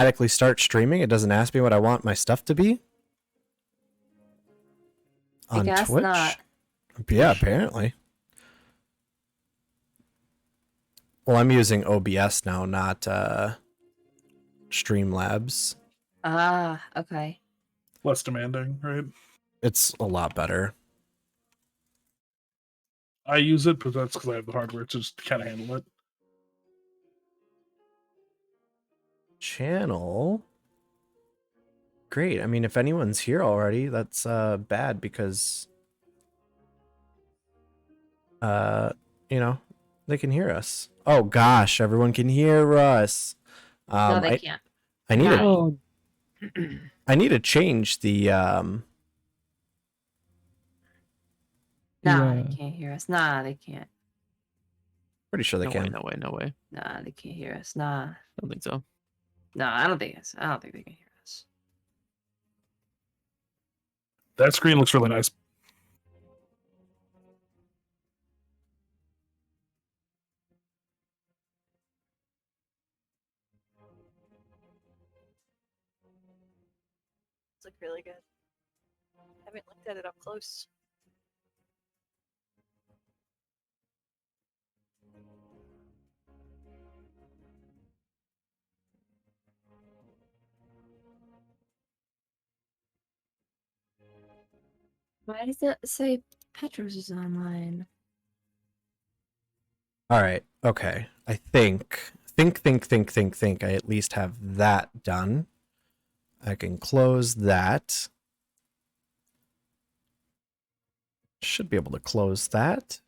automatically start streaming? It doesn't ask me what I want my stuff to be? I On guess Twitch? not. Yeah, apparently. Well, I'm using OBS now, not Streamlabs. Ah, okay. Less demanding, right? It's a lot better. I use it, but that's because I have the hardware to just kind of handle it. Channel? Great. I mean, if anyone's here already, that's bad because you know, they can hear us. Oh gosh, everyone can hear us. No, they can't. I need to Oh, I need to change the Nah, Yeah. they can't hear us. Nah, they can't. pretty sure they No can. way, no way, no way. Nah, they can't hear us. Nah. I don't think so. No, I don't think they can hear us. That screen looks really nice. Look really good. Haven't looked at it up close. Why does it say Petros is online? All right. Okay. I think I at least have that done. I can close that. Should be able to close that.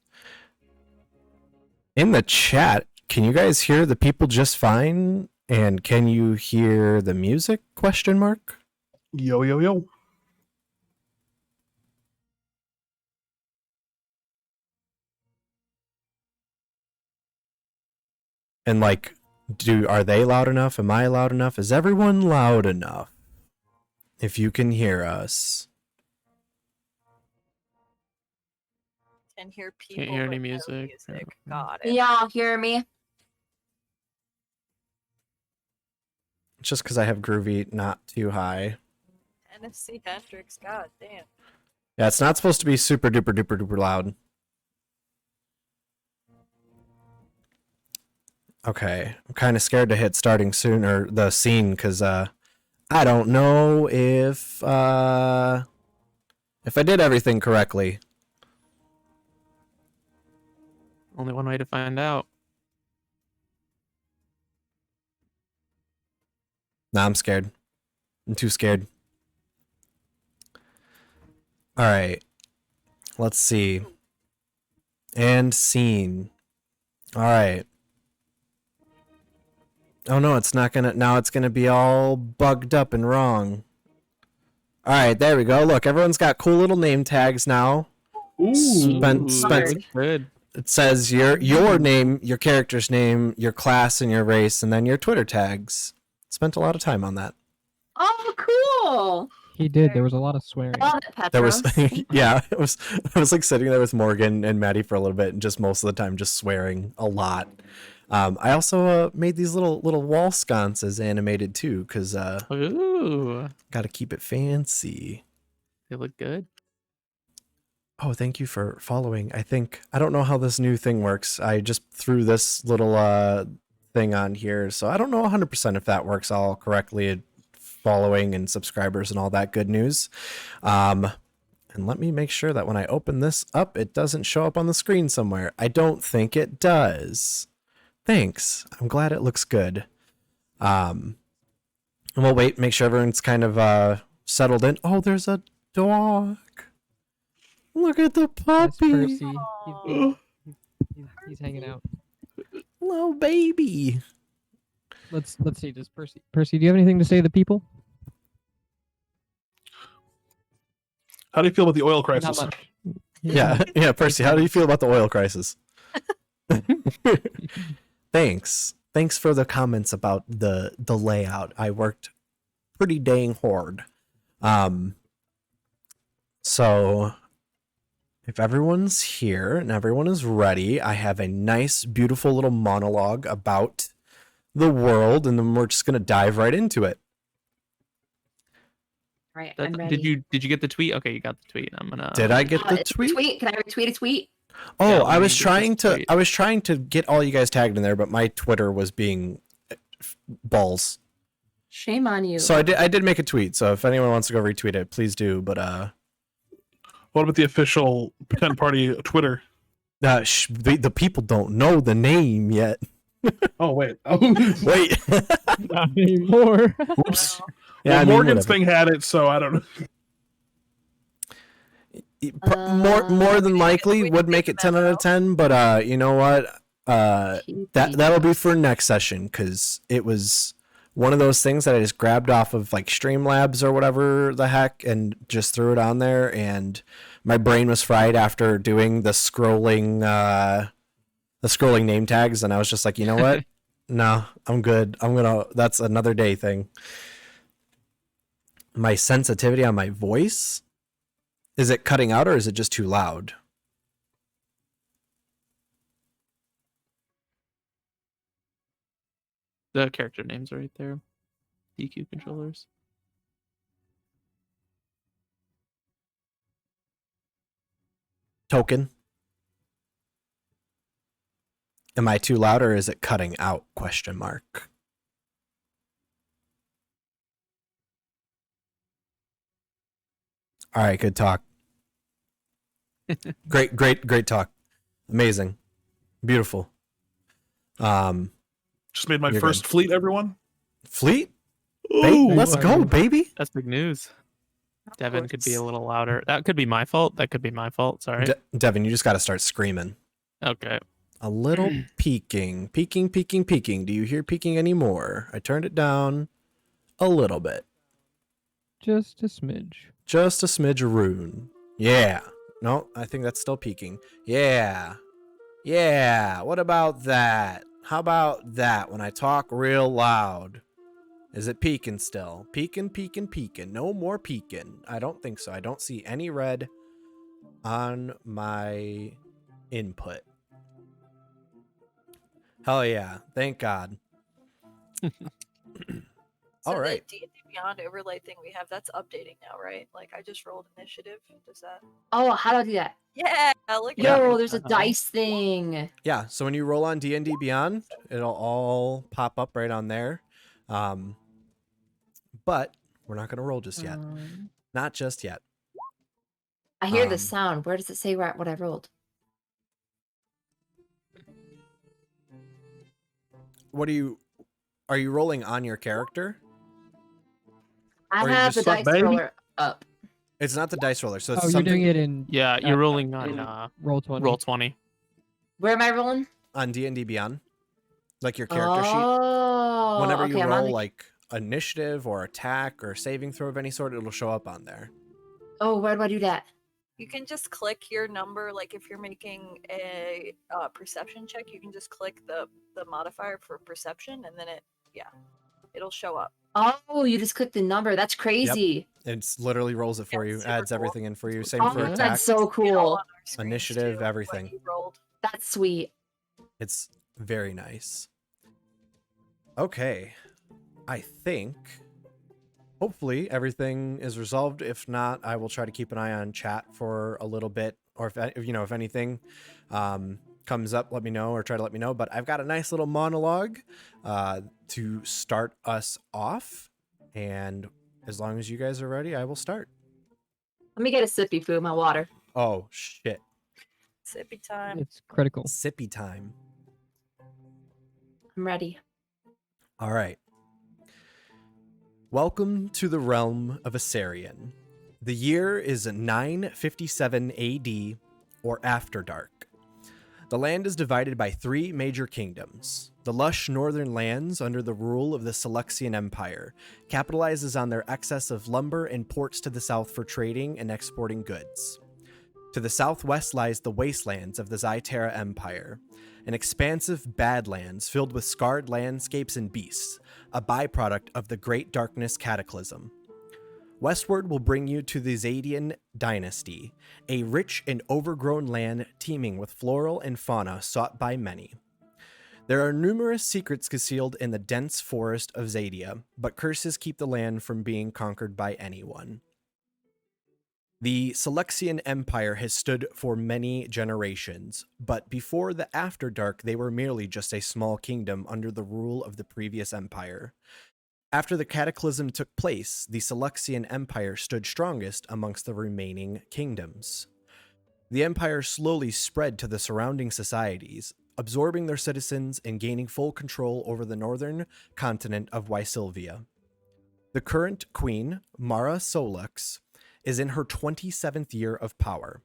In the chat, can you guys hear the people just fine? And can you hear the music? Question mark. Yo, yo, yo. And like, are they loud enough? Am I loud enough? Is everyone loud enough? If you can hear us. Can hear people. hear any but no music. Got it. Y'all hear me? Just because I have groovy not too high. NFC Hendrix. God damn. Yeah, it's not supposed to be super duper duper duper loud. Okay, I'm kind of scared to hit starting soon, or the scene, because I don't know if I did everything correctly. Only one way to find out. Nah, I'm scared. I'm too scared. All right, let's see. And scene. All right. Oh no, it's not gonna. Now it's gonna be all bugged up and wrong. All right, there we go. Look, everyone's got cool little name tags now. Ooh. Spent. Good. It says your name, your character's name, your class, and your race, and then your Twitter tags. Spent a lot of time on that. Oh, cool! he did. There was a lot of swearing. I love it, Petros. There was, yeah, it was. I was like sitting there with Morgan and Maddie for a little bit, and just most of the time just swearing a lot. I also made these little wall sconces animated too, because Ooh, got to keep it fancy. they look good. Oh, thank you for following. I don't know how this new thing works. I just threw this little thing on here, so I don't know 100% if that works all correctly. Following and subscribers and all that good news. And let me make sure that when I open this up, it doesn't show up on the screen somewhere. I don't think it does. Thanks. I'm glad it looks good. And we'll wait, make sure everyone's kind of settled in. Oh, there's a dog. Look at the That's puppy. Percy. He's hanging out. Little baby. Let's see. Does Percy? Do you have anything to say to the people? How do you feel about the oil Not crisis? much. Yeah, Percy, how do you feel about the oil crisis? Thanks for the comments about the layout. I worked pretty dang hard. So if everyone's here and everyone is ready, I have a nice beautiful little monologue about the world, and then we're just gonna dive right into it. Right, I'm ready. Did you get the tweet? Okay, you got the tweet. I'm gonna. Did I get the It's a tweet? Can I retweet a tweet? Oh, Yeah, I let was me get trying this to. tweet. I was trying to get all you guys tagged in there, but my Twitter was being balls. Shame on you. So I did make a tweet. So if anyone wants to go retweet it, please do. But What about the official pretend party Twitter? the people don't know the name yet. Oh wait. Oh, Wait. Not anymore. Oops. Yeah, Well, I mean, Morgan's whatever. thing had it, so I don't know. More than likely we would can make take it 10 that out of out. 10. But you know what? That'll be for PvP. next session because it was one of those things that I just grabbed off of like Streamlabs or whatever the heck and just threw it on there, and my brain was fried after doing the scrolling name tags, and I was just like, you know what? No, I'm good. That's another day thing. My sensitivity on my voice, is it cutting out or is it just too loud? The character names are right there. DQ controllers. Token. Am I too loud or is it cutting out? Question mark. All right, good talk. Great talk. Amazing. Beautiful. Just made my You're first good. fleet, everyone. Fleet? Ooh, Let's go, wow. baby. That's big news. Of Devin could be course. a little louder. That could be my fault. That could be my fault. Sorry. Devin, you just got to start screaming. Okay. A little peeking. Peeking. Do you hear peeking anymore? I turned it down a little bit. Just a smidge. Just a smidgeroon. Yeah. No, I think that's still peaking. Yeah. Yeah. What about that? How about that when I talk real loud? Is it peaking still? Peaking. No more peaking. I don't think so. I don't see any red on my input. Hell yeah. Thank God. All right. The D&D Beyond overlay thing we have, that's updating now, right? Like, I just rolled initiative. Does that... Oh, how do I do that? Yeah, look at Yo, that. there's a Uh-huh. dice thing. Yeah, so when you roll on D&D Beyond, it'll all pop up right on there. But we're not going to roll just yet. Not just yet. I hear the Um, sound. Where does it say what I rolled? Are you rolling on your character? I or you have the just suck, dice baby? roller up. It's not the dice roller, so it's Oh, you're something doing it in Yeah, you're rolling on roll 20. roll 20. Where am I rolling? on D&D Beyond. Like your character sheet. Oh, Whenever okay, you I'm on roll the... like initiative or attack or saving throw of any sort, it'll show up on there. Oh, where do I do that? You can just click your number, like if you're making a perception check, you can just click the modifier for perception, and then it'll show up. Oh, you just click the number. That's crazy. It's literally rolls it for Yeah, you, super adds cool. everything in for you. Same Oh, for attack. that's so See it all cool. on our screens, Initiative, too, what everything. you rolled. That's sweet. It's very nice. Okay. I think hopefully everything is resolved. If not, I will try to keep an eye on chat for a little bit, or if anything comes up, let me know, or try to let me know. But I've got a nice little monologue to start us off, and as long as you guys are ready, I will start. Let me get a sippy food, my water. Oh shit. Sippy time. It's critical. Sippy time. I'm ready. All right. Welcome to the realm of Asarian. The year is 957 AD, or After Dark. The land is divided by 3 major kingdoms. The lush northern lands, under the rule of the Selexian Empire, capitalizes on their excess of lumber and ports to the south for trading and exporting goods. To the southwest lies the wastelands of the Zyterra Empire, an expansive badlands filled with scarred landscapes and beasts, a byproduct of the Great Darkness Cataclysm. Westward will bring you to the Zadian Dynasty, a rich and overgrown land teeming with floral and fauna sought by many. There are numerous secrets concealed in the dense forest of Zadia, but curses keep the land from being conquered by anyone. The Selexian Empire has stood for many generations, but before the Afterdark, they were merely just a small kingdom under the rule of the previous empire. After the Cataclysm took place, the Selexian Empire stood strongest amongst the remaining kingdoms. The empire slowly spread to the surrounding societies, absorbing their citizens and gaining full control over the northern continent of Wysilvia. The current queen, Mara Solux, is in her 27th year of power.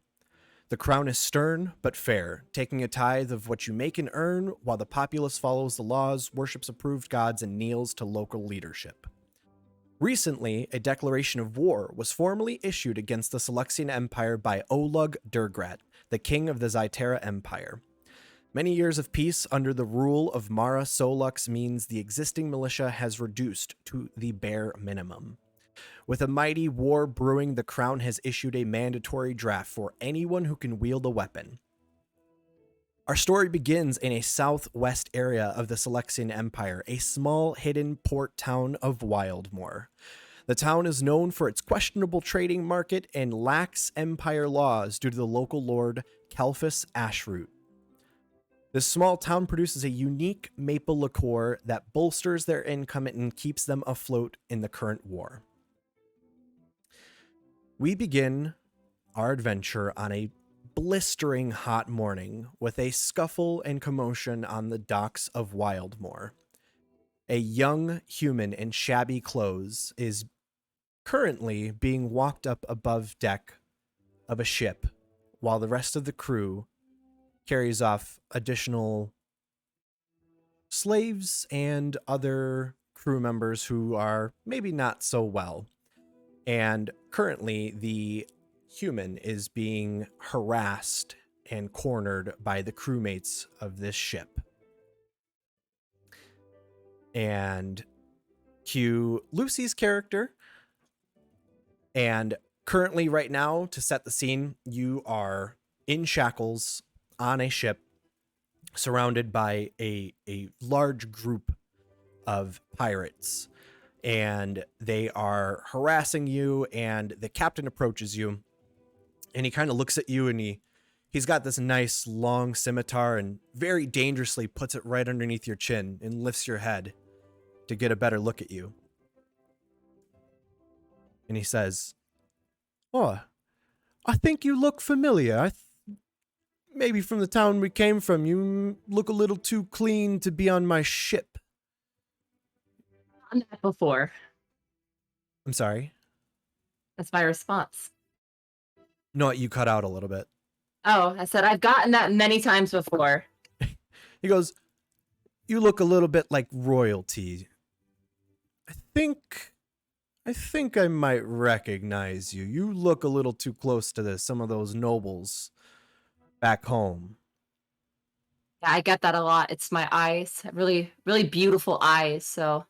The crown is stern but fair, taking a tithe of what you make and earn, while the populace follows the laws, worships approved gods, and kneels to local leadership. Recently, a declaration of war was formally issued against the Selexian Empire by Oleg Durgrat, the king of the Zytera Empire. Many years of peace under the rule of Mara Solux means the existing militia has reduced to the bare minimum. With a mighty war brewing, the crown has issued a mandatory draft for anyone who can wield a weapon. Our story begins in a southwest area of the Selexian Empire, a small hidden port town of Wildmore. The town is known for its questionable trading market and lax empire laws due to the local lord Kelphus Ashroot. This small town produces a unique maple liqueur that bolsters their income and keeps them afloat in the current war. We begin our adventure on a blistering hot morning with a scuffle and commotion on the docks of Wildmore. A young human in shabby clothes is currently being walked up above deck of a ship, while the rest of the crew carries off additional slaves and other crew members who are maybe not so well. And currently, the human is being harassed and cornered by the crewmates of this ship. And cue Lucy's character. And currently, right now, to set the scene, you are in shackles on a ship surrounded by a large group of pirates. And they are harassing you, and the captain approaches you, and he kind of looks at you, and he's got this nice long scimitar and very dangerously puts it right underneath your chin and lifts your head to get a better look at you. And he says, "Oh, I think you look familiar. Maybe from the town we came from. You look a little too clean to be on my ship." Done that before. I'm sorry. That's my response. No, you cut out a little bit. Oh, I said I've gotten that many times before. He goes, "You look a little bit like royalty. I think I might recognize you. You look a little too close to some of those nobles back home." Yeah, I get that a lot. It's my eyes. Really, really beautiful eyes. So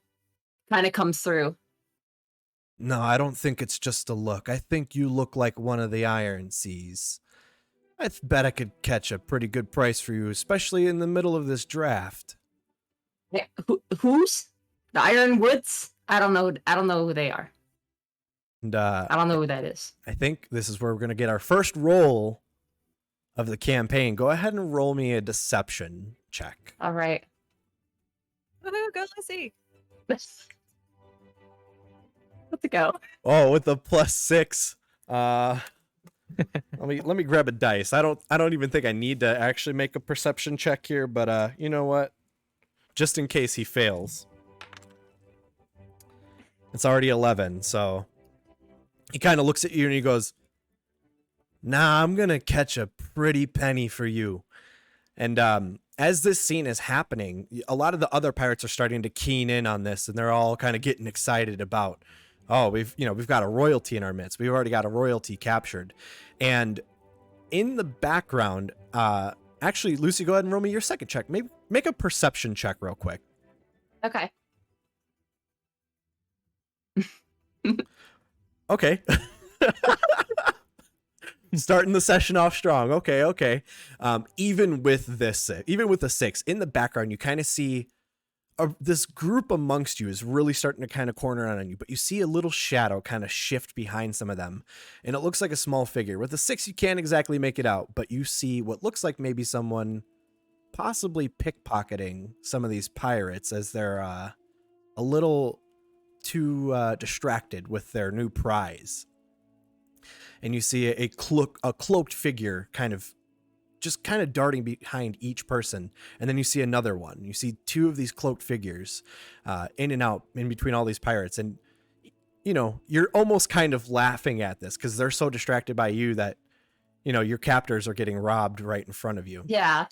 kind of comes through. "No, I don't think it's just a look. I think you look like one of the Iron Seas. I bet I could catch a pretty good price for you, especially in the middle of this draft." Hey, who's the Ironwoods? I don't know. I don't know who they are. And I don't know who that is. I think this is where we're going to get our first roll of the campaign. Go ahead and roll me a deception check. All right. Woohoo, go Lucy. Let's go. Oh, with the +6. Let me grab a dice. I don't even think I need to actually make a perception check here, but you know what? Just in case he fails. It's already 11, so he kind of looks at you and he goes, "Nah, I'm going to catch a pretty penny for you." And as this scene is happening, a lot of the other pirates are starting to keen in on this, and they're all kind of getting excited about, "Oh, we've got a royalty in our midst. We've already got a royalty captured." And in the background, actually, Lucy, go ahead and roll me your second check. Maybe make a perception check real quick. Okay. Okay. Starting the session off strong. Okay. Even with the 6 in the background, you kind of see this group amongst you is really starting to kind of corner on you, but you see a little shadow kind of shift behind some of them, and it looks like a small figure. With the 6, you can't exactly make it out, but you see what looks like maybe someone possibly pickpocketing some of these pirates as they're a little too distracted with their new prize. And you see a cloaked figure kind of darting behind each person. And then you see another one. You see 2 of these cloaked figures in and out in between all these pirates. And, you know, you're almost kind of laughing at this because they're so distracted by you that, you know, your captors are getting robbed right in front of you. Yeah.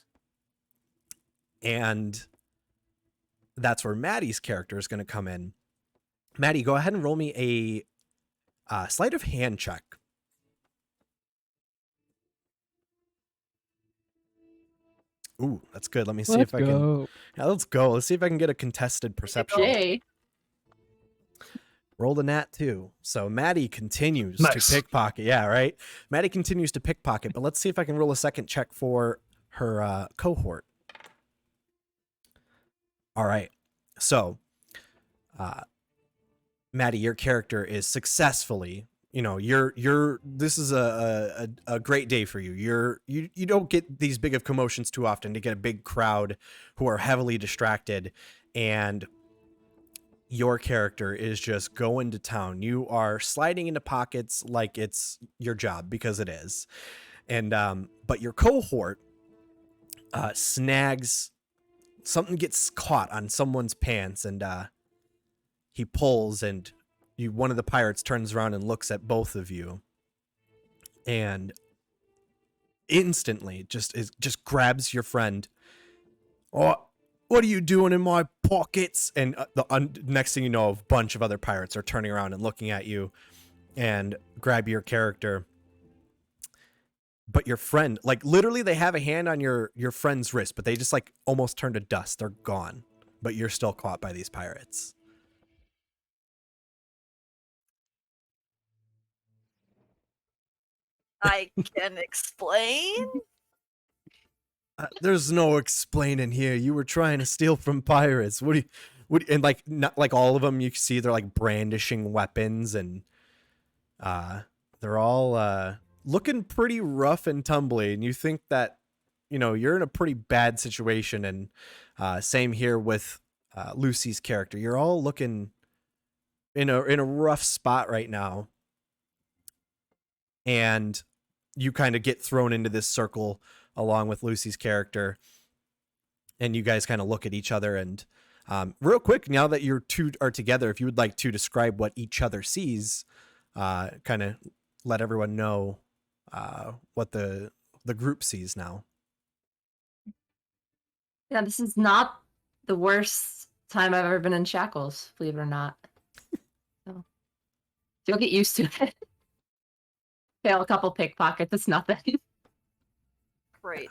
And that's where Maddie's character is going to come in. Maddie, go ahead and roll me a sleight of hand check. Ooh, that's good. Let me see Let's if I can. go. Yeah, let's go. Let's see if I can get a contested perception. Yay. Roll the nat 2. So Maddie continues Nice. to pickpocket. Yeah, right. Maddie continues to pickpocket, but let's see if I can roll a second check for her cohort. All right. So, Maddie, your character is successfully, you know, this is a great day for you. You don't get these big of commotions too often to get a big crowd who are heavily distracted, and your character is just going to town. You are sliding into pockets like it's your job, because it is. And but your cohort snags something, gets caught on someone's pants, and he pulls, and one of the pirates turns around and looks at both of you, and instantly just grabs your friend. Oh, what are you doing in my pockets? And next thing you know, a bunch of other pirates are turning around and looking at you and grab your character. But your friend, like, literally they have a hand on your friend's wrist, but they just like almost turn to dust. They're gone, but you're still caught by these pirates. I can explain. There's no explaining here. You were trying to steal from pirates. And like, not like all of them, you can see they're like brandishing weapons, and they're all looking pretty rough and tumbly. And you think that, you know, you're in a pretty bad situation. And same here with Lucy's character. You're all looking in a rough spot right now. And you kind of get thrown into this circle along with Lucy's character, and you guys kind of look at each other. And real quick, now that you 2 are together, if you would like to describe what each other sees, kind of let everyone know what the group sees now. Yeah, this is not the worst time I've ever been in shackles, believe it or not. So you'll get used to it. Fail a couple pickpockets, it's nothing. Great.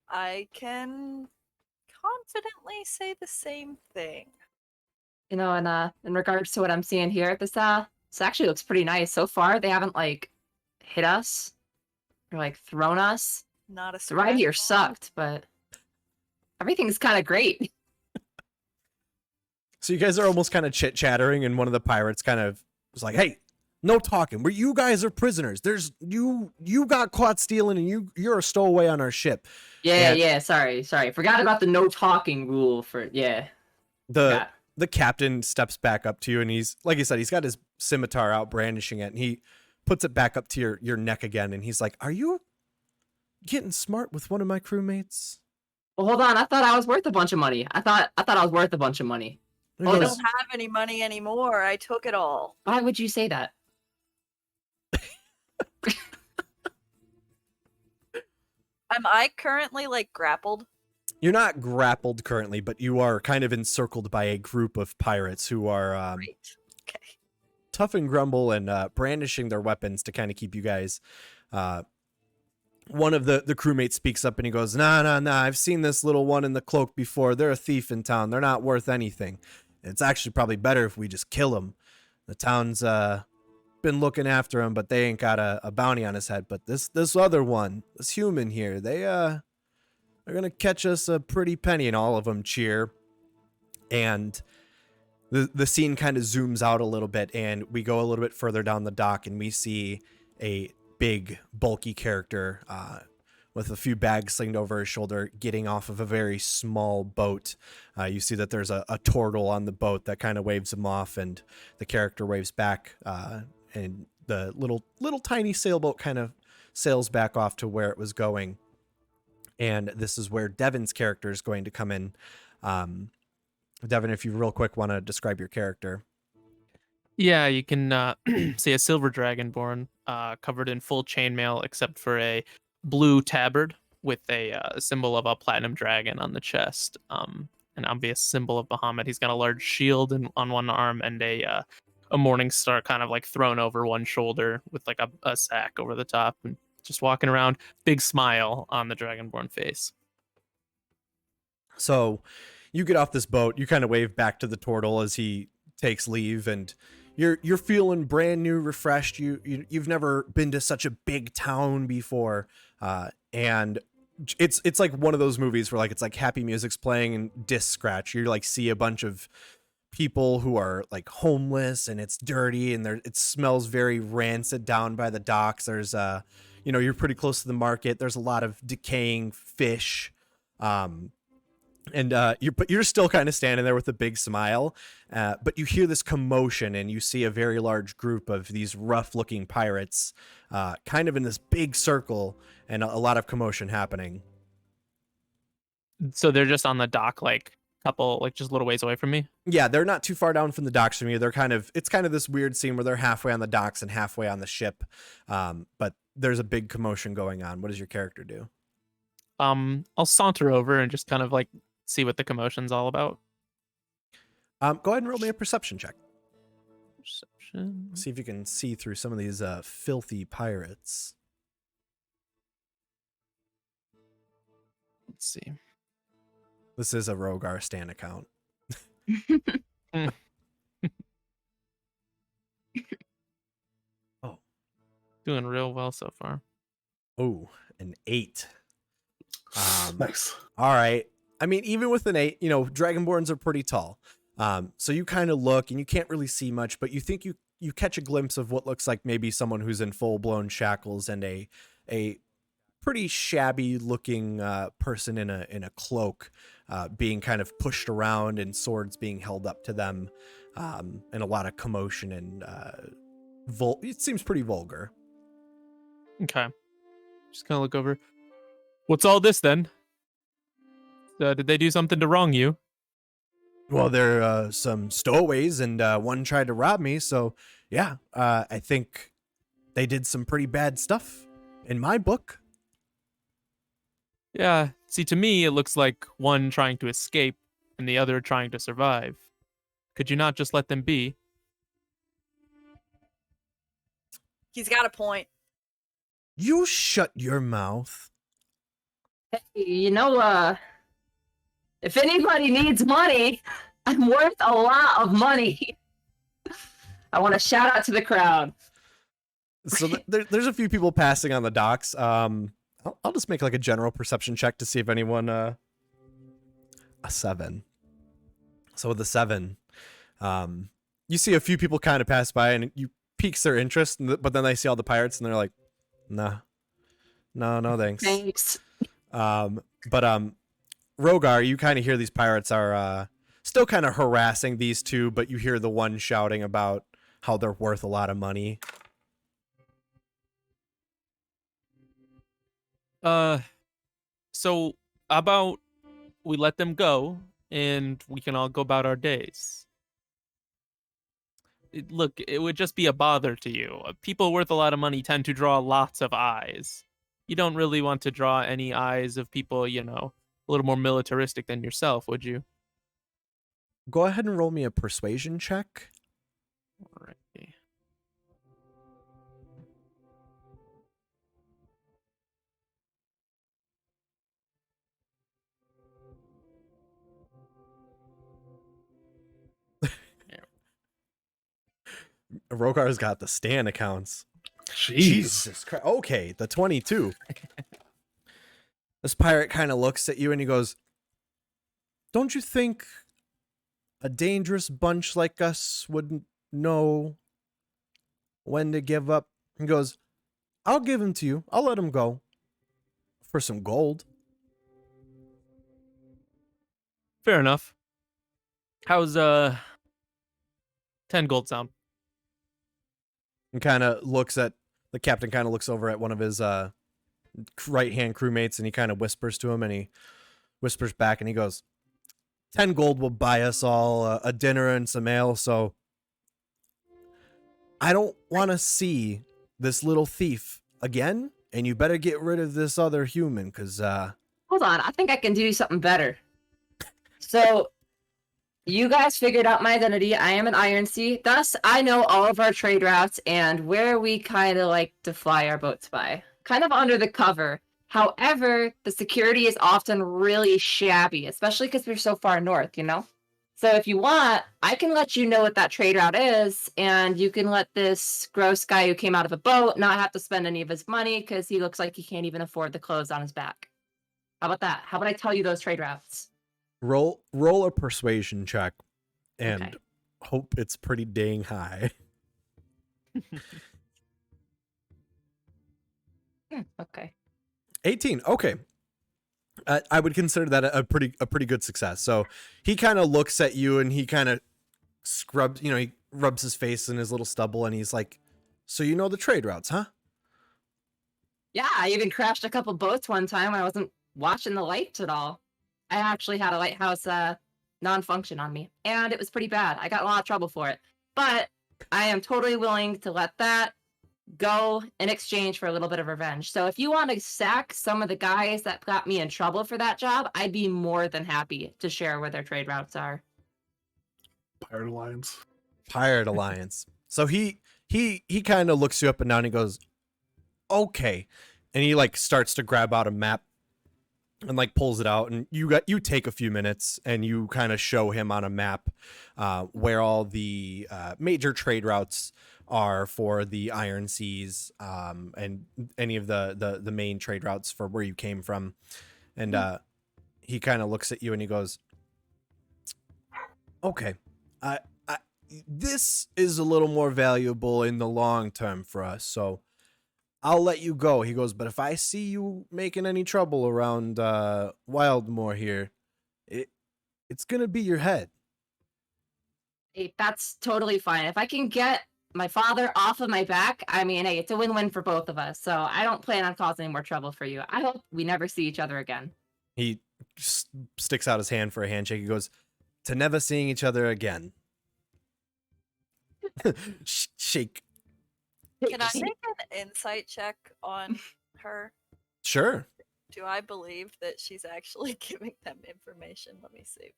I can confidently say the same thing. You know, and in regards to what I'm seeing here, this actually looks pretty nice. So far, they haven't like hit us or like thrown us. Not a The ride here scratch on. sucked, but everything's kind of great. So you guys are almost kind of chit-chattering, and one of the pirates kind of was like, "Hey, no talking. You guys are prisoners. There's you got caught stealing, and you're a stowaway on our ship." Yeah, And yeah. Sorry. Forgot about the no talking rule for The forgot. the captain steps back up to you, and he's, like I said, he's got his scimitar out brandishing it, and he puts it back up to your neck again, and he's like, "Are you getting smart with one of my crewmates?" Well, hold on. I thought I was worth a bunch of money. I thought I was worth a bunch of money. He Oh, I no. goes, don't have any money anymore. I took it all. Why would you say that? Am I currently like grappled? You're not grappled currently, but you are kind of encircled by a group of pirates who are Great. Okay. tough and grumble and brandishing their weapons to kind of keep you guys. One of the crewmates speaks up and he goes, Nah, I've seen this little one in the cloak before. They're a thief in town. They're not worth anything. It's actually probably better if we just kill them. The town's been looking after him, but they ain't got a bounty on his head. But this other one, this human here, they're gonna catch us a pretty penny. And all of them cheer. And the scene kind of zooms out a little bit, and we go a little bit further down the dock, and we see a big, bulky character with a few bags slinged over his shoulder, getting off of a very small boat. You see that there's a turtle on the boat that kind of waves him off, and the character waves back, and the little tiny sailboat kind of sails back off to where it was going. And this is where Devin's character is going to come in. Devin, if you real quick want to describe your character. Yeah, you can see a silver dragonborn covered in full chainmail, except for a blue tabard with a symbol of a platinum dragon on the chest. An obvious symbol of Bahamut. He's got a large shield on one arm and a morning star kind of like thrown over one shoulder with like a sack over the top, and just walking around, big smile on the dragonborn face. So you get off this boat, you kind of wave back to the turtle as he takes leave, and you're feeling brand new, refreshed. You've never been to such a big town before, and it's like one of those movies where like it's like happy music's playing and disc scratch. You like see a bunch of people who are like homeless, and it's dirty, and it smells very rancid down by the docks. There's you're pretty close to the market. There's a lot of decaying fish. And you're still kind of standing there with a big smile, but you hear this commotion, and you see a very large group of these rough-looking pirates, kind of in this big circle, and a lot of commotion happening. So they're just on the dock, like just a little ways away from me. Yeah, they're not too far down from the docks from you. It's kind of this weird scene where they're halfway on the docks and halfway on the ship, but there's a big commotion going on. What does your character do? I'll saunter over and just kind of like see what the commotion's all about. Go ahead and roll me a perception check. Perception. See if you can see through some of these filthy pirates. Let's see. This is a Rogar Stan account. Oh. Doing real well so far. Oh, an 8. Nice. All right. I mean, even with an 8, Dragonborns are pretty tall. So you kind of look and you can't really see much, but you think you catch a glimpse of what looks like maybe someone who's in full blown shackles and a pretty shabby looking person in a cloak being kind of pushed around and swords being held up to them, and a lot of commotion and it seems pretty vulgar. Okay. Just kind of look over. What's all this then? Did they do something to wrong you? Well, there are some stowaways, and one tried to rob me. So, yeah, I think they did some pretty bad stuff in my book. Yeah. See, to me, it looks like one trying to escape and the other trying to survive. Could you not just let them be? He's got a point. You shut your mouth. Hey, if anybody needs money, I'm worth a lot of money. I want to shout out to the crowd. So there's a few people passing on the docks. I'll just make like a general perception check to see if anyone a 7. So with the 7, you see a few people kind of pass by, and you piques their interest, but then they see all the pirates, and they're like, nah, no thanks. Thanks. But Rogar, you kind of hear these pirates are still kind of harassing these two, but you hear the one shouting about how they're worth a lot of money. So how about we let them go and we can all go about our days? Look, it would just be a bother to you. People worth a lot of money tend to draw lots of eyes. You don't really want to draw any eyes of people, a little more militaristic than yourself, would you? Go ahead and roll me a persuasion check. Alrighty. Rogar's got the Stan accounts. Jeez. Jesus Christ. Okay, the 22. This pirate kind of looks at you and he goes, "Don't you think a dangerous bunch like us wouldn't know when to give up?" He goes, "I'll give him to you. I'll let him go for some gold." Fair enough. How's 10 gold sound? And kind of looks at the captain. Kind of looks over at one of his right hand crewmates, and he kind of whispers to him, and he whispers back, and he goes, 10 gold will buy us all a dinner and some ale. So I don't want to see this little thief again, and you better get rid of this other human, because Hold on, I think I can do something better. So, you guys figured out my identity. I am an Iron Sea. Thus, I know all of our trade routes and where we kind of like to fly our boats by. Kind of under the cover. However, the security is often really shabby, especially because we're so far north, you know? So if you want, I can let you know what that trade route is, and you can let this gross guy who came out of a boat not have to spend any of his money because he looks like he can't even afford the clothes on his back. How about that? How about I tell you those trade routes? roll a persuasion check and Okay. hope it's pretty dang high. Okay. 18. Okay. I would consider that a pretty good success. So he kind of looks at you and he kind of scrubs, he rubs his face in his little stubble and he's like, "So you know the trade routes, huh?" Yeah, I even crashed a couple boats one time when I wasn't watching the lights at all. I actually had a lighthouse non-function on me, and it was pretty bad. I got in a lot of trouble for it. But I am totally willing to let that go in exchange for a little bit of revenge. So if you want to sack some of the guys that got me in trouble for that job, I'd be more than happy to share where their trade routes are. Pirate Alliance. Pirate Alliance. So he kind of looks you up and down and he goes, "Okay." And he like starts to grab out a map and like pulls it out, and you take a few minutes and you kind of show him on a map where all the major trade routes are for the Iron Seas, and any of the main trade routes for where you came from. And he kind of looks at you and he goes, "Okay, I this is a little more valuable in the long term for us, so I'll let you go." He goes, "But if I see you making any trouble around Wildmore here, it's gonna be your head." Hey, that's totally fine. If I can get my father off of my back, I mean, hey, it's a win-win for both of us. So I don't plan on causing any more trouble for you. I hope we never see each other again. He sticks out his hand for a handshake. He goes, "To never seeing each other again." Shake. Can I make an insight check on her? Sure. Do I believe that she's actually giving them information? Let me see.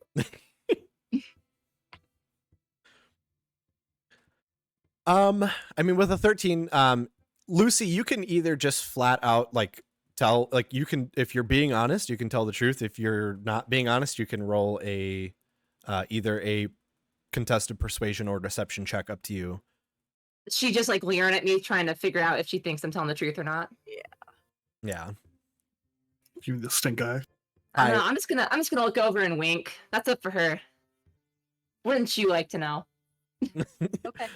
I mean, with a 13, Lucy, you can either just flat out like tell, like you can, if you're being honest, you can tell the truth. If you're not being honest, you can roll a either a contested persuasion or deception check, up to you. She just like leering at me, trying to figure out if she thinks I'm telling the truth or not. Yeah. You the stink eye. I don't know, I'm just gonna look over and wink. That's up for her. Wouldn't you like to know? Okay.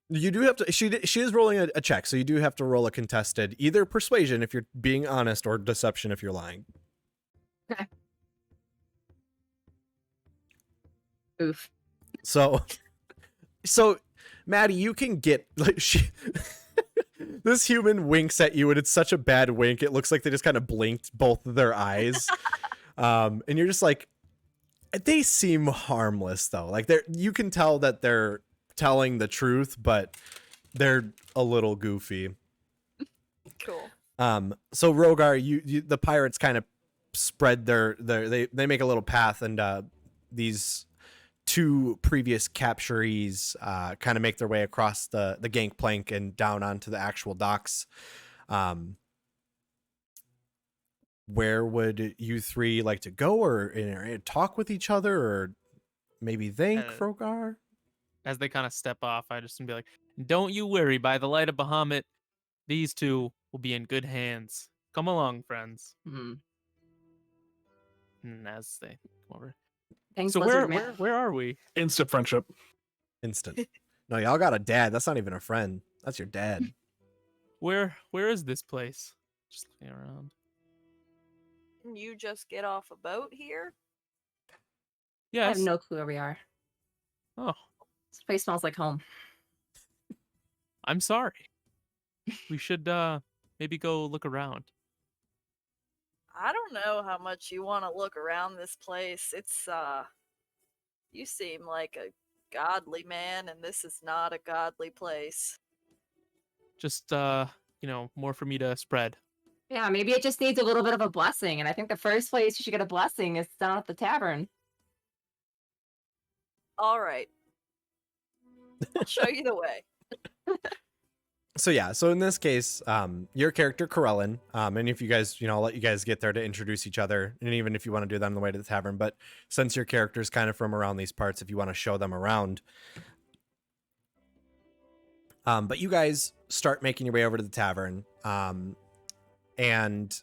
You do have to. She is rolling a check, so you do have to roll a contested either persuasion if you're being honest or deception if you're lying. Okay. Oof. So Maddie, you can get like this human winks at you, and it's such a bad wink. It looks like they just kind of blinked both of their eyes, and you're just like, they seem harmless though. Like you can tell that they're telling the truth, but they're a little goofy. Cool. So Rogar, you the pirates kind of spread they make a little path, and these two previous capturees kind of make their way across the gangplank and down onto the actual docks. Where would you three like to go, or talk with each other, or maybe thank Rogar? as they kind of step off, I just gonna be like, "Don't you worry. By the light of Bahamut, these two will be in good hands. Come along, friends." Hmm. And as they come over, Thanks, so Lizard where Man. where are we? Instant friendship. Instant. No, y'all got a dad. That's not even a friend. That's your dad. Where is this place? Just looking around. Can you just get off a boat here? I have Yes. no clue where we are. Oh, This place smells like home. I'm sorry. We should maybe go look around. I don't know how much you want to look around this place. It's you seem like a godly man, and this is not a godly place. Just more for me to spread. Yeah, maybe it just needs a little bit of a blessing. And I think the first place you should get a blessing is down at the tavern. All right, I'll show you the way. So yeah, so in this case, your character Corellin, and if you guys, I'll let you guys get there to introduce each other, and even if you want to do that on the way to the tavern. But since your character's kind of from around these parts, if you want to show them around, but you guys start making your way over to the tavern, and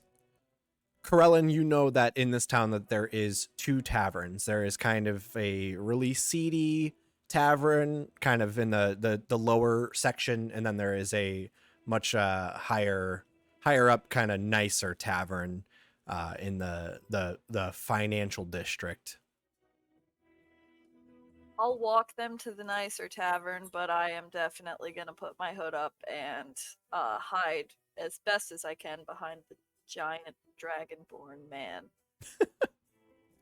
Corellin, you know that in this town that there is two taverns. There is kind of a really seedy tavern kind of in the lower section, and then there is a much higher up kind of nicer tavern in the financial district. I'll walk them to the nicer tavern, but I am definitely gonna put my hood up and hide as best as I can behind the giant dragonborn man.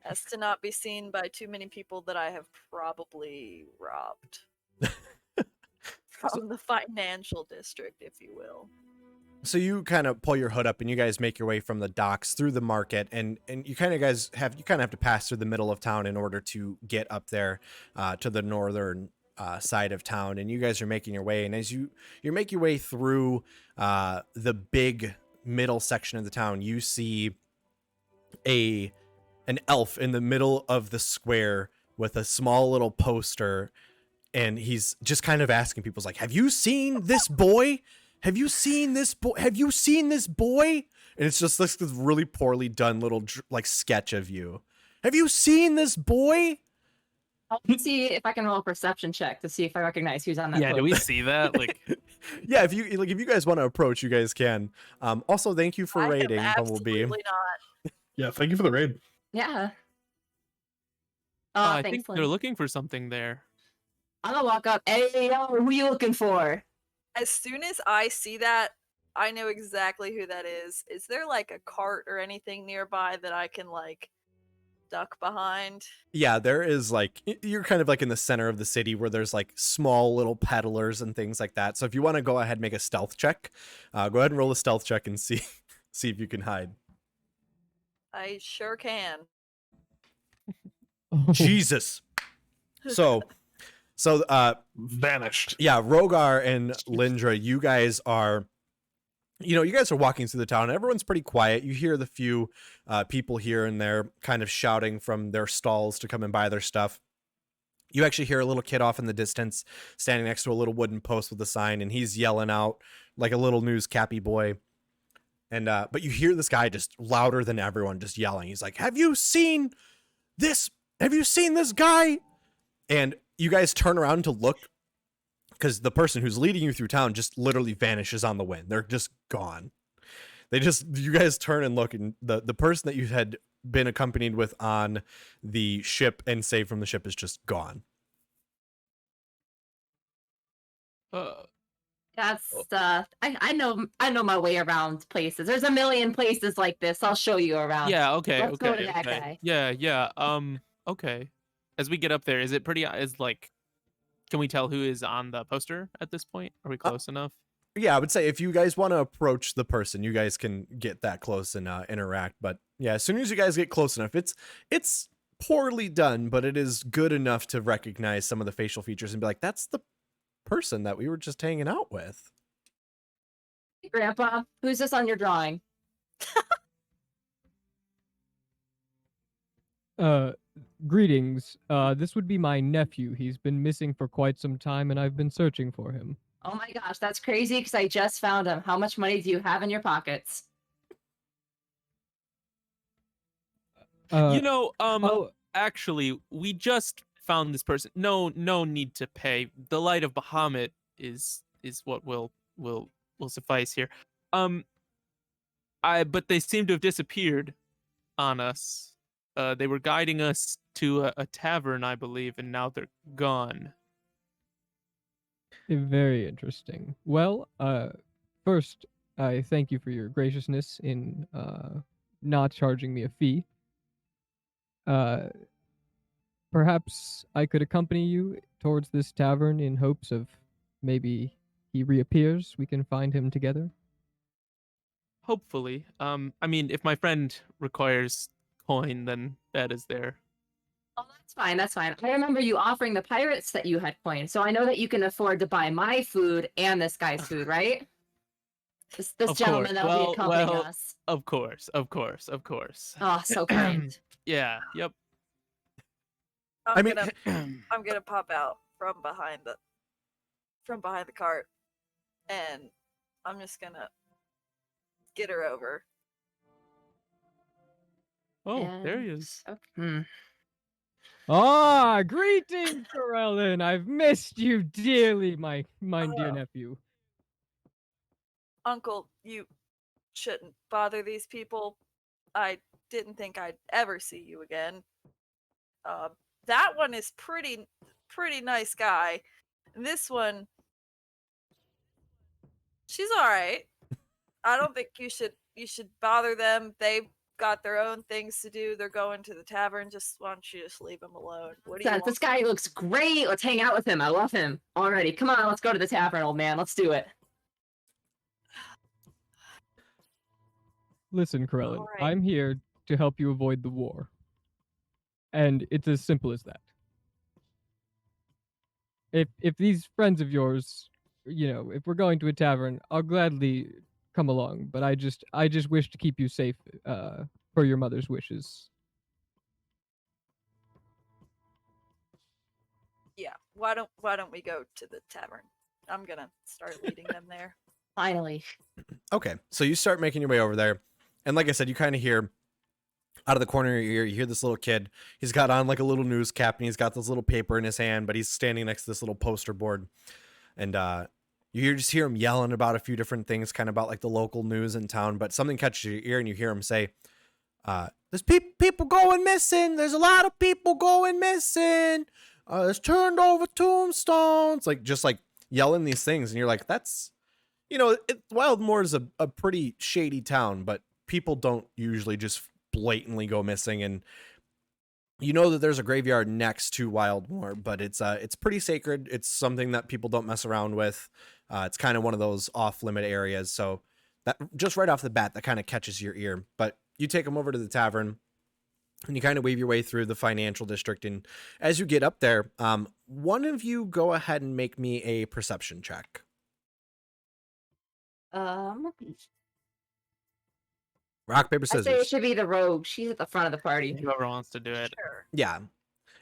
As to not be seen by too many people that I have probably robbed. From the financial district, if you will. So you kind of pull your hood up and you guys make your way from the docks through the market, and you kind of have to pass through the middle of town in order to get up there to the northern side of town. And you guys are making your way, and as you make your way through the big middle section of the town, you see an elf in the middle of the square with a small little poster, and he's just kind of asking people, like, "Have you seen this boy? Have you seen this boy? Have you seen this boy?" And it's just this really poorly done little like sketch of you. "Have you seen this boy?" I'll see if I can roll a perception check to see if I recognize who's on that Yeah, do post. we see that? Like, Yeah, if you guys want to approach, you guys can. Also, thank you for I am raiding, Bumblebee. absolutely not. Yeah, thank you for the raid. Yeah. I Thanks, think Lynn. they're looking for something there. I'm gonna walk up. Hey, yo, who you looking for? As soon as I see that, I know exactly who that is. Is there like a cart or anything nearby that I can like duck behind? Yeah, there is like you're kind of like in the center of the city where there's like small little peddlers and things like that. So if you want to go ahead and make a stealth check, go ahead and roll a stealth check and see if you can hide. I sure can. Jesus. So Vanished. yeah, Rogar and Lindra, you guys are walking through the town and everyone's pretty quiet. You hear the few people here and there kind of shouting from their stalls to come and buy their stuff. You actually hear a little kid off in the distance standing next to a little wooden post with a sign, and he's yelling out like a little newscappy boy. And but you hear this guy just louder than everyone, just yelling. He's like, "Have you seen this? Have you seen this guy?" And you guys turn around to look, because the person who's leading you through town just literally vanishes on the wind. They're just gone. You guys turn and look, and the person that you had been accompanied with on the ship and saved from the ship is just gone. That's I know my way around places. There's a million places like this. I'll show you around. Yeah, okay, Let's go okay, to that okay. guy. Yeah. Okay. As we get up there, is it pretty? Can we tell who is on the poster at this point? Are we close enough? Yeah, I would say if you guys want to approach the person, you guys can get that close and interact. But yeah, as soon as you guys get close enough, it's poorly done, but it is good enough to recognize some of the facial features and be like, "That's the person that we were just hanging out with." Hey, Grandpa, who's this on your drawing? greetings. This would be my nephew. He's been missing for quite some time, and I've been searching for him. Oh my gosh, that's crazy because I just found him. How much money do you have in your pockets? You know, oh, actually, we just found this person. No need to pay. The light of Bahamut is what will suffice here. But they seem to have disappeared on us. They were guiding us to a tavern, I believe, and now they're gone. very interesting. Well, first, I thank you for your graciousness in not charging me a fee. Perhaps I could accompany you towards this tavern in hopes of maybe he reappears. We can find him together. Hopefully. I mean, if my friend requires coin, then that is there. Oh, that's fine. That's fine. I remember you offering the pirates that you had coins, so I know that you can afford to buy my food and this guy's food, right? This Of gentleman course. that'll be accompanying Well, us. Of course. Oh, so kind. Yeah. Yep. I'm mean- gonna I'm gonna pop out from behind the cart, and I'm just gonna get her over. Oh, there he is. Okay. Ah, greetings, Corellin. I've missed you dearly, my dear Oh. nephew. Uncle, you shouldn't bother these people. I didn't think I'd ever see you again. That one is pretty nice guy. This one, she's all right. I don't think you should bother them. They've got their own things to do. They're going to the tavern. Just why don't you just leave them alone? What do you want? This guy looks great. Let's hang out with him. I love him. Alrighty, come on, let's go to the tavern, old man. Let's do it. Listen, Corellin, All right. I'm here to help you avoid the war. And it's as simple as that. If these friends of yours, if we're going to a tavern, I'll gladly come along, but I just wish to keep you safe for your mother's wishes. Yeah. Why don't we go to the tavern? I'm gonna start leading them there. Finally. Okay, so you start making your way over there, and like I said, you kind of hear out of the corner of your ear, you hear this little kid. He's got on like a little news cap, and he's got this little paper in his hand, but he's standing next to this little poster board, and just hear him yelling about a few different things, kind of about like the local news in town. But something catches your ear, and you hear him say, "There's people going missing. There's a lot of people going missing. There's turned over tombstones." Like just like yelling these things, and you're like, "That's." Wildmore is a pretty shady town, but people don't usually just blatantly go missing. And you know that there's a graveyard next to Wildmore, but it's pretty sacred. It's something that people don't mess around with. It's kind of one of those off-limit areas. So that just right off the bat, that kind of catches your ear. But you take them over to the tavern, and you kind of weave your way through the financial district. And as you get up there, one of you go ahead and make me a perception check. Rock, paper, I say it scissors. should be the rogue. She's at the front of the party. Whoever wants to do it. Sure. Yeah.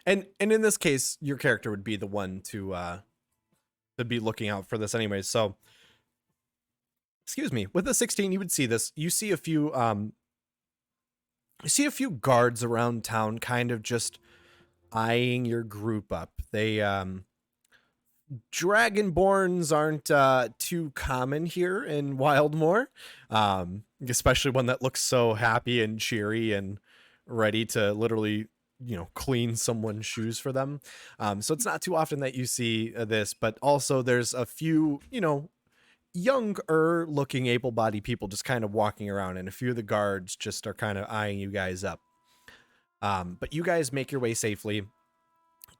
And in this case, your character would be the one to be looking out for this anyways. So excuse me, with a 16, you would see this. You see a few guards around town kind of just eyeing your group up. They Dragonborns aren't too common here in Wildmore, especially one that looks so happy and cheery and ready to literally, clean someone's shoes for them. So it's not too often that you see this, but also there's a few, younger looking able-bodied people just kind of walking around, and a few of the guards just are kind of eyeing you guys up. But you guys make your way safely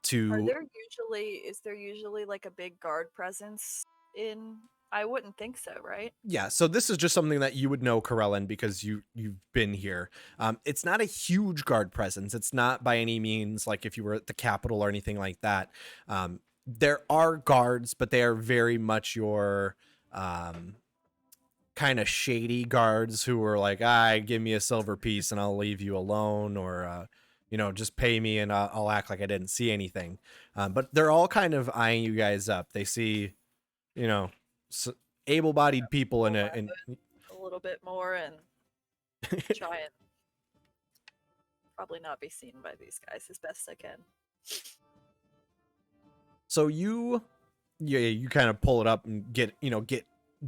to... Is there usually like a big guard presence in? I wouldn't think so, right? Yeah, so this is just something that you would know, Corellin, because you've been here. It's not a huge guard presence. It's not by any means like if you were at the Capitol or anything like that. There are guards, but they are very much your kind of shady guards who are like, give me a silver piece and I'll leave you alone, or just pay me and I'll act like I didn't see anything. But they're all kind of eyeing you guys up. They see, able-bodied people in a little bit more and try and probably not be seen by these guys as best I can. So you kind of pull it up and get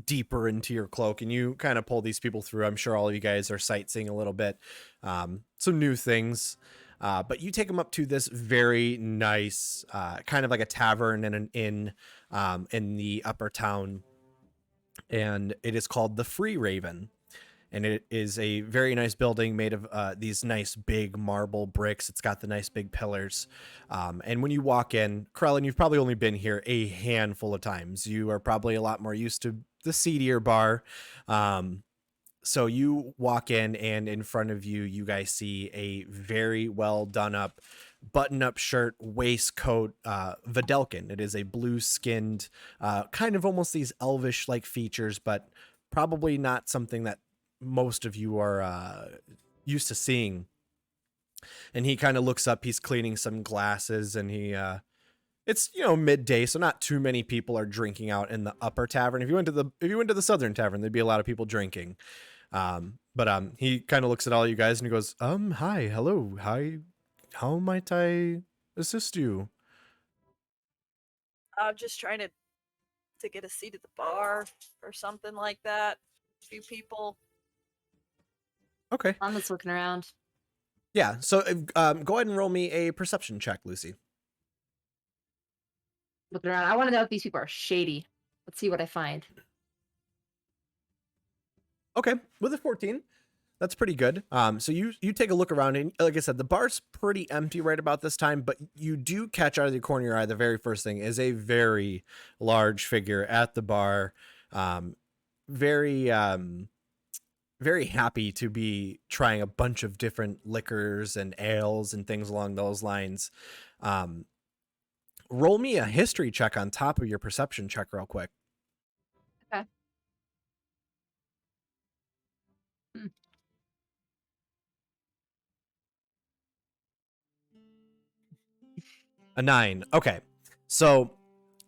deeper into your cloak, and you kind of pull these people through. I'm sure all of you guys are sightseeing a little bit, some new things. But you take them up to this very nice, kind of like a tavern and an inn in the upper town. And it is called the Free Raven. And it is a very nice building made of these nice big marble bricks. It's got the nice big pillars. And when you walk in, Krellin, you've probably only been here a handful of times. You are probably a lot more used to the seedier bar. So you walk in, and in front of you, you guys see a very well done up button-up shirt, waistcoat, Videlkin. It is a blue-skinned, kind of almost these elvish-like features, but probably not something that most of you are used to seeing. And he kind of looks up. He's cleaning some glasses, and it's midday, so not too many people are drinking out in the upper tavern. If you went to the southern tavern, there'd be a lot of people drinking. But he kind of looks at all you guys and he goes, hi, hello, hi, how might I assist you? I'm just trying to get a seat at the bar or something like that. A few people. Okay. I'm just looking around. Yeah. So go ahead and roll me a perception check, Lucy. Looking around. I want to know if these people are shady. Let's see what I find. Okay. With a 14, that's pretty good. So you take a look around, and like I said, the bar's pretty empty right about this time, but you do catch out of the corner of your eye, the very first thing is a very large figure at the bar. Very happy to be trying a bunch of different liquors and ales and things along those lines. Roll me a history check on top of your perception check real quick. Okay. A 9. Okay. So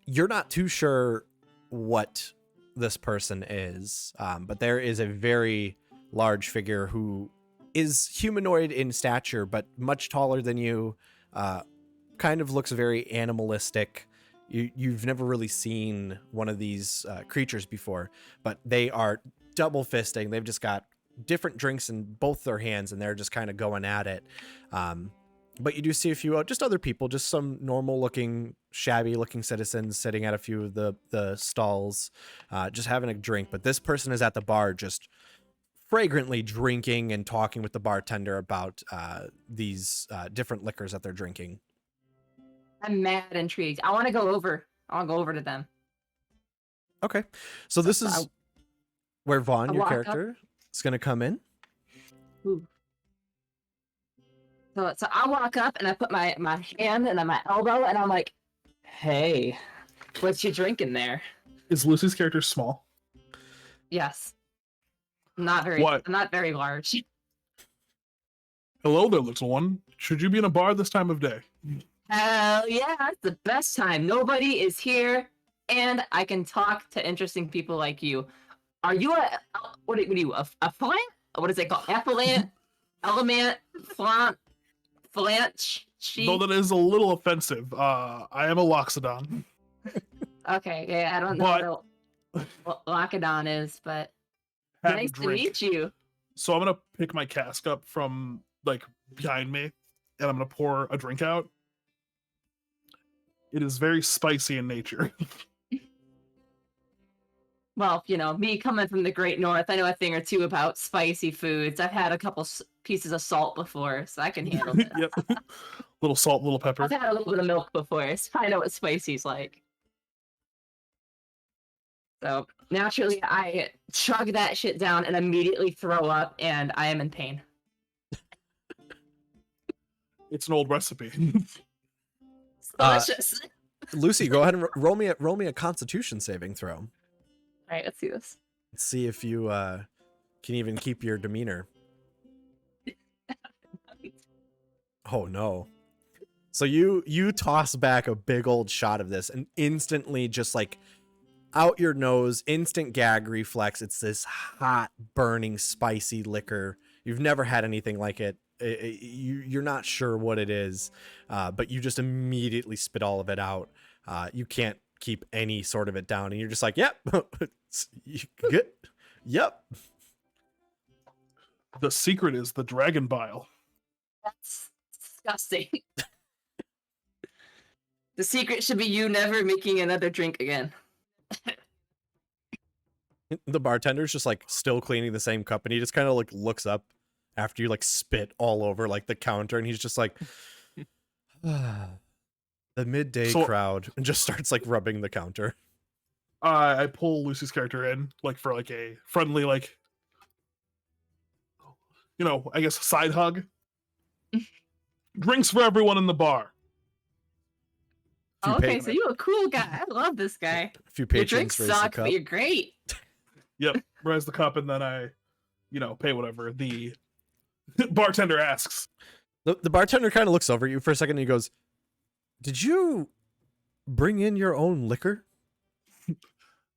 you're not too sure what this person is, but there is a very large figure who is humanoid in stature, but much taller than you, kind of looks very animalistic. You've never really seen one of these creatures before, but they are double fisting. They've just got different drinks in both their hands, and they're just kind of going at it. But you do see a few just other people, just some normal looking, shabby looking citizens sitting at a few of the stalls, just having a drink. But this person is at the bar just fragrantly drinking and talking with the bartender about these different liquors that they're drinking. I'm mad intrigued. I want to go over. I want to go over to them. Okay. So this is where Vaughn, your walk up. character, is going to come in. Ooh. So I walk up and I put my hand and then my elbow and I'm like, hey, what you drinking there? Is Lucy's character small? Yes. Not very. What? I'm not very large. Hello there, little one. Should you be in a bar this time of day? Hell yeah, it's the best time. Nobody is here, and I can talk to interesting people like you. Are you what are you, a flant? What is it called? Applant? Element? Flanch? Though that is a little offensive. I am a Loxodon. Okay, yeah, I don't know what Lockadon is, but Have a nice to drink. meet you. So I'm gonna pick my cask up from behind me, and I'm gonna pour a drink out. It is very spicy in nature. Well, me coming from the Great North, I know a thing or two about spicy foods. I've had a couple pieces of salt before, so I can handle it. Yep. Little salt, little pepper. I've had a little bit of milk before, so I know what spicy's like. So naturally, I chug that shit down and immediately throw up, and I am in pain. It's an old recipe. It's delicious. Lucy, go ahead and roll me a Constitution saving throw. All right, let's do this. Let's see if you can even keep your demeanor. Oh no. So you toss back a big old shot of this and instantly just like out your nose, instant gag reflex. It's this hot, burning, spicy liquor. You've never had anything like it. You're not sure what it is, but you just immediately spit all of it out. You can't keep any sort of it down, and you're just like, "Yep, good, yep." The secret is the dragon bile. That's disgusting. The secret should be you never making another drink again. The bartender's just like still cleaning the same cup, and he just kind of like looks up after you like spit all over like the counter, and he's just like, the midday crowd, and just starts like rubbing the counter. I pull Lucy's character in, like for like a friendly, like, you know, I guess side hug. Drinks for everyone in the bar. Few Okay, pa- so you're a cool guy. I love this guy. A few Your patrons drinks raise the suck, cup. but you're great. Yep, raise the cup, and then I, you know, pay whatever the bartender asks. The bartender kind of looks over at you for a second, and he goes, "Did you bring in your own liquor?"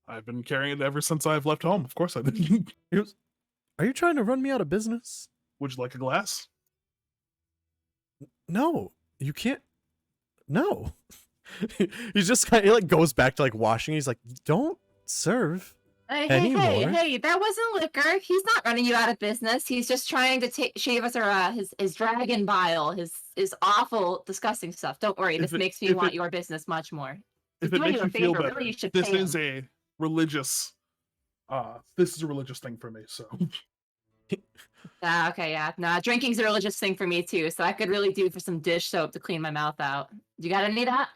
I've been carrying it ever since I've left home. Of course I did. He goes, "Are you trying to run me out of business?" Would you like a glass? No, you can't. No. He's just kind of like goes back to like washing. He's like, "Don't serve." Hey, Anymore? hey, that wasn't liquor. He's not running you out of business. He's just trying to shave us our his dragon bile, his awful, disgusting stuff. Don't worry, this makes me want your business much more. If He's it doing makes you a you feel favor. better, Really, you should this pay is him. a religious. This is a religious thing for me. So Okay, yeah. Nah, drinking's a religious thing for me too. So I could really do for some dish soap to clean my mouth out. You got any of that?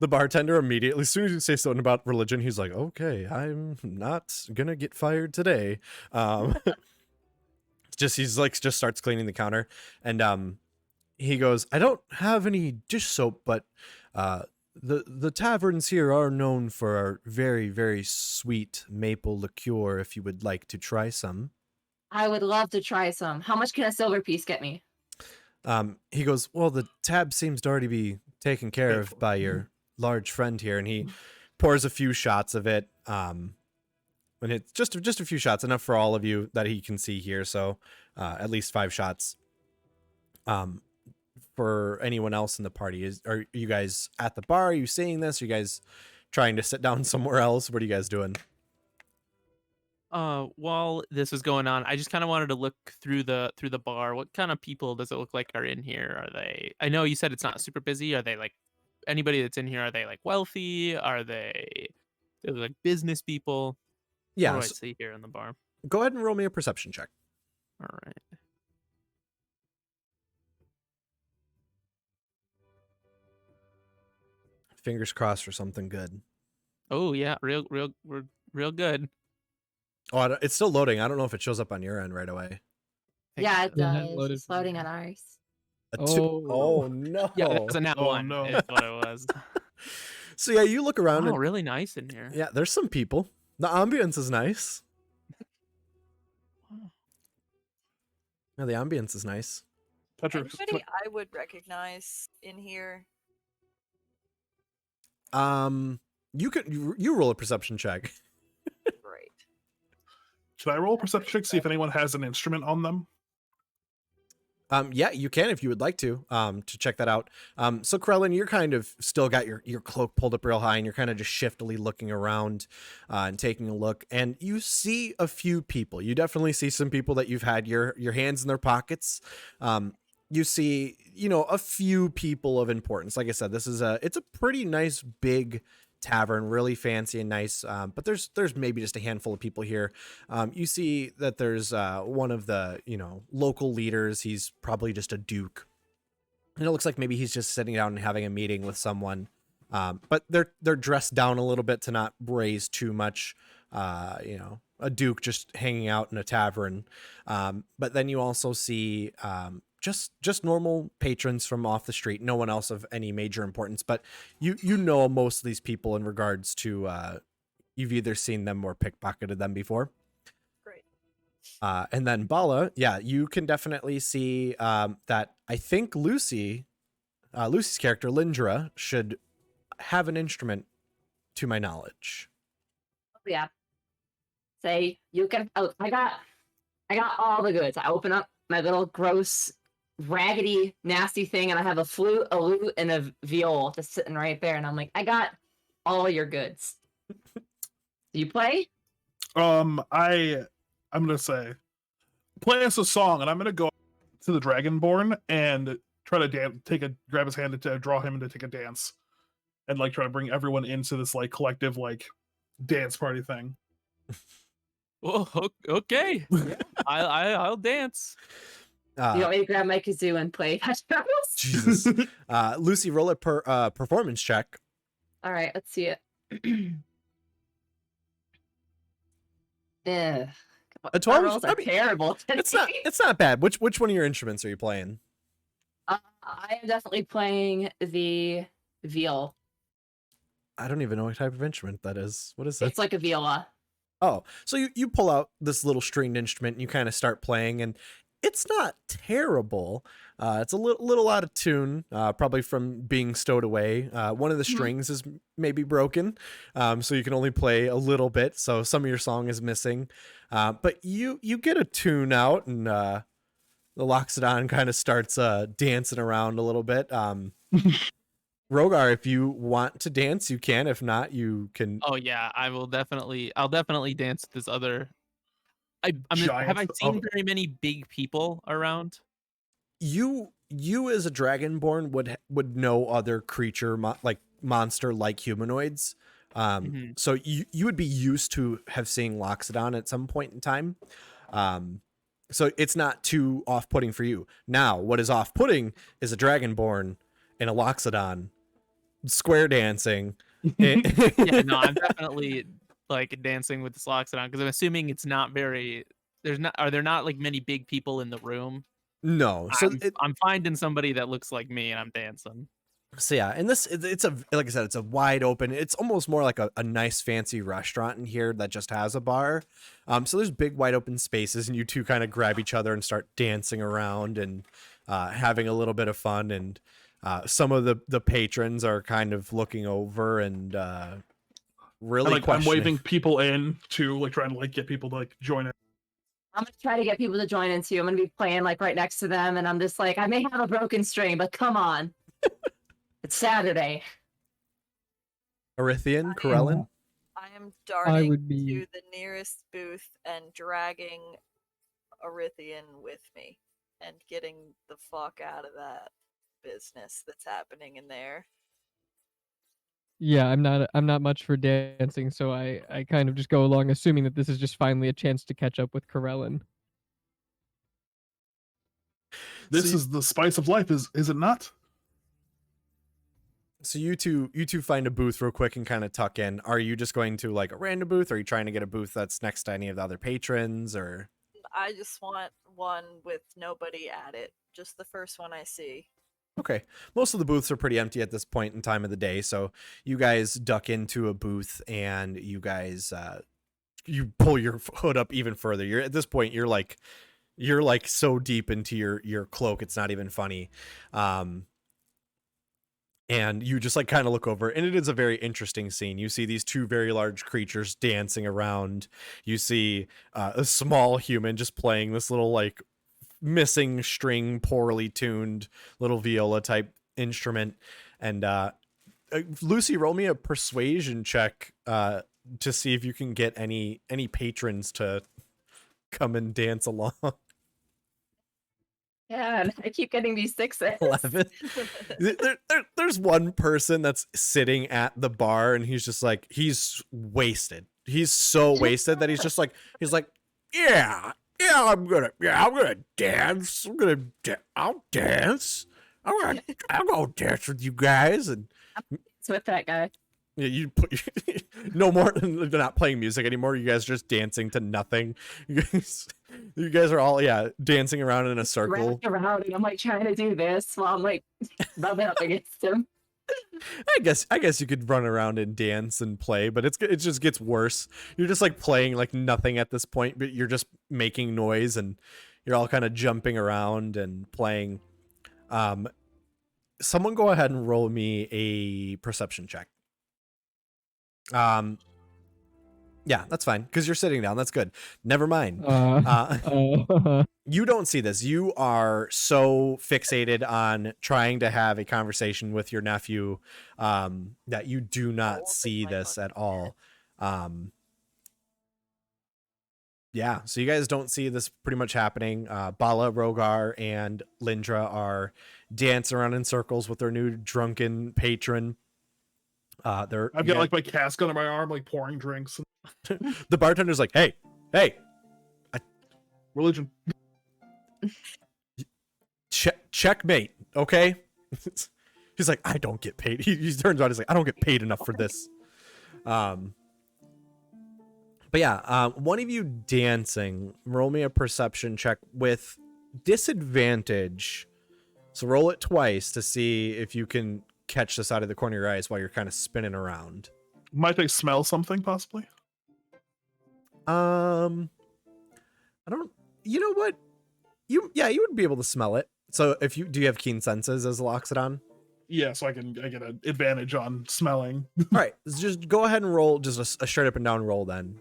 The bartender immediately, as soon as you say something about religion, he's like, "Okay, I'm not gonna get fired today." He's like, just starts cleaning the counter, and he goes, "I don't have any dish soap, but the taverns here are known for our very, very sweet maple liqueur. If you would like to try some." I would love to try some. How much can a silver piece get me? He goes, "Well, the tab seems to already be taken care of by your large friend here," and he pours a few shots of it. And it's just a few shots, enough for all of you that he can see here. So at least 5 shots. For anyone else in the party, are you guys at the bar? Are you seeing this? Are you guys trying to sit down somewhere else? What are you guys doing? While this is going on, I just kind of wanted to look through the bar. What kind of people does it look like are in here? Are they? I know you said it's not super busy. Are they like anybody that's in here? Are they like wealthy? Are they like business people? Yeah. What do I see here in the bar? Go ahead and roll me a perception check. All right. Fingers crossed for something good. Oh yeah, real good. Oh, it's still loading. I don't know if it shows up on your end right away. Yeah, it Yeah, does. loaded It's for loading me. on ours. A 2. Oh no. Yeah, that was a nat Oh, one. no. Is what it was. So yeah, you look around Oh, and really nice in here. yeah, there's some people. The ambience is nice. Wow. Yeah, the ambience is nice. Petra, Anybody I would recognize in here? You can you roll a perception check. Great. should I roll a perception check, see if anyone has an instrument on them? Yeah, you can if you would like to check that out. So Krellin, you're kind of still got your cloak pulled up real high, and you're kind of just shiftily looking around and taking a look, and you see a few people. You definitely see some people that you've had your hands in their pockets. You see, a few people of importance. Like I said, it's a pretty nice big tavern, really fancy and nice. But there's maybe just a handful of people here. You see that there's one of the local leaders. He's probably just a duke, and it looks like maybe he's just sitting down and having a meeting with someone. But they're dressed down a little bit to not raise too much. A duke just hanging out in a tavern. But then you also see just normal patrons from off the street, no one else of any major importance, but you know most of these people in regards to you've either seen them or pickpocketed them before. Great. And then Bala, yeah, you can definitely see that I think Lucy's character, Lindra, should have an instrument to my knowledge. Yeah. Say you can. Oh, I got all the goods. I open up my little gross, raggedy, nasty thing, and I have a flute, a lute, and a viol just sitting right there. And I'm like, I got all your goods. Do you play? I'm gonna say, play us a song, and I'm gonna go to the Dragonborn and try to grab his hand to draw him to take a dance, and like try to bring everyone into this like collective like dance party thing. Oh, okay. Yeah, I'll dance. You want me to grab my kazoo and play Petros? Jesus. Lucy, roll a performance check. All right, let's see it. Ugh. A 12? My rolls are terrible. It's not bad. Which one of your instruments are you playing? I am definitely playing the viol. I don't even know what type of instrument that is. What is it? It's like a viola. Oh, so you pull out this little stringed instrument and you kind of start playing, and it's not terrible. It's a little out of tune, probably from being stowed away. One of the strings is maybe broken, so you can only play a little bit. So some of your song is missing, but you get a tune out, and the Loxodon kind of starts dancing around a little bit. Rogar, if you want to dance, you can. If not, you can. Oh yeah, I'll definitely dance with this other. Have I Giant seen of- very many big people around? You as a dragonborn would know other creature monster like humanoids. So you would be used to have seeing Loxodon at some point in time. So it's not too off-putting for you. Now, what is off-putting is a dragonborn and a Loxodon square dancing. Yeah, no, I'm definitely like dancing with the Loxodon because I'm assuming it's not very. Are there not like many big people in the room? No, so I'm finding somebody that looks like me and I'm dancing. So yeah, and it's a, like I said, it's a wide open. It's almost more like a nice fancy restaurant in here that just has a bar. So there's big wide open spaces, and you two kind of grab each other and start dancing around and having a little bit of fun. And some of the patrons are kind of looking over and really I'm questioning. waving people in to like trying to like get people to like join in. I'm gonna try to get people to join in too. I'm gonna be playing like right next to them, and I'm just like, I may have a broken string, but come on. It's Saturday. Arithian, Corellin. I am darting would be- to the nearest booth and dragging Arithian with me and getting the fuck out of that business that's happening in there. Yeah, I'm not much for dancing, so I kind of just go along assuming that this is just finally a chance to catch up with Corellin. This So is the spice of life, is it not? So you two find a booth real quick and kind of tuck in. Are you just going to like a random booth? Or are you trying to get a booth that's next to any of the other patrons? Or I just want one with nobody at it. Just the first one I see. okay, most of the booths are pretty empty at this point in time of the day. So you guys duck into a booth and you guys you pull your hood up even further. You're at this point you're like so deep into your cloak it's not even funny. And you just like kind of look over, and it is a very interesting scene. You see these two very large creatures dancing around. You see a small human just playing this little like missing string, poorly tuned little viola type instrument. And Lucy, roll me a persuasion check to see if you can get any patrons to come and dance along. Yeah, I keep getting these 6s. 11. There's one person that's sitting at the bar and he's just like, he's wasted. He's so wasted that he's like, yeah, I'm gonna dance. I'll dance. I'll go dance with you guys. And So with that guy. yeah, you put no more. They're not playing music anymore. You guys are just dancing to nothing. You guys are all dancing around in a circle. Wrapped around, and I'm like trying to do this while I'm like rubbing up against him. I guess you could run around and dance and play, but it just gets worse. You're just like playing like nothing at this point, but you're just making noise and you're all kind of jumping around and playing. Someone go ahead and roll me a perception check. Yeah, that's fine because you're sitting down. That's good. Never mind. You don't see this. You are so fixated on trying to have a conversation with your nephew that you do not see this at all. Yeah, so you guys don't see this pretty much happening. Bala, Rogar, and Lindra are dancing around in circles with their new drunken patron. I've got like my cask under my arm, like pouring drinks. The bartender's like, hey, Religion. checkmate, okay? He's like, I don't get paid. He turns around, he's like, I don't get paid enough for this. But yeah, one of you dancing, roll me a perception check with disadvantage. So roll it twice to see if you can catch this out of the corner of your eyes while you're kind of spinning around. Might they smell something possibly? I don't. You know what? You would be able to smell it. So if you do, you have keen senses as Loxodon. Yeah, so I get an advantage on smelling. All right, just go ahead and roll just a straight up and down roll then,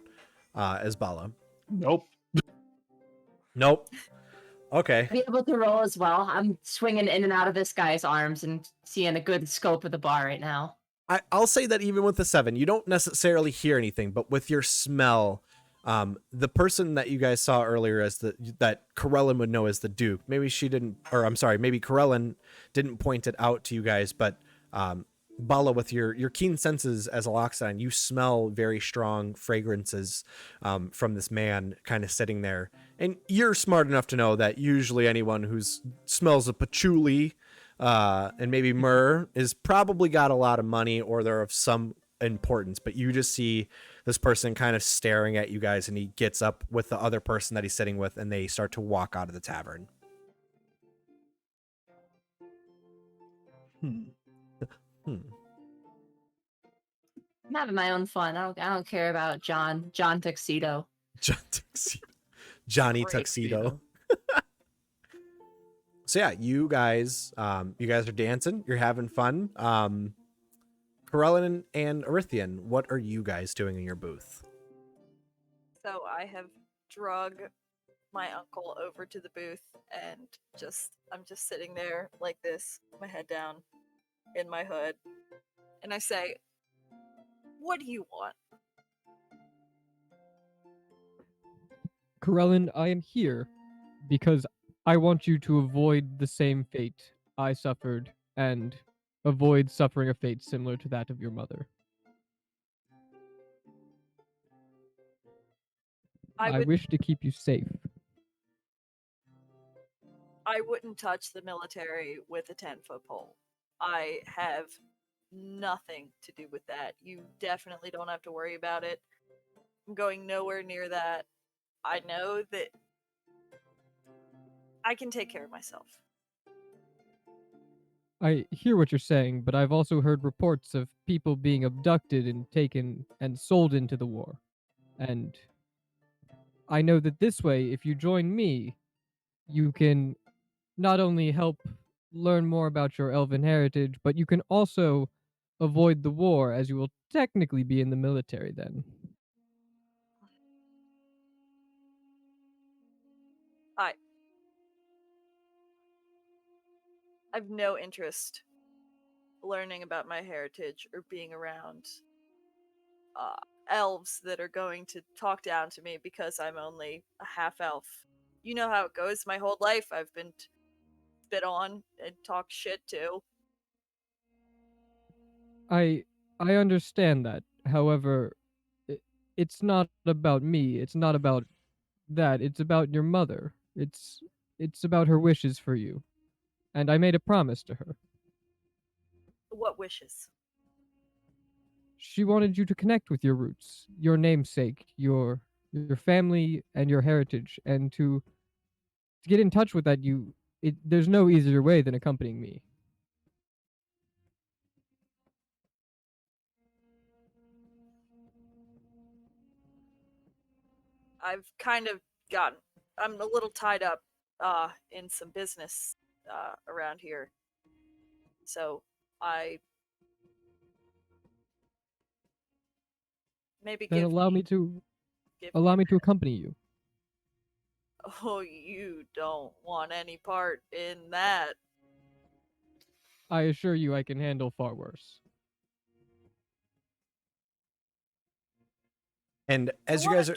as Bala. Nope. Okay. Be able to roll as well. I'm swinging in and out of this guy's arms and seeing a good scope of the bar right now. I'll say that even with the 7, you don't necessarily hear anything, but with your smell, the person that you guys saw earlier as that Corellin would know as the Duke, maybe she didn't, or I'm sorry, maybe Corellin didn't point it out to you guys, but Bala, with your keen senses as a Loxodon, you smell very strong fragrances from this man kind of sitting there. And you're smart enough to know that usually anyone who smells of patchouli and maybe myrrh is probably got a lot of money or they're of some importance. But you just see this person kind of staring at you guys, and he gets up with the other person that he's sitting with, and they start to walk out of the tavern. I'm having my own fun. I don't care about John Tuxedo. Johnny Great. Tuxedo. So yeah, you guys are dancing. You're having fun. Corellin and Arithian, what are you guys doing in your booth? So I have drug my uncle over to the booth and I'm just sitting there like this, my head down in my hood. And I say, "What do you want?" Corellin, I am here because I want you to avoid the same fate I suffered and avoid suffering a fate similar to that of your mother. I wish to keep you safe. I wouldn't touch the military with a 10-foot pole. I have nothing to do with that. You definitely don't have to worry about it. I'm going nowhere near that. I know that I can take care of myself. I hear what you're saying, but I've also heard reports of people being abducted and taken and sold into the war. And I know that this way, if you join me, you can not only help learn more about your elven heritage, but you can also avoid the war, as you will technically be in the military then. I've no interest learning about my heritage or being around elves that are going to talk down to me because I'm only a half elf. You know how it goes. My whole life I've been spit on and talked shit to. I understand that. However, it's not about me. It's not about that. It's about your mother. It's about her wishes for you. And I made a promise to her. What wishes? She wanted you to connect with your roots, your namesake, your family and your heritage, and to get in touch with that. There's no easier way than accompanying me. I'm a little tied up in some business around here. So I maybe Then give allow me to give allow a me to minute. accompany you. Oh, you don't want any part in that. I assure you, I can handle far worse. And as you Want a guys are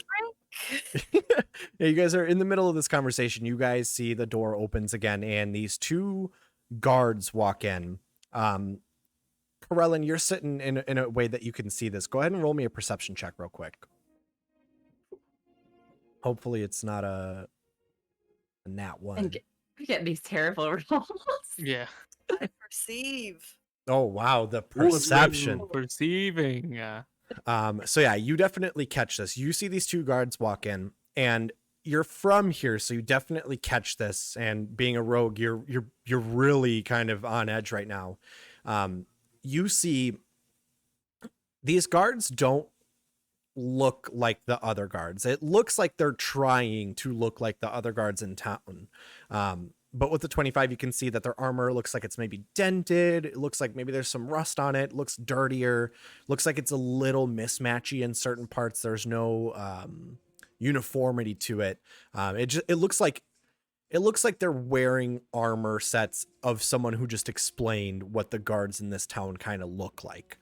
drink? yeah, you guys are in the middle of this conversation. You guys see the door opens again, and these two guards walk in. Corellin, you're sitting in a way that you can see this. Go ahead and roll me a perception check real quick. Hopefully it's not a nat one. And we get these terrible results. Yeah. I perceive. Oh wow, the Ooh, it's perception. Perceiving. So yeah, you definitely catch this. You see these two guards walk in, and you're from here, so you definitely catch this. And being a rogue, you're really kind of on edge right now. You see these guards don't look like the other guards. It looks like they're trying to look like the other guards in town. But with the 25, you can see that their armor looks like it's maybe dented. It looks like maybe there's some rust on it. It looks dirtier. Looks like it's a little mismatchy in certain parts. There's no uniformity to it. It looks like they're wearing armor sets of someone who just explained what the guards in this town kind of look like.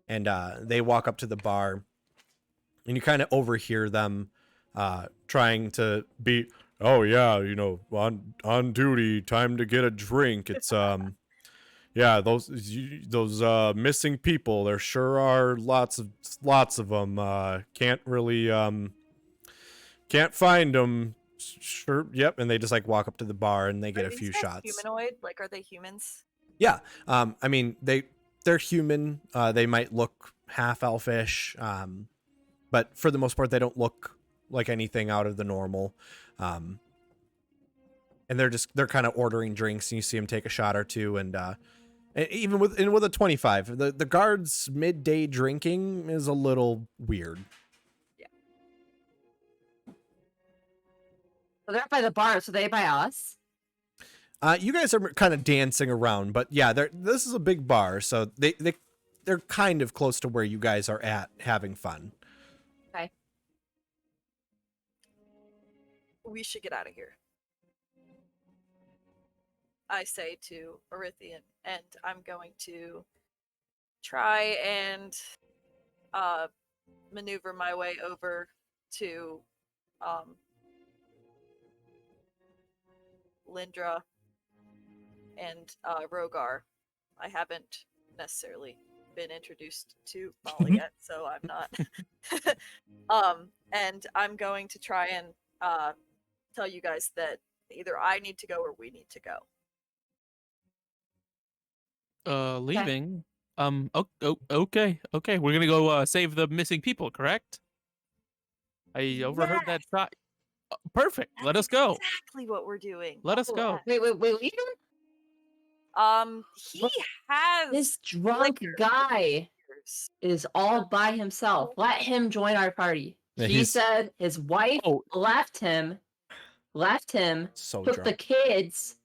And they walk up to the bar, and you kind of overhear them trying to be, oh yeah, you know, on duty, time to get a drink. It's yeah, those missing people, there sure are lots of them. Can't really can't find them. Sure, yep. And they just like walk up to the bar and they get Are a these few guys shots. Humanoid? Like, are they humans? Yeah. I mean, they're human. They might look half elfish. But for the most part, they don't look like anything out of the normal. And they're kind of ordering drinks, and you see them take a shot or two. And even with a 25, the guards midday drinking is a little weird. So they're up by the bar, so they by us. You guys are kind of dancing around, but yeah, this is a big bar, so they're kind of close to where you guys are at having fun. Okay. We should get out of here. I say to Orithian, and I'm going to try and maneuver my way over to Lindra and Rogar. I haven't necessarily been introduced to Molly yet, so I'm not. And I'm going to try and tell you guys that either I need to go or we need to go. Leaving. Okay. We're gonna go save the missing people, correct? I overheard that shot. Perfect. Let us go. Exactly what we're doing. Let us go. Wait, leaving? He has This drunk liquor. guy is all by himself. Let him join our party. Yeah, He he's- said his wife Oh. left him, So took drunk. the kids.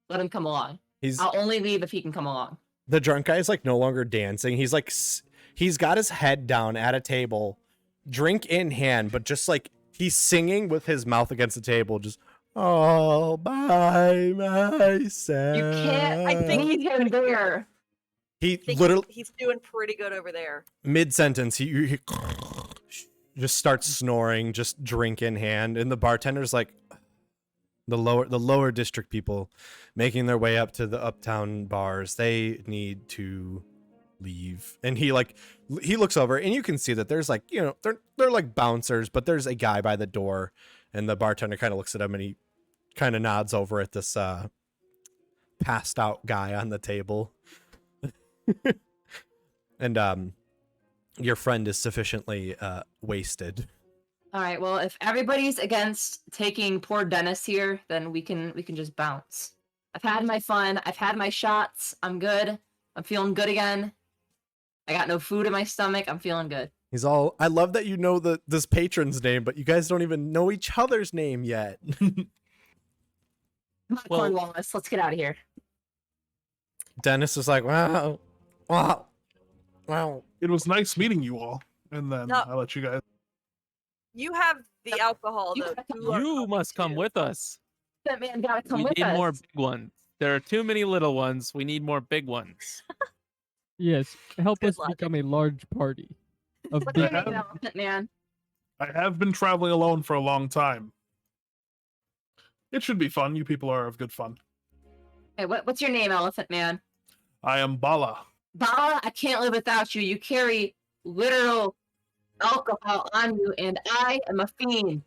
Let him come along. He's I'll only leave if he can come along. the drunk guy is like no longer dancing. He's like he's got his head down at a table, drink in hand, but just like he's singing with his mouth against the table, just all by myself. You can't. I think he's going there. He I think literally he's doing pretty good over there. mid sentence he just starts snoring, just drink in hand, and the bartender's like, the lower district people making their way up to the uptown bars, they need to leave. And he looks over, and you can see that there's like, you know, they're like bouncers, but there's a guy by the door, and the bartender kind of looks at him, and he kind of nods over at this passed out guy on the table. And your friend is sufficiently wasted. All right. Well, if everybody's against taking poor Dennis here, then we can just bounce. I've had my fun. I've had my shots. I'm good. I'm feeling good again. I got no food in my stomach. I'm feeling good. He's all, I love that you know this patron's name, but you guys don't even know each other's name yet. Come on, Well- Cornwallis. Let's get out of here. Dennis is like, wow, wow, wow. It was nice meeting you all. And then No. I let you guys. You have the alcohol, You though. gotta come You are You coming must come too. with us. That man gotta come We with need us. more big ones. There are too many little ones. We need more big ones. Yes, help Good us logic. become a large party of What's big your name, have- ones. Elephant Man? I have been traveling alone for a long time. It should be fun. You people are of good fun. Hey, what's your name, Elephant Man? I am Bala. Bala, I can't live without you. You carry literal alcohol on you, and I am a fiend.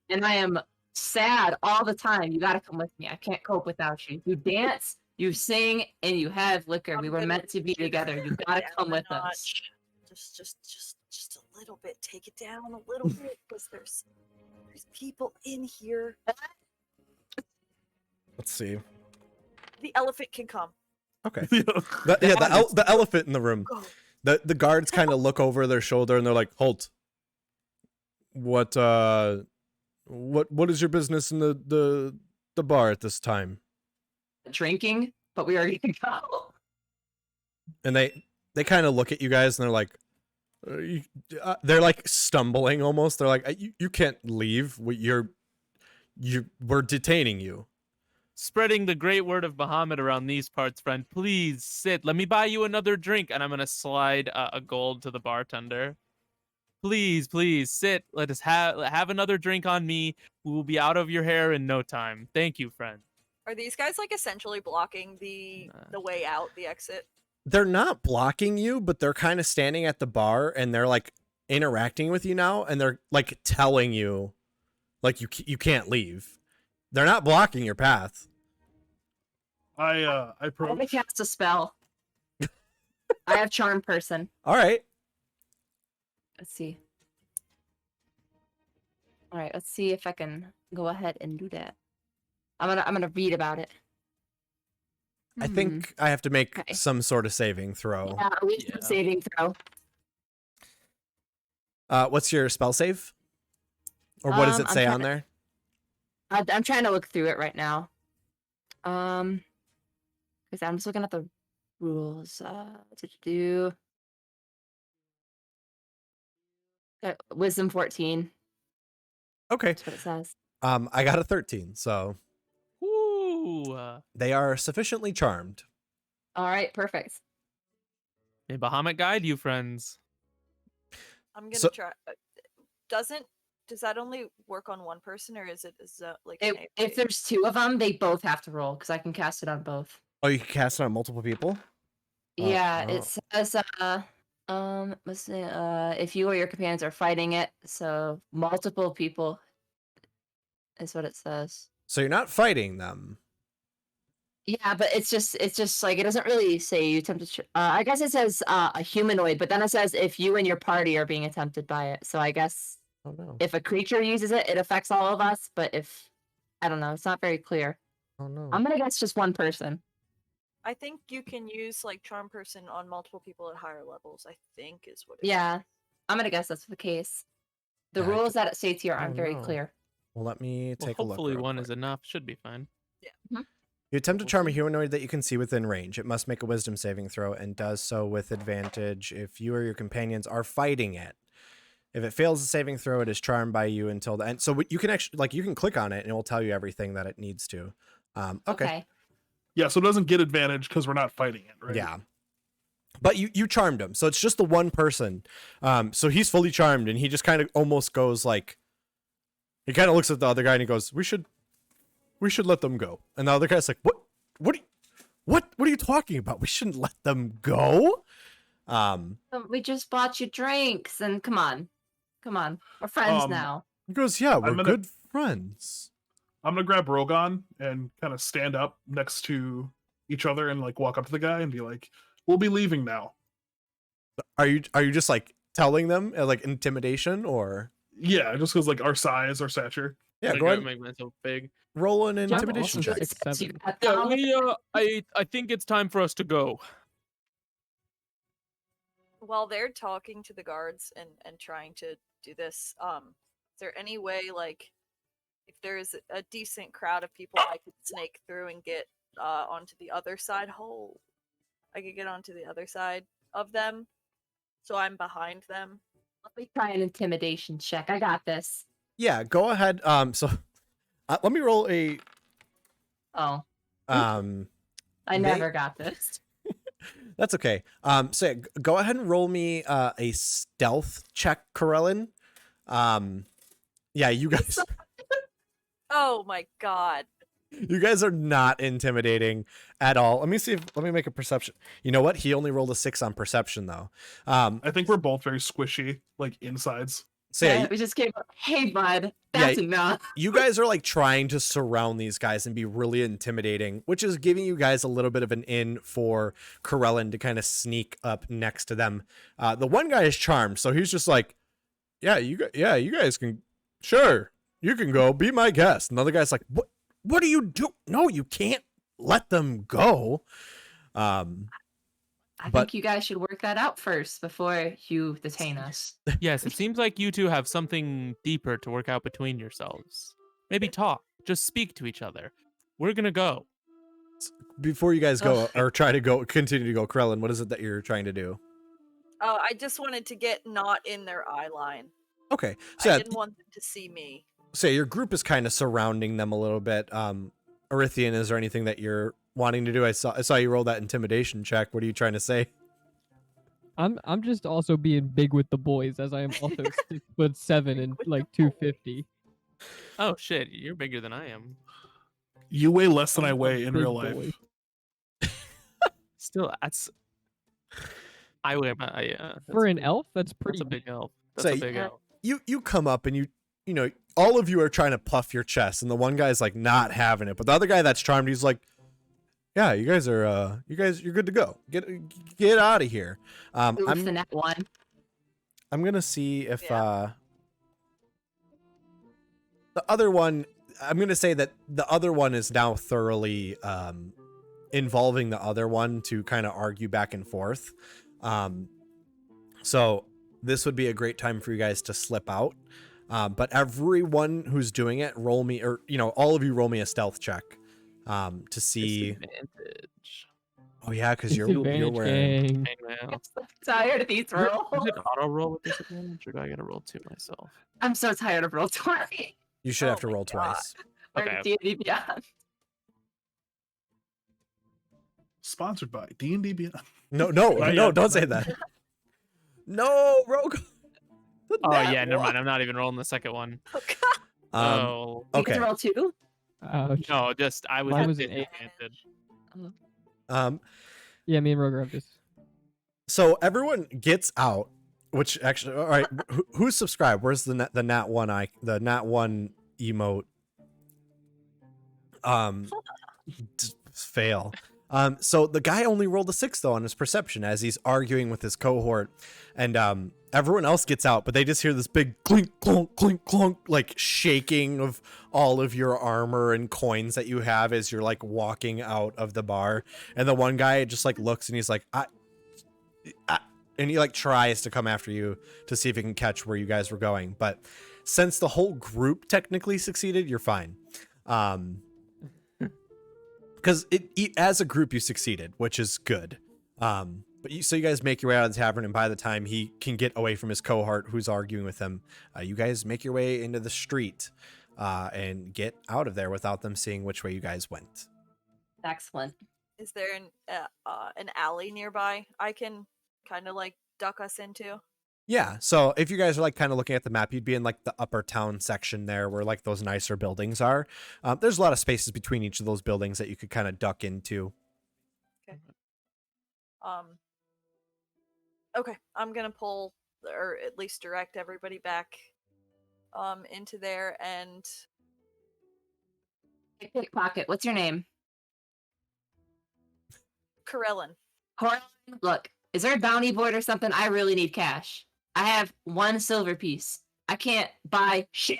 And I am sad all the time. You gotta come with me. I can't cope without you. You dance, you sing, and you have liquor. I'm We were good meant with to be you. together. You gotta Down come a with us. notch. Just a little bit. Take it down a little bit, because there's people in here. Let's see. The elephant can come. Okay. Yeah. The elephant in the room. Go. The guards kind of look over their shoulder and they're like, "Halt! What is your business in the bar at this time?" Drinking, but we already go. And they kind of look at you guys and they're like, they're like stumbling almost. They're like, "You can't leave. We're detaining you." Spreading the great word of Bahamut around these parts, friend. Please sit. Let me buy you another drink. And I'm going to slide a gold to the bartender. Please, please sit. Let us have another drink on me. We will be out of your hair in no time. Thank you, friend. Are these guys like essentially blocking the way out, the exit? They're not blocking you, but they're kind of standing at the bar and they're like interacting with you now, and they're like telling you, like you can't leave. They're not blocking your path. I I'm approach. gonna cast a spell. I have charm person. All right. Let's see. All right, let's see if I can go ahead and do that. I'm gonna read about it. I think I have to make Okay. some sort of saving throw. Yeah, a wisdom Yeah. saving throw. What's your spell save? Or what does it I'm say trying on to- there? I'm trying to look through it right now. Because I'm just looking at the rules. To do wisdom 14. Okay. That's what it says. I got a 13, so Woo! they are sufficiently charmed. All right, perfect. May Bahamut guide you, friends. I'm gonna So- try. Does that only work on one person, or is that like an If AoE? there's two of them, they both have to roll because I can cast it on both. Oh, you can cast it on multiple people? Yeah, oh. it says let's see, if you or your companions are fighting it, so multiple people is what it says. So you're not fighting them. Yeah, but it's just like it doesn't really say you attempt to. I guess it says a humanoid, but then it says if you and your party are being attempted by it. So I guess Oh no. if a creature uses it, it affects all of us. But if I don't know, it's not very clear. Oh no. I'm gonna guess just one person. I think you can use like charm person on multiple people at higher levels. I think is what. It Yeah, I'm gonna guess that's the case. The Yeah, I rules that it states here oh, aren't very no. clear. Well, let me Well, take a look. hopefully real one quick. is enough. Should be fine. You attempt to charm a humanoid that you can see within range. It must make a wisdom saving throw and does so with advantage if you or your companions are fighting it. If it fails the saving throw, it is charmed by you until the end. So you can actually, like, you can click on it and it will tell you everything that it needs to. Okay. Yeah, so it doesn't get advantage because we're not fighting it, right? Yeah. But you charmed him. So it's just the one person. So he's fully charmed and he just kind of almost goes like, he kind of looks at the other guy and he goes, we should let them go. And the other guy's like, what are you talking about? We shouldn't let them go. We just bought you drinks, and come on, we're friends now. He goes, yeah, we're gonna- good friends. I'm gonna grab Rogon and kind of stand up next to each other and like walk up to the guy and be like, "We'll be leaving now." Are you just like telling them like intimidation or? Yeah, just because like our size, our stature. Yeah, I go gotta ahead. make myself big. Roll an Yeah, intimidation also check. six, seven. Yeah, I think it's time for us to go. While they're talking to the guards and trying to do this, is there any way like if there's a decent crowd of people I could snake through and get onto the other side? I could get onto the other side of them, so I'm behind them. Let me try an intimidation check. I got this. Yeah, go ahead. So let me roll a Oh, um. I They- never got this. That's okay. So go ahead and roll me a stealth check, Corellin. Yeah, you guys. Oh my god. You guys are not intimidating at all. Let me make a perception. You know what? He only rolled a 6 on perception though. I think we're both very squishy, like insides. So yeah, We just came up, hey, bud, that's enough. you guys are like trying to surround these guys and be really intimidating, which is giving you guys a little bit of an in for Corellin to kind of sneak up next to them. The one guy is charmed, so he's just like, you guys can, sure, you can go, be my guest. Another guy's like, what do you do? No, you can't let them go. I but- think you guys should work that out first before you detain us. Yes, it seems like you two have something deeper to work out between yourselves. Maybe talk. Just speak to each other. We're gonna go. Before you guys go Ugh. or continue to go, Corellin, what is it that you're trying to do? Oh, I just wanted to get not in their eye line. Okay, so I yeah, didn't want them to see me. so your group is kind of surrounding them a little bit. Arithian, is there anything that you're wanting to do? I saw you roll that intimidation check. What are you trying to say? I'm just also being big with the boys, as I am also 6'7" and With like the 250. Oh shit, you're bigger than I am. You weigh less than I'm I a weigh in big real boy. life. Still, that's. I weigh about For an elf, that's pretty. That's a big elf. That's So a big elf. You come up and you know, all of you are trying to puff your chest, and the one guy's like not having it, but the other guy that's charmed, he's like, yeah, you guys are you're good to go. Get out of here. Oof, the net one. I'm gonna see if Yeah. the other one. I'm gonna say that the other one is now thoroughly involving the other one to kind of argue back and forth. So this would be a great time for you guys to slip out. But everyone who's doing it, roll me, or all of you roll me a stealth check to see. Disadvantage. Oh yeah, because you're wearing. Gang. Hey, I'm now. so tired of these rolls. Is it auto roll with disadvantage, or do I gotta roll 2 myself? I'm so tired of roll 20. You should have Oh to my roll God. twice. Or Okay. D&D Beyond. Sponsored by D&D Beyond. No, Not yet. don't say that. No, Rogue. Oh yeah, never mind. I'm not even rolling the second one. Oh god. Oh You get Okay. to roll 2? Ouch. no, just I was Mine at was an 8. disadvantage. Yeah, me and Roger have this. So everyone gets out, which actually, all right. Who's subscribed? Where's the nat one emote? Fail. So the guy only rolled a 6 though on his perception as he's arguing with his cohort, and everyone else gets out, but they just hear this big clink, clunk, clink, clunk, like shaking of all of your armor and coins that you have as you're like walking out of the bar. And the one guy just like looks and he's like, and he like tries to come after you to see if he can catch where you guys were going. But since the whole group technically succeeded, you're fine. Because as a group you succeeded, which is good. But so you guys make your way out of the tavern, and by the time he can get away from his cohort who's arguing with him, you guys make your way into the street and get out of there without them seeing which way you guys went. Excellent. Is there an alley nearby I can kind of like duck us into? Yeah, so if you guys are like kind of looking at the map, you'd be in like the upper town section there where like those nicer buildings are. There's a lot of spaces between each of those buildings that you could kind of duck into. Okay, I'm gonna pull or at least direct everybody back into there and Hey, pickpocket, what's your name? Corellin. Corin, look, is there a bounty board or something? I really need cash. I have 1 silver piece. I can't buy shit.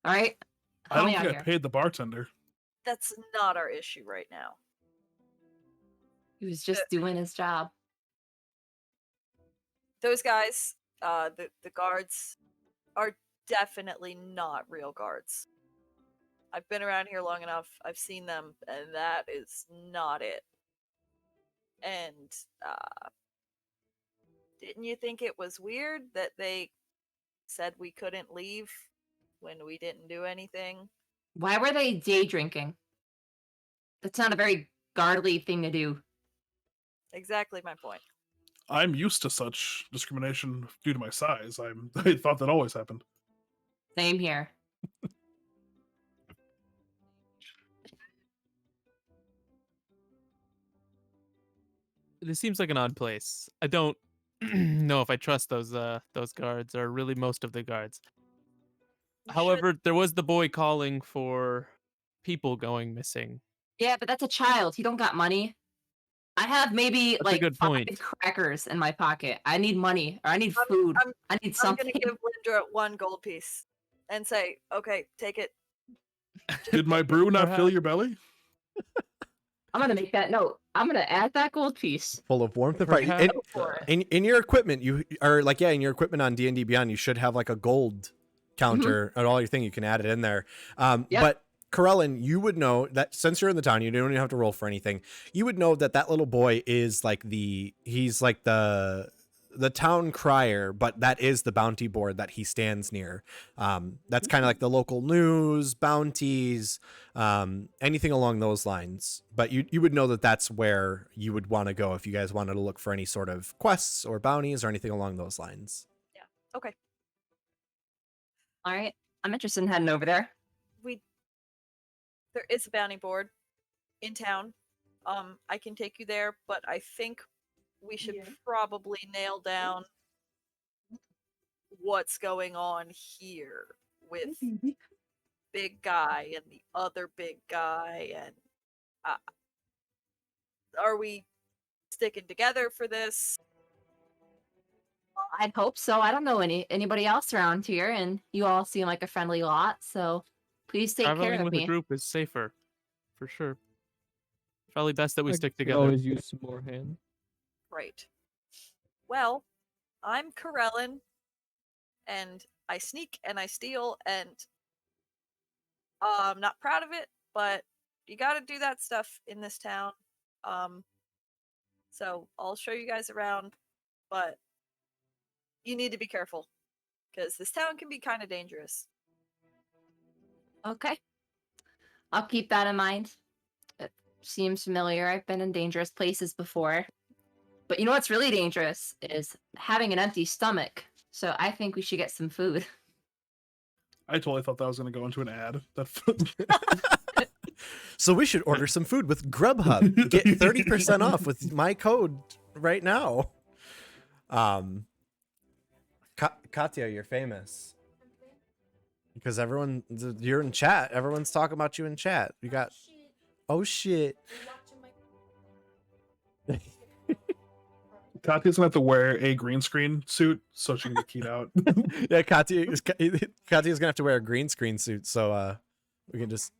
All right? I Help don't me out think I here. paid the bartender. That's not our issue right now. He was just doing his job. Those guys, the guards, are definitely not real guards. I've been around here long enough. I've seen them, and that is not it. And didn't you think it was weird that they said we couldn't leave when we didn't do anything? Why were they day drinking? That's not a very godly thing to do. Exactly my point. I'm used to such discrimination due to my size. I thought that always happened. Same here. This seems like an odd place. I don't know if I trust those guards, or really most of the guards. You However, there was the boy calling for people going missing. Yeah, but that's a child. He don't got money. I have maybe That's a like good 5 point. crackers in my pocket. I need money, or I need I'm- food. I'm- I need I'm something. gonna give Lindra 1 gold piece and say, "Okay, take it." Did my brew not fill Perhaps. your belly? I'm gonna make that note. I'm gonna add that gold piece. Full of warmth and fight. Perhaps, Go for it. In your equipment, you are like, yeah, in your equipment on D&D Beyond, you should have like a gold counter at all your thing. You can add it in there. Yep. But Corellin, you would know that since you're in the town, you don't even have to roll for anything. You would know that that little boy is like he's like the town crier, but that is the bounty board that he stands near. That's kind of like the local news, bounties, anything along those lines. But you would know that that's where you would want to go if you guys wanted to look for any sort of quests or bounties or anything along those lines. Okay. All right, I'm interested in heading over there. There is a bounty board in town. I can take you there, but I think we should probably nail down what's going on here with big guy and the other big guy, and are we sticking together for this? I'd hope so. I don't know anybody else around here, and you all seem like a friendly lot. So please take care Traveling of with me. a group is safer, for sure. Probably best that we I stick could together. always use some more hand. Right. Well, I'm Corellin, and I sneak and I steal, and I'm not proud of it, but you gotta do that stuff in this town. So I'll show you guys around, but you need to be careful, because this town can be kind of dangerous. Okay, I'll keep that in mind. It seems familiar. I've been in dangerous places before. But you know what's really dangerous is having an empty stomach. So I think we should get some food. I totally thought that was going to go into an ad. So we should order some food with Grubhub. Get 30% off with my code right now. Katya, you're famous. Because you're in chat. Everyone's talking about you in chat. You got... Oh, shit. Katya's gonna have to wear a green screen suit so she can get keyed out. Yeah, Katya's gonna have to wear a green screen suit, so we can just...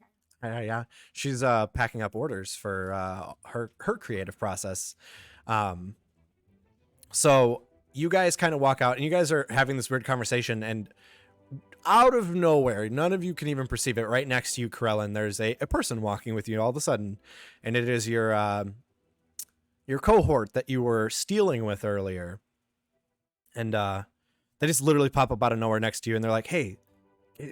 Yeah. She's packing up orders for her creative process. So you guys kind of walk out, and you guys are having this weird conversation, and out of nowhere, none of you can even perceive it, right next to you, Corellin, there's a person walking with you all of a sudden, and it is your cohort that you were stealing with earlier. And they just literally pop up out of nowhere next to you, and they're like, "Hey,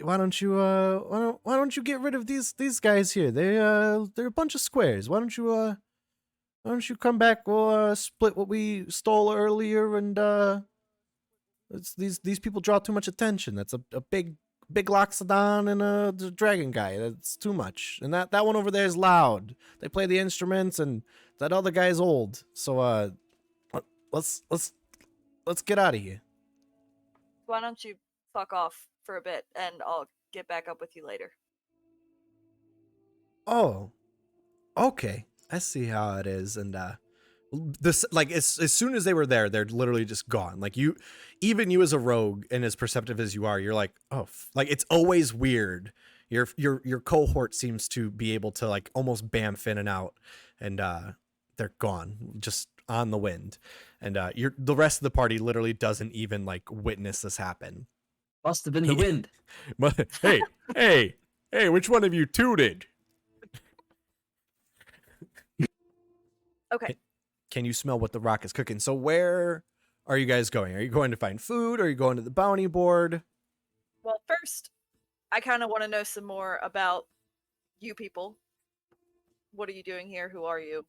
why don't you get rid of these guys here? They're a bunch of squares. Why don't you come back? We'll split what we stole earlier, and it's these people draw too much attention. That's a big Loxodon and the dragon guy. That's too much. And that one over there is loud. They play the instruments, and that other guy's old. So let's get out of here." Why don't you fuck off for a bit, and I'll get back up with you later. Oh, okay. I see how it is. And this, like, as soon as they were there, they're literally just gone. Like, even you as a rogue and as perceptive as you are, you're like, oh, like, it's always weird. Your cohort seems to be able to, like, almost bamf in and out, and they're gone, just on the wind. And the rest of the party literally doesn't even, like, witness this happen. Must have been the wind. But hey, which one of you tooted? Okay. can you smell what the rock is cooking? So where are you guys going? Are you going to find food? Or are you going to the bounty board? Well, first, I kind of want to know some more about you people. What are you doing here? Who are you?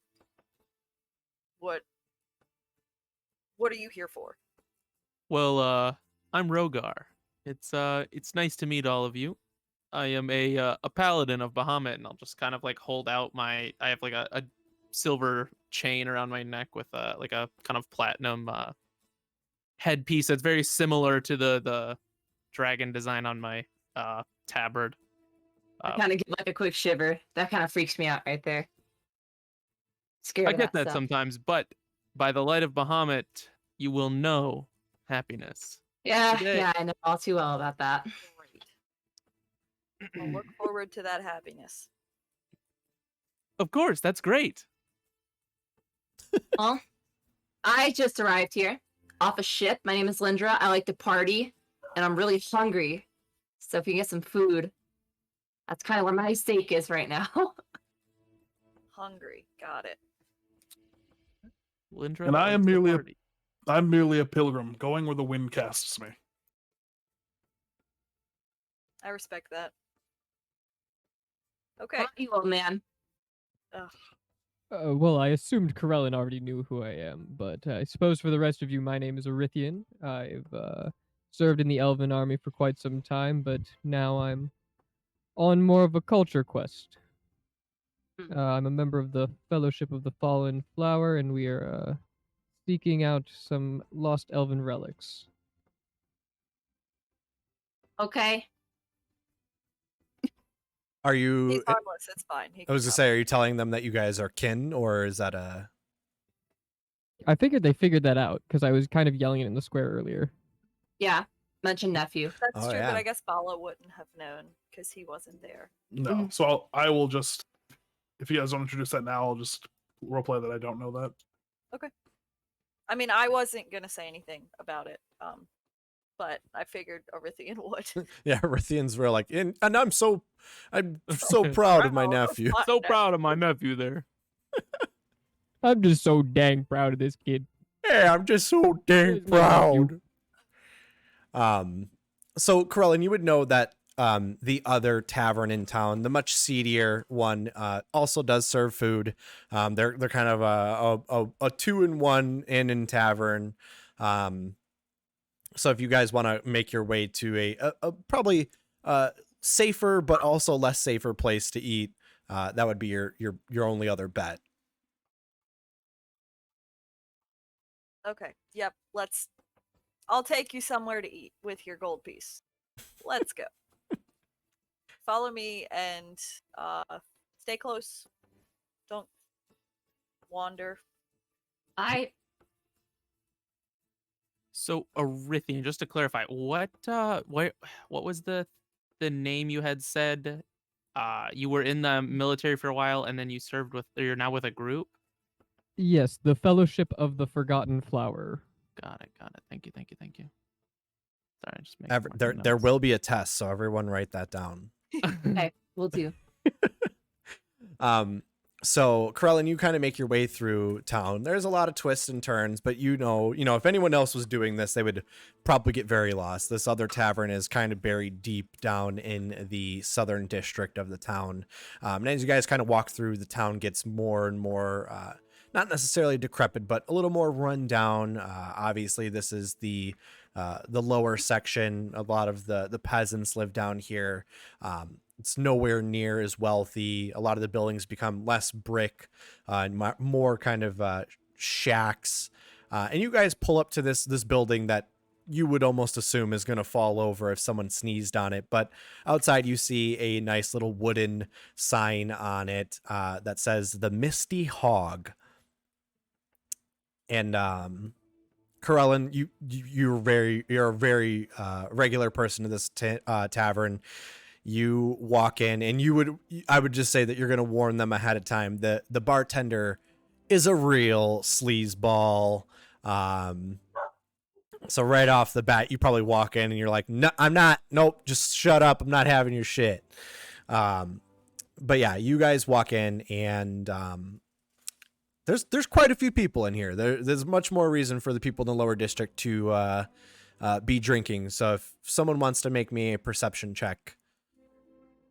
What are you here for? Well, I'm Rogar. It's nice to meet all of you. I am a paladin of Bahamut, and I'll just kind of like hold out I have like a silver chain around my neck with like a kind of platinum headpiece that's very similar to the dragon design on my tabard. I kind of get like a quick shiver. That kind of freaks me out right there. Scared I of get that stuff. sometimes, but by the light of Bahamut, you will know happiness. Yeah, Today. yeah, I know all too well about that. Great. I'll look forward to that happiness. Of course, that's great. Well, I just arrived here off a ship. My name is Lindra. I like to party, and I'm really hungry. So if you get some food, that's kind of where my stake is right now. Hungry. Got it. Lindra And I am likes to merely a- party. I'm merely a pilgrim, going where the wind casts me. I respect that. Okay. How about you, old man? Well, I assumed Corellin already knew who I am, but I suppose for the rest of you, my name is Arithian. I've served in the Elven army for quite some time, but now I'm on more of a culture quest. I'm a member of the Fellowship of the Fallen Flower, and we are seeking out some lost elven relics. Okay. Are He's you? harmless. It's fine. He I was can gonna say, are you telling them that you guys are kin, or is that a? I figured they figured that out because I was kind of yelling it in the square earlier. Yeah. Mention nephew. That's Oh, true, yeah. but I guess Bala wouldn't have known because he wasn't there. No, Mhm. so I will just, if you guys don't introduce that now, I'll just roleplay that I don't know that. I mean, I wasn't gonna say anything about it, but I figured Arithian would. Yeah, Rithian's real like, and I'm so proud of my Wow, nephew. my So proud of my nephew there. I'm just so dang proud of this kid. Yeah, I'm just so dang There's my nephew. proud. So Corellin, you would know that the other tavern in town, the much seedier one, also does serve food. They're kind of a 2-in-1 inn and tavern. So if you guys want to make your way to a probably safer but also less safer place to eat, that would be your only other bet. Okay. Yep. I'll take you somewhere to eat with your gold piece. Let's go. Follow me and stay close. Don't wander. So Arithian, just to clarify, what was the name you had said? You were in the military for a while, and then you served with. You're now with a group. Yes, the Fellowship of the Forgotten Flower. Got it. Thank you. Sorry, just making There will be a test, so everyone write that down. Okay, we'll do. So Corellin, you kind of make your way through town. There's a lot of twists and turns, but you know, if anyone else was doing this, they would probably get very lost. This other tavern is kind of buried deep down in the southern district of the town. And as you guys kind of walk through, the town gets more and more, not necessarily decrepit, but a little more run down. Obviously, this is the lower section. A lot of the peasants live down here. It's nowhere near as wealthy. A lot of the buildings become less brick and more kind of shacks. And you guys pull up to this building that you would almost assume is going to fall over if someone sneezed on it. But outside you see a nice little wooden sign on it that says the Misty Hog. And Corellin, you're a very regular person to this tavern. You walk in, and I would just say that you're going to warn them ahead of time. The bartender is a real sleazeball. So right off the bat, you probably walk in and you're like, no, I'm not. Nope, just shut up. I'm not having your shit. But yeah, you guys walk in, and there's quite a few people in here. There's much more reason for the people in the lower district to be drinking. So if someone wants to make me a perception check,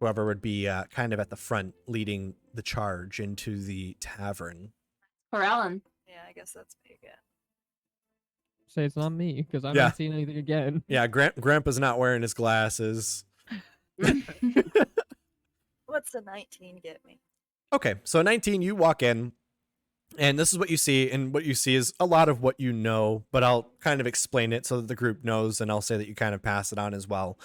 whoever would be kind of at the front leading the charge into the tavern. For Ellen. Yeah, I guess that's me again. Say it's not me because I'm Yeah. not seeing anything again. Yeah, Grandpa's not wearing his glasses. What's a 19 get me? Okay, so 19, you walk in, and this is what you see, and what you see is a lot of what you know, but I'll kind of explain it so that the group knows, and I'll say that you kind of pass it on as well.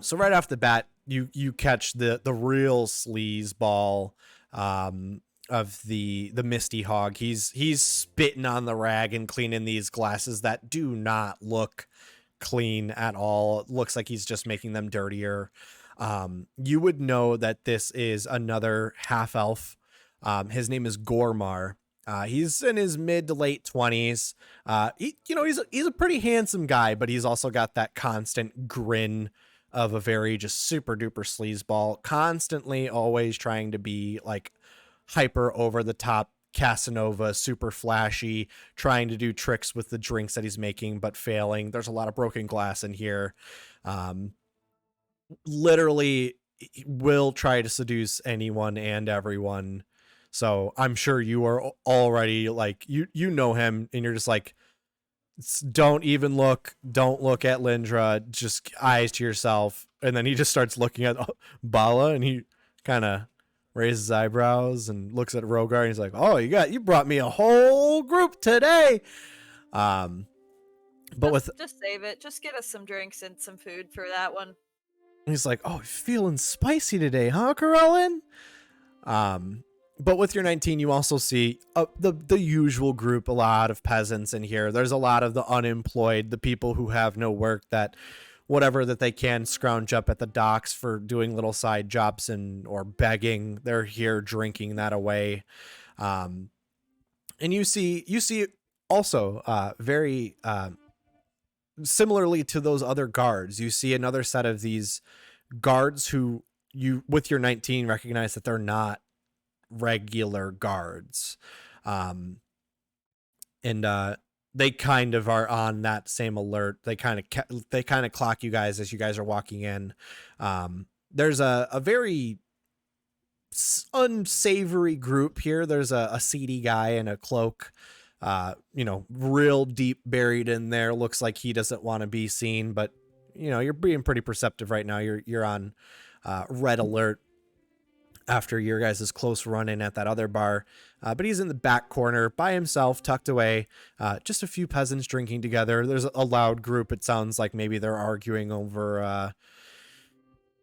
So right off the bat, you catch the real sleaze ball of the Misty Hog. He's spitting on the rag and cleaning these glasses that do not look clean at all. It looks like he's just making them dirtier. You would know that this is another half elf. His name is Gormar. He's in his mid to late 20s. He's a pretty handsome guy, but he's also got that constant grin of a very just super duper sleazeball, constantly always trying to be like hyper over the top Casanova, super flashy, trying to do tricks with the drinks that he's making, but failing. There's a lot of broken glass in here. Literally will try to seduce anyone and everyone. So I'm sure you are already like, you know him, and you're just like, don't look at Lindra, just eyes to yourself. And then he just starts looking at Bala, and he kind of raises his eyebrows and looks at Rogar, and he's like, oh, you brought me a whole group today. But Just save it. Just get us some drinks and some food for that one. he's like, oh, feeling spicy today, huh, Corellin? But with your 19, you also see the usual group, a lot of peasants in here. There's a lot of the unemployed, the people who have no work, that whatever that they can scrounge up at the docks for doing little side jobs or begging. They're here drinking that away. And you see also very similarly to those other guards, you see another set of these guards who you, with your 19, recognize that they're not regular guards. They kind of are on that same alert. They kind of clock you guys as you guys are walking in. There's a very unsavory group here. There's a seedy guy in a cloak, real deep buried in there. Looks like he doesn't want to be seen, but you're being pretty perceptive right now. You're on red alert after your guys' close run-in at that other bar. But he's in the back corner by himself, tucked away. Just a few peasants drinking together. There's a loud group. It sounds like maybe they're arguing over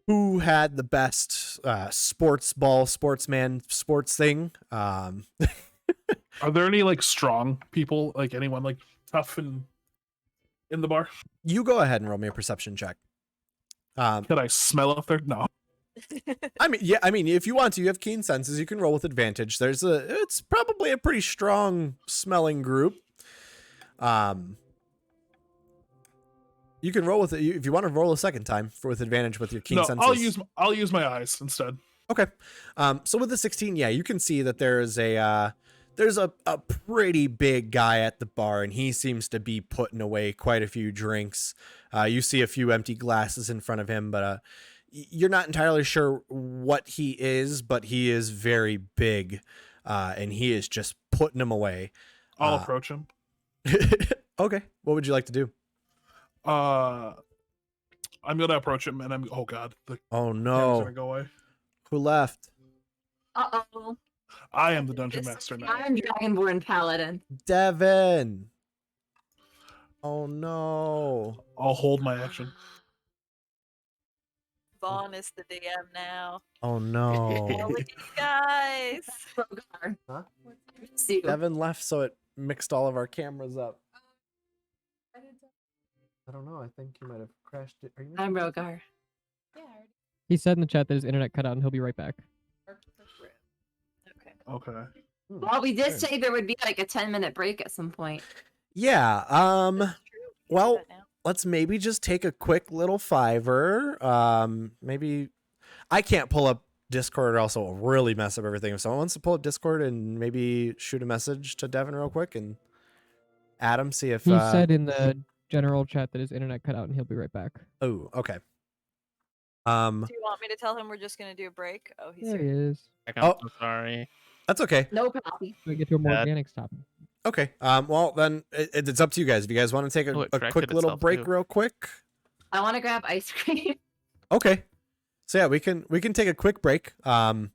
who had the best sports thing. Are there any like strong people, like anyone like tough and in the bar? You go ahead and roll me a perception check. Could I smell if they're no? I mean, if you want to, you have keen senses. You can roll with advantage. It's probably a pretty strong smelling group. You can roll with it if you want to roll a second time with advantage with your keen senses. I'll use my eyes instead. Okay. So with the 16, yeah, you can see that there's a pretty big guy at the bar, and he seems to be putting away quite a few drinks. You see a few empty glasses in front of him, but you're not entirely sure what he is, but he is very big, and he is just putting them away. I'll approach him. Okay. What would you like to do? I'm gonna approach him, and oh god, the Oh camera's no. gonna go away. Who left? Uh-oh. I am the dungeon This- master now. I'm Dragonborn Paladin. Devin. Oh no. I'll hold my action. Vaughn is the DM now. Oh Oh, no. look at you guys. Rogar. Huh? See you. Devin left, so it mixed all of our cameras up. I don't know. I think you might have crashed it. Are you? I'm Rogar. He said in the chat that his internet cut out and he'll be right back. Okay. Okay. Well, we did Sure. say there would be like a 10-minute break at some point. Yeah. That's true. You can well, do that now. let's maybe just take a quick little fiver. Maybe I can't pull up Discord also will really mess up everything. If someone wants to pull up Discord and maybe shoot a message to Devin real quick and add him, see if He said in the general chat that his internet cut out and he'll be right back. oh, okay. Do you want me to tell him we're just gonna do a break? Oh, he's There he here. is. I'm Oh. so sorry. That's okay. No problem. We get to a more Bad. organic topic. Okay. Well then it's up to you guys. If you guys want to take Oh, it a corrected quick little itself, break too. real quick. I want to grab ice cream. Okay. So yeah, we can take a quick break. If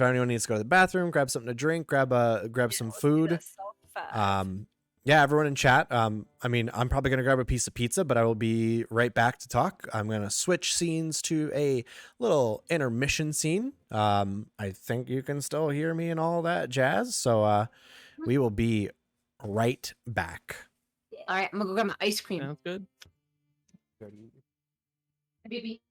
anyone needs to go to the bathroom, grab something to drink, grab some Let's do food. this so fast. Yeah, everyone in chat. I mean, I'm probably gonna grab a piece of pizza, but I will be right back to talk. I'm gonna switch scenes to a little intermission scene. I think you can still hear me and all that jazz. So we will be right back. All right, I'm gonna go grab my ice cream. Sounds good. Baby.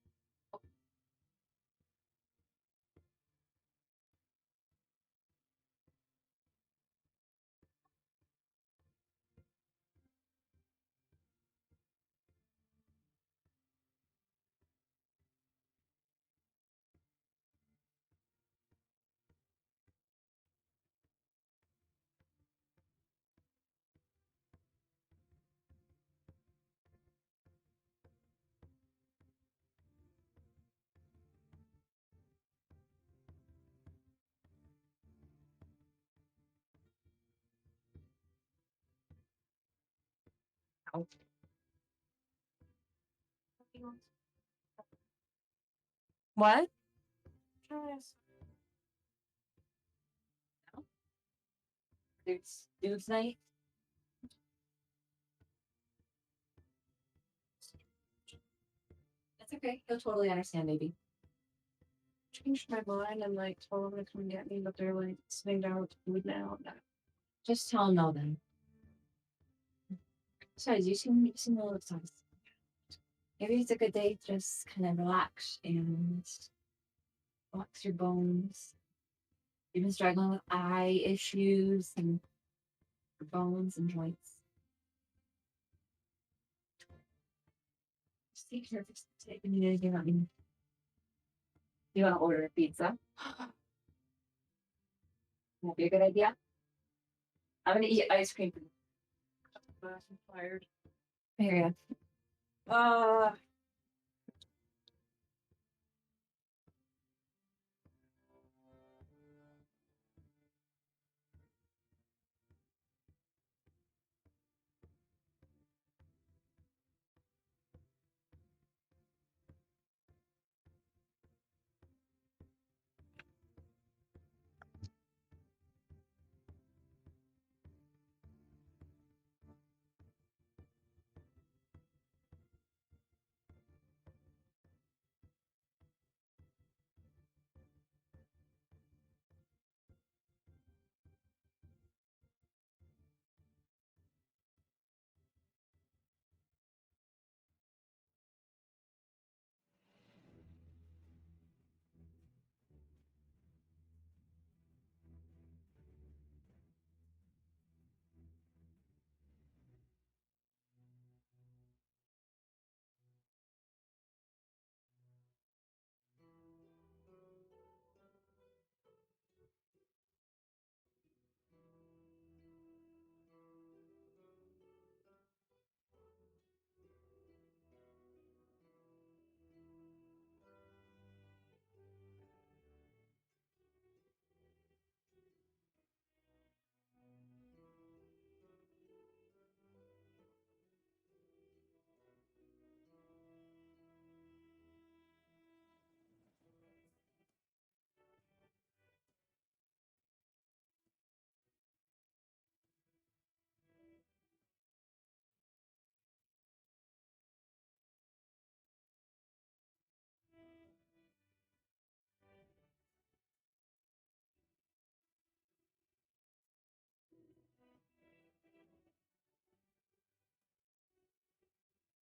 What? Dude's night. That's okay. He'll totally understand, baby. Changed my mind and like told them to come get me, but they're like sitting down with food now. No. Just tell him no then. Besides, you seem a little exhausted. Maybe it's a good day to just kind of relax and relax your bones. You've been struggling with eye issues and your bones and joints. Just take care of yourself today. If you need anything, let me know. You want to order a pizza? That'd be a good idea. I'm gonna eat ice cream. I'm tired. Here,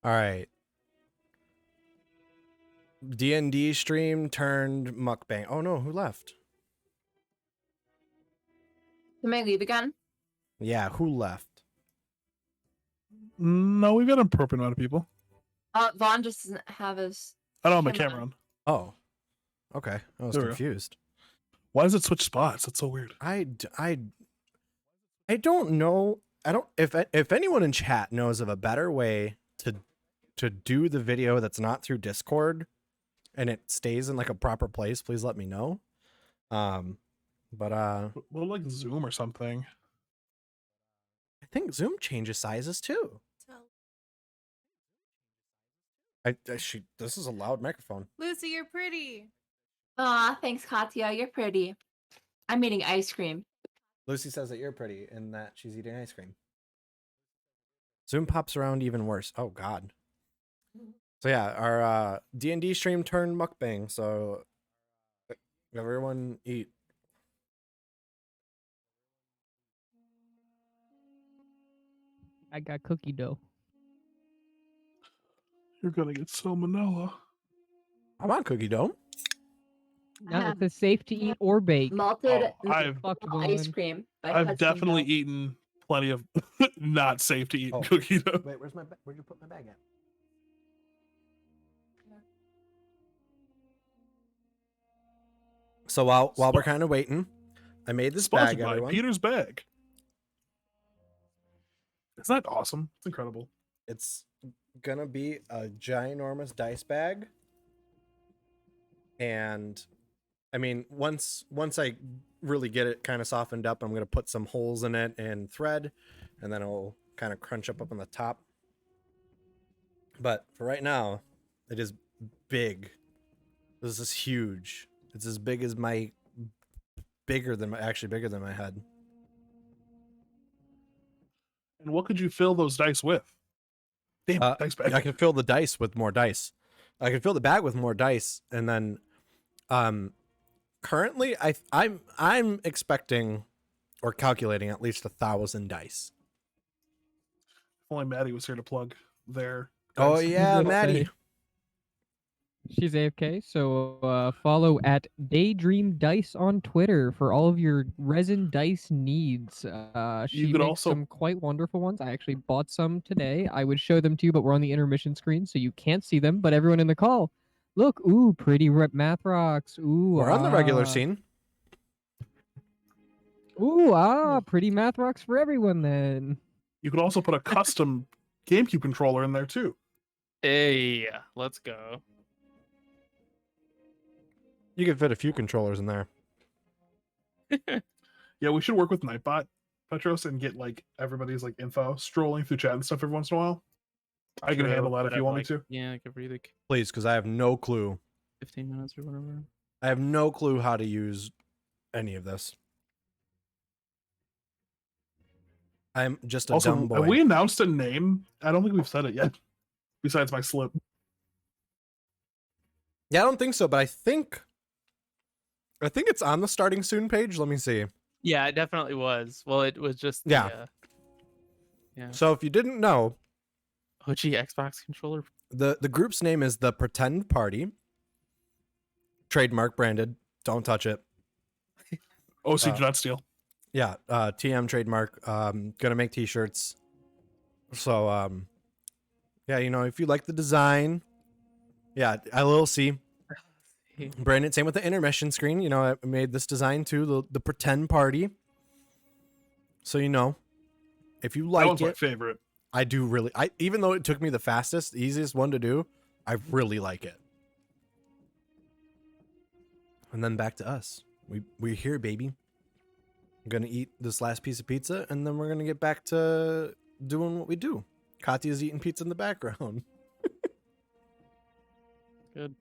All right. D&D stream turned mukbang. Oh no, who left? Can I leave again? Yeah, who left? No, we've got an appropriate amount of people. Vaughn just doesn't have his I don't have my Camera camera on. Oh, okay. I was There we go. confused. Why does it switch spots? That's so weird. I don't know. I don't. If anyone in chat knows of a better way to do the video that's not through Discord and it stays in like a proper place, please let me know. But Well, like Zoom or something. I think Zoom changes sizes too. This is a loud microphone. Lucy, you're pretty. Aw, thanks, Katya. You're pretty. I'm eating ice cream. Lucy says that you're pretty and that she's eating ice cream. Zoom pops around even worse. Oh God. So yeah, our D&D stream turned mukbang. So everyone eat. I got cookie dough. You're gonna get salmonella. I want cookie dough. Now it says safe to eat or bake. Malted Oh, I've Fucked ice one. cream. by I've Hudson definitely Milk. eaten plenty of not safe to eat Oh. cookie dough. Wait, where'd you put my bag at? So while we're kind of waiting, I made this Sponsored bag, by everyone. Peter's bag. Isn't that awesome? It's incredible. It's gonna be a ginormous dice bag. And I mean, once I really get it kind of softened up, I'm gonna put some holes in it and thread, and then it'll kind of crunch up on the top. But for right now, it is big. This is huge. It's as big as bigger than my head. And what could you fill those dice with? Damn, dice bag. I can fill the dice with more dice. I can fill the bag with more dice, and then, currently I'm expecting or calculating at least 1,000 dice. If only Maddie was here to plug their. Oh dice. yeah, Let's Maddie. say She's AFK, so follow at Daydream Dice on Twitter for all of your resin dice needs. She could makes also- some quite wonderful ones. I actually bought some today. I would show them to you, but we're on the intermission screen, so you can't see them. But everyone in the call, look, ooh, pretty math rocks. Ooh, We're on the regular ah. scene. Ooh, pretty math rocks for everyone then. You could also put a custom GameCube controller in there too. Hey, let's go. You can fit a few controllers in there. Yeah, we should work with Nightbot, Petros, and get like everybody's like info strolling through chat and stuff every once in a while. I can True, handle that but if you I've, want like, me to. Yeah, give me like Please, because I have no clue. 15 minutes or whatever. I have no clue how to use any of this. I'm just a Also, dumb boy. have we announced a name? I don't think we've said it yet. Besides my slip. Yeah, I don't think so, but I think it's on the starting soon page. Let me see. Yeah, it definitely was. Well, it was just Yeah. yeah. So if you didn't know, OG Xbox controller. the group's name is the Pretend Party. Trademark branded. Don't touch it. OC do not steal. Yeah, TM trademark. Gonna make t-shirts. So yeah, you know, if you like the design, yeah, LLC. Brandon, same with the intermission screen. You know, I made this design too, the Pretend Party. So you know, if you That like one's my it, favorite. I do really. Even though it took me the fastest, the easiest one to do, I really like it. And then back to us. We're here, baby. I'm gonna eat this last piece of pizza, and then we're gonna get back to doing what we do. Katya's eating pizza in the background. Good.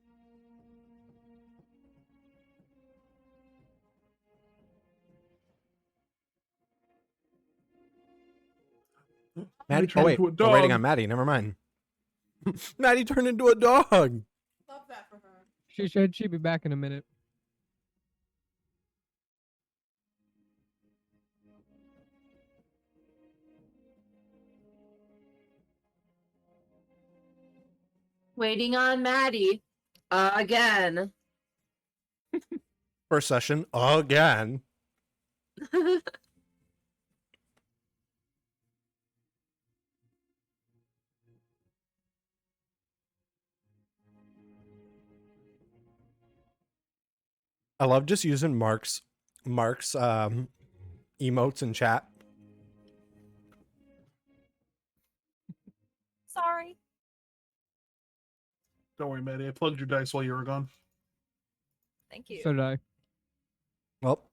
Maddie, turned oh wait, into a we're waiting dog. on Maddie. Never mind. Maddie turned into a dog. Love that for her. She said she'd be back in a minute. Waiting on Maddie. Again. First session again. I love just using Mark's emotes in chat. Sorry. Don't worry, Maddie. I plugged your dice while you were gone. Thank you. So did I. Well,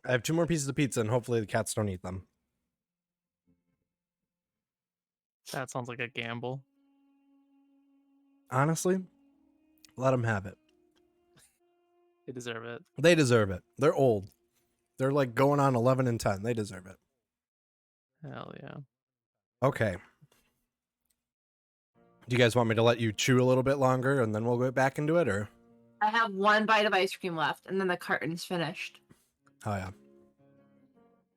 I have 2 more pieces of pizza, and hopefully the cats don't eat them. That sounds like a gamble. Honestly, let them have it. They deserve it. They deserve it. They're old. They're like going on 11 and 10. They deserve it. Hell yeah. Okay. Do you guys want me to let you chew a little bit longer and then we'll get back into it, or? I have 1 bite of ice cream left, and then the carton's finished. Oh yeah.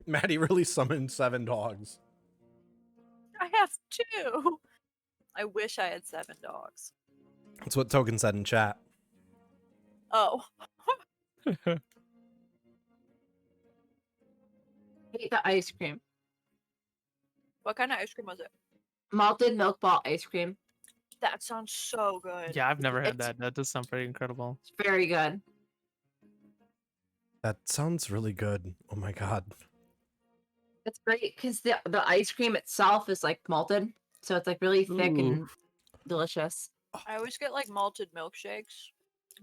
Maddie really summoned 7 dogs. I have 2. I wish I had 7 dogs. That's what Token said in chat. Oh. Hate the ice cream. What kind of ice cream was it? Malted milk ball ice cream. That sounds so good. Yeah, I've never had It's- that. That does sound pretty incredible. It's very good. That sounds really good. Oh my god. It's great because the ice cream itself is like malted, so it's like really thick and delicious. I always get like malted milkshakes,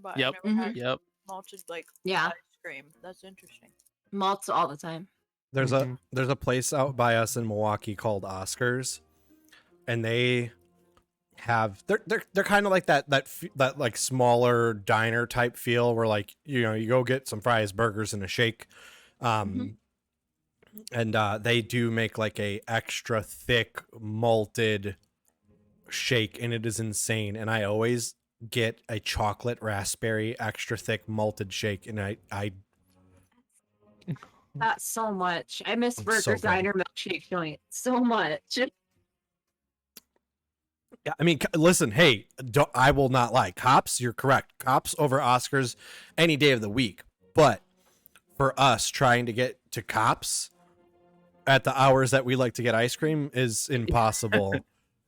but Yep. I've never had Yep. malted like Yeah, ice cream. That's interesting. malts all the time. There's Mhm. a place out by us in Milwaukee called Oscars, and they have they're kind of like that like smaller diner type feel where, like, you know, you go get some fries, burgers, and a shake. And they do make like a extra thick malted shake, and it is insane. And I always get a chocolate raspberry extra thick malted shake, and I That's so much. I miss It's so Burger's good. Diner milkshake joint so much. Yeah, I mean, listen, hey, I will not lie. Cops, you're correct. Cops over Oscars any day of the week. But for us, trying to get to Cops at the hours that we like to get ice cream is impossible.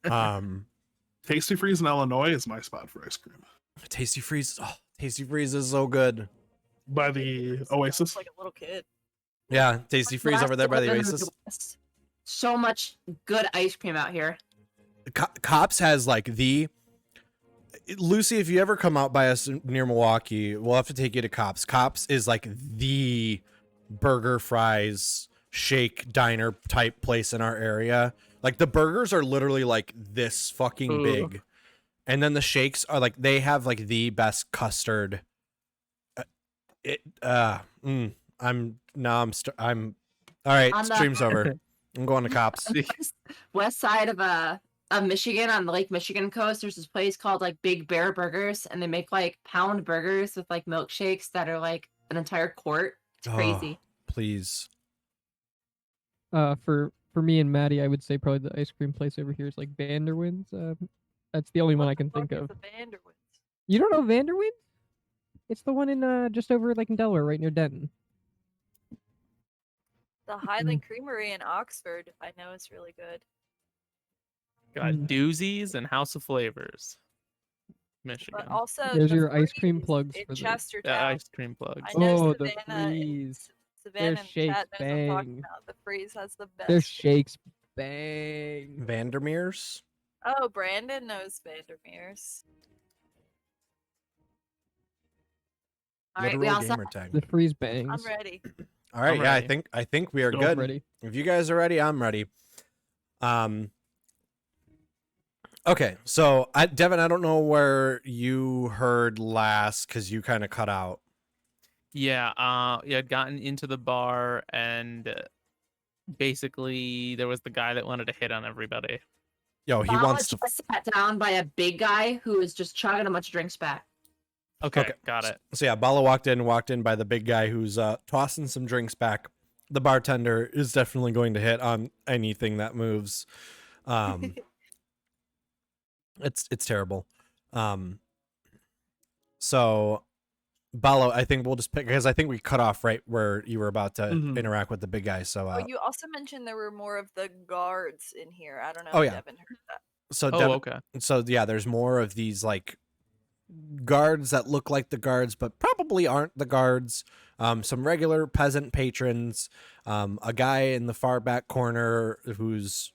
Tasty Freeze in Illinois is my spot for ice cream. Tasty Freeze, Tasty Freeze is so good. By the Sounds Oasis. like a little kid. Yeah, Tasty Freeze Last over there by the living in Oasis. Midwest. So much good ice cream out here. Cops has like the Lucy, if you ever come out by us near Milwaukee, we'll have to take you to Cops. Cops is like the burger, fries, shake diner type place in our area. Like, the burgers are literally like this fucking Ooh. big, and then the shakes are like, they have like the best custard. I'm all right. On the- Stream's over. I'm going to Cops. West side of Michigan, on the Lake Michigan coast, there's this place called like Big Bear Burgers, and they make like pound burgers with like milkshakes that are like an entire quart. It's Oh. crazy. Please. For me and Maddie, I would say probably the ice cream place over here is like Vanderwin's. That's the only one What I the can think fuck of. is the Vanderwinds? You don't know Vanderwin's? It's the one in just over like in Delaware, right near Denton. The Highland Creamery in Oxford, I know is really good. Got Mm. doozies and House of Flavors. Michigan. But also, There's the your ice cream Freeze plugs in for the- Chestertown. Yeah, ice cream plugs. I know Oh, the Savannah and Freeze. Savannah Their and shakes Chat knows what I'm talking bang. about. The Freeze has the best. Their shakes bang. Vandermeer's. Oh, Brandon knows Vandermeer's. All right, we Literal also gamer tag. The freeze bangs. I'm ready. All right, I'm yeah, ready. I think we are So good. ready. If you guys are ready, I'm ready. Okay, so Devin, I don't know where you heard last because you kind of cut out. Yeah, you had gotten into the bar, and basically there was the guy that wanted to hit on everybody. Yo, he Bala wants to. just sat down by a big guy who is just chugging a bunch of drinks back. Okay, got it. So yeah, Bala walked in by the big guy who's tossing some drinks back. The bartender is definitely going to hit on anything that moves. It's terrible. So Bala, I think we'll just pick, because I think we cut off right where you were about to Mhm. interact with the big guy. So Oh, you also mentioned there were more of the guards in here. I don't know Oh, if yeah. Devin heard that. so Oh, Devin, okay. so yeah, there's more of these like guards that look like the guards, but probably aren't the guards. Some regular peasant patrons, a guy in the far back corner who's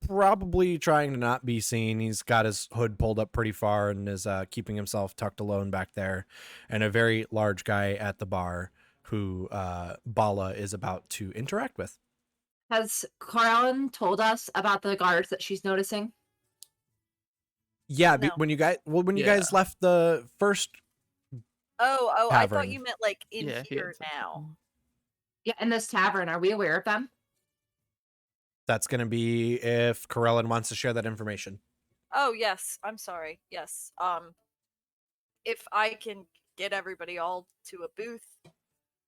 probably trying to not be seen. He's got his hood pulled up pretty far and is keeping himself tucked alone back there, and a very large guy at the bar who Bala is about to interact with. Has Carolyn told us about the guards that she's noticing? Yeah, No. when you guys Yeah. guys left the first, Oh, I thought Tavern. you meant like in Yeah, he here had said now. Yeah, in this tavern. Are we aware of them? that's going to be if Corellin wants to share that information. Oh yes, I'm sorry. Yes. If I can get everybody all to a booth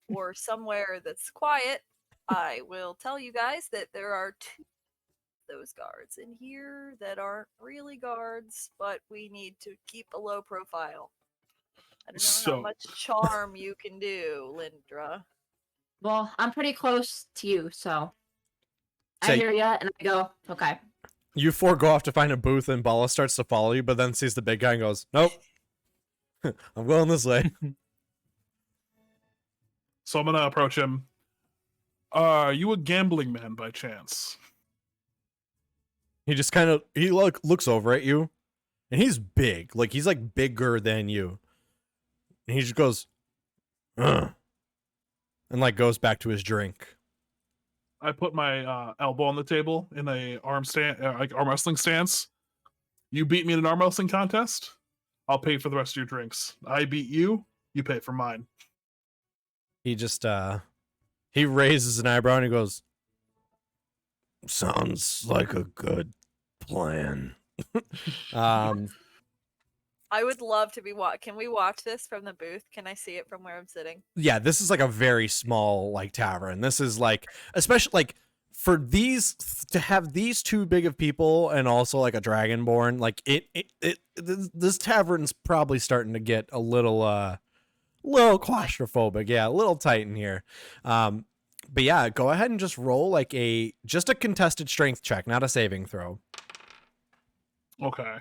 or somewhere that's quiet, I will tell you guys that there are two of those guards in here that aren't really guards, but we need to keep a low profile. I don't know So- how much charm you can do, Lindra. Well, I'm pretty close to you, so I Say- hear ya, and I go, okay. You four go off to find a booth, and Bala starts to follow you, but then sees the big guy and goes, "Nope, I'm going this way." So I'm gonna approach him. Are you a gambling man by chance? He just kind of looks over at you, and he's big, like he's like bigger than you, and he just goes, "Ugh," and like goes back to his drink. I put my elbow on the table in a arm wrestling stance. You beat me in an arm wrestling contest, I'll pay for the rest of your drinks. I beat you, you pay for mine. He just he raises an eyebrow and he goes, "Sounds like a good plan." I would love to be Can we watch this from the booth? Can I see it from where I'm sitting? Yeah, this is like a very small like tavern. This is like, especially like for these to have these too big of people and also like a dragonborn, like this tavern's probably starting to get a little claustrophobic. Yeah, a little tight in here. But yeah, go ahead and just roll like just a contested strength check, not a saving throw. Okay.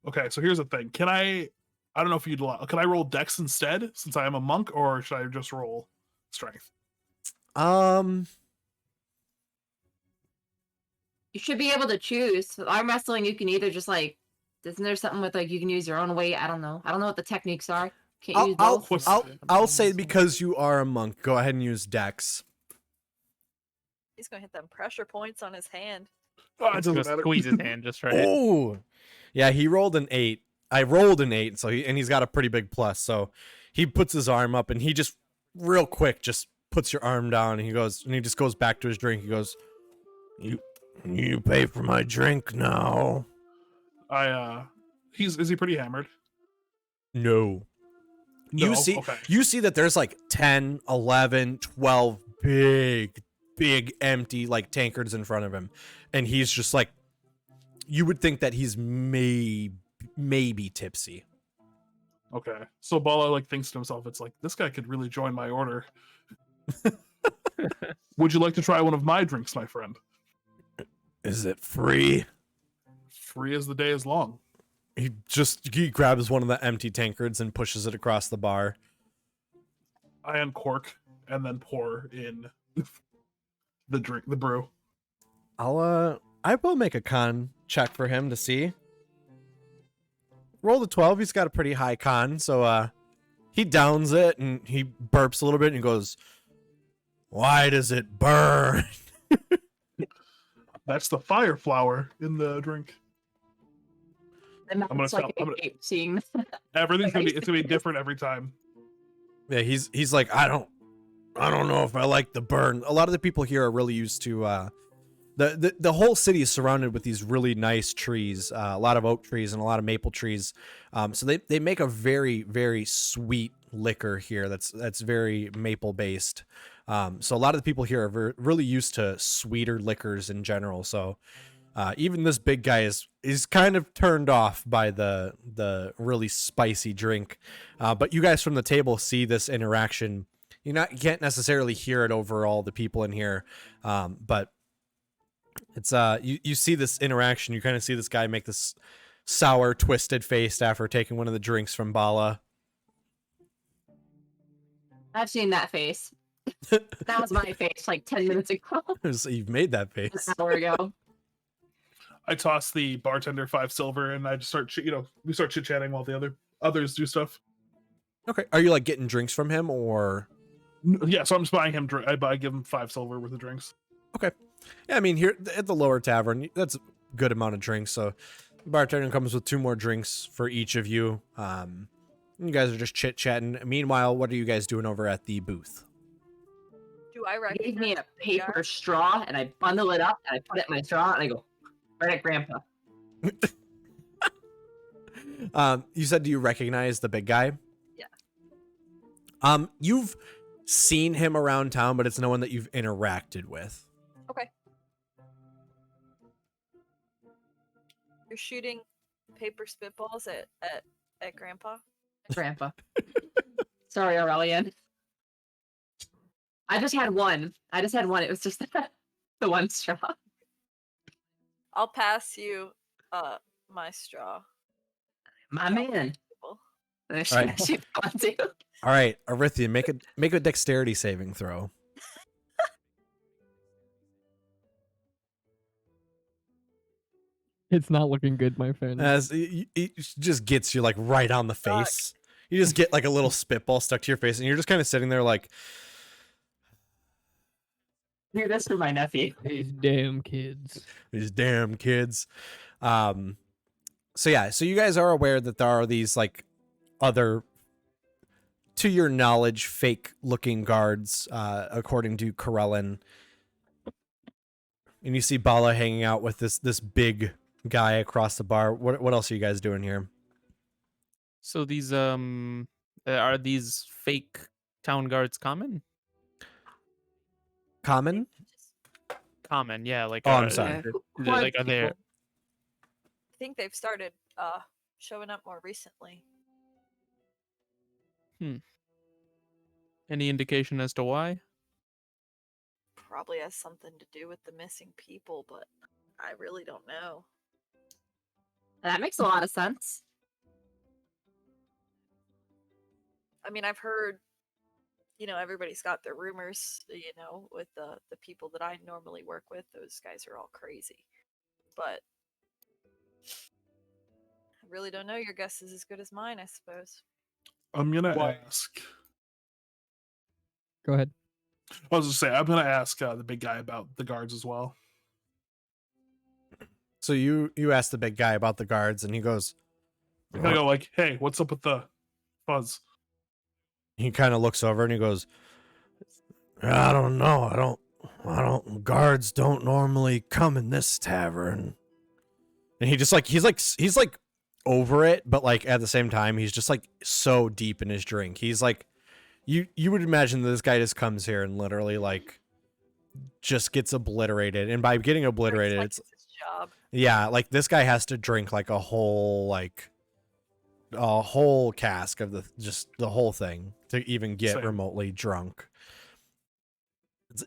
Okay, so here's the thing. I don't know if you'd allow, can I roll dex instead since I am a monk, or should I just roll strength? You should be able to choose. With arm wrestling, you can either just like, isn't there something with like you can use your own weight? I don't know. I don't know what the techniques are. Can't you use both? I'll say because you are a monk, go ahead and use dex. He's gonna hit them pressure points on his hand. Oh, it It's doesn't gonna matter. squeeze his hand just right. Oh, yeah, he rolled an 8. I rolled an 8, so he's got a pretty big plus. So he puts his arm up and he just real quick just puts your arm down and he just goes back to his drink. He goes, "You pay for my drink now." Is he pretty hammered? No. No? You see that there's like 10, 11, 12 big empty like tankards in front of him, and he's just like, you would think that he's maybe tipsy. Okay. So Bala like thinks to himself, it's like, this guy could really join my order. Would you like to try one of my drinks, my friend? Is it free? Free as the day is long. He grabs one of the empty tankards and pushes it across the bar. I uncork and then pour in the brew. I will make a con check for him to see. Roll the 12. He's got a pretty high con, so he downs it and he burps a little bit and he goes, "Why does it burn?" That's the fire flower in the drink. And I'm gonna that's like stop- I'm gonna- seeing this. Everything's gonna be different every time. Yeah, he's like, I don't know if I like the burn. A lot of the people here are really used to the whole city is surrounded with these really nice trees, a lot of oak trees and a lot of maple trees. So they make a very, very sweet liquor here that's very maple based. So a lot of the people here are really used to sweeter liquors in general. So even this big guy is kind of turned off by the really spicy drink. But you guys from the table see this interaction. You can't necessarily hear it over all the people in here, but it's you see this interaction. You kind of see this guy make this sour, twisted faced after taking one of the drinks from Bala. I've seen that face. That was my face like 10 minutes ago, So you've made that an face. hour ago. I toss the bartender 5 silver, and I just start, we start chit chatting while the others do stuff. Okay. Are you like getting drinks from him or? Yeah, so I'm just buying him. I give him 5 silver worth of drinks. Okay. Yeah, I mean here at the lower tavern, that's a good amount of drinks. So the bartender comes with 2 more drinks for each of you. You guys are just chit chatting. Meanwhile, what are you guys doing over at the booth? Do I He recognize gave me a the big paper guy? straw, and I bundle it up, and I put it in my straw, and I go, right at Grandpa. You said, do you recognize the big guy? Yeah. You've seen him around town, but it's no one that you've interacted with. Okay. You're shooting paper spitballs at Grandpa? Grandpa. Sorry, Aurelian. I just had one. It was just the one straw. I'll pass you my straw. My man. Well, She Alright. actually want to. All right, Arithia, make a dexterity saving throw. It's not looking good, my friend. As it just gets you like right on the face. You just get like a little spitball stuck to your face, and you're just kind of sitting there like, Hear this for my nephew. These damn kids. these damn kids. So yeah, so you guys are aware that there are these like other, to your knowledge, fake looking guards, according to Corellin. And you see Bala hanging out with this big guy across the bar. What else are you guys doing here? So these are these fake town guards common? Common? Common, yeah. Like Oh, I'm sorry. Like are they? I think they've started showing up more recently. Any indication as to why? Probably has something to do with the missing people, but I really don't know. That makes a lot of sense. I mean, I've heard, everybody's got their rumors, with the people that I normally work with. Those guys are all crazy. But I really don't know. Your guess is as good as mine, I suppose. I'm gonna Why? ask. Go ahead. I was just saying, I'm gonna ask the big guy about the guards as well. So you ask the big guy about the guards, and he goes, I'm gonna go like, "Hey, what's up with the fuzz?" he kind of looks over and he goes, I don't know. Guards don't normally come in this tavern. And he's like over it, but like at the same time, he's just like so deep in his drink. He's like, you would imagine that this guy just comes here and literally like just gets obliterated. And by getting obliterated, Like it's his job. yeah, like this guy has to drink like a whole cask of the whole thing to even get Same. remotely drunk.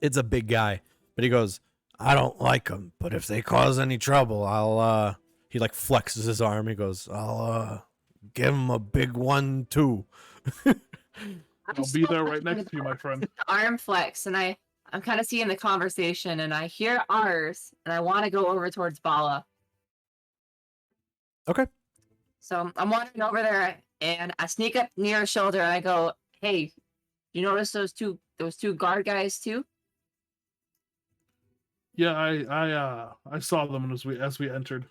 It's a big guy, but he goes, I don't like them, but if they cause any trouble, I'll he like flexes his arm. He goes, I'll give him a big one too. I'll be there right next to you, my friend. The arm flex, and I'm kind of seeing the conversation, and I hear ours, and I want to go over towards Bala. Okay. So I'm wandering over there, and I sneak up near her shoulder, and I go, "Hey, you notice those two guard guys too?" Yeah, I saw them as we entered.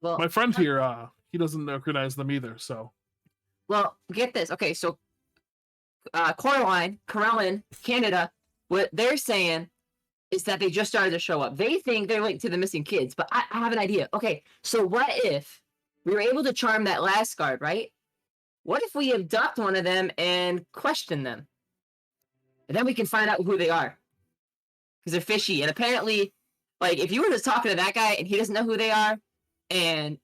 Well, My friend here, he doesn't recognize them either. So Well, get this. Okay, so Coraline, Corellin, Canada, what they're saying is that they just started to show up. They think they're linked to the missing kids, but I have an idea. Okay, so what if we were able to charm that last guard, right? What if we abduct one of them and question them? And then we can find out who they are. Because they're fishy. And apparently, like, if you were just talking to that guy and he doesn't know who they are, and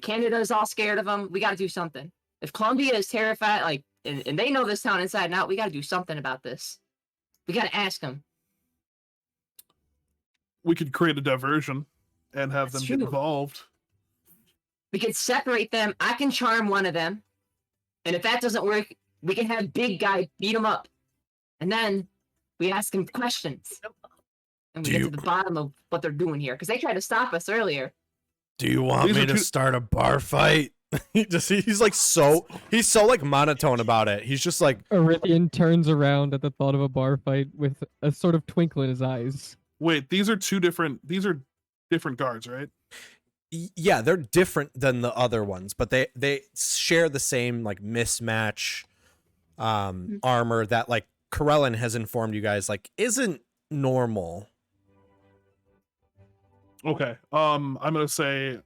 Canada's all scared of them, we got to do something. If Columbia is terrified, like, and they know this town inside and out, we got to do something about this. We got to ask them. we could create a diversion and have That's them get true. involved. We can separate them. I can charm one of them. And if that doesn't work, we can have big guy beat him up. And then we ask him questions. And we get to the bottom of what they're doing here. Because they tried to stop us earlier. Do you want These me are to two- start a bar fight? He's like so like monotone about it. He's just like, Arithian turns around at the thought of a bar fight with a sort of twinkle in his eyes. Wait, these are different guards, right? yeah, they're different than the other ones, but they share the same like mismatch armor that like Corellin has informed you guys like isn't normal. Okay. I'm gonna say,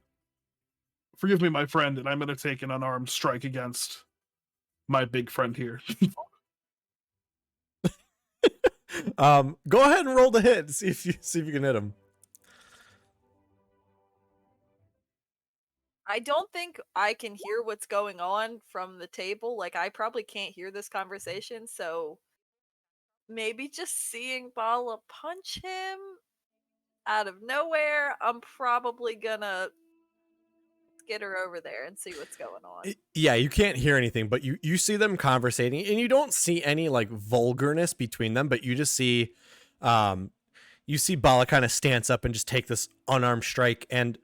forgive me, my friend, and I'm gonna take an unarmed strike against my big friend here. Go ahead and roll the hit. See if you can hit him. I don't think I can hear what's going on from the table. Like, I probably can't hear this conversation, so maybe just seeing Bala punch him out of nowhere, I'm probably gonna get her over there and see what's going on. Yeah, you can't hear anything, but you see them conversating, and you don't see any like vulgarness between them, but you just see, you see Bala kind of stance up and just take this unarmed strike, and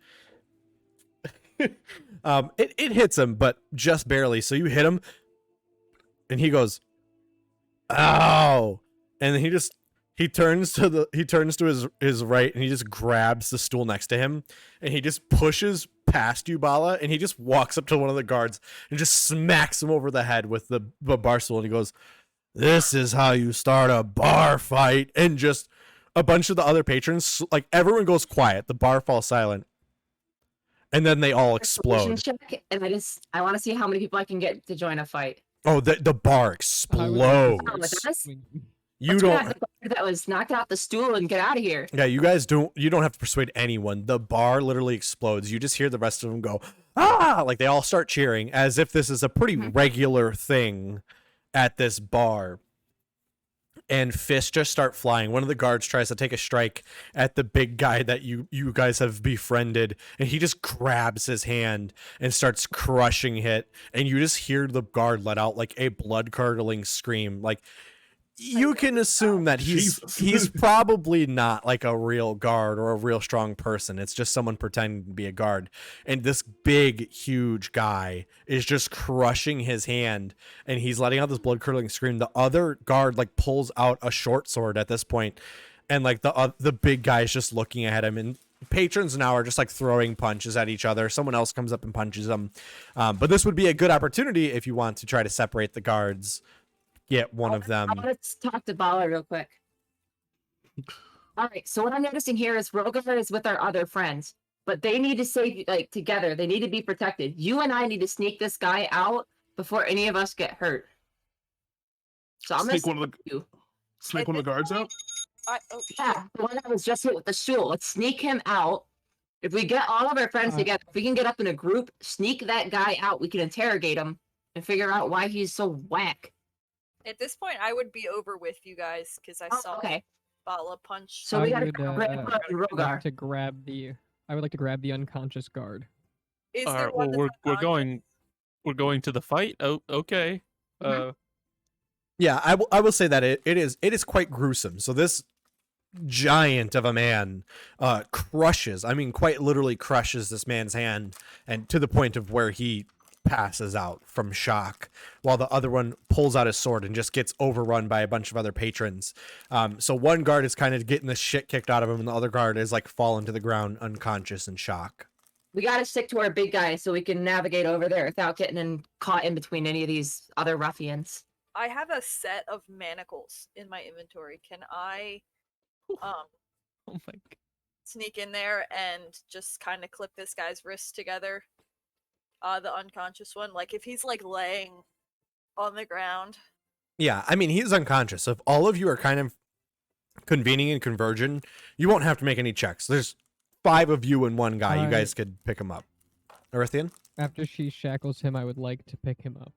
it hits him, but just barely. So you hit him, and he goes, "Ow!" And then he turns to his right, and he just grabs the stool next to him, and he just pushes past you, Bala, and he just walks up to one of the guards and just smacks him over the head with the bar stool, and he goes, "This is how you start a bar fight." And just a bunch of the other patrons, like everyone goes quiet, the bar falls silent, and then they all Persuasion explode. check, and I want to see how many people I can get to join a fight. Oh, the bar I would like to explodes. Oh, with us? swing. You Let's grab don't. the guard that was knocked out the stool and get out of here. Yeah, you guys don't. You don't have to persuade anyone. The bar literally explodes. You just hear the rest of them go, "Ah!" Like they all start cheering, as if this is a pretty regular thing at this bar. And fists just start flying. One of the guards tries to take a strike at the big guy that you guys have befriended, and he just grabs his hand and starts crushing it. And you just hear the guard let out like a blood curdling scream. Like you can assume that Jesus. he's probably not like a real guard or a real strong person. It's just someone pretending to be a guard. And this big, huge guy is just crushing his hand, and he's letting out this blood curdling scream. The other guard like pulls out a short sword at this point, and like the big guy is just looking at him. And patrons now are just like throwing punches at each other. Someone else comes up and punches them. But this would be a good opportunity if you want to try to separate the guards. Get one of them. Let's talk to Bala real quick. All right, so what I'm noticing here is Rogar is with our other friends, but they need to stay like together. They need to be protected. You and I need to sneak this guy out before any of us get hurt. So I'm Snake gonna one of the you. snake one of the guards out. Yeah, the one that was just hit with the stool. Let's sneak him out. If we get all of our friends together, if we can get up in a group, sneak that guy out, we can interrogate him and figure out why he's so whack. At this point, I would be over with you guys because I saw Okay, Bala punch. so we I gotta would, grab like Rogar. to grab the. I would like to grab the unconscious guard. Is All there right, one well, that's we're unconscious? going to the fight. Oh, okay. Mhm. Yeah, I will say that it is quite gruesome. So this giant of a man crushes, I mean quite literally crushes this man's hand, and to the point of where he passes out from shock, while the other one pulls out his sword and just gets overrun by a bunch of other patrons. So one guard is kind of getting the shit kicked out of him, and the other guard is like fallen to the ground unconscious in shock. We gotta stick to our big guy so we can navigate over there without getting caught in between any of these other ruffians. I have a set of manacles in my inventory. Can I Oh my god. sneak in there and just kind of clip this guy's wrists together? The unconscious one. Like if he's like laying on the ground. Yeah, I mean he's unconscious. So if all of you are kind of convening and converging, you won't have to make any checks. There's 5 of you and one guy. You guys could pick him up. Erithian? After she shackles him, I would like to pick him up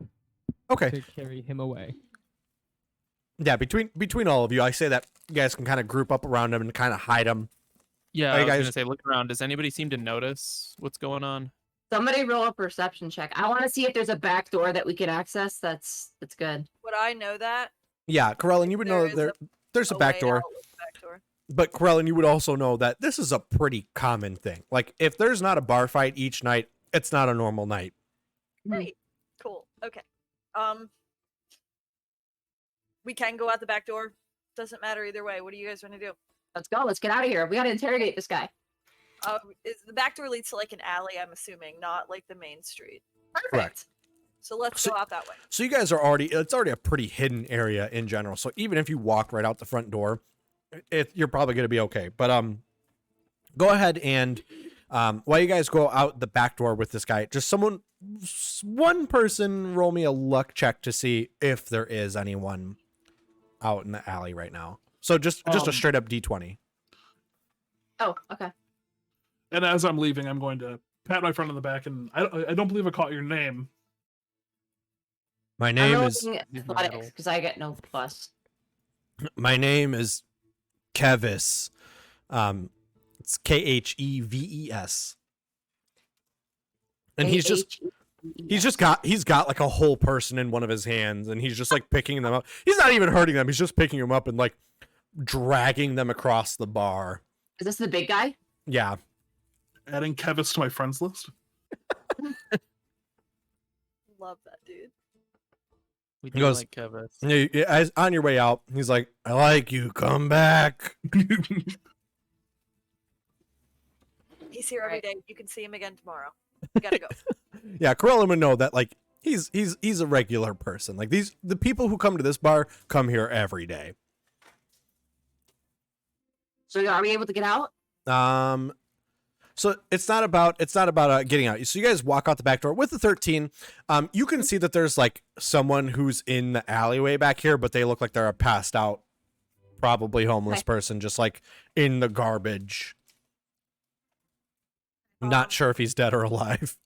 Okay. to carry him away. Yeah, between all of you, I say that you guys can kind of group up around him and kind of hide him. Yeah, Hey, I was guys. gonna say, look around. Does anybody seem to notice what's going on? Somebody roll a perception check. I want to see if there's a back door that we can access. That's good. Would I know that? Yeah, Corellin, you would know There that is there's a way back door. out with the back door. But Corellin, you would also know that this is a pretty common thing. Like, if there's not a bar fight each night, it's not a normal night. Great. Cool. Okay. We can go out the back door. Doesn't matter either way. What do you guys want to do? Let's go. Let's get out of here. We got to interrogate this guy. Is the back door leads to like an alley? I'm assuming, not like the main street. Perfect. Correct. So let's So- go out that way. So you guys are it's already a pretty hidden area in general. So even if you walk right out the front door, you're probably going to be okay. But go ahead and while you guys go out the back door with this guy, just one person roll me a luck check to see if there is anyone out in the alley right now. So just a straight up D20. Oh, okay. And as I'm leaving, I'm going to pat my friend on the back, and I don't believe I caught your name. My I'm name is rolling athletics because I get no plus. Kevis. It's Kheves. And he's got like a whole person in one of his hands, and he's just like picking them up. He's not even hurting them. He's just picking them up and like dragging them across the bar. Is this the big guy? Yeah. Adding Kevis to my friends list. Love that dude. We He do goes- like Kevis. As on your way out, he's like, "I like you. Come back." He's here every Right. day. You can see him again tomorrow. We gotta go. Yeah, Corellin would know that like he's a regular person. Like the people who come to this bar come here every day. So are we able to get out? So it's not about getting out. So you guys walk out the back door with the 13. You can see that there's like someone who's in the alleyway back here, but they look like they're a passed out, probably homeless Okay. person, just like in the garbage. I'm not sure if he's dead or alive.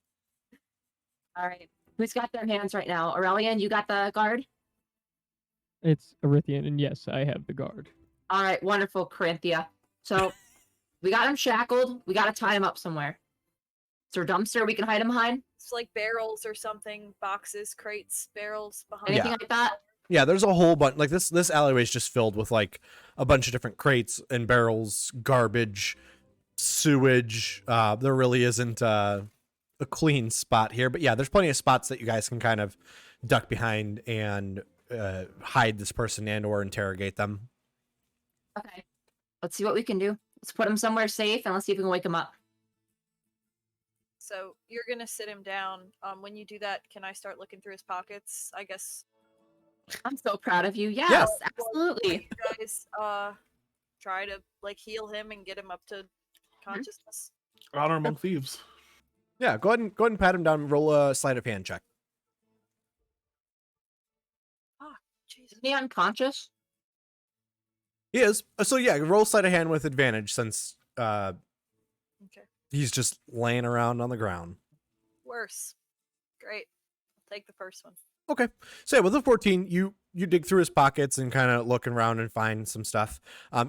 All right. Who's got their hands right now? Aurelian, you got the guard? It's Erythian, and yes, I have the guard. All right, wonderful, Corinthia. So we got him shackled. We got to tie him up somewhere. Is there a dumpster we can hide him behind? It's like barrels or something, boxes, crates, barrels behind. Anything Yeah. like that? Yeah, there's a whole bunch. Like this alleyway is just filled with like a bunch of different crates and barrels, garbage, sewage. There really isn't a clean spot here, but yeah, there's plenty of spots that you guys can kind of duck behind and hide this person and or interrogate them. Okay. Let's see what we can do. Let's put him somewhere safe and let's see if we can wake him up. So you're gonna sit him down. When you do that, can I start looking through his pockets? I guess I'm so proud of you. Yes, absolutely. you guys try to like heal him and get him up to consciousness. Honor among thieves. Yeah, go ahead and pat him down. And roll a sleight of hand check. Jesus. Is he unconscious? He is. So yeah, roll sleight of hand with advantage since Okay. he's just laying around on the ground. Worse. Great. I'll take the first one. Okay. So yeah, with the 14, you dig through his pockets and kind of look around and find some stuff.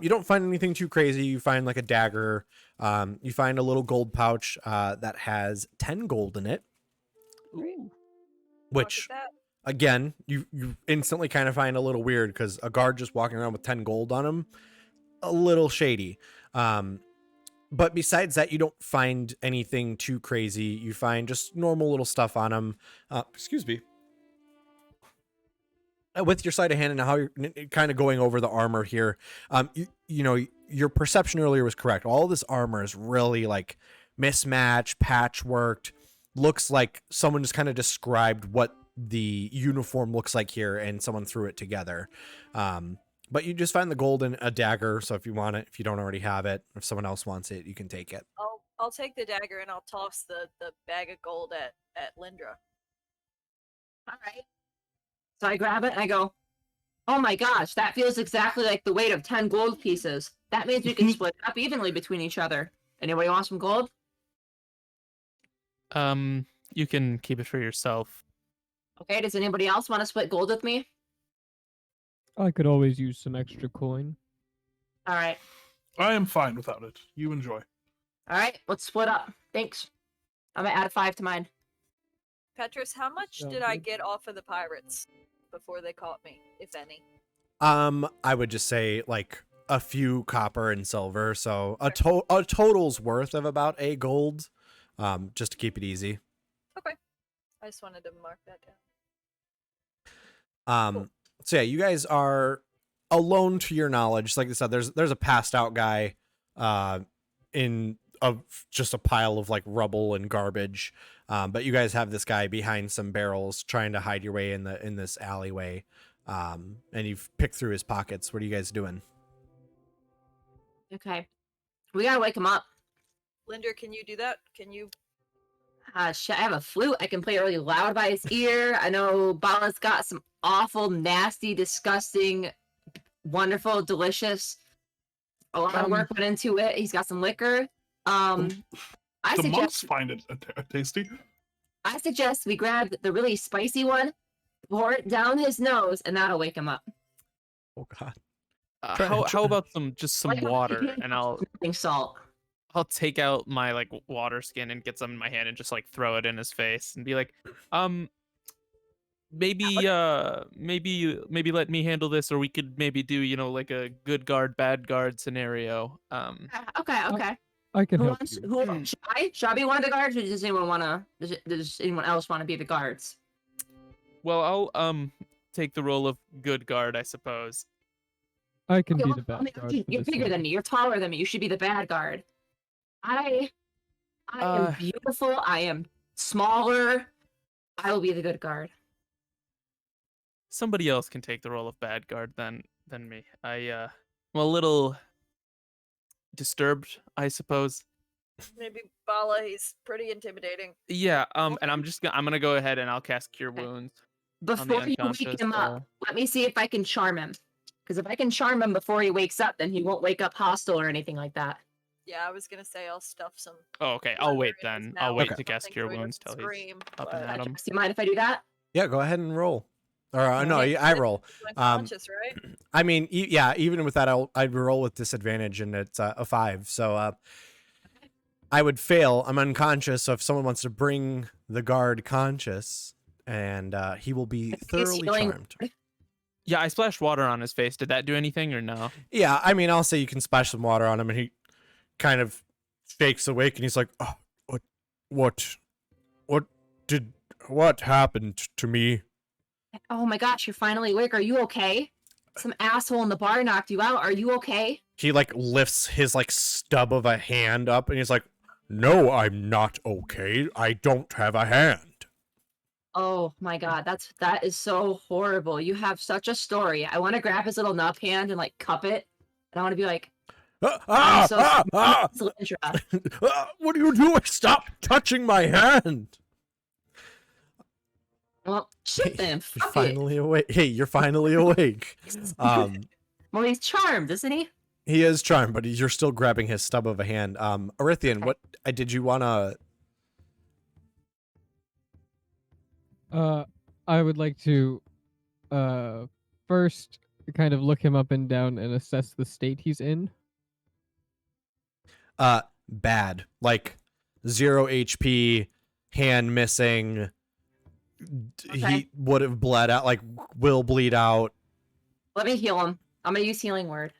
You don't find anything too crazy. You find like a dagger. You find a little gold pouch that has 10 gold in it, Ooh. which Pocket that. again, you instantly kind of find a little weird because a guard just walking around with 10 gold on him, a little shady. But besides that, you don't find anything too crazy. You find just normal little stuff on him. Excuse me. With your sleight of hand and how you're kind of going over the armor here, you know, your perception earlier was correct. All this armor is really like mismatched, patchworked. Looks like someone just kind of described what the uniform looks like here and someone threw it together. But you just find the gold in a dagger. So if you want it, if you don't already have it, if someone else wants it, you can take it. I'll take the dagger and I'll toss the bag of gold at Lindra. All right. So I grab it and I go, oh my gosh, that feels exactly like the weight of 10 gold pieces. That means we can split it up evenly between each other. Anybody want some gold? You can keep it for yourself. Okay, does anybody else want to split gold with me? I could always use some extra coin. All right. I am fine without it. You enjoy. All right, let's split up. Thanks. I'm gonna add a 5 to mine. Petrus, how much Sounds did I good. get off of the pirates before they caught me, if any? I would just say like a few copper and silver, so a total's worth of about a gold, just to keep it easy. Okay. I just wanted to mark that down. So yeah, you guys are alone to your knowledge. Like I said, there's a passed out guy, in just a pile of like rubble and garbage. But you guys have this guy behind some barrels trying to hide your way in this alleyway. And you've picked through his pockets. What are you guys doing? Okay. We gotta wake him up. Linder, can you do that? Can you? Shit, I have a flute. I can play really loud by his ear. I know Bala's got some awful, nasty, disgusting, wonderful, delicious. A lot of work went into it. He's got some liquor. I The monks suggest find it tasty. we grab the really spicy one, pour it down his nose, and that'll wake him up. Oh God. How about some Like, water, and smelling salt. I'll take out my like water skin and get some in my hand and just like throw it in his face and be like, maybe let me handle this, or we could maybe do, you know, like a good guard, bad guard scenario. Okay. I can Who help wants? you. Who should I be one of the guards, or does anyone wanna? Does anyone else want to be the guards? Well, I'll take the role of good guard, I suppose. I can Okay, be well, the I bad mean, guard. you're bigger than me. You're taller than me. You should be the bad guard. I am beautiful. I am smaller. I will be the good guard. Somebody else can take the role of bad guard than me. I'm a little disturbed, I suppose. Maybe Bala, he's pretty intimidating. Yeah, and I'm gonna go ahead and I'll cast Cure Okay. Wounds. Before you wake unconscious, him up, let me see if I can charm him. Because if I can charm him before he wakes up, then he won't wake up hostile or anything like that. Yeah, I was gonna say I'll stuff some. Oh, okay. I'll leather wait in his then. I'll mouth wait or to cast something Cure so he Wounds doesn't till he's scream, up but- and at him. Do you mind if I do that? Yeah, go ahead and roll. Or no, Okay. I roll. He's unconscious, right? I mean, yeah, even with that, I'd roll with disadvantage, and it's a 5. So I would fail. I'm unconscious, so if someone wants to bring the guard conscious, and he will be thoroughly healing- charmed. Yeah, I splashed water on his face. Did that do anything or no? Yeah, I mean, I'll say you can splash some water on him, and he kind of shakes awake, and he's like, "Oh, what happened to me?" Oh my gosh, you're finally awake. Are you okay? Some asshole in the bar knocked you out. Are you okay? He like lifts his like stub of a hand up, and he's like, "No, I'm not okay. I don't have a hand." Oh my god, that is so horrible. You have such a story. I want to grab his little nub hand and like cup it, and I want to be like, I'm so Lindra. What are you doing? Stop touching my hand. Well, shit then. You're Fuck it. finally awake. Hey, you're finally awake. Well, he's charmed, isn't he? He is charmed, but you're still grabbing his stub of a hand. Arithian, what did you want to? I would like to, first kind of look him up and down and assess the state he's in. Bad. Like 0 HP, hand missing. Okay. He would have bled out. Like will bleed out. Let me heal him. I'm gonna use healing word.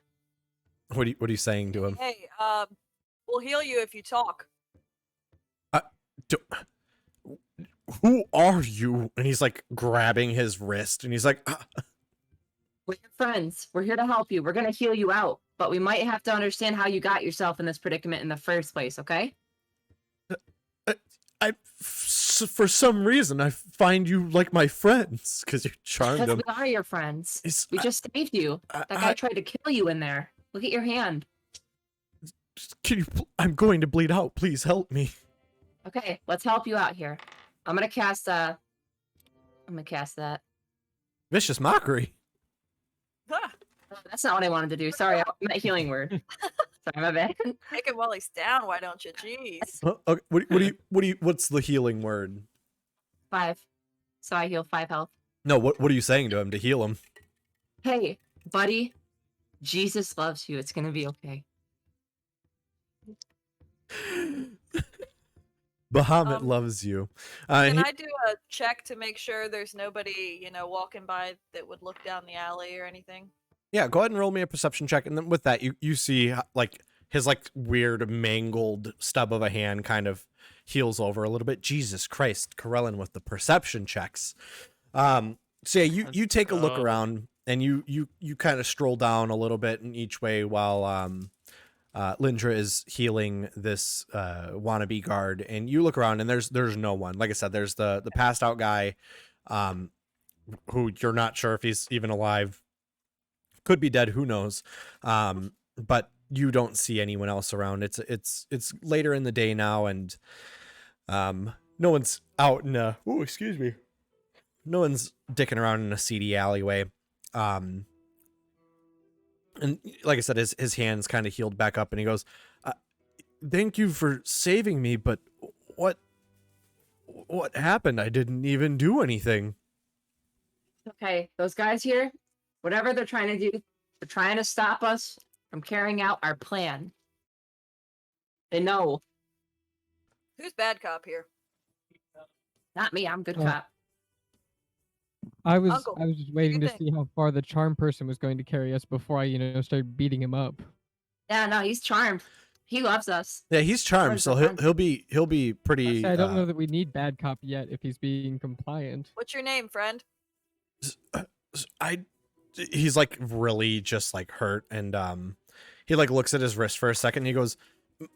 What are you saying to him? Hey, we'll heal you if you talk. Who are you? And he's like grabbing his wrist, and he's like, We're your friends. We're here to help you. We're gonna heal you out, but we might have to understand how you got yourself in this predicament in the first place. Okay? for some reason, I find you like my friends because you charmed Because him. we are your friends. We just saved you. That guy tried to kill you in there. Look at your hand. Can you? I'm going to bleed out. Please help me. Okay, let's help you out here. I'm gonna cast that. Vicious mockery. Ah, Oh, that's not what I wanted to do. Sorry, I meant healing word. Sorry, my bad. make him while he's down, why don't you? Jeez. Okay, what's the healing word? 5. So I heal 5 health. No, what are you saying to him to heal him? Hey, buddy, Jesus loves you. It's gonna be okay. Bahamut Um, loves you. Can I do a check to make sure there's nobody, walking by that would look down the alley or anything? Yeah, go ahead and roll me a perception check, and then with that, you see like his like weird mangled stub of a hand kind of heals over a little bit. Jesus Christ, Corellin with the perception checks. So yeah, you take a look go. around, and you kind of stroll down a little bit in each way while Lindra is healing this wannabe guard, and you look around, and there's no one. Like I said, there's the passed out guy, who you're not sure if he's even alive. Could be dead, who knows. But you don't see anyone else around. It's later in the day now, and no one's out in a excuse me. No one's dicking around in a seedy alleyway. And like I said, his hands kind of healed back up, and he goes, "Thank you for saving me, but what happened? I didn't even do anything." Okay, those guys here, whatever they're trying to do, they're trying to stop us from carrying out our plan. They know. Who's bad cop here? Not me, I'm good Oh. cop. I was Uncle, just waiting to think? see how far the charm person was going to carry us before I, started beating him up. Yeah, no, he's charmed. He loves us. Yeah, he's charmed, Where's so the he'll friend? he'll be pretty. I don't know that we need bad cop yet if he's being compliant. What's your name, friend? He's like really just like hurt, and he like looks at his wrist for a second, and he goes,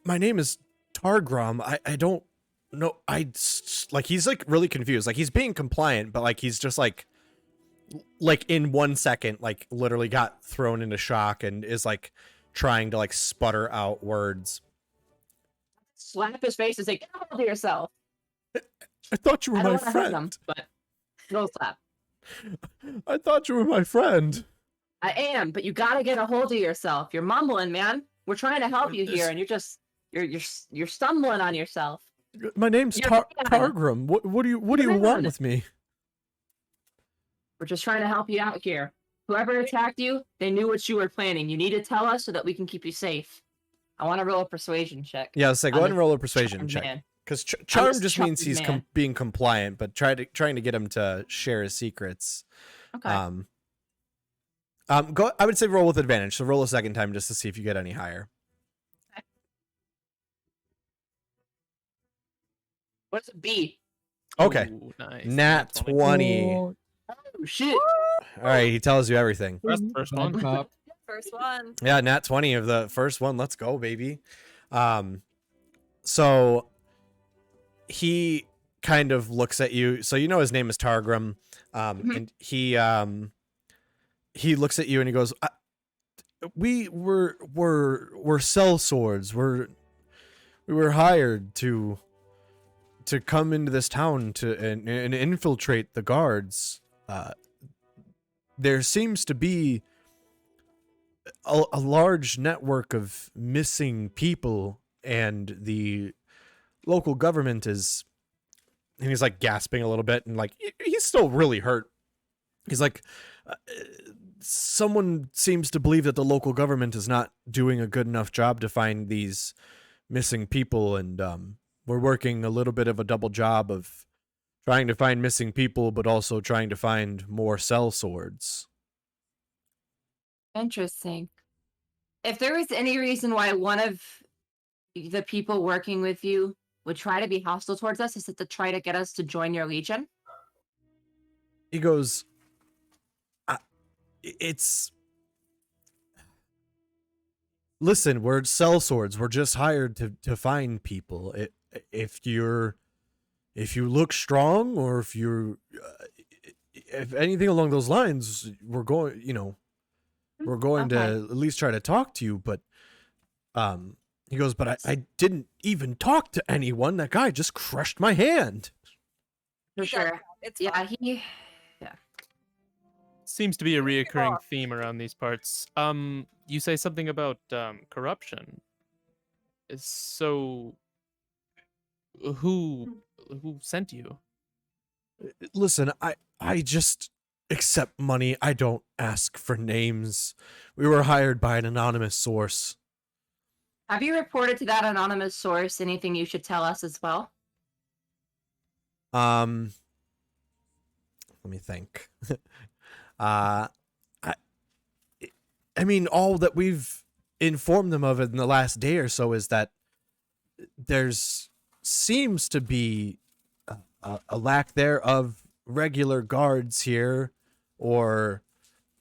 "My name is Targrom. I don't know. Like he's like really confused. Like he's being compliant, but like he's just like in 1 second, like literally got thrown into shock and is like trying to like sputter out words. Slap his face and say, "Get a hold of yourself." I thought you were I don't my want to hurt him, friend. but no slap. I thought you were my friend. I am, but you gotta get a hold of yourself. You're mumbling, man. We're trying to help you here, and you're stumbling on yourself. My name's You're bad. Targrim. What do you You're want bad. with me?" We're just trying to help you out here. Whoever attacked you, they knew what you were planning. You need to tell us so that we can keep you safe. I want to roll a persuasion check. Yeah, so go on ahead and this roll a persuasion charmed check. man. Because charm this just means charmed he's man. being compliant, but trying to get him to share his secrets. Okay. Go. I would say roll with advantage. So roll a second time just to see if you get any higher. What's a B? Okay. Ooh, nice. Nat 20. Oh, Oh shit! All right, he tells you everything. That's the first bad one. cop. First one. Yeah, nat 20 of the first one. Let's go, baby. So he kind of looks at you. So you know his name is Targrim. And he looks at you and he goes, "We were sellswords. We were hired to come into this town and infiltrate the guards. There seems to be a large network of missing people, and the local government is," and he's like gasping a little bit, and like he's still really hurt. He's like, "Someone seems to believe that the local government is not doing a good enough job to find these missing people, and we're working a little bit of a double job of trying to find missing people, but also trying to find more sellswords." Interesting. If there was any reason why one of the people working with you would try to be hostile towards us, is it to try to get us to join your legion? He goes, "It's... Listen, we're sellswords. We're just hired to find people. If you look strong, or if you're... if anything along those lines, we're going to Okay. at least try to talk to you." But he goes, "But I didn't even talk to anyone. That guy just crushed my hand." For He does sure. that. It's Yeah, fine. Seems to be a Who's your reoccring boss? theme around these parts. You say something about corruption. So who sent you? Listen, I just accept money. I don't ask for names. We were hired by an anonymous source. Have you reported to that anonymous source anything you should tell us as well? Let me think. I mean, all that we've informed them of in the last day or so is that there's seems to be a lack there of regular guards here, or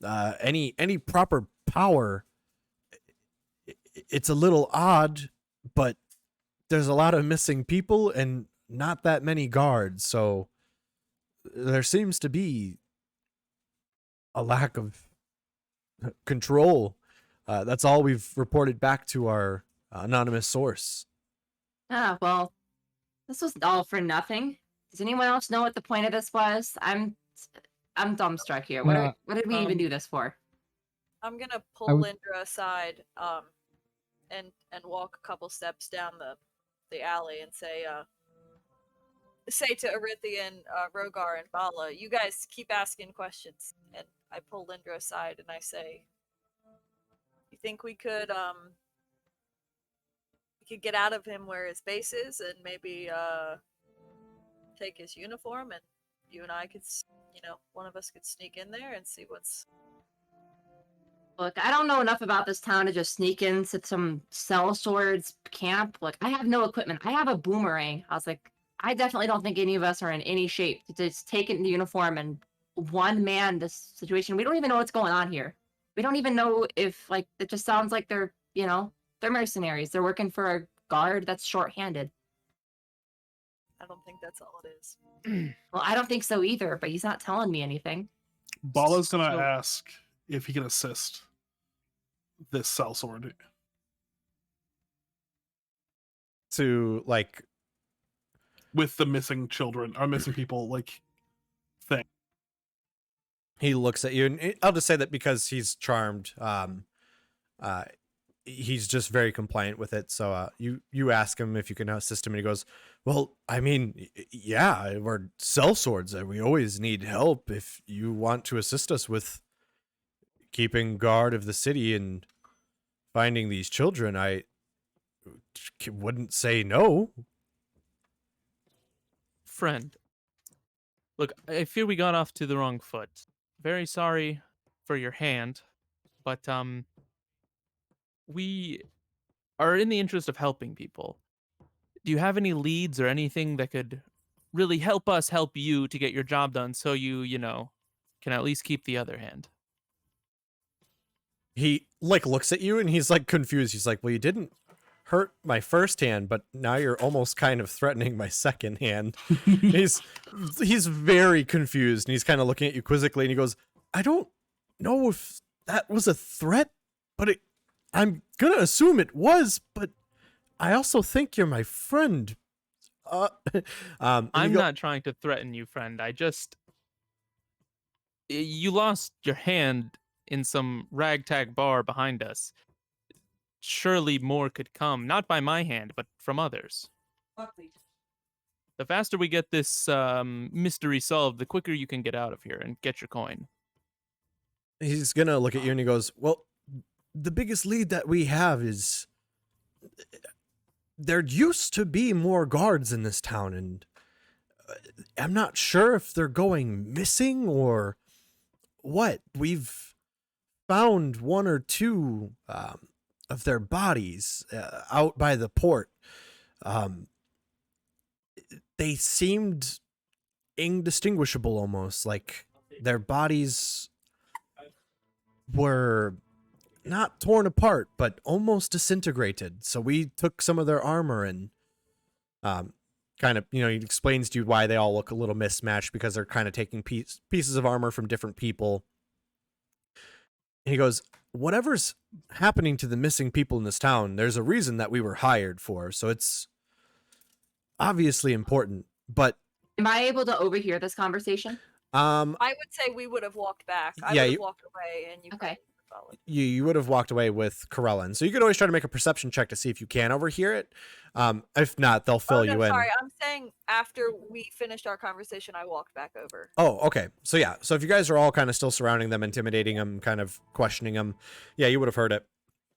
any proper power. It's a little odd, but there's a lot of missing people and not that many guards, so there seems to be a lack of control. That's all we've reported back to our anonymous source. Ah, well, this was all for nothing. Does anyone else know what the point of this was? I'm dumbstruck here. What did we even do this for? I'm gonna I pull would- Lindra aside, and walk a couple steps down the alley and say to Arithian, Rogar, and Bala, you guys keep asking questions. And I pull Lindra aside and I say, you think we could get out of him where his base is and maybe take his uniform, and you and I could, one of us could sneak in there and see what's. Look, I don't know enough about this town to just sneak into some sellswords camp. Look, I have no equipment. I have a boomerang. I was like, I definitely don't think any of us are in any shape to just take it in the uniform and one man this situation. We don't even know what's going on here. We don't even know if, like, it just sounds like they're mercenaries. They're working for a guard that's short-handed. I don't think that's all it is. Well, I don't think so either, but he's not telling me anything. Bala's gonna So- ask if he can assist this sellsword. To like, With the missing children or missing people, like, thing. he looks at you, and I'll just say that because he's charmed, he's just very compliant with it. So you ask him if you can assist him, and he goes, well, I mean, yeah, we're sellswords, and we always need help. If you want to assist us with keeping guard of the city and finding these children, I wouldn't say no. Friend, look, I fear we got off to the wrong foot. Very sorry for your hand, but we are in the interest of helping people. Do you have any leads or anything that could really help us help you to get your job done, so you can at least keep the other hand? He like looks at you, and he's like confused. He's like, well, you didn't hurt my first hand, but now you're almost kind of threatening my second hand. he's very confused, and he's kind of looking at you quizzically, and he goes, I don't know if that was a threat, but I'm gonna assume it was, but I also think you're my friend. And I'm not trying to threaten you, friend. You lost your hand in some ragtag bar behind us. Surely more could come, not by my hand, but from others. The faster we get this mystery solved, the quicker you can get out of here and get your coin. He's gonna look at you, and he goes, well, the biggest lead that we have is there used to be more guards in this town, and I'm not sure if they're going missing or what. We've found one or two of their bodies out by the port. They seemed indistinguishable, almost like their bodies were not torn apart, but almost disintegrated. So we took some of their armor and kind of, he explains to you why they all look a little mismatched, because they're kind of taking pieces of armor from different people. And he goes, whatever's happening to the missing people in this town, there's a reason that we were hired for. So it's obviously important, but Am I able to overhear this conversation? I would say we would have walked back. I Yeah, would have you- walked away, and you Okay. followed. you would have walked away with Corellin. So you could always try to make a perception check to see if you can overhear it. If not, they'll fill Oh, no, you in. sorry. I'm saying after we finished our conversation, I walked back over. Oh, okay. So yeah. So if you guys are all kind of still surrounding them, intimidating them, kind of questioning them, yeah, you would have heard it.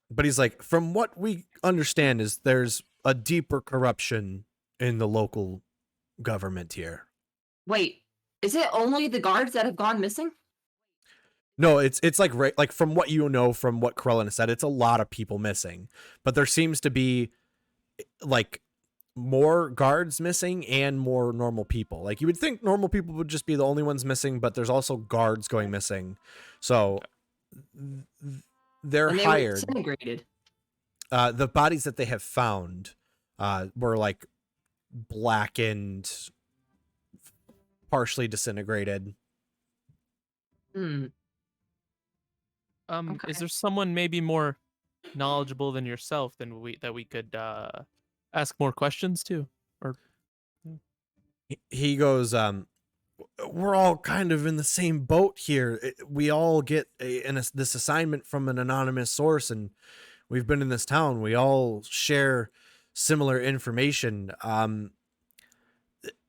But he's like, from what we understand is there's a deeper corruption in the local government here. Wait, is it only the guards that have gone missing? No, it's like like from what you know from what Krellin said, it's a lot of people missing, but there seems to be like more guards missing and more normal people. Like you would think normal people would just be the only ones missing, but there's also guards going missing. So they're And they were hired. disintegrated. The bodies that they have found were like blackened, partially disintegrated. Hmm. Is Okay. there someone maybe more knowledgeable than yourself than we could ask more questions to? Or He goes, we're all kind of in the same boat here. We all get this assignment from an anonymous source, and we've been in this town. We all share similar information.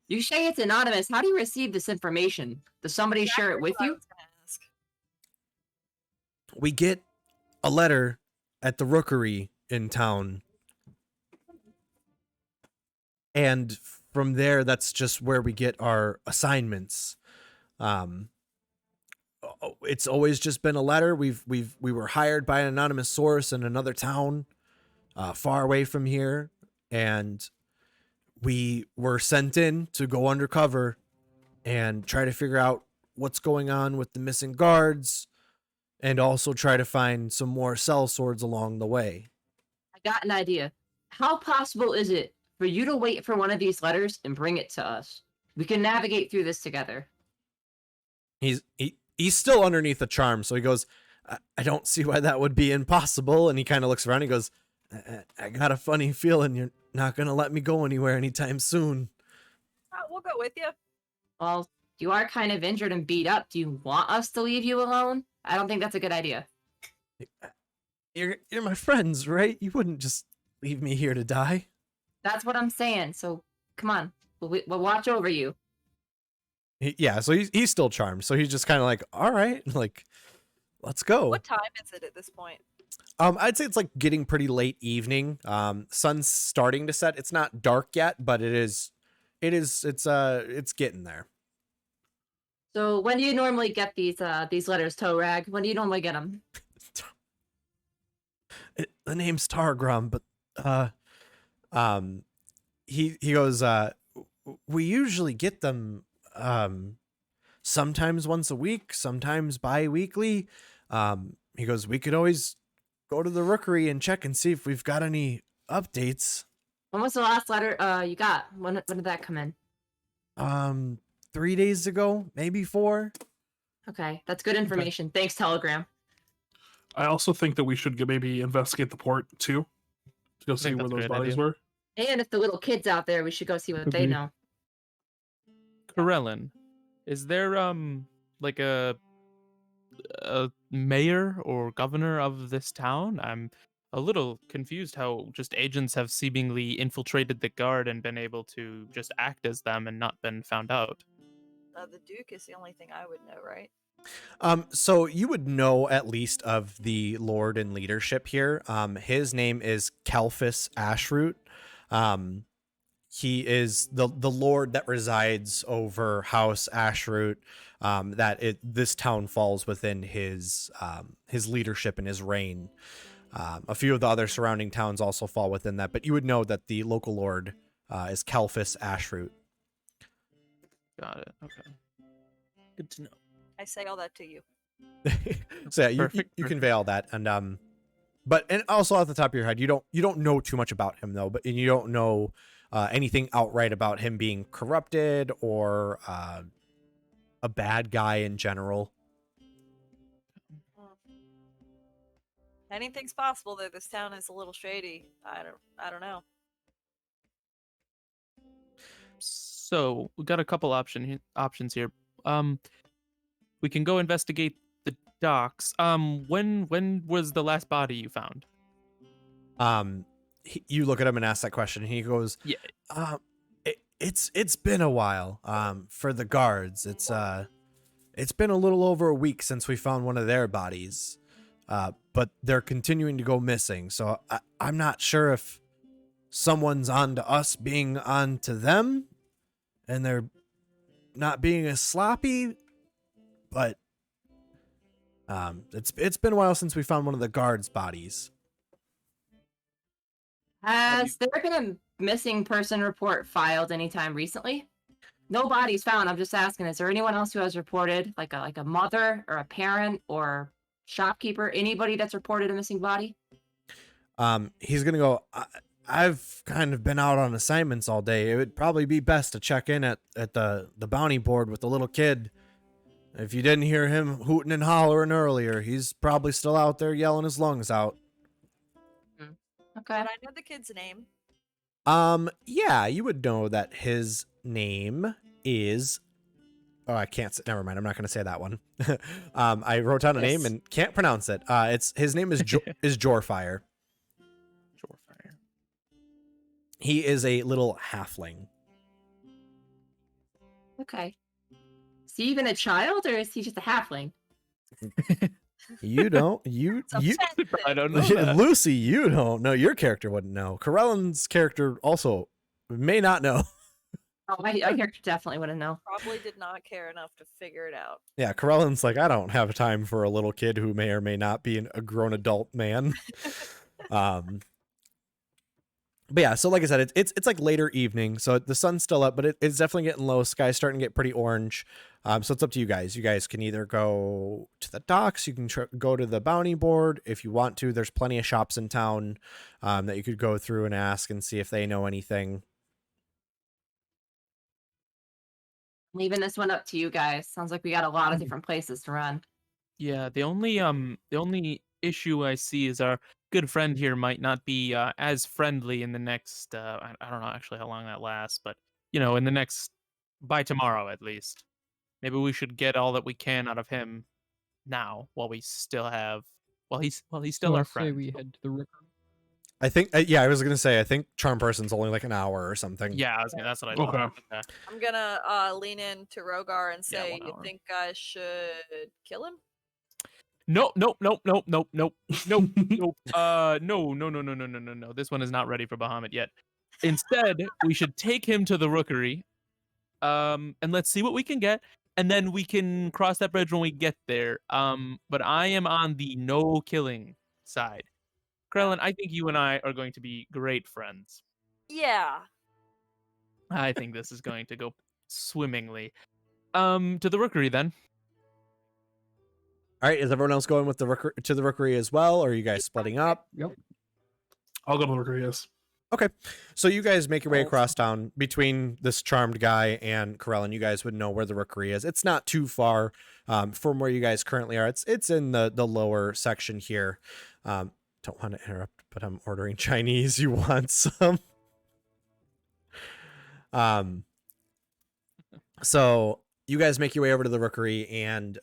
You say it's anonymous. How do you receive this information? Does somebody share it with That's what I you? was gonna ask. We get a letter at the rookery in town, and from there, that's just where we get our assignments. It's always just been a letter. We were hired by an anonymous source in another town, far away from here, and we were sent in to go undercover and try to figure out what's going on with the missing guards, and also try to find some more cell swords along the way. I got an idea. How possible is it for you to wait for one of these letters and bring it to us? We can navigate through this together. He's still underneath the charm, so he goes, I don't see why that would be impossible. And he kind of looks around. He goes, I got a funny feeling you're not gonna let me go anywhere anytime soon. We'll go with you. Well, you are kind of injured and beat up. Do you want us to leave you alone? I don't think that's a good idea. You're my friends, right? You wouldn't just leave me here to die. That's what I'm saying. So come on, we'll watch over you. So he's still charmed. So he's just kind of like, all right, like, let's go. What time is it at this point? I'd say it's like getting pretty late evening. Sun's starting to set. It's not dark yet, but it's getting there. So when do you normally get these letters, Toe Rag? When do you normally get them? The name's Targrum, but he goes, we usually get them sometimes once a week, sometimes bi-weekly. He goes, we could always go to the rookery and check and see if we've got any updates. When was the last letter you got? When did that come in? 3 days ago, maybe 4. Okay, that's good information. Thanks, Telegram. I also think that we should maybe investigate the port too, to go see think where that's a those great bodies idea. were. And if the little kids out there, we should go see what they Agreed. know. Karelin, is there like a mayor or governor of this town? I'm a little confused how just agents have seemingly infiltrated the guard and been able to just act as them and not been found out. The Duke is the only thing I would know, right? So you would know at least of the Lord in leadership here. His name is Kalphus Ashroot. He is the Lord that resides over House Ashroot. This town falls within his leadership and his reign. A few of the other surrounding towns also fall within that, but you would know that the local Lord is Kalphus Ashroot. Got it. Okay. Good to know. I say all that to you. So yeah, you Perfect, convey all that, and also off the top of your head, you don't know too much about him though, but you don't know anything outright about him being corrupted or a bad guy in general. Anything's possible though. This town is a little shady. I don't know. So we got a couple options here. We can go investigate the docks. When was the last body you found? You look at him and ask that question, and he goes, Yeah. It's been a while. For the guards, it's been a little over a week since we found one of their bodies. But they're continuing to go missing, so I'm not sure if someone's on to us being on to them, and they're not being as sloppy, but it's been a while since we found one of the guards' bodies. Has there been a missing person report filed anytime recently? No bodies found. I'm just asking. Is there anyone else who has reported, like a mother or a parent or shopkeeper, anybody that's reported a missing body? He's gonna go. I've kind of been out on assignments all day. It would probably be best to check in at the bounty board with the little kid. If you didn't hear him hooting and hollering earlier, he's probably still out there yelling his lungs out. Okay. But I know the kid's name. Yeah, you would know that his name is. Oh, I can't. Never mind. I'm not going to say that one. I wrote down a name Yes. and can't pronounce it. His name is is Jorfire. Jorfire. He is a little halfling. Okay. Is he even a child or is he just a halfling? You don't. You. It's offensive. I don't know. That. Lucy, you don't know. Your character wouldn't know. Corellan's character also may not know. Oh, my character definitely wouldn't know. Probably did not care enough to figure it out. Yeah, Corellan's like, I don't have time for a little kid who may or may not be a grown adult man. But yeah, so like I said, it's like later evening, so the sun's still up, but it's definitely getting low. Sky's starting to get pretty orange. So it's up to you guys. You guys can either go to the docks, you can go to the bounty board if you want to. There's plenty of shops in town that you could go through and ask and see if they know anything. Leaving this one up to you guys. Sounds like we got a lot of different places to run. Yeah, the only issue I see is our good friend here might not be as friendly in the next I don't know actually how long that lasts, but in the next by tomorrow at least. Maybe we should get all that we can out of him now while we still have he's still So our I say friend. we head to the river. I think, yeah, I was gonna say, I think charm person's only like an hour or something. Yeah, that's what I thought. Okay. I'm gonna lean in to Rogar and Yeah, say, 1 you hour. think I should kill him? Nope. No. This one is not ready for Bahamut yet. Instead, we should take him to the rookery, and let's see what we can get, and then we can cross that bridge when we get there. But I am on the no killing side. Krellin, I think you and I are going to be great friends. Yeah. I think this is going to go swimmingly. To the rookery then. All right, is everyone else going with the to the rookery as well, or are you guys splitting up? Yep. I'll go to the rookery, yes. Okay, so you guys make your way Oh. across town between this charmed guy and Corellan. You guys would know where the rookery is. It's not too far from where you guys currently are. It's in the lower section here. Don't want to interrupt, but I'm ordering Chinese. You want some? So you guys make your way over to the rookery, and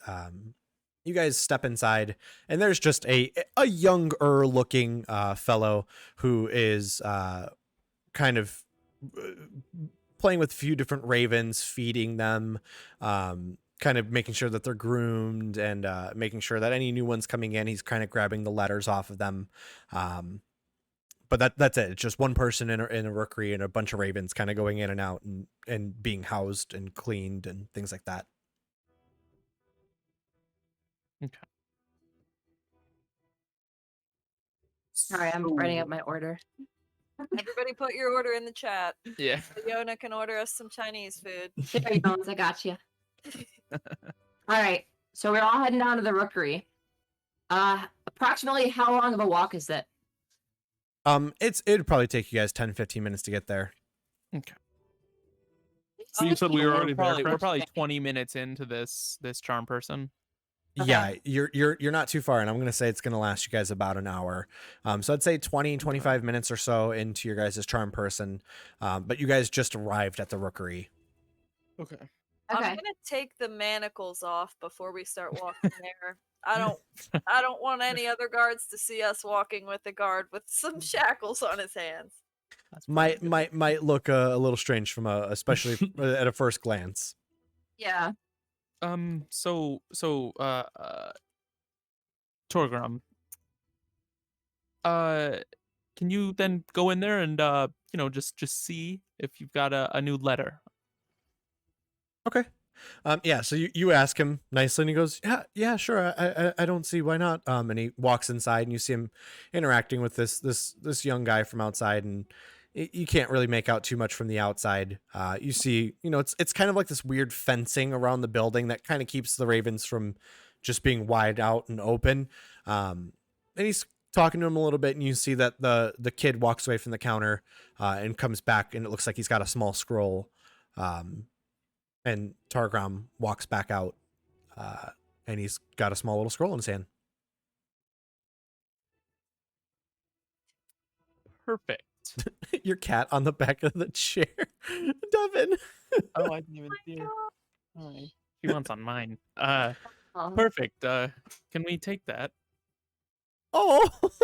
you guys step inside, and there's just a younger looking fellow who is kind of playing with a few different ravens, feeding them, kind of making sure that they're groomed, and making sure that any new ones coming in, he's kind of grabbing the letters off of them. But that's it. It's just one person in a rookery and a bunch of ravens kind of going in and out and being housed and cleaned and things like that. Sorry, I'm writing up my order. Everybody put your order in the chat. Yeah. So Yona can order us some Chinese food. There you go. I got you. All right. So we're all heading down to the rookery. Approximately how long of a walk is it? It'd probably take you guys 10-15 minutes to get there. So you said we were already there, We're correct? probably 20 minutes into this charm person. Okay. Yeah, you're not too far, and I'm gonna say it's gonna last you guys about an hour. So I'd say 20-25 minutes or so into your guys' charm person. But you guys just arrived at the rookery. Okay. I'm Okay. gonna take the manacles off before we start walking there. I don't want any other guards to see us walking with a guard with some shackles on his hands. That's Might probably might look a little strange from especially at a first glance. Yeah. good. So Torgrim, can you then go in there and just see if you've got a new letter? Yeah, so you ask him nicely, and he goes, yeah, sure. I don't see why not. And he walks inside, and you see him interacting with this young guy from outside, and you can't really make out too much from the outside. You see, it's kind of like this weird fencing around the building that kind of keeps the ravens from just being wide out and open. And he's talking to him a little bit, and you see that the kid walks away from the counter and comes back, and it looks like he's got a small scroll. And Targram walks back out, and he's got a small little scroll in his hand. Perfect. Your cat on the back of the chair, Devin. Oh, I didn't even see it. All right. She wants on mine. Oh. Perfect. Can we take that? Oh, This is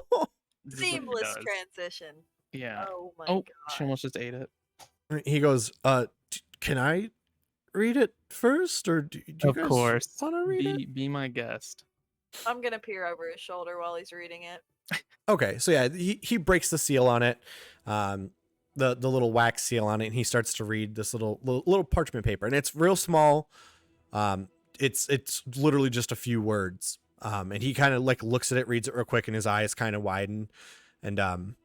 what he Seamless does. transition. Yeah. Oh my Oh, god. she almost just ate it. he goes. Can I read it first, or do you Of guys course. want to read it? Be my guest. I'm gonna peer over his shoulder while he's reading it. Okay, so yeah, he breaks the seal on it, the little wax seal on it, and he starts to read this little parchment paper, and it's real small. It's literally just a few words. And he kind of like looks at it, reads it real quick, and his eyes kind of widen, and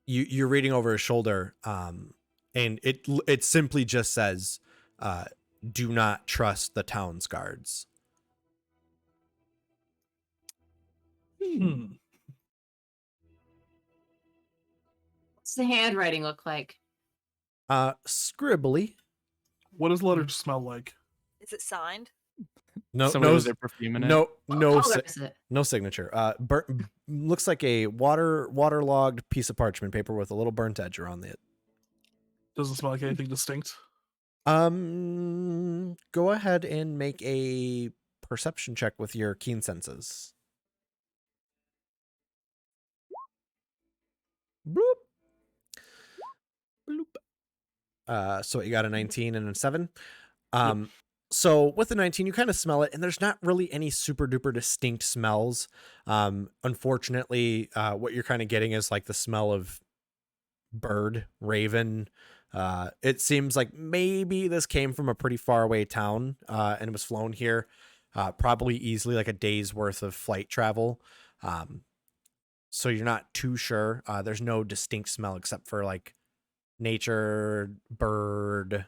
you're reading over his shoulder, and it simply just says, "Do not trust the town's guards." Hmm. What's the handwriting look like? Scribbly. What does letter smell like? Is it signed? No, Somebody no, with their perfume in it. no, What no, color is it? no signature. Looks like a waterlogged piece of parchment paper with a little burnt edge around it. Doesn't smell like anything distinct. Go ahead and make a perception check with your keen senses. Bloop. Bloop. So you got a 19 and a 7. So with the 19, you kind of smell it, and there's not really any super duper distinct smells. Unfortunately, what you're kind of getting is like the smell of bird, raven. It seems like maybe this came from a pretty far away town, and it was flown here, probably easily like a day's worth of flight travel. So you're not too sure. There's no distinct smell except for like nature, bird,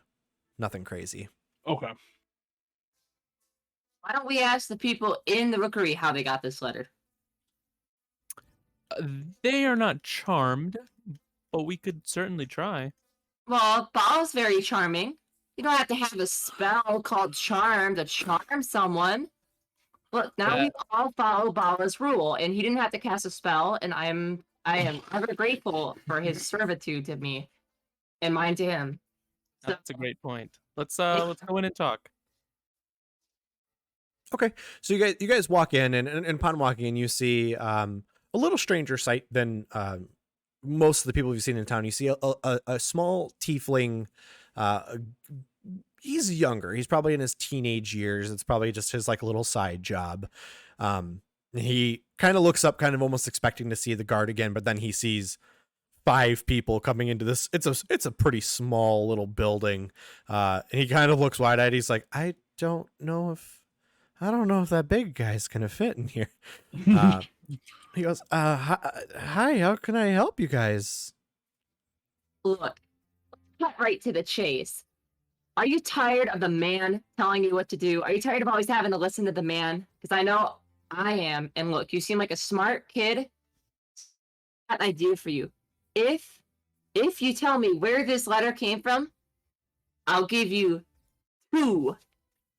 nothing crazy. Okay. Why don't we ask the people in the rookery how they got this letter? They are not charmed, but we could certainly try. Well, Baal's very charming. You don't have to have a spell called charm to charm someone. Look, now Yeah. we all follow Baala's rule, and he didn't have to cast a spell, and I am ever grateful for his servitude to me and mine to him. So, That's a great point. Let's go in and talk. Okay, so you guys walk in, and upon walking in, you see a little stranger sight than most of the people you've seen in town. You see a small tiefling. He's younger. He's probably in his teenage years. It's probably just his like little side job. He kind of looks up, kind of almost expecting to see the guard again, but then he sees 5 people coming into this. It's a pretty small little building. And he kind of looks wide-eyed. He's like, I don't know if that big guy's gonna fit in here. He goes, hi, how can I help you guys? look, cut right to the chase. Are you tired of the man telling you what to do? Are you tired of always having to listen to the man? Because I know I am. And look, you seem like a smart kid. Got an idea for you. If you tell me where this letter came from, I'll give you 2.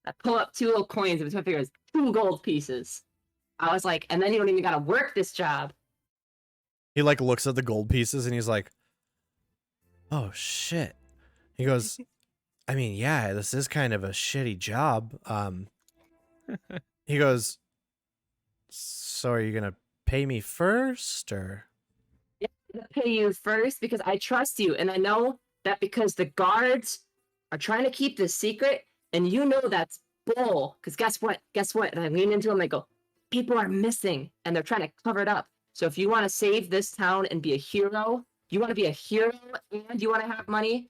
I pull up 2 little coins with my fingers, 2 gold pieces. I was like, and then you don't even gotta work this job. He like looks at the gold pieces and he's like, oh shit. He goes, I mean, yeah, this is kind of a shitty job. He goes, so are you gonna pay me first, or? I'm gonna pay you first because I trust you, and I know that because the guards are trying to keep this secret, and you know that's bull. Because guess what? And I lean into him. I go, people are missing, and they're trying to cover it up. So if you want to save this town and be a hero, you want to be a hero, and you want to have money,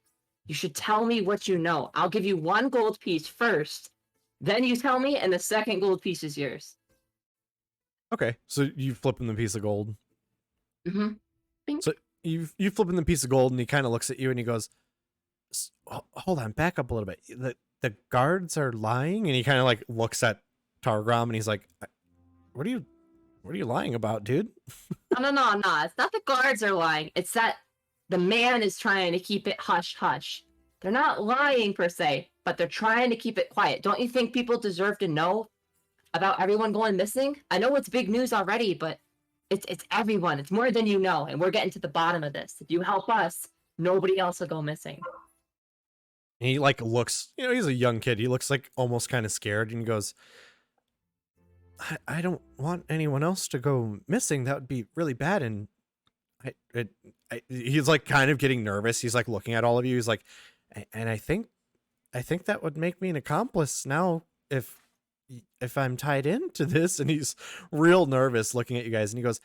You should tell me what you know. I'll give you 1 gold piece first. Then you tell me, and the second gold piece is yours. Okay, so you flip him the piece of gold. Mm-hmm. So you flip him the piece of gold, and he kind of looks at you, and he goes, "Hold on, back up a little bit. The guards are lying." And he kind of like looks at Targrom, and he's like, "What are you lying about, dude?" No. It's not the guards are lying. It's that the man is trying to keep it hush hush. They're not lying per se, but they're trying to keep it quiet. Don't you think people deserve to know about everyone going missing? I know it's big news already, but it's everyone. It's more than you know, and we're getting to the bottom of this. If you help us, nobody else will go missing. And he like looks, he's a young kid. He looks like almost kind of scared, and he goes, I don't want anyone else to go missing. That would be really bad. And he's like kind of getting nervous. He's like looking at all of you. He's like, and I think that would make me an accomplice now if I'm tied into this. And he's real nervous looking at you guys. And he goes,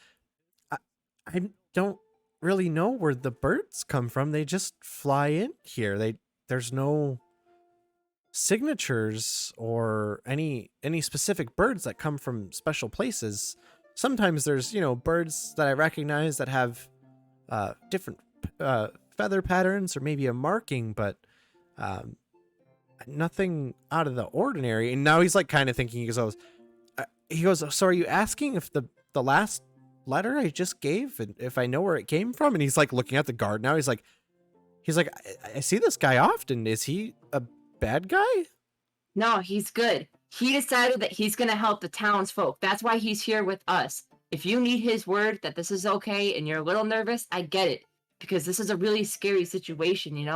I don't really know where the birds come from. They just fly in here. There's no signatures or any specific birds that come from special places. Sometimes there's birds that I recognize that have different feather patterns or maybe a marking, but nothing out of the ordinary. And now he's like kind of thinking, he goes, so are you asking if the last letter I just gave, and if I know where it came from? And he's like looking at the guard now. He's like I see this guy often. Is he a bad guy? No, he's good. He decided that he's going to help the townsfolk. That's why he's here with us. If you need his word that this is okay and you're a little nervous, I get it. Because this is a really scary situation,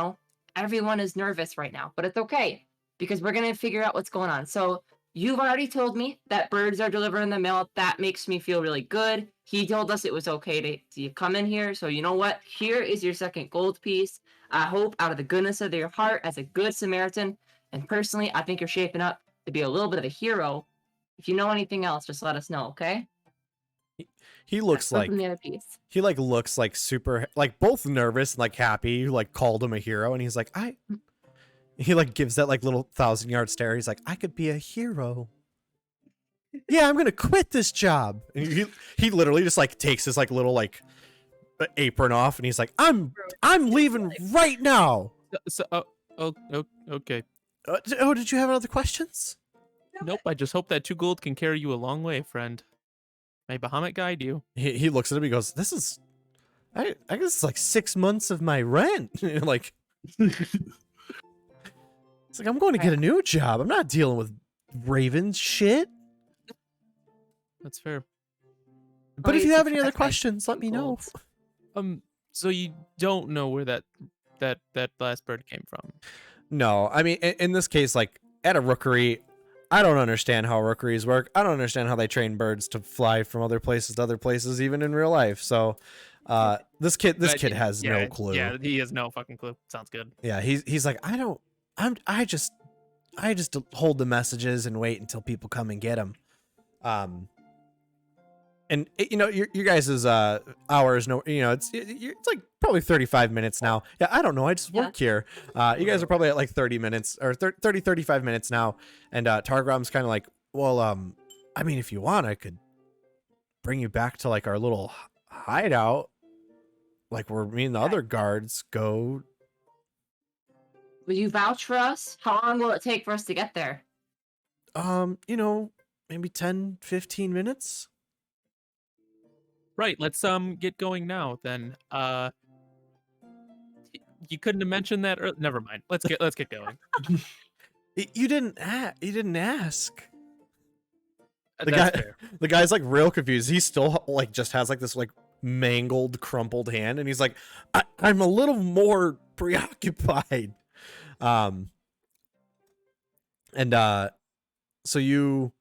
Everyone is nervous right now, but it's okay. Because we're going to figure out what's going on. So you've already told me that birds are delivering the mail. That makes me feel really good. He told us it was okay to come in here. So you know what? Here is your second gold piece. I hope out of the goodness of your heart, as a good Samaritan, and personally, I think you're shaping up to be a little bit of a hero. If you know anything else, just let us know, okay? He looks like the other piece. he like looks like super like both nervous and like happy. You like called him a hero, and he's like, he like gives that like little 1,000-yard stare. He's like, I could be a hero. Yeah, I'm gonna quit this job. And he literally just like takes his like little like apron off, and he's like, I'm leaving right now. So, okay. Did you have other questions? Nope. I just hope that 2 gold can carry you a long way, friend. May Bahamut guide you. He looks at him. He goes, "This is, I guess it's like 6 months of my rent." Like, it's like I'm going to get a new job. I'm not dealing with Ravens shit. That's fair. But if you have any other questions, let me know. So you don't know where that last bird came from? No, I mean, in this case, like at a rookery, I don't understand how rookeries work. I don't understand how they train birds to fly from other places to other places, even in real life. So, this kid has no clue. Yeah, he has no fucking clue. Sounds good. Yeah, he's like, I just hold the messages and wait until people come and get them. And your guys' hours, it's like probably 35 minutes now. Yeah, I don't know. I just work here. You guys are probably at like 30 minutes or 35 minutes now. And Targrom's kind of like, well, I mean, if you want, I could bring you back to like our little hideout, like where me and the other guards go. Will you vouch for us? How long will it take for us to get there? Maybe 10, 15 minutes. Right, let's get going now then. You couldn't have mentioned that earlier. Never mind. Let's get going. You didn't ask. That's fair. The guy's like real confused. He still like just has like this like mangled, crumpled hand, and he's like, I'm a little more preoccupied. So you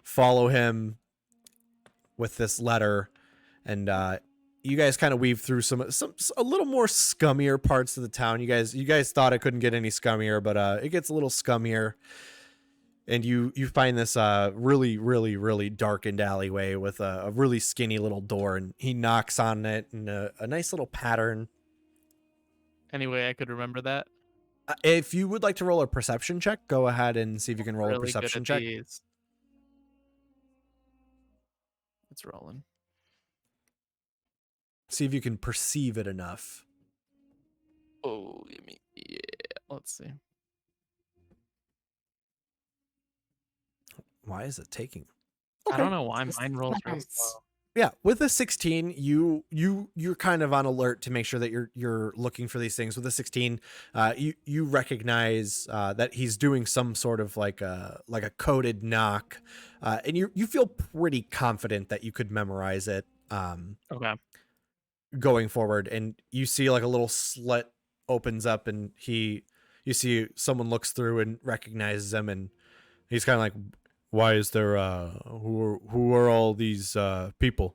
follow him with this letter, and you guys kind of weave through some a little more scummier parts of the town. You guys thought it couldn't get any scummier, but it gets a little scummier. And you find this really, really, really darkened alleyway with a really skinny little door, and he knocks on it in a nice little pattern. Anyway, I could remember that. If you would like to roll a perception check, go ahead and see if you can roll a Really good perception at check. these. It's rolling. See if you can perceive it enough. Oh, give me. Yeah, let's see. Why is it taking? I don't know why Just mine rolls real depends. slow. Yeah, with a 16, you're kind of on alert to make sure that you're looking for these things. With a 16, you recognize that he's doing some sort of like a coded knock, and you feel pretty confident that you could memorize it Okay. going forward. And you see like a little slit opens up, and you see someone looks through and recognizes him, and he's kind of like, why is there who are all these people?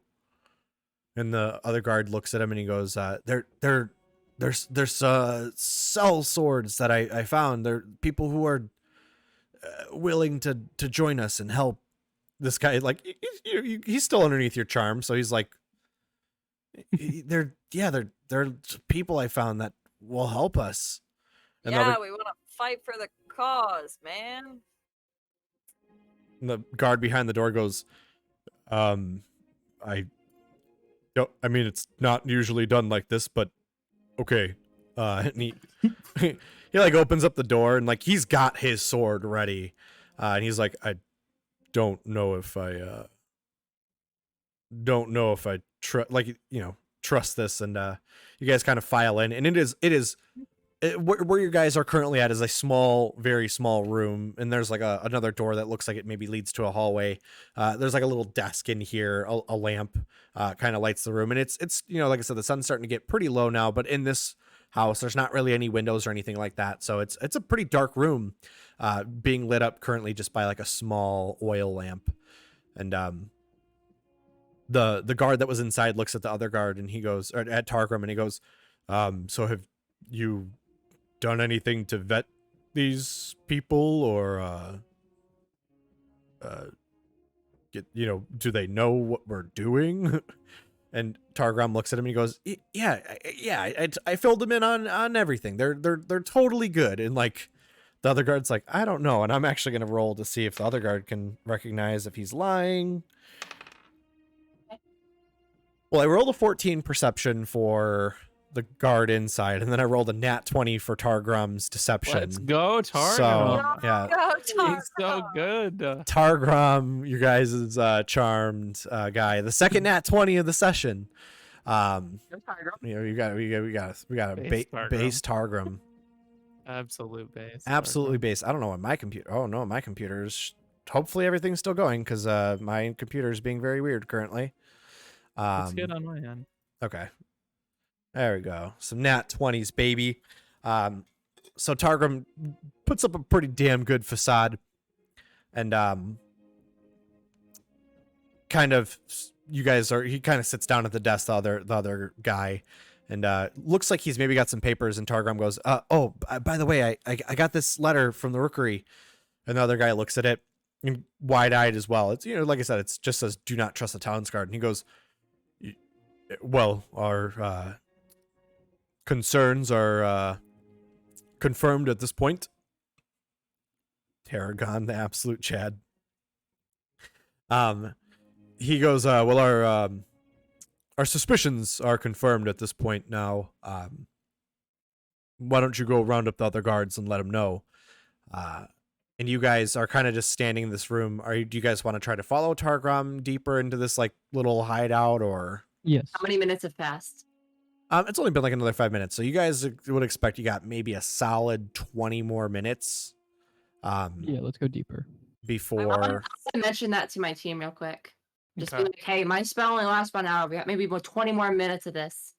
And the other guard looks at him and he goes, there's cell swords that I found. They're people who are willing to join us and help. This guy, like, he's still underneath your charm, so he's like, they're people I found that will help us. And the Yeah, other- we want to fight for the cause, man. And the guard behind the door goes, I mean, it's not usually done like this, but okay. And he he like opens up the door and like he's got his sword ready, and he's like, I don't know if I trust this. And you guys kind of file in, and it is where you guys are currently at is a very small room, and there's like another door that looks like it maybe leads to a hallway. There's like a little desk in here, a lamp kind of lights the room, and it's like I said, the sun's starting to get pretty low now, but in this house there's not really any windows or anything like that, so it's a pretty dark room, being lit up currently just by like a small oil lamp. And the guard that was inside looks at the other guard, and he goes, or at Targrim, and he goes, so have you done anything to vet these people, or do they know what we're doing? And Targram looks at him and he goes, I filled them in on everything. They're totally good. And like the other guard's like, I don't know, and I'm actually gonna roll to see if the other guard can recognize if he's lying. Well, I rolled a 14 perception for the guard inside, and then I rolled a nat 20 for Targram's deception. Let's go, Target. So, yeah. Go, He's so good. Targram, you guys is charmed guy. The second nat 20 of the session. We got a Base Targram. base Targram. Absolute base. Absolutely base. I don't know what my computer. Oh no, my computer's. Hopefully everything's still going, because my computer's being very weird currently. It's good on my end. Okay. There we go. Some nat 20s, baby. So Targram puts up a pretty damn good facade, and he kind of sits down at the desk, the other guy, and looks like he's maybe got some papers, and Targram goes, by the way, I got this letter from the rookery. And the other guy looks at it, and wide-eyed as well. It's, like I said, it just says, do not trust the town's guard. And he goes, well, our concerns are confirmed at this point. Tarragon, the absolute Chad. He goes, well, our suspicions are confirmed at this point now. Why don't you go round up the other guards and let them know? And you guys are kind of just standing in this room. Do you guys want to try to follow Targram deeper into this like little hideout, or? Yes. How many minutes have passed? It's only been like another 5 minutes, so you guys would expect you got maybe a solid 20 more minutes. Yeah, let's go deeper. Before. I mentioned that to my team real quick. Just Okay. be like, hey, my spell only lasts about an hour. We got maybe about 20 more minutes of this.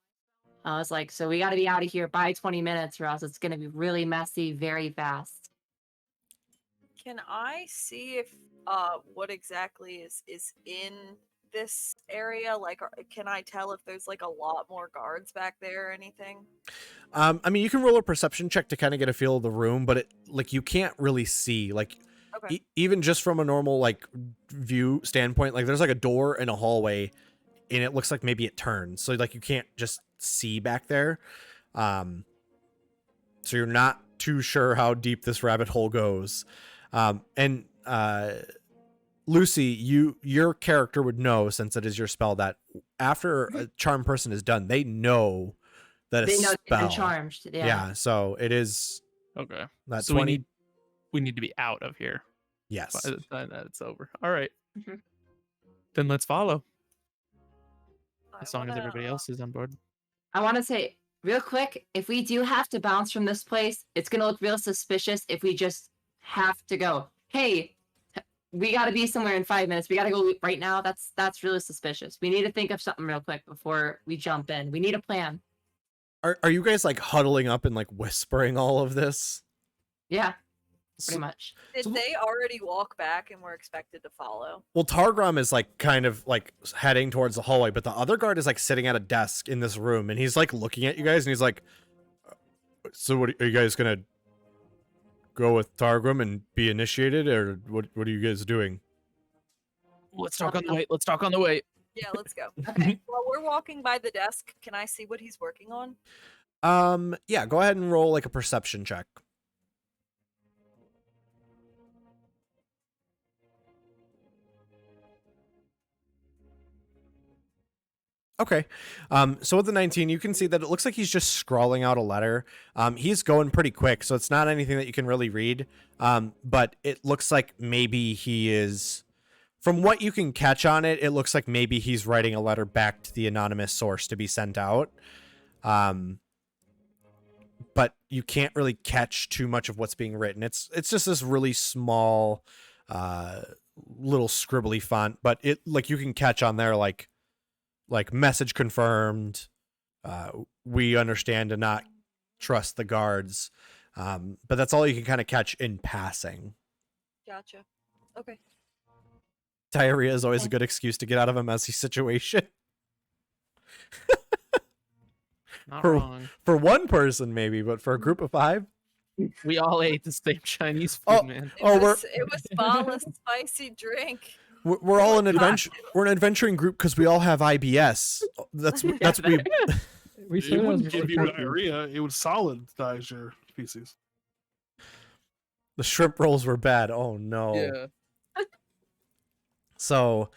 I was like, so we got to be out of here by 20 minutes, or else it's going to be really messy very fast. Can I see if what exactly is in this area? Like, can I tell if there's like a lot more guards back there or anything? I mean, you can roll a perception check to kind of get a feel of the room, but you can't really see, like, Okay. even just from a normal like view standpoint. Like, there's like a door and a hallway, and it looks like maybe it turns, so like you can't just see back there. So you're not too sure how deep this rabbit hole goes. And Lucy, your character would know, since it is your spell, that after a charm person is done, they know that They a know they've spell. been charmed. Yeah. Yeah, so it is Okay. that So 20. we need to be out of here Yes. by the time that it's over. All right. Mhm. Then let's follow. I As long as wanna, everybody else is on board. I want to say real quick, if we do have to bounce from this place, it's gonna look real suspicious if we just have to go. Hey, we got to be somewhere in 5 minutes. We got to go right now. That's really suspicious. We need to think of something real quick before we jump in. We need a plan. Are you guys like huddling up and like whispering all of this? Yeah, So- pretty much. Did So- they already walk back and were expected to follow? Well, Targrom is like kind of like heading towards the hallway, but the other guard is like sitting at a desk in this room, and he's like looking at you guys, and he's like, "So, what are you guys gonna go with Targrom and be initiated, or what? What are you guys doing?" Let's talk on the way. Let's talk on the way. Yeah, let's go. Okay. While we're walking by the desk, can I see what he's working on? Yeah, go ahead and roll like a perception check. Okay. So with the 19, you can see that it looks like he's just scrawling out a letter. He's going pretty quick, so it's not anything that you can really read. But it looks like maybe he is, from what you can catch on it, it looks like maybe he's writing a letter back to the anonymous source to be sent out. But you can't really catch too much of what's being written. It's just this really small, little scribbly font, but it like you can catch on there like message confirmed. We understand to not trust the guards. But that's all you can kind of catch in passing. Gotcha. Okay. Diarrhea is always a good excuse to get out of a messy situation. Not For- wrong. For one person, maybe, but for a group of 5, We all ate the same Chinese food, Oh, man. It was Bala's spicy drink. we're all an adventure. We're an adventuring group because we all have IBS. That's what we. We It started wouldn't as give you support group. diarrhea. It would solidize your feces. The shrimp rolls were bad. Oh no. So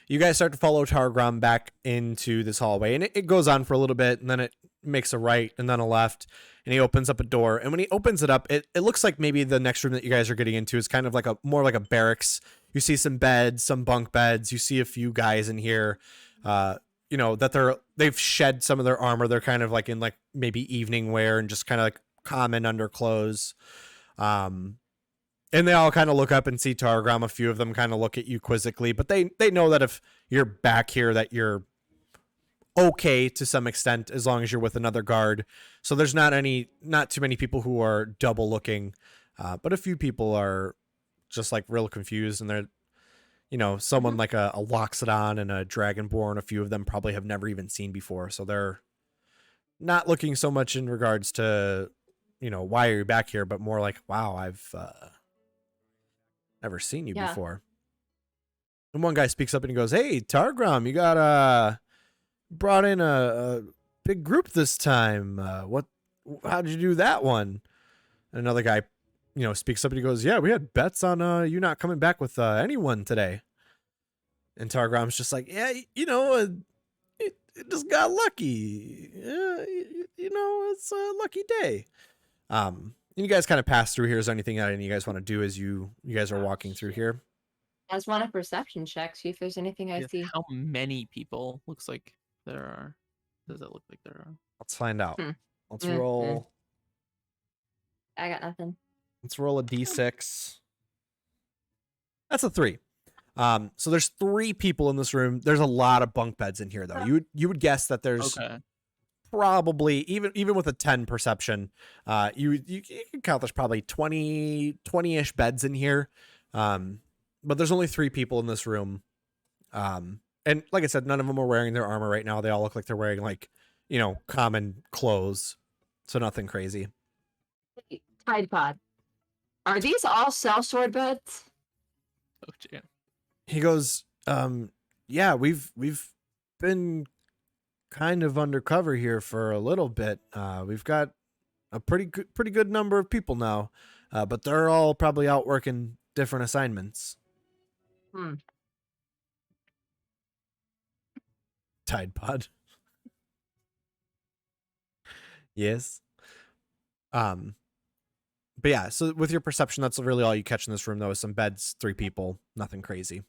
you guys start to follow Targrom back into this hallway, and it goes on for a little bit, and then it makes a right and then a left, and he opens up a door. And when he opens it up, it looks like maybe the next room that you guys are getting into is kind of like more like a barracks. You see some beds, some bunk beds. You see a few guys in here, you know, that they've shed some of their armor. They're kind of like in like maybe evening wear and just kind of like common underclothes. And they all kind of look up and see Targrom. A few of them kind of look at you quizzically, but they know that if you're back here, that you're okay to some extent as long as you're with another guard. So there's not too many people who are double looking, but a few people are just like real confused, and they're, you know, someone like a Loxodon and a Dragonborn. A few of them probably have never even seen before, so they're not looking so much in regards to, you know, why are you back here, but more like, wow, I've never seen you Yeah. before. And one guy speaks up and he goes, "Hey, Targrom, you got brought in a big group this time. How did you do that one?" And another guy, you know, speaks up and he goes, "Yeah, we had bets on you not coming back with anyone today." And Targrom's just like, "Yeah, you know, it just got lucky. You know, it's a lucky day." And you guys kind of pass through here. Is there anything that any of you guys want to do as you guys are walking through here? I just want a perception check, see if there's anything I Yeah, see. how many people? Looks like there are. Does it look like there are? Let's find out. Hmm. Let's Mm, roll. I got nothing. Let's roll a d6. That's a 3. So there's 3 people in this room. There's a lot of bunk beds in here, though. You would guess that there's Okay. probably even with a 10 perception, you can count there's probably 20-ish beds in here. But there's only 3 people in this room. And like I said, none of them are wearing their armor right now. They all look like they're wearing like, you know, common clothes. So nothing crazy. Hey, Tide Pod. Are these all sellsword beds? Oh, Jan. He goes, yeah, we've been kind of undercover here for a little bit. We've got a pretty good number of people now, but they're all probably out working different assignments. Hmm. Tide Pod. Yes. But yeah, so with your perception, that's really all you catch in this room, though, is some beds, 3 people, nothing crazy.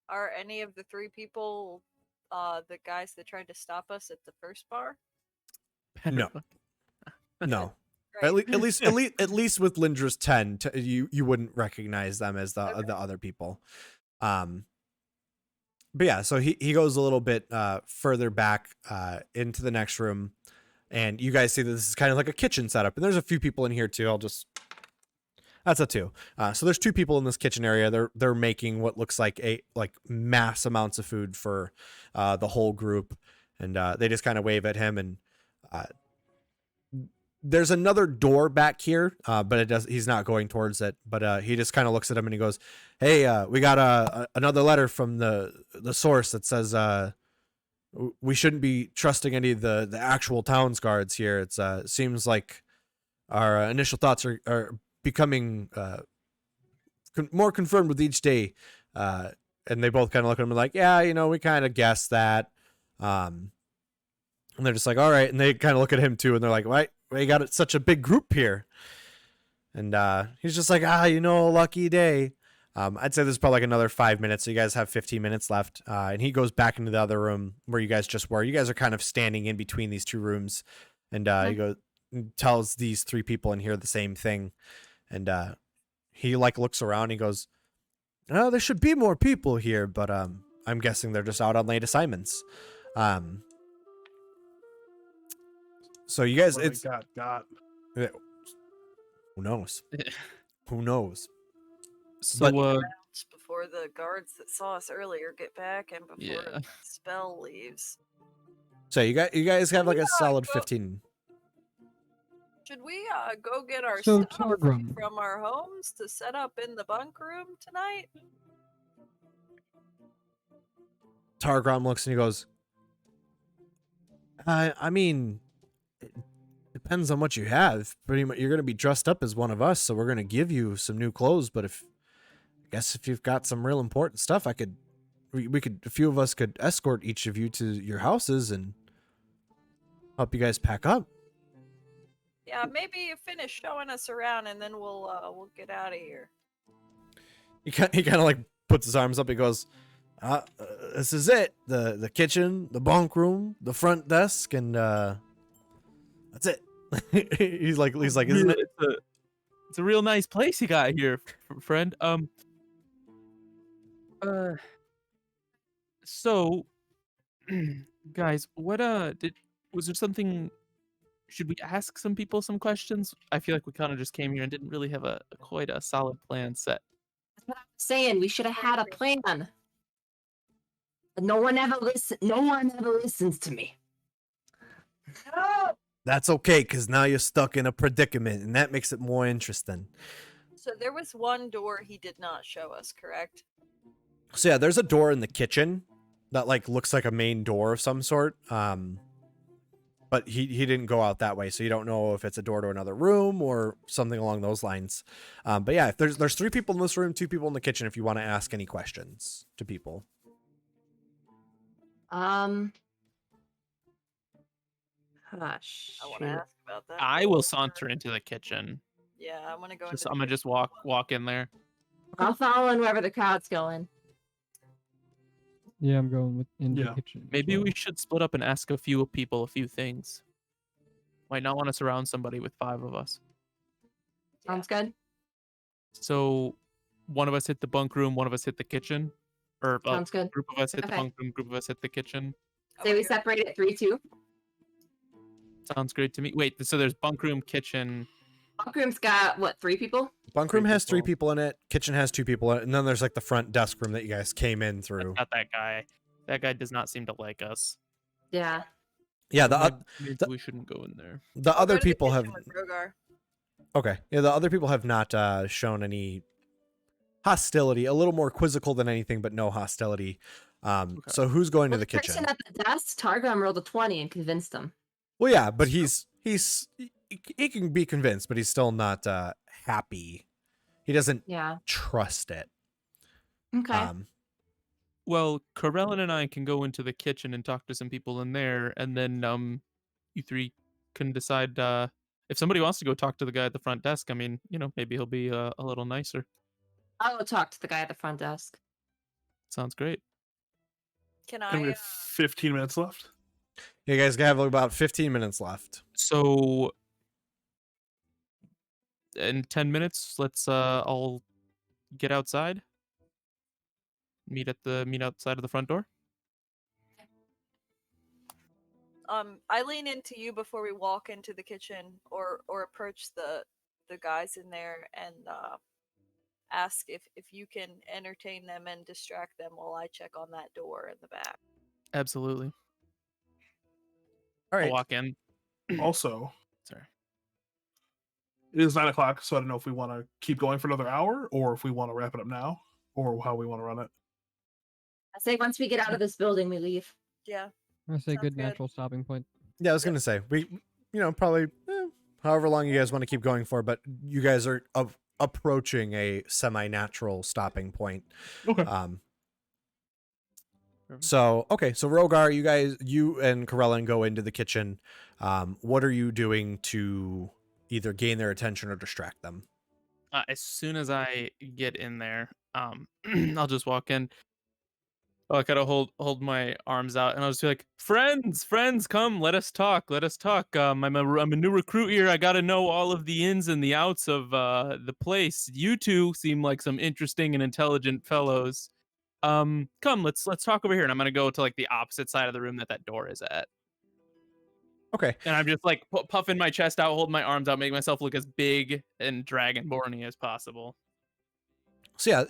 Are any of the 3 people the guys that tried to stop us at the first bar? No. No. Great. At least with Lindra's 10, you wouldn't recognize them as the other people. But yeah, so he goes a little bit further back into the next room, and you guys see that this is kind of like a kitchen setup, and there's a few people in here too. That's a 2. So there's 2 people in this kitchen area. They're making what looks like mass amounts of food for the whole group, and they just kind of wave at him. And there's another door back here, but he's not going towards it. But he just kind of looks at him and he goes, "Hey, we got another letter from the source that says we shouldn't be trusting any of the actual town's guards here. It seems like our initial thoughts are becoming more confirmed with each day." And they both kind of look at him and like, "Yeah, we kind of guessed that." And they're just like, "All right." And they kind of look at him too, and they're like, "Why you got such a big group here?" And he's just like, lucky day. I'd say this is probably like another 5 minutes. So you guys have 15 minutes left. And he goes back into the other room where you guys just were. You guys are kind of standing in between these 2 rooms. And he tells these 3 people in here the same thing. And he like looks around. And he goes, "Oh, there should be more people here, but I'm guessing they're just out on late assignments." So you guys, What it's got. who knows? Who knows? So Before the guards that saw us earlier get back and before Yeah. the spell leaves. So you guys have like a solid go- 15. Should we go get our So, stuff Targrim. from our homes to set up in the bunk room tonight? Targrom looks and he goes, I mean, it depends on what you have. Pretty much, you're gonna be dressed up as one of us, so we're gonna give you some new clothes. But I guess if you've got some real important stuff, we could, a few of us could escort each of you to your houses and help you guys pack up. Yeah, maybe you finish showing us around and then we'll get out of here. He kind of like puts his arms up. He goes, "This is it. The kitchen, the bunk room, the front desk, and that's it." he's like, "Isn't it?" It's a real nice place you got here, friend. So, guys, what was there something? Should we ask some people some questions? I feel like we kind of just came here and didn't really have quite a solid plan set. That's what I'm saying. We should have had a plan. But no one ever listens to me. No. That's okay, because now you're stuck in a predicament, and that makes it more interesting. So there was one door he did not show us, correct? So yeah, there's a door in the kitchen that like looks like a main door of some sort. But he didn't go out that way, so you don't know if it's a door to another room or something along those lines. But yeah, if there's 3 people in this room, 2 people in the kitchen. If you want to ask any questions to people, Gosh. I want to ask about that. I will saunter into the kitchen. Yeah, I want to go I'm into gonna just walk in there. I'm following wherever the crowd's going. Yeah, I'm going in the Yeah. kitchen. as Maybe well. we should split up and ask a few people a few things. Might not want to surround somebody with 5 of us. Sounds good. So, one of us hit the bunk room, one of us hit the kitchen, or Sounds good. group of us hit the Okay. bunk room, group of us hit the kitchen. Say we separate it 3-2. Sounds great to me. Wait, so there's bunk room, kitchen. Bunk room's got what, 3 people? bunk room 3 has 3 people. people in it. Kitchen has 2 people in it, and then there's like the front desk room that you guys came in through. Not that guy. That guy does not seem to like us. Yeah. Yeah, Maybe the- we shouldn't go in there. the other people have. Rogar. Okay. Yeah, the other people have not shown any hostility. A little more quizzical than anything, but no hostility. So who's going to Well, the person kitchen? at the desk, Targum rolled a 20 and convinced him. Well, yeah, but he's he can be convinced, but he's still not happy. He doesn't Yeah. trust it. Okay. Well, Corellin and I can go into the kitchen and talk to some people in there, and then you three can decide if somebody wants to go talk to the guy at the front desk. I mean, maybe he'll be a little nicer. I'll go talk to the guy at the front desk. Sounds great. Can And we I? have 15 minutes left. You guys have about 15 minutes left. So in 10 minutes, let's all get outside. Meet outside of the front door. I lean into you before we walk into the kitchen or approach the guys in there and ask if you can entertain them and distract them while I check on that door in the back. Absolutely. All I'll right. walk in. Also, Sorry. it is 9 o'clock, so I don't know if we want to keep going for another hour or if we want to wrap it up now or how we want to run it. I say once we get out of this building, we leave. Yeah. I say Sounds good good. natural stopping point. Yeah, I was going to say, we, probably however long you guys want to keep going for, but you guys are approaching a semi-natural stopping point. Okay. So Rogar, you and Corellin go into the kitchen. What are you doing to either gain their attention or distract them? As soon as I get in there, I'll just walk in. I kind of hold my arms out, and I'll just be like, "Friends, come, let us talk. I'm a new recruit here. I got to know all of the ins and the outs of the place. You two seem like some interesting and intelligent fellows. Come, let's talk over here." And I'm gonna go to like the opposite side of the room that door is at. Okay. And I'm just like puffing my chest out, holding my arms out, making myself look as big and dragonborn-y as possible. So yeah,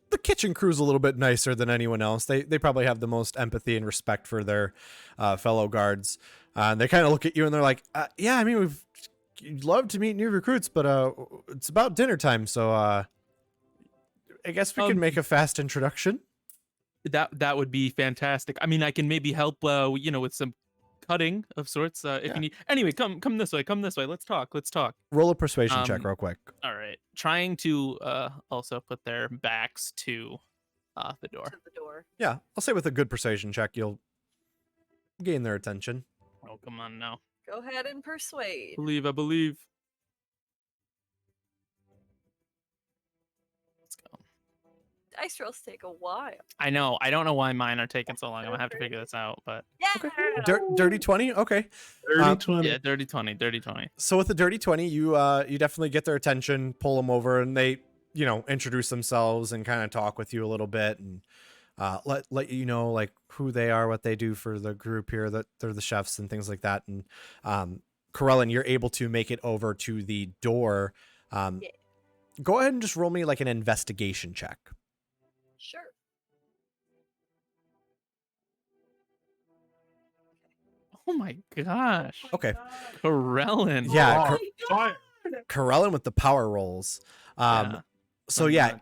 the kitchen crew's a little bit nicer than anyone else. They probably have the most empathy and respect for their fellow guards. And they kind of look at you and they're like, "Yeah, I mean, we'd love to meet new recruits, but it's about dinner time, so I guess we can make a fast introduction." That would be fantastic. I mean, I can maybe help, with some cutting of sorts if you need. Anyway, come this way. Let's talk. Roll a persuasion check real quick. All right. Trying to also put their backs to the door. To the door. Yeah, I'll say with a good persuasion check, you'll gain their attention. Oh, come on now. Go ahead and persuade. I believe. Let's go. Dice rolls take a while. I know. I don't know why mine are taking so long. I'm gonna have to figure this out, but Yeah. Okay. Dirty 20? Okay. 30-20. yeah, dirty 20. So with the dirty 20, you definitely get their attention, pull them over, and they, introduce themselves and kind of talk with you a little bit and let you know like who they are, what they do for the group here, that they're the chefs and things like that. And Corellin, you're able to make it over to the door. Go ahead and just roll me like an investigation check. Sure. Oh my gosh. Okay. Corellin. Yeah, Oh, fire. Corellin with the power rolls. Yeah. So yeah,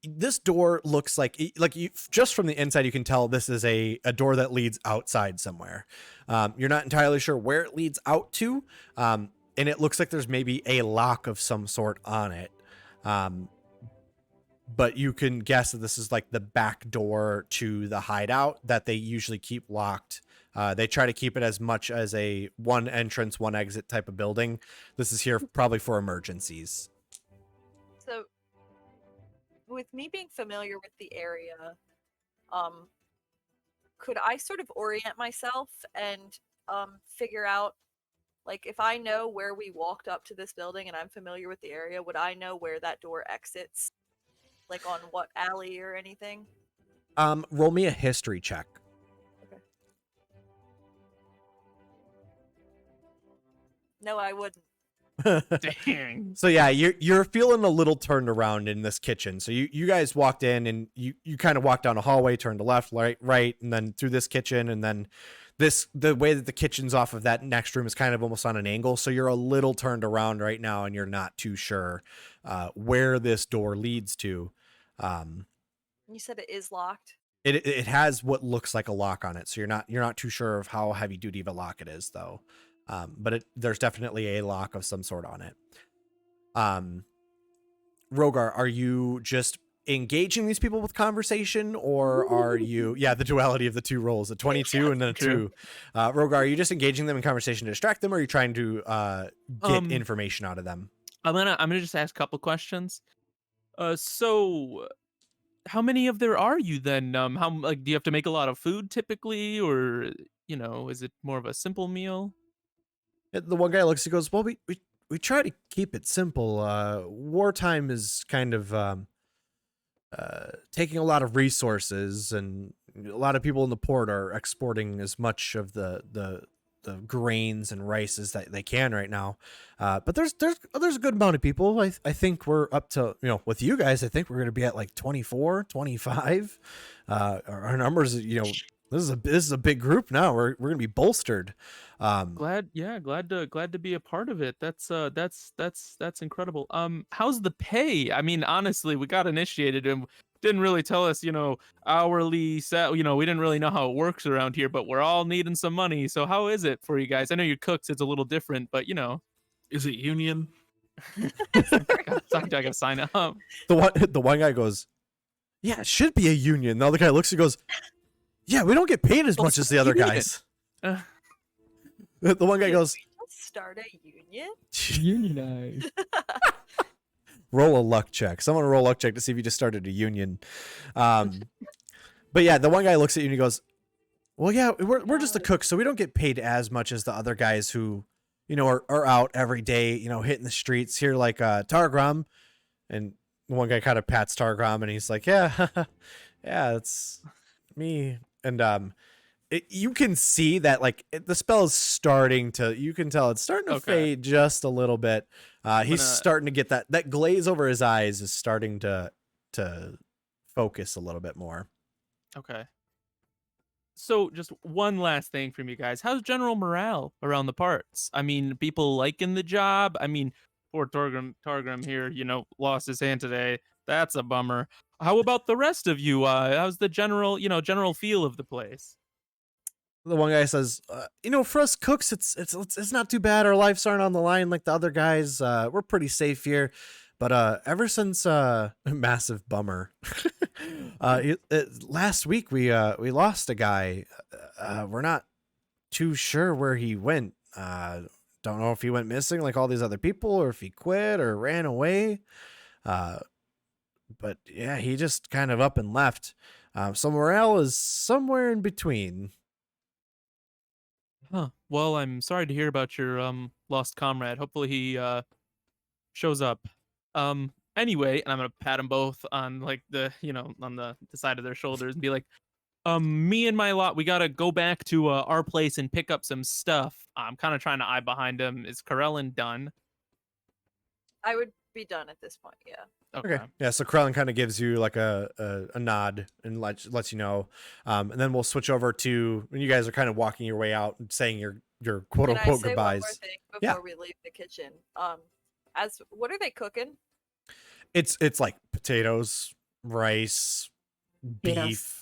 this door looks like you just from the inside you can tell this is a door that leads outside somewhere. You're not entirely sure where it leads out to, and it looks like there's maybe a lock of some sort on it. But you can guess that this is like the back door to the hideout that they usually keep locked. They try to keep it as much as a one entrance, one exit type of building. This is here probably for emergencies. So, with me being familiar with the area, could I sort of orient myself and figure out, like, if I know where we walked up to this building and I'm familiar with the area, would I know where that door exits? Like on what alley or anything? Roll me a history check. No, I wouldn't. Dang. So yeah, you're feeling a little turned around in this kitchen. So you guys walked in and you kind of walked down a hallway, turned to left, right, and then through this kitchen, and then the way that the kitchen's off of that next room is kind of almost on an angle. So you're a little turned around right now, and you're not too sure where this door leads to. You said it is locked. It has what looks like a lock on it, so you're not too sure of how heavy duty of a lock it is, though. but there's definitely a lock of some sort on it. Rogar, are you just engaging these people with conversation, or are you the duality of the two roles, a 22 and then a True. 2? Rogar, are you just engaging them in conversation to distract them, or are you trying to get Um, information out of them? I'm gonna just ask a couple questions. So how many of there are you then? How like do you have to make a lot of food typically, or is it more of a simple meal? The one guy looks, he goes, well, we try to keep it simple. Wartime is kind of taking a lot of resources, and a lot of people in the port are exporting as much of the grains and rices that they can right now. But there's a good amount of people. I think we're up to, with you guys, I think we're going to be at like 24, 25. Our numbers, this is a big group now. We're going to be bolstered. Glad to be a part of it. That's incredible. How's the pay? I mean, honestly, we got initiated and didn't really tell us, hourly set. We didn't really know how it works around here, but we're all needing some money. So how is it for you guys? I know you're cooks; it's a little different, but Is it union? I gotta sign up. The one guy goes, yeah, it should be a union. The other guy looks and goes, yeah, we don't get paid as much as the other guys. The one guy goes, Let's start a union. Unionize. roll a luck check. Someone roll a luck check to see if you just started a union. But yeah, the one guy looks at you and he goes, well, yeah, we're just the cooks, so we don't get paid as much as the other guys who, are out every day, hitting the streets here, like Targram. And the one guy kind of pats Targram and he's like, yeah, yeah, it's me. And you can see that the spell is starting to, you can tell it's starting to fade just a little bit. He's starting to get that glaze over his eyes is starting to focus a little bit more. Okay. So just one last thing from you guys. How's general morale around the parts? I mean, people liking the job? I mean, poor Targram here, lost his hand today. That's a bummer. How about the rest of you? How's the general feel of the place? The one guy says, for us cooks, it's not too bad. Our lives aren't on the line like the other guys. We're pretty safe here. But ever since massive bummer, last week we lost a guy. We're not too sure where he went. Don't know if he went missing like all these other people, or if he quit or ran away. But yeah, he just kind of up and left. So morale is somewhere in between. Huh. Well, I'm sorry to hear about your lost comrade. Hopefully he shows up. Anyway, and I'm gonna pat them both on on the side of their shoulders and be like, me and my lot, we gotta go back to our place and pick up some stuff. I'm kind of trying to eye behind him. Is Karelin done? I would be done at this point. Yeah. Okay. Yeah, so Krellin kind of gives you like a nod and lets you know. And then we'll switch over to when you guys are kind of walking your way out and saying your quote Can I unquote say goodbyes. one more thing before we leave the kitchen? What are they cooking? It's like potatoes, rice, Potatoes. beef.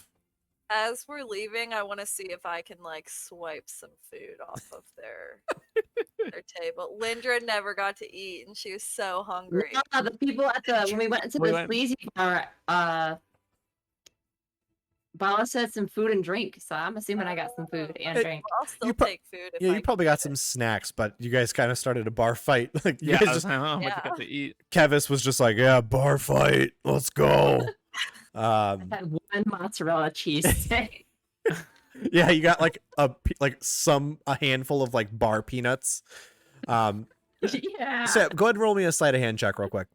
As we're leaving, I want to see if I can swipe some food off of their table. Lindra never got to eat, and she was so hungry. No, the people at when we went into the sleazy bar, Bala said some food and drink, so I'm assuming I got some food and drink. I'll still take food. If You probably got some snacks, but you guys kind of started a bar fight. Like you guys just, I got to eat. Kevis was just like, yeah, bar fight, let's go. I had one mozzarella cheese steak. Yeah, you got a handful of bar peanuts. Yeah. So go ahead and roll me a sleight of hand check real quick.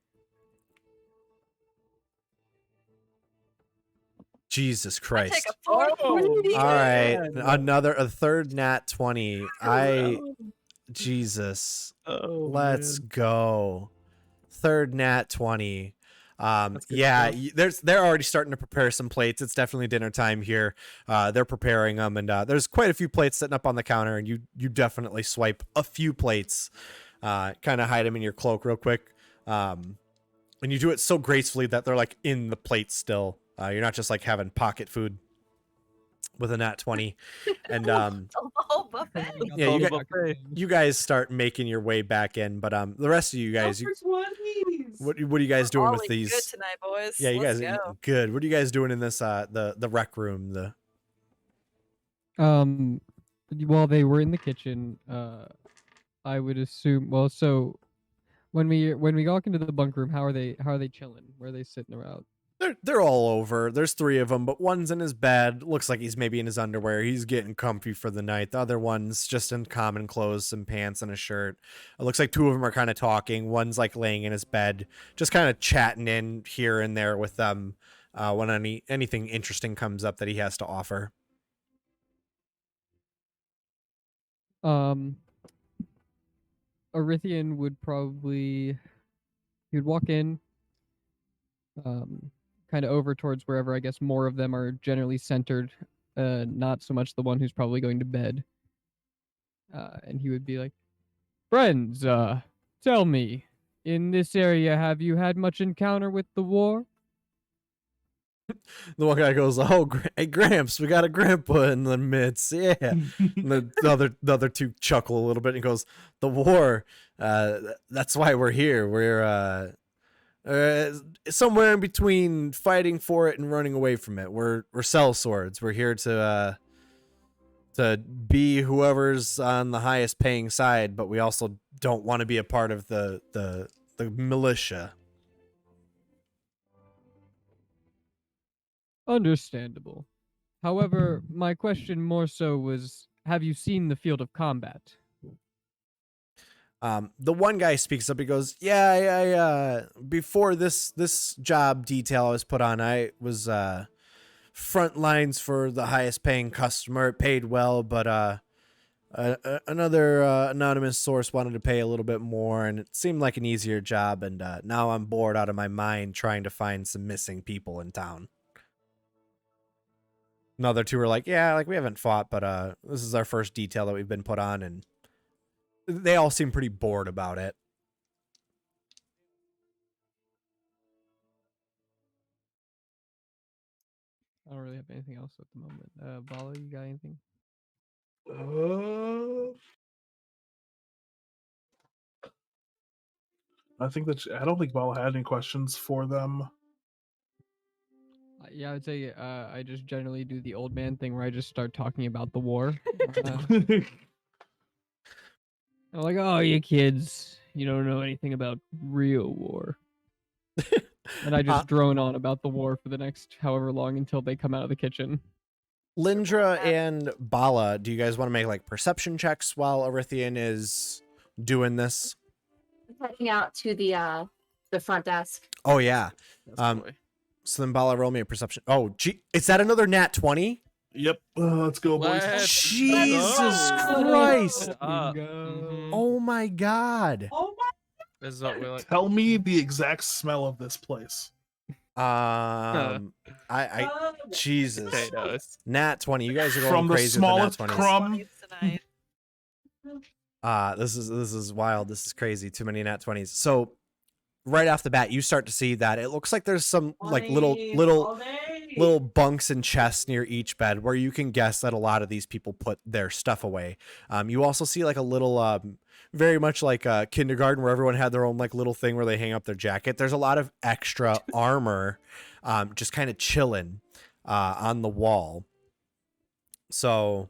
Jesus Christ. Take a all right, a third nat 20. Jesus. Let's go. Third nat 20. They're already starting to prepare some plates. It's definitely dinner time here. They're preparing them, and there's quite a few plates sitting up on the counter, and you definitely swipe a few plates, kind of hide them in your cloak real quick, and you do it so gracefully that they're in the plate still. You're not just having pocket food. with a nat 20, and The whole buffet. Yeah, you Total got- buffet. you guys start making your way back in. But the rest of you guys, what are you guys doing All with eating these? good tonight, boys. Yeah, you Let's guys are go. eating good. What are you guys doing in this the rec room? While they were in the kitchen, I would assume. Well, so when we walk into the bunk room, how are they chilling? Where are they sitting around? They're all over. There's 3 of them, but one's in his bed. Looks like he's maybe in his underwear. He's getting comfy for the night. The other one's just in common clothes, some pants and a shirt. It looks like 2 of them are kind of talking. One's like laying in his bed, just kind of chatting in here and there with them when anything interesting comes up that he has to offer. Arithian would probably he would walk in, kind of over towards wherever I guess more of them are generally centered, not so much the one who's probably going to bed. And he would be like, "Friends, tell me, in this area, have you had much encounter with the war?" The one guy goes, "Oh, hey Gramps, we got a grandpa in the midst." Yeah. And the other 2 chuckle a little bit and goes, "The war, that's why we're here. We're somewhere in between fighting for it and running away from it. We're sellswords. We're here to be whoever's on the highest paying side, but we also don't want to be a part of the militia." Understandable. However, my question more so was, have you seen the field of combat? The one guy speaks up. He goes, "Yeah, before this job detail I was put on, I was front lines for the highest paying customer. It paid well, but another anonymous source wanted to pay a little bit more, and it seemed like an easier job. And now I'm bored out of my mind trying to find some missing people in town." Another 2 are like, "Yeah, like we haven't fought, but this is our first detail that we've been put on," and they all seem pretty bored about it. I don't really have anything else at the moment. Bala, you got anything? I don't think Bala had any questions for them. Yeah, I would say I just generally do the old man thing where I just start talking about the war. I'm like, "Oh, you kids, you don't know anything about real war." And I just drone on about the war for the next however long until they come out of the kitchen. Lindra and Bala, do you guys want to make like perception checks while Arithian is doing this? Heading out to the front desk. Oh yeah. That's boy. So then Bala, roll me a perception. Oh, gee, is that another nat 20? Yep. Let's go, boys. Let's Jesus go. Christ! Mhm. Oh my God. This is what we like. Tell me the exact smell of this place. I Jesus. Potatoes. Nat 20. You guys are going From the crazy with the nat smallest 20s. crumb. Tonight. This is wild. This is crazy. Too many nat 20s. So right off the bat, you start to see that it looks like there's some like little bunks and chests near each bed where you can guess that a lot of these people put their stuff away. You also see like a little very much like kindergarten where everyone had their own like little thing where they hang up their jacket. There's a lot of extra armor just kind of chilling on the wall. So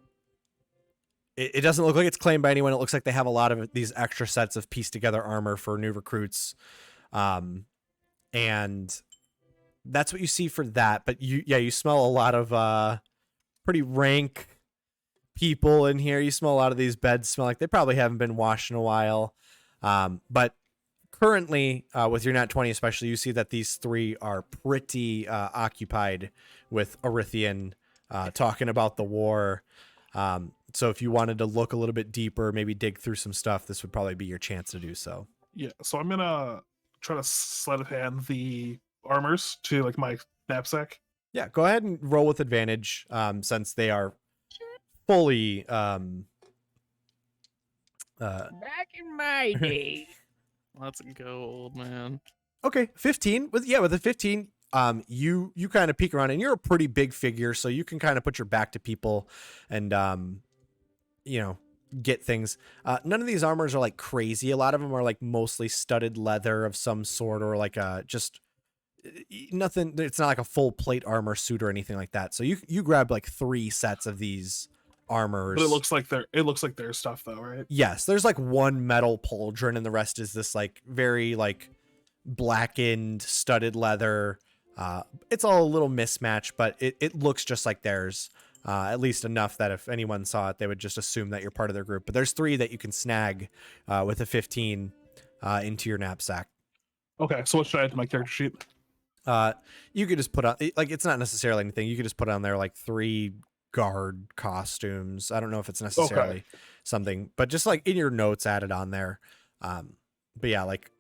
it doesn't look like it's claimed by anyone. It looks like they have a lot of these extra sets of pieced together armor for new recruits. And that's what you see for that. But you smell a lot of pretty rank people in here. You smell a lot of these beds smell like they probably haven't been washed in a while. But currently, with your nat 20 especially, you see that these 3 are pretty occupied with Arithian talking about the war. So if you wanted to look a little bit deeper, maybe dig through some stuff, this would probably be your chance to do so. Yeah, so I'm gonna try to sleight of hand the armors to like my knapsack. Yeah, go ahead and roll with advantage since they are fully Back in my day. Let's go, old man. okay, 15. With a 15, you kind of peek around, and you're a pretty big figure, so you can kind of put your back to people and you know, get things. None of these armors are like crazy. A lot of them are like mostly studded leather of some sort, or like just nothing. It's not like a full plate armor suit or anything like that. So you grab like 3 sets of these armors. But it looks like their stuff though, right? Yes, there's like one metal pauldron, and the rest is this like very like blackened studded leather. It's all a little mismatched, but it looks just like theirs. At least enough that if anyone saw it, they would just assume that you're part of their group. But there's 3 that you can snag with a 15 into your knapsack. Okay, so what should I add to my character sheet? You could just put on, like, it's not necessarily anything. You could just put on there like 3 guard costumes. I don't know if it's necessarily something, but just like in your notes, add it on there. But yeah, like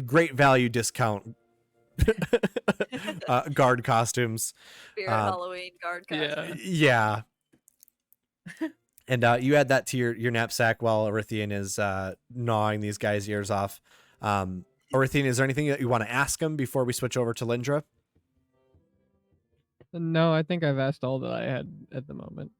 great value discount guard costumes. Spirit Halloween guard costume. Yeah. And you add that to your knapsack while Arithian is gnawing these guys' ears off. Arithian, is there anything that you want to ask him before we switch over to Lindra? No, I think I've asked all that I had at the moment.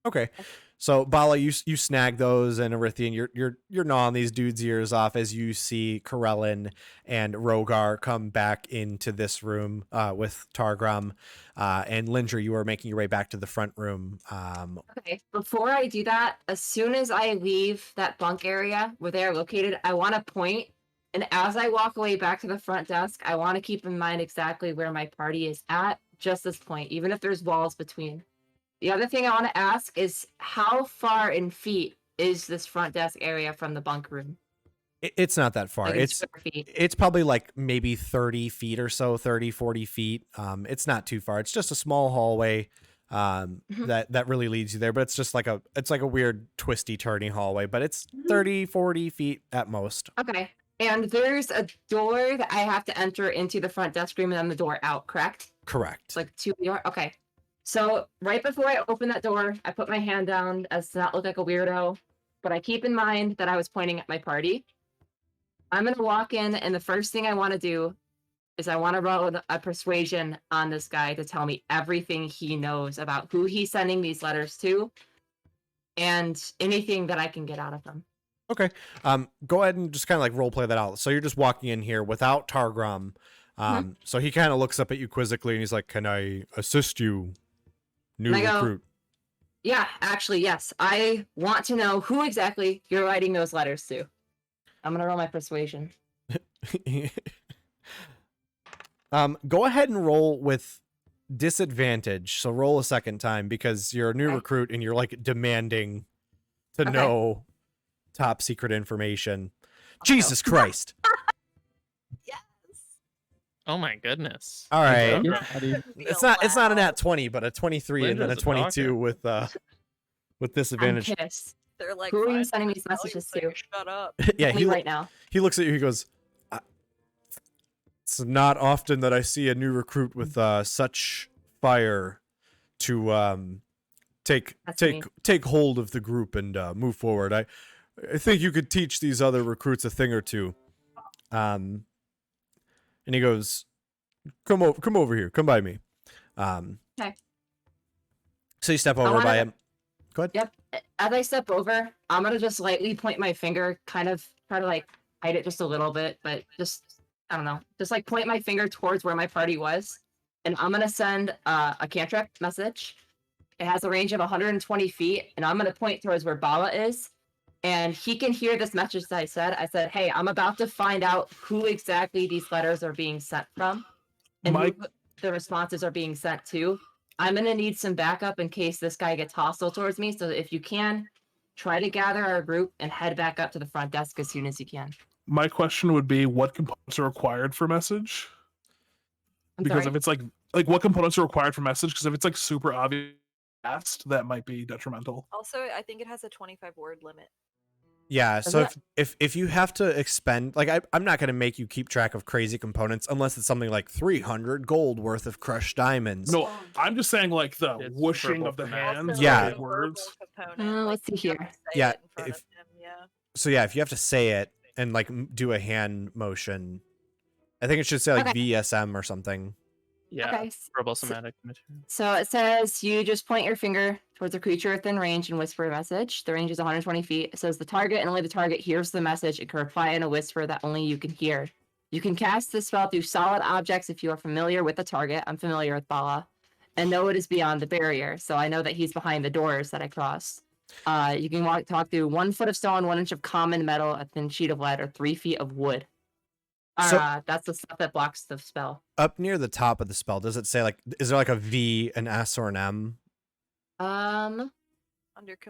Okay. So Bala, you snag those, and Arithian, you're gnawing these dudes' ears off as you see Corellin and Rogar come back into this room with Targrim, and Lindra, you are making your way back to the front room. Okay, before I do that, as soon as I leave that bunk area where they are located, I want to point, and as I walk away back to the front desk, I want to keep in mind exactly where my party is at, just this point, even if there's walls between. The other thing I want to ask is how far in feet is this front desk area from the bunk room? It's not that far. Like in It's square feet. it's probably like maybe 30 feet or so, 30, 40 feet. It's not too far. It's just a small hallway that really leads you there, but it's just like a weird twisty turning hallway, but it's 30, 40 feet at most. Okay. And there's a door that I have to enter into the front desk room and then the door out, correct? Correct. It's like 2 door. Okay. So right before I open that door, I put my hand down as to not look like a weirdo, but I keep in mind that I was pointing at my party. I'm going to walk in, and the first thing I want to do is I want to roll a persuasion on this guy to tell me everything he knows about who he's sending these letters to and anything that I can get out of him. Okay. Go ahead and just kind of like role play that out. So you're just walking in here without Targrim. So he kind of looks up at you quizzically, and he's like, "Can I assist you, new And I go, recruit?" Yeah, actually, yes. I want to know who exactly you're writing those letters to. I'm going to roll my persuasion. Go ahead and roll with disadvantage. So roll a second time because you're a new Okay. recruit and you're like demanding to Okay. know top secret information. Jesus Christ. Yes. Oh my goodness. All right. Yeah, buddy. It's not a nat 20, but a 23 and then a Linda's a 22 with I'm disadvantage. pissed. They're like, Who are you "Fine, sending I'll these tell you messages so to? you Shut up. Yeah, Tell me right now. he looks at you. He goes, "It's not often that I see a new recruit with such fire to take That's take hold of the group and move forward. I think you could teach these other recruits a thing or two." And he goes, "Come over here. Come by me." Okay. So you step over by him. Go ahead. Yep. As I step over, I'm gonna just lightly point my finger, kind of try to like hide it just a little bit, but just I don't know, just like point my finger towards where my party was, and I'm gonna send a cantrip message. It has a range of 120 feet, and I'm gonna point towards where Bala is, and he can hear this message that I said. I said, "Hey, I'm about to find out who exactly these letters are being sent from, and Mike- who the responses are being sent to. I'm going to need some backup in case this guy gets hostile towards me. So if you can, try to gather our group and head back up to the front desk as soon as you can." My question would be, what components are required for message? I'm Because sorry. if it's like what components are required for message? Because if it's like super obvious, that might be detrimental. Also, I think it has a 25 word limit. Yeah, Is so it? if you have to expend, like I'm not going to make you keep track of crazy components unless it's something like 300 gold worth of crushed diamonds. No, I'm just saying like the It's whooshing verbal of the command. hands. Also, Yeah. Like words. verbal component, Let's see you have here. to say Yeah, it in front if- of him, yeah. So yeah, if you have to say it and like do a hand motion I think it should say like Okay. VSM or something. Yeah, Okay. verbal somatic material. So it says you just point your finger towards a creature within range and whisper a message. The range is 120 feet. It says the target and only the target hears the message and can reply in a whisper that only you can hear. You can cast this spell through solid objects if you are familiar with the target. I'm familiar with Bala. And know it is beyond the barrier. So I know that he's behind the doors that I crossed. You can talk through 1 foot of stone, 1 inch of common metal, a thin sheet of lead, or 3 feet of wood. So- That's the stuff that blocks the spell. Up near the top of the spell, does it say like, is there like a V, an S, or an M? Under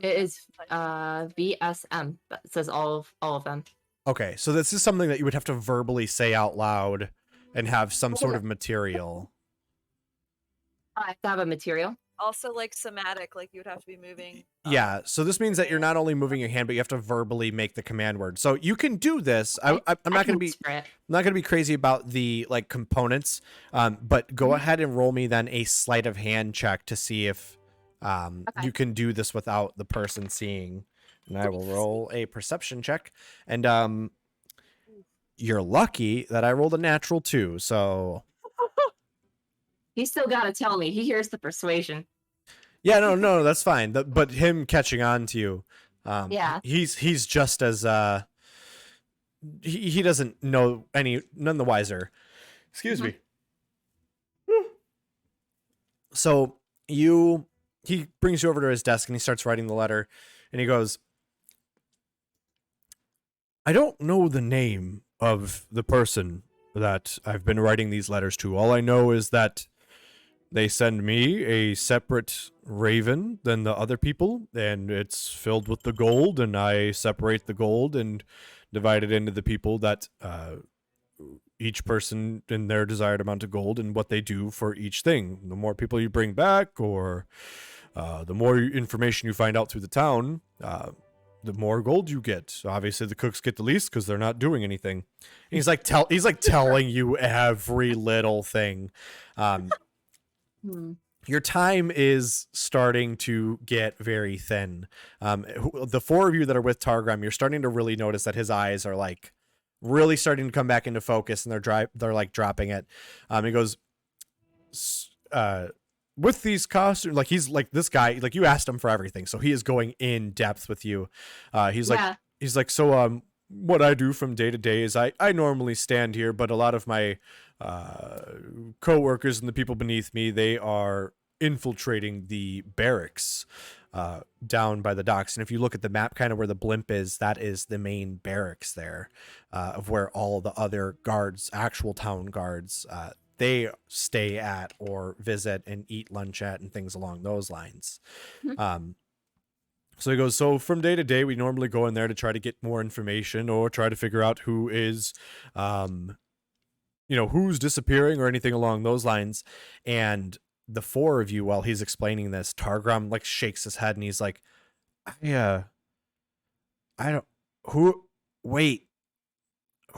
It is command. VSM. It says all of them. Okay, so this is something that you would have to verbally say out loud and have some sort of material. I have to have a material. Also, like somatic, like you would have to be moving. Yeah, so this means that you're not only moving your hand, but you have to verbally make the command word. So you can do this. I'm not going to be whisper it. not going to be crazy about the like components, but go ahead and roll me then a sleight of hand check to see if you can do this without the person seeing. And I will roll a perception check. And you're lucky that I rolled a natural 2. So He's still got to tell me. He hears the persuasion. yeah, no, that's fine. But him catching on to you, Yeah. he's just as he doesn't know none the wiser. Excuse me. So he brings you over to his desk and he starts writing the letter, and he goes, I don't know the name of the person that I've been writing these letters to. All I know is that they send me a separate raven than the other people, and it's filled with the gold, and I separate the gold and divide it into the people that each person in their desired amount of gold and what they do for each thing. The more people you bring back, or the more information you find out through the town, the more gold you get. Obviously, the cooks get the least because they're not doing anything. And he's like telling you every little thing. Your time is starting to get very thin. The 4 of you that are with Targram, you're starting to really notice that his eyes are like really starting to come back into focus, and they're like dropping it. He goes, with these costumes, like he's like this guy, like you asked him for everything, so he is going in depth with you. He's like, so what I do from day to day is I normally stand here, but a lot of my co-workers and the people beneath me, they are infiltrating the barracks down by the docks. And if you look at the map, kind of where the blimp is, that is the main barracks there, of where all the other guards, actual town guards, they stay at or visit and eat lunch at and things along those lines. So he goes, so from day to day, we normally go in there to try to get more information or try to figure out who is, who's disappearing or anything along those lines. And the 4 of you, while he's explaining this, Targram like shakes his head and he's like, who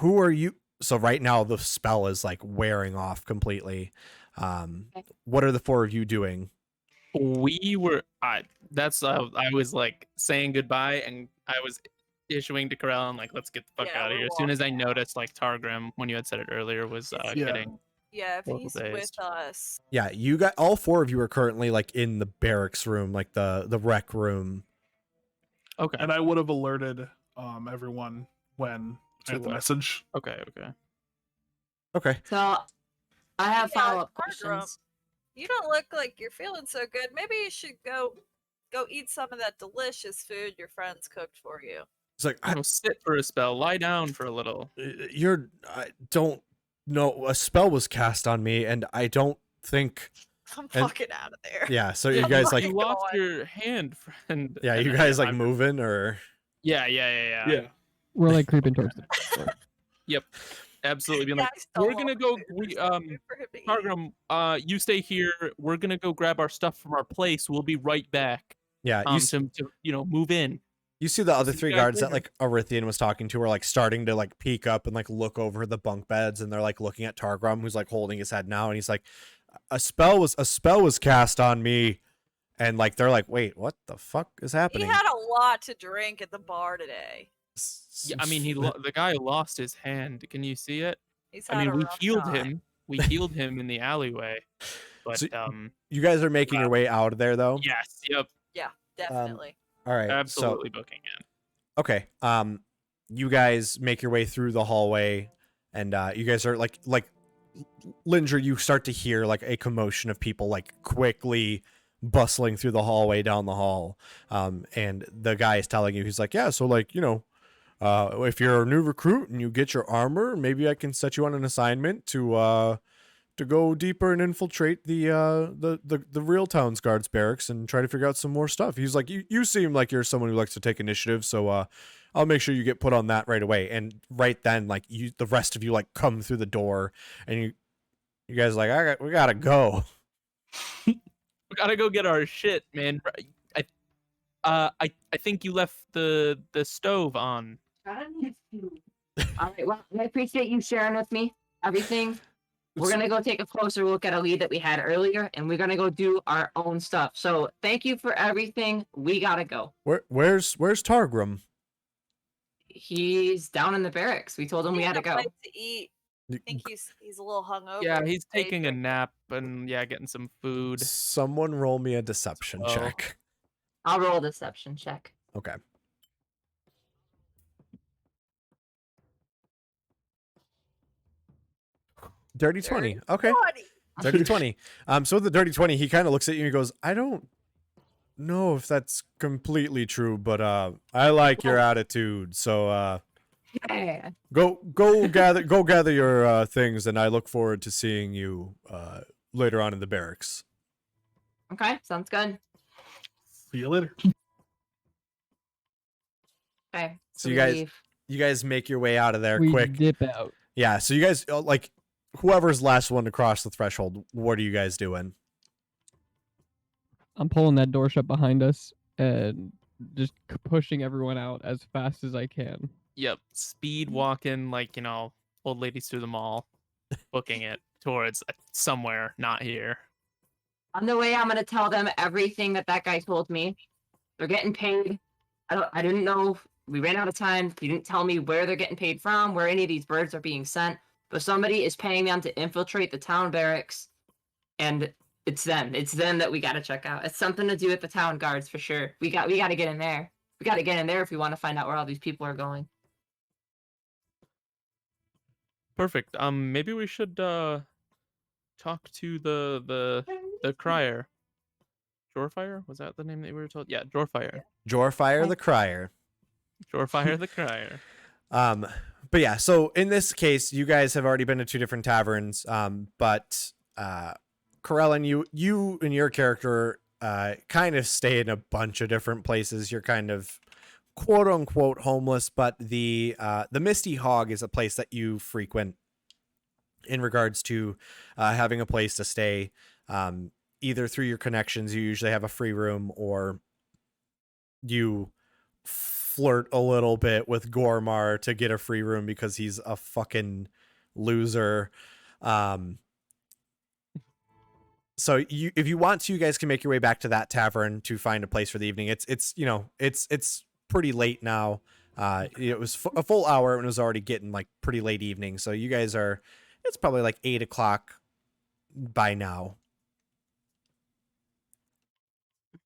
are you? So right now the spell is like wearing off completely. What are the 4 of you doing? We were I was like saying goodbye, and I was issuing to Corell and like, let's get the fuck Yeah, out of we're here. As soon as I walking out. noticed like Targram, when you had said it earlier, was getting Yeah, if Local he's based. with us. Yeah, you got all 4 of you are currently like in the barracks room, like the rec room. okay. And I would have alerted everyone when I got the To, message. Okay. Okay. So I have Yeah, follow-up Targram. questions. You don't look like you're feeling so good. Maybe you should go eat some of that delicious food your friends cooked for you. It's like Sit for a spell, lie down for a little. I don't know. A spell was cast on me, and I don't think. I'm And- fucking out of there. Yeah, so Yeah, you guys my like, you lost God. your hand, friend. yeah, and you then guys like I'm- moving or. Yeah. Yeah. We're like creeping towards the door. Absolutely. Being Yeah, like, I stole we're all gonna the go. food. We There's no food for him to eat. Targram, you stay here. We're gonna go grab our stuff from our place. We'll be right back. Yeah, To move in. you see the other See you 3 guys guards that later. like Arithian was talking to are like starting to like peek up and like look over the bunk beds, and they're like looking at Targram, who's like holding his head now, and he's like, a spell was cast on me, and like they're like, wait, what the fuck is He happening? had a lot to drink at the bar today. Yeah, I mean, the guy lost his hand. Can you see it? He's I had mean, a we rough healed time. him. We healed him in the alleyway. But So you guys are making your way out of there, though. yes, yep, Yeah, definitely. All right. absolutely booking it. Okay. You guys make your way through the hallway, and you guys are like Linger. You start to hear like a commotion of people like quickly bustling through the hallway down the hall. And the guy is telling you, he's like, yeah, so like if you're a new recruit and you get your armor, maybe I can set you on an assignment to go deeper and infiltrate the real town's guards barracks and try to figure out some more stuff. He's like, you seem like you're someone who likes to take initiative, so I'll make sure you get put on that right away. And right then, like the rest of you like come through the door, and you guys are like, we gotta go. We gotta go get our shit, man. I think you left the stove on. All right. Well, I appreciate you sharing with me everything. We're gonna go take a closer look at a lead that we had earlier, and we're gonna go do our own stuff. So thank you for everything. We gotta go. Where's Targrim? He's down in the barracks. We told him we had to Need a go. bite to eat. I think he's a little hungover. Yeah, he's Day taking a drinking. nap and getting some food. Someone roll me a deception Oh. check. I'll roll a deception check. Okay. Dirty 20. Okay. Naughty. Dirty 20. So the dirty 20, he kind of looks at you and he goes, I don't know if that's completely true, but I like your attitude. So Yeah. go gather your things, and I look forward to seeing you later on in the barracks. Okay, sounds good. See you later. Okay. So we you guys- leave. You guys make your way out of there We quick. dip out. Yeah, so you guys like whoever's last one to cross the threshold, what are you guys doing? I'm pulling that door shut behind us and just pushing everyone out as fast as I can. Yep, speed walking like old ladies through the mall, booking it towards somewhere not here. On the way, I'm gonna tell them everything that guy told me. They're getting paid. I didn't know. We ran out of time. He didn't tell me where they're getting paid from, where any of these birds are being sent. But somebody is paying them to infiltrate the town barracks, and it's them. It's them that we gotta check out. It's something to do with the town guards for sure. We gotta get in there. We gotta get in there if we want to find out where all these people are going. Perfect. Maybe we should talk to the crier. Jorfire? Was that the name that we were told? Yeah, Jorfire. Jorfire the Crier. Jorfire the crier. But yeah, so in this case, you guys have already been to two different taverns. But Corellin, you and your character kind of stay in a bunch of different places. You're kind of quote unquote homeless, but the Misty Hog is a place that you frequent in regards to having a place to stay. Either through your connections, you usually have a free room, or you flirt a little bit with Gormar to get a free room because he's a fucking loser. So if you want to, you guys can make your way back to that tavern to find a place for the evening. It's pretty late now. It was a full hour and it was already getting like pretty late evening. So you guys it's probably like 8 o'clock by now.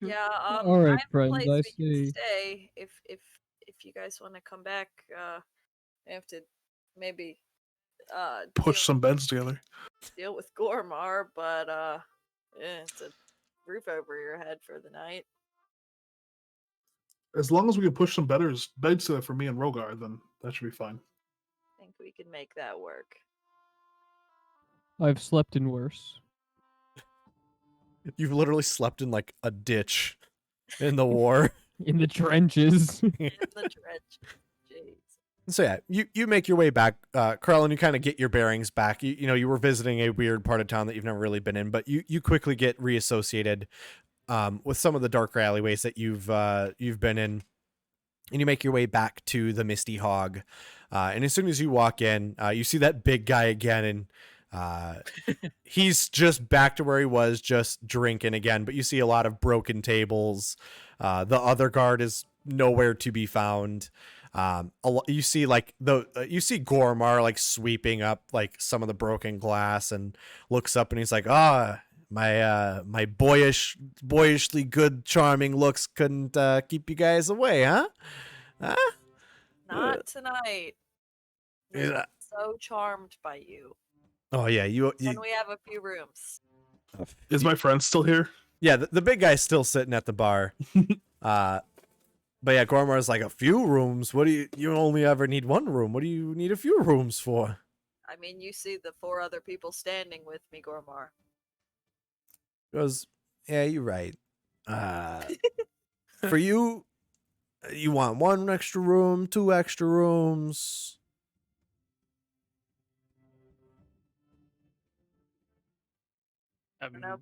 Yeah. All right, I have a friends, place I we can see. stay if you guys want to come back. I have to maybe Push some beds together. deal with Gormar, but it's a roof over your head for the night. As long as we can push some beds together for me and Rogar, then that should be fine. I think we can make that work. I've slept in worse. You've literally slept in like a ditch in the war. In the trenches. In the trench. Jeez. So yeah, you make your way back, Carl, and you kind of get your bearings back. You were visiting a weird part of town that you've never really been in, but you quickly get reassociated with some of the dark alleyways that you've been in, and you make your way back to the Misty Hog. And as soon as you walk in, you see that big guy again, and he's just back to where he was, just drinking again. But you see a lot of broken tables. The other guard is nowhere to be found. You see like you see Gormar like sweeping up like some of the broken glass and looks up and he's like, "Ah, my boyishly good, charming looks couldn't keep you guys away, huh? Huh? Not tonight. I'm Yeah. so charmed by you. Oh yeah, you And we have a few rooms. Is my friend still here? yeah, the big guy's still sitting at the bar. But yeah, Gormar's like, a few rooms? What do you only ever need one room? What do you need a few rooms for? I mean, you see the 4 other people standing with me, Gormar. Goes, yeah, you're right. For you, you want 1 extra room, 2 extra rooms. You know,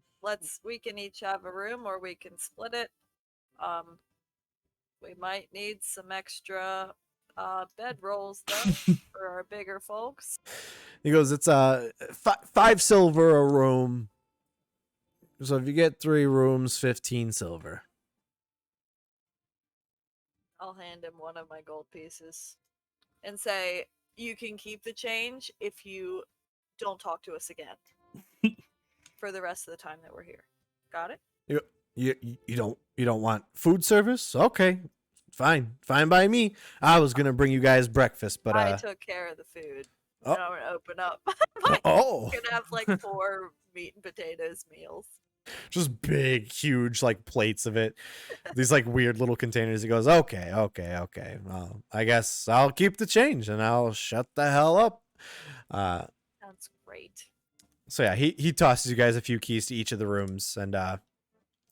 we can each have a room or we can split it. We might need some extra bed rolls though for our bigger folks. He goes, it's 5 silver a room. So if you get 3 rooms, 15 silver. I'll hand him one of my gold pieces and say, you can keep the change if you don't talk to us again for the rest of the time that we're here. Got it? You don't want food service? Okay. Fine by me. I was gonna bring you guys breakfast, but I took care of the food. Oh. And I'm gonna open up. oh, Gonna have like 4 meat and potatoes meals. just big, huge like plates of it. These like weird little containers. He goes, okay. Well, I guess I'll keep the change and I'll shut the hell up. Sounds great. So yeah, he tosses you guys a few keys to each of the rooms, and I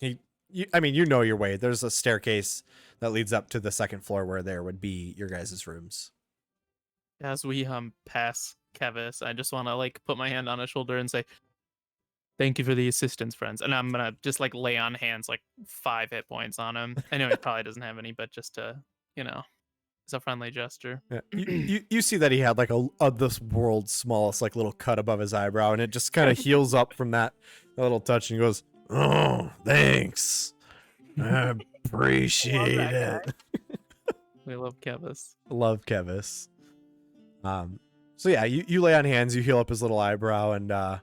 mean, you know your way. There's a staircase that leads up to the second floor where there would be your guys' rooms. As we pass Kevis, I just want to like put my hand on his shoulder and say, "Thank you for the assistance, friends." And I'm gonna just like lay on hands like 5 hit points on him. I know he probably doesn't have any, but just to it's a friendly gesture. Yeah. You see that he had like a this world's smallest like little cut above his eyebrow, and it just kind of heals up from that little touch, and he goes, "Oh, thanks. I appreciate Love that it." We love Kevis. Love Kevis. So yeah, you lay on hands, you heal up his little eyebrow, and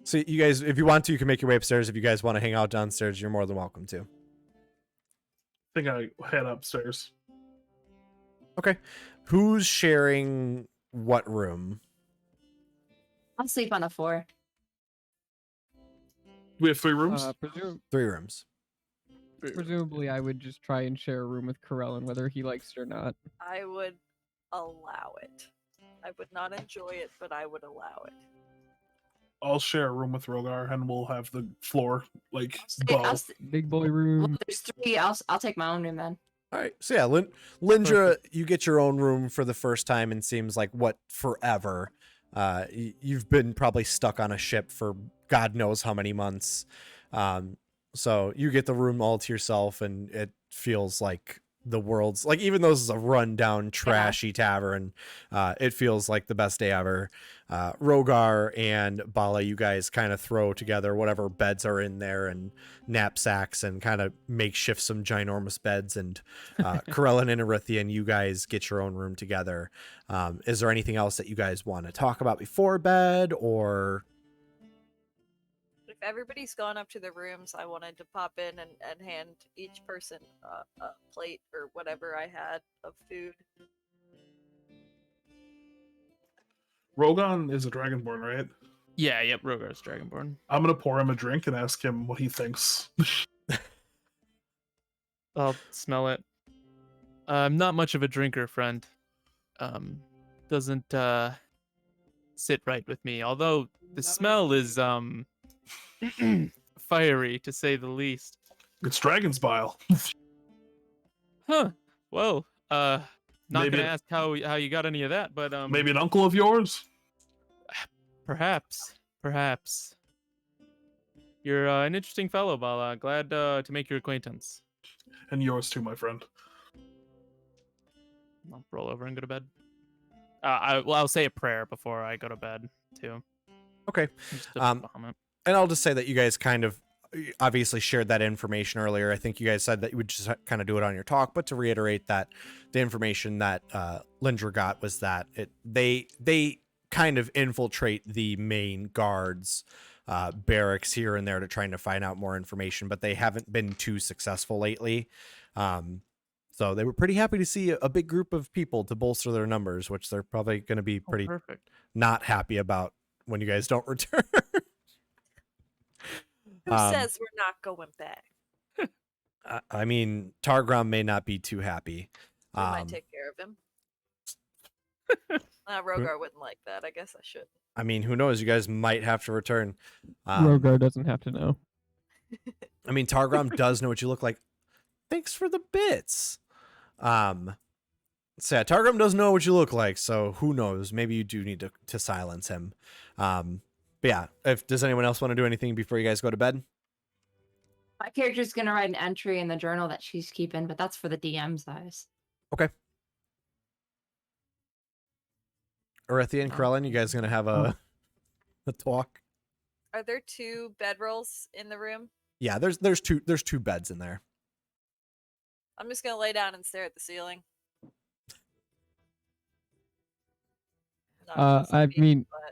so you guys, if you want to, you can make your way upstairs. If you guys want to hang out downstairs, you're more than welcome to. I think I head upstairs. Okay. Who's sharing what room? I'll sleep on a 4. We have 3 rooms. 3 rooms. Presumably, I would just try and share a room with Corellin, whether he likes it or not. I would allow it. I would not enjoy it, but I would allow it. I'll share a room with Rogar, and we'll have the floor like I'll bow. Big boy Well, room. there's 3. I'll take my own room then. All right. So yeah, Lindra, you get your own room for the first time and seems like forever. You've been probably stuck on a ship for God knows how many months. So you get the room all to yourself, and it feels like the world's like, even though this is a rundown, trashy tavern, it feels like the best day ever. Rogar and Bala, you guys kind of throw together whatever beds are in there and knapsacks and kind of makeshift some ginormous beds. And Corellin and Erythian, you guys get your own room together. Is there anything else that you guys want to talk about before bed, or? If everybody's gone up to their rooms, I wanted to pop in and hand each person a plate or whatever I had of food. Rogan is a dragonborn, right? Yeah, yep, Rogar's Dragonborn. I'm gonna pour him a drink and ask him what he thinks. I'll smell it. I'm not much of a drinker, friend. Doesn't sit right with me. Although the smell is fiery, to say the least. It's dragon's bile. Huh. Well, not Maybe gonna ask how you got any of that, but Maybe an uncle of yours? perhaps. You're an interesting fellow, Bala. Glad to make your acquaintance. And yours too, my friend. I'll roll over and go to bed. I'll say a prayer before I go to bed too. Okay. Just a Um, Bahamut. And I'll just say that you guys kind of obviously shared that information earlier. I think you guys said that you would just kind of do it on your talk, but to reiterate that the information that Lindra got was that they kind of infiltrate the main guards barracks here and there to trying to find out more information, but they haven't been too successful lately. So they were pretty happy to see a big group of people to bolster their numbers, which they're probably going to be pretty Perfect. not happy about when you guys don't return. Who says we're not going back? I mean, Targrom may not be too happy. We might take care of him. Rogar wouldn't like that. I guess I should. I mean, who knows? You guys might have to return. Rogar doesn't have to know. I mean, Targrom does know what you look like. Thanks for the bits. So yeah, Targrom does know what you look like, so who knows? Maybe you do need to silence him. But yeah, does anyone else want to do anything before you guys go to bed? My character's gonna write an entry in the journal that she's keeping, but that's for the DM's eyes. Okay. Orethy and Krellin, you guys gonna have a talk? Are there 2 bedrolls in the room? Yeah, there's two beds in there. I'm just gonna lay down and stare at the ceiling. Not really I sleepy, mean, but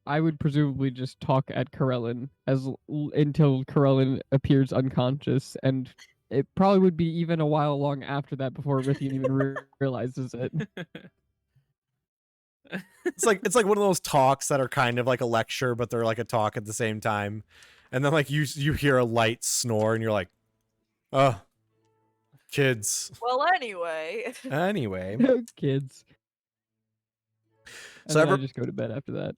I would presumably just talk at Karelin until Karelin appears unconscious, and it probably would be even a while long after that before Rithian even realizes it. It's like one of those talks that are kind of like a lecture, but they're like a talk at the same time. And then like you hear a light snore, and you're like, "Oh, kids." well, anyway. Anyway, Kids. And So then I every- just go to bed after that.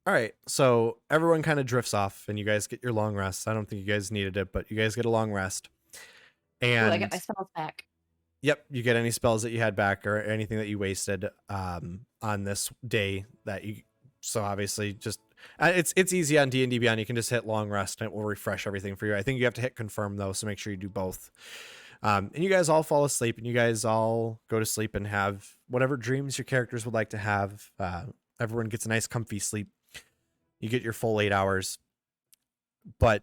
all right. So everyone kind of drifts off, and you guys get your long rest. I don't think you guys needed it, but you guys get a long rest. Ooh, And I get my spells back. yep, you get any spells that you had back or anything that you wasted on this day that you. So obviously, just it's easy on D&D Beyond. You can just hit long rest, and it will refresh everything for you. I think you have to hit confirm though, so make sure you do both. And you guys all fall asleep, and you guys all go to sleep and have whatever dreams your characters would like to have. Everyone gets a nice, comfy sleep. You get your full 8 hours, but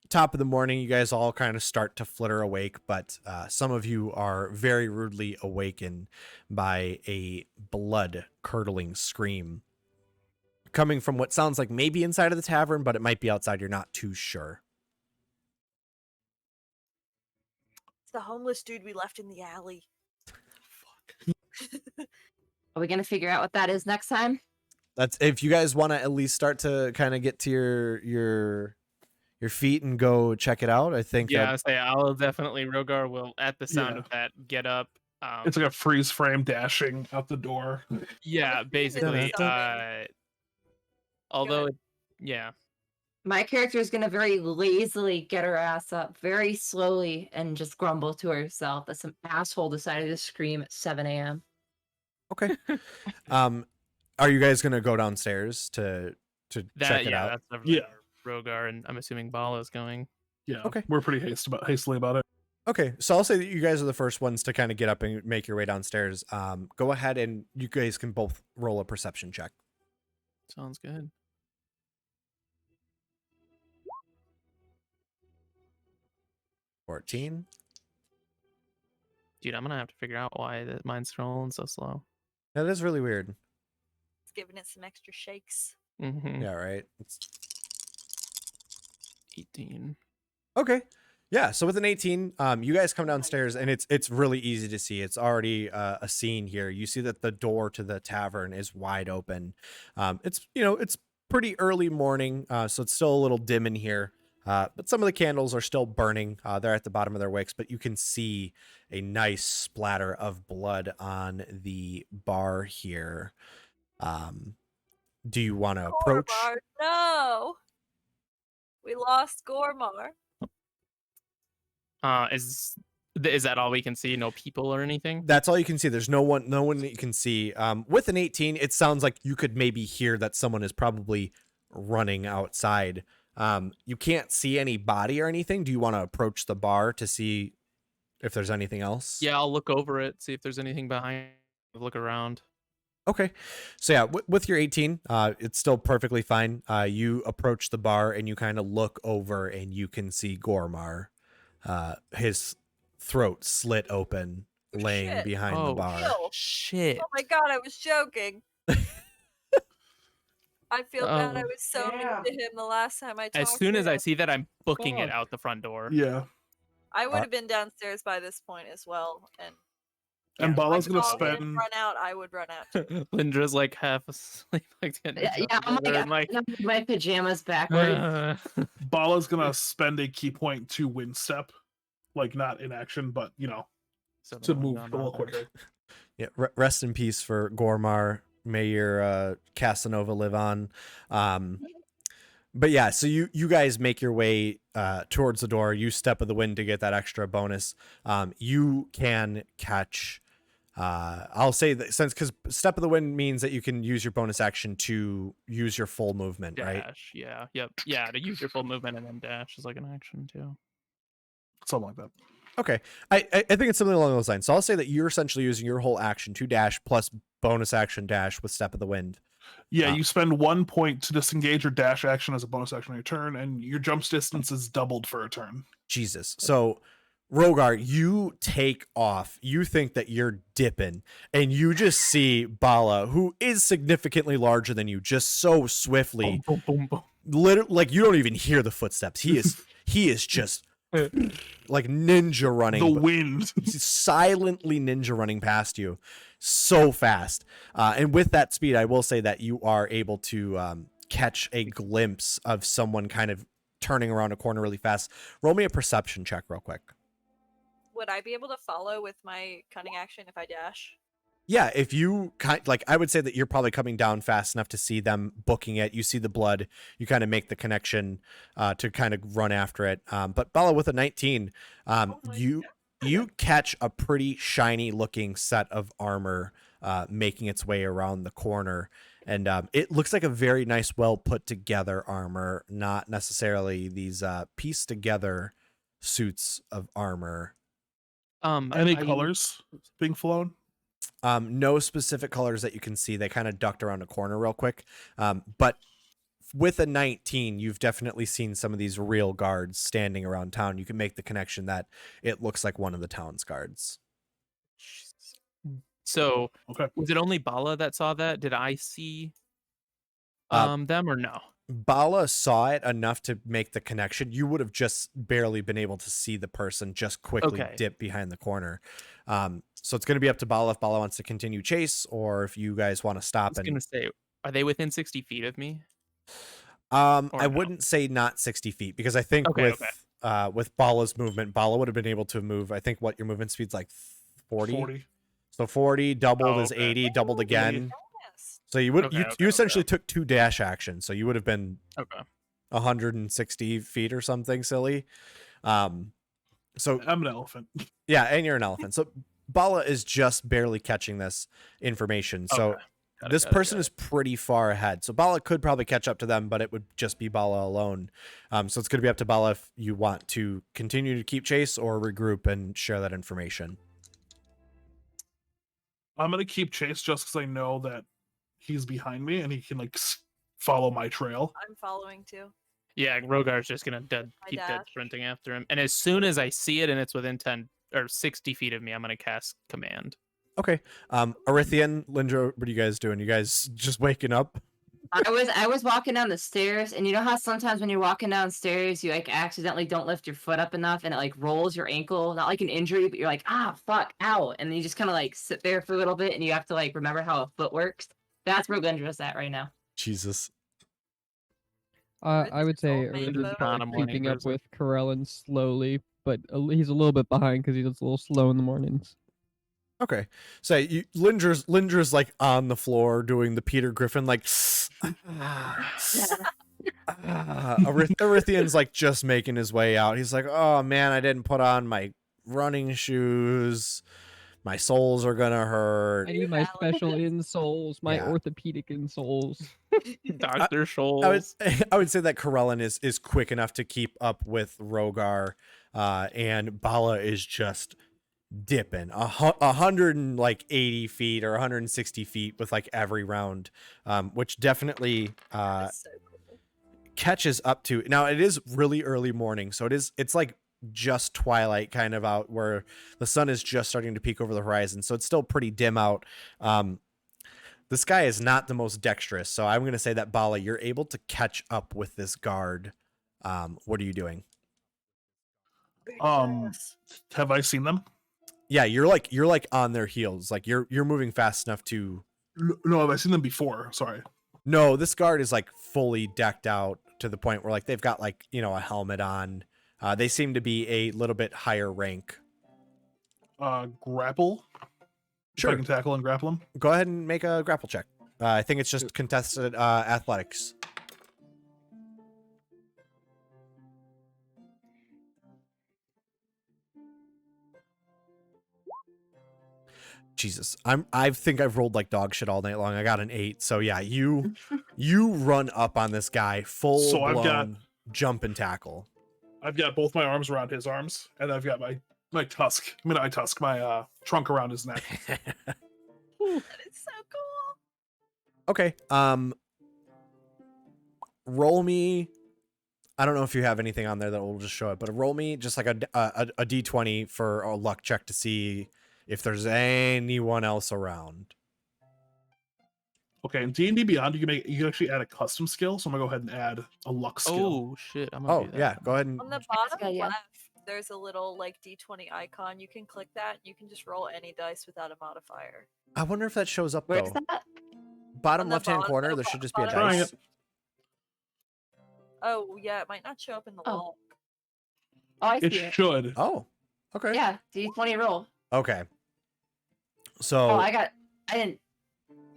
top of the morning, you guys all kind of start to flitter awake, but some of you are very rudely awakened by a blood-curdling scream coming from what sounds like maybe inside of the tavern, but it might be outside. You're not too sure. It's the homeless dude we left in the alley. Are we gonna figure out what that is next time? That's if you guys want to at least start to kind of get to your feet and go check it out. I think Yeah, that, I say I'll definitely Rogar will at the sound Yeah. of that get up. It's like a freeze frame dashing out the door. Yeah, basically. Dun-dun. Although, Good. yeah, My character is gonna very lazily get her ass up very slowly and just grumble to herself that some asshole decided to scream at 7 a.m. okay. Are you guys gonna go downstairs to that check it yeah, out? that's definitely Yeah. where Rogar and I'm assuming Bala's going. Yeah. Okay. We're pretty hastily about it. Okay, so I'll say that you guys are the first ones to kind of get up and make your way downstairs. Go ahead and you guys can both roll a perception check. Sounds good. 14. Dude, I'm gonna have to figure out why mine's scrolling so slow. That is really weird. It's giving it some extra shakes. Mm-hmm. Yeah, right. It's... 18. Okay. Yeah, so with an 18, you guys come downstairs and it's really easy to see. It's already a scene here. You see that the door to the tavern is wide open. It's pretty early morning, so it's still a little dim in here. But some of the candles are still burning. They're at the bottom of their wicks, but you can see a nice splatter of blood on the bar here. Do you want to approach? Gormar, no! We lost Gormar. Is that all we can see? No people or anything? That's all you can see. There's no one that you can see. With an 18, it sounds like you could maybe hear that someone is probably running outside. You can't see any body or anything. Do you want to approach the bar to see if there's anything else? Yeah, I'll look over it, see if there's anything behind. Look around. Okay. So yeah, with your 18, it's still perfectly fine. You approach the bar and you kind of look over and you can see Gormar, his throat slit open, Oh, laying shit. behind the Oh, bar. Ew. shit. Oh my god, I was joking. I feel bad. I Oh. was so mean Damn. to him the last time I talked As soon to as I him. see that, I'm booking it Fuck. out the front door. Yeah. I would have been downstairs by this point as well, and And Yeah. Bala's if gonna I didn't spend. run out, I would run out too. Lindra's like half asleep, like getting Yeah, herself I'm together, and like, my pajamas backwards. Bala's gonna spend a key point to wind step, like not in action, but So to the move wind a little on there. quicker. Yeah, rest in peace for Gormar. May your Casanova live on. But yeah, so you guys make your way towards the door. You step of the wind to get that extra bonus. You can catch. I'll say that because step of the wind means that you can use your bonus action to use your full movement, right? Dash, yeah, yep, yeah. To use your full movement and then dash is like an action too. Something like that. Okay, I think it's something along those lines. So I'll say that you're essentially using your whole action to dash plus bonus action dash with step of the wind. Yeah, you spend 1 point to disengage your dash action as a bonus action on your turn, and your jump distance is doubled for a turn. Jesus. So Rogar, you take off. You think that you're dipping, and you just see Bala, who is significantly larger than you, just so swiftly. Boom, boom, boom. Literally, like you don't even hear the footsteps. He is just like ninja running. The but wind. he's silently ninja running past you so fast. And with that speed, I will say that you are able to catch a glimpse of someone kind of turning around a corner really fast. Roll me a perception check real quick. Would I be able to follow with my cunning action if I dash? Yeah, if you I would say that you're probably coming down fast enough to see them booking it. You see the blood, you kind of make the connection to kind of run after it. But Bella with a 19, you catch a pretty shiny looking set of armor making its way around the corner. And it looks like a very nice, well put together armor, not necessarily these pieced together suits of armor. Any colors being flown? No specific colors that you can see. They kind of ducked around a corner real quick. But with a 19, you've definitely seen some of these real guards standing around town. You can make the connection that it looks like one of the town's guards. So, Okay. was it only Bala that saw that? Did I see them or no? Bala saw it enough to make the connection. You would have just barely been able to see the person just quickly dip behind the corner. So it's going to be up to Bala if Bala wants to continue chase or if you guys want to stop. I was going to say, are they within 60 feet of me? I wouldn't say not 60 feet because I think with Bala's movement, Bala would have been able to move. I think what your movement speed's like 40. So 40 doubled is 80, doubled again. Yes. So you would you essentially took 2 dash actions. So you would have been 160 feet or something silly. So I'm an elephant. Yeah, and you're an elephant. So Bala is just barely catching this information. So this person is pretty far ahead. So Bala could probably catch up to them, but it would just be Bala alone. So it's going to be up to Bala if you want to continue to keep chase or regroup and share that information. I'm going to keep chase just because I know that he's behind me and he can follow my trail. I'm following too. Yeah, Rogar's just going to keep dead sprinting after him. And as soon as I see it and it's within 10 or 60 feet of me, I'm going to cast command. Okay. Arithian, Lindra, what are you guys doing? You guys just waking up? I was walking down the stairs, and you know how sometimes when you're walking downstairs, you accidentally don't lift your foot up enough, and it rolls your ankle, not like an injury, but you're like, fuck, ow, and then you just kind of sit there for a little bit, and you have to remember how a foot works. That's where Lindra's at right now. Jesus. I would say Arindra's keeping up with Corellin slowly, but he's a little bit behind because he's a little slow in the mornings. Okay, so Lindra's on the floor doing the Peter Griffin Arithian's just making his way out. He's like, oh man, I didn't put on my running shoes. My soles are gonna hurt. I need my special insoles, my orthopedic insoles. Dr. Scholes. I would say that Corellin is quick enough to keep up with Rogar, and Bala is just dipping 180 feet or 160 feet with like every round, which definitely That's so cool. catches up to. Now it is really early morning, so it's like just twilight kind of out, where the sun is just starting to peek over the horizon, so it's still pretty dim out. The sky is not the most dexterous, so I'm going to say that Bala, you're able to catch up with this guard. What are you doing? Have I seen them? Yeah, you're like on their heels, like you're moving fast enough to. No, have I seen them before? Sorry. No, this guard is like fully decked out to the point where like they've got like, you know, a helmet on. They seem to be a little bit higher rank. Grapple. If I Sure. can tackle and grapple them. Go ahead and make a grapple check. I think it's just contested athletics. Jesus, I think I've rolled like dog shit all night long. I got an 8, so yeah, you run up on this guy full So I've blown got- jump and tackle. I've got both my arms around his arms, and I've got my tusk. I mean, my trunk around his neck. That is so cool. Okay. Roll me. I don't know if you have anything on there that will just show it, but roll me just like a d20 for a luck check to see if there's anyone else around. Okay, in D&D Beyond, you can actually add a custom skill. So I'm gonna go ahead and add a luck skill. Oh shit! I'm gonna Oh do that. yeah, go ahead and On the good bottom idea. left, there's a little like D20 icon. You can click that. And you can just roll any dice without a modifier. I wonder if that shows up Where's though. that? Bottom On the left hand bottom- corner, the there should just be a bottom Trying dice. it. Oh yeah, it might not show up in the Oh. log. Oh, I see It it. should. Oh, okay. Yeah, D20 roll. Okay. So Oh, I didn't.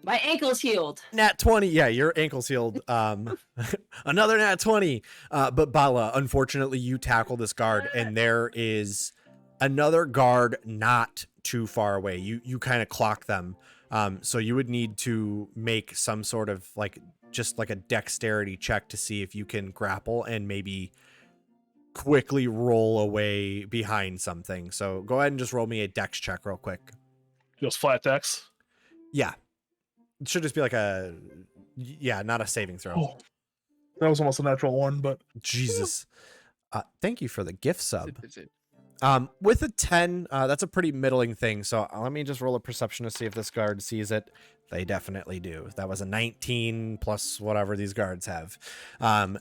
My ankle's healed. nat 20. Yeah, your ankle's healed. Another nat 20. But Bala, unfortunately, you tackle this guard, and there is another guard not too far away. You kind of clock them. So you would need to make some sort of like just like a dexterity check to see if you can grapple and maybe quickly roll away behind something. So go ahead and just roll me a dex check real quick. Just flat dex. Yeah. It should just be like not a saving throw. Oh, that was almost a natural one, but Jesus. Thank you for the gift Is sub. it- is it- With a 10, that's a pretty middling thing. So let me just roll a perception to see if this guard sees it. They definitely do. That was a 19 plus whatever these guards have.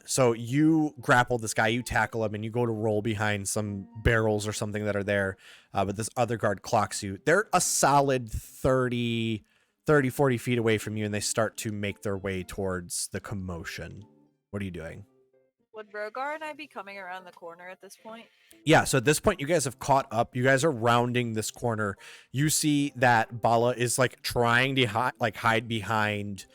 So you grapple this guy, you tackle him, and you go to roll behind some barrels or something that are there. But this other guard clocks you. They're a solid 30, 40 feet away from you, and they start to make their way towards the commotion. What are you doing? Would Rogar and I be coming around the corner at this point? Yeah, so at this point, you guys have caught up. You guys are rounding this corner. You see that Bala is like trying to hide behind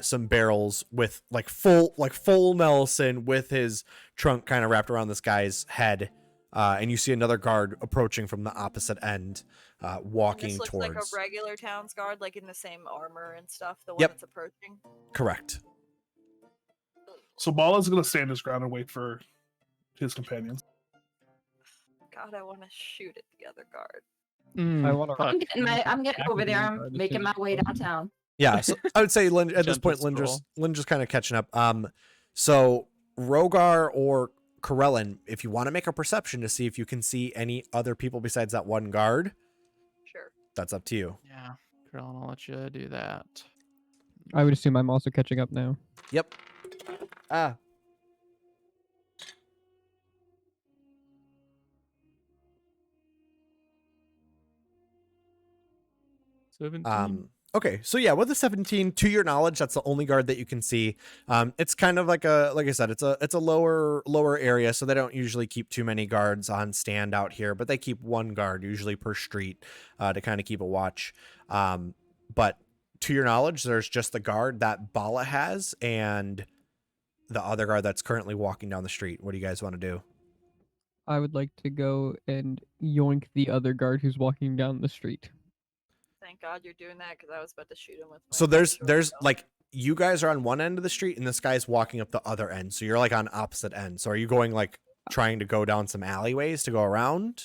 some barrels with like full Nelson with his trunk kind of wrapped around this guy's head. And you see another guard approaching from the opposite end, walking This looks towards. like a regular town's guard, like in the same armor and stuff. The one Yep. that's approaching. Correct. so Bala's gonna stand his ground and wait for his companions. God, I want to shoot at the other guard. I want to. I'm getting Back over with there. you, I'm just making my saying. way downtown. Yeah, so I would say Lynn, at this point, Gentle Lynn just kind of catching up. So Rogar or Corellin, if you want to make a perception to see if you can see any other people besides that one guard, Sure. that's up to you. Yeah, Krillin, I'll let you do that. I would assume I'm also catching up now. Yep. Ah. Okay, so yeah, with a 17, to your knowledge, that's the only guard that you can see. It's kind of like I said, it's a lower area, so they don't usually keep too many guards on stand out here, but they keep one guard usually per street to kind of keep a watch. But to your knowledge, there's just the guard that Bala has and the other guard that's currently walking down the street. What do you guys want to do? I would like to go and yoink the other guard who's walking down the street. Thank God you're doing that because I was about to shoot him with. My So there's short gun. like you guys are on one end of the street and this guy's walking up the other end. So you're like on opposite ends. So are you going like trying to go down some alleyways to go around?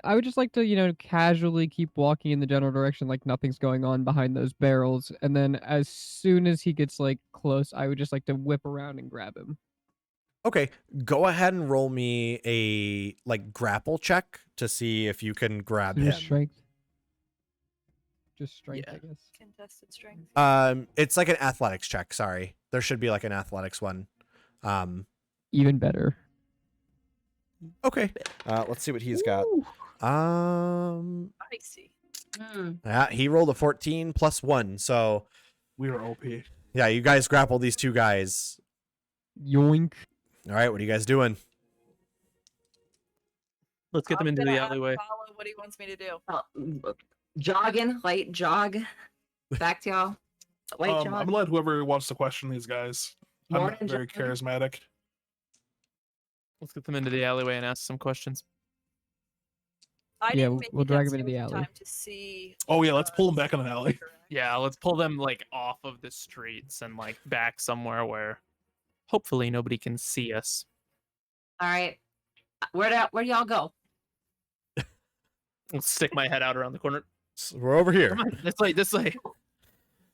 I would just like to, casually keep walking in the general direction like nothing's going on behind those barrels, and then as soon as he gets like close, I would just like to whip around and grab him. Okay, go ahead and roll me a like grapple check to see if you can grab So him. just strength. Just strength, Yeah. I guess. Contested strength. It's like an athletics check. Sorry, there should be like an athletics one. Even better. Okay. Let's see what he's got. Icy. Yeah, he rolled a 14 plus 1. So, We are OP. yeah, you guys grapple these two guys. Yoink. All right, what are you guys doing? Let's get them I'm into gonna the ask alleyway. Paolo what he wants me to do. Jogging, light jog. Back to y'all. Light I'm jog. gonna let whoever wants to question these guys. I'm Morning not very jog. charismatic. Let's get them into the alleyway and ask some questions. I Yeah, didn't make we'll it drag him into downstairs the in alley. time to see. Oh yeah, let's pull them back in an alley. Yeah, let's pull them like off of the streets and like back somewhere where hopefully nobody can see us. All right. Where do y'all go? I'll stick my head out around the corner. So we're over here. Come on, this way, this way.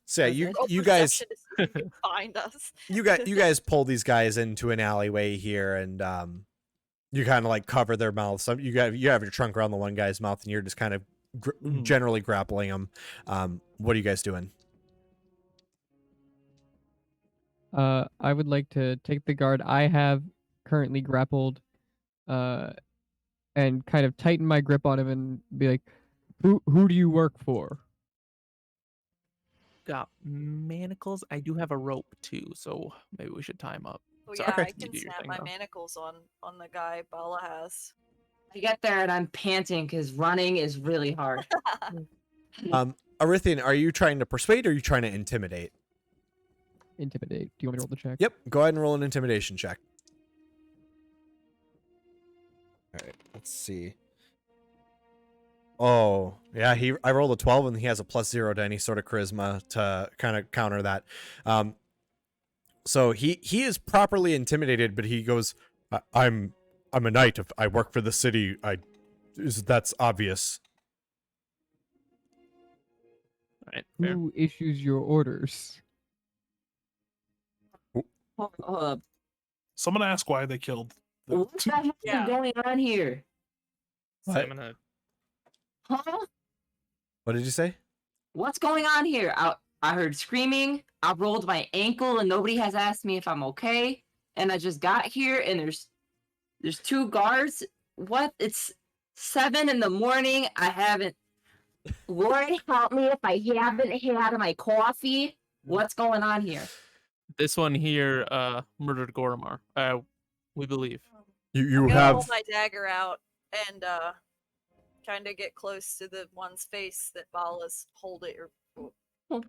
So yeah, Roll you guys perception to see if you can find us. you guys pull these guys into an alleyway here, and you kind of like cover their mouths. So you have your trunk around the one guy's mouth, and you're just kind of generally grappling him. What are you guys doing? I would like to take the guard I have currently grappled, and kind of tighten my grip on him and be like, "Who do you work for?" Got manacles. I do have a rope too, so maybe we should tie him up. Oh So- yeah, Okay. I You can do your snap thing, my though. manacles on the guy Bala has. I get there and I'm panting because running is really hard. Arithian, are you trying to persuade or are you trying to intimidate? Intimidate. Do you want me to roll the check? Yep, go ahead and roll an intimidation check. All right, let's see. Oh, yeah, I rolled a 12 and he has a +0 to any sort of charisma to kind of counter that. So he is properly intimidated, but he goes, I'm a knight. If I work for the city, that's obvious. All right, fair. Who issues your orders? Someone asked why they killed the What the heck Yeah. is going on here? So What? I'm gonna Huh? What did you say? What's going on here? I heard screaming. I rolled my ankle and nobody has asked me if I'm okay. And I just got here and there's two guards. What? It's 7 in the morning. I haven't. Lord help me if I haven't had my coffee. What's going on here? this one here murdered Gormar. We believe. You I'm gonna have pull my dagger out and kind of get close to the one's face that Bala's holding. Hold on.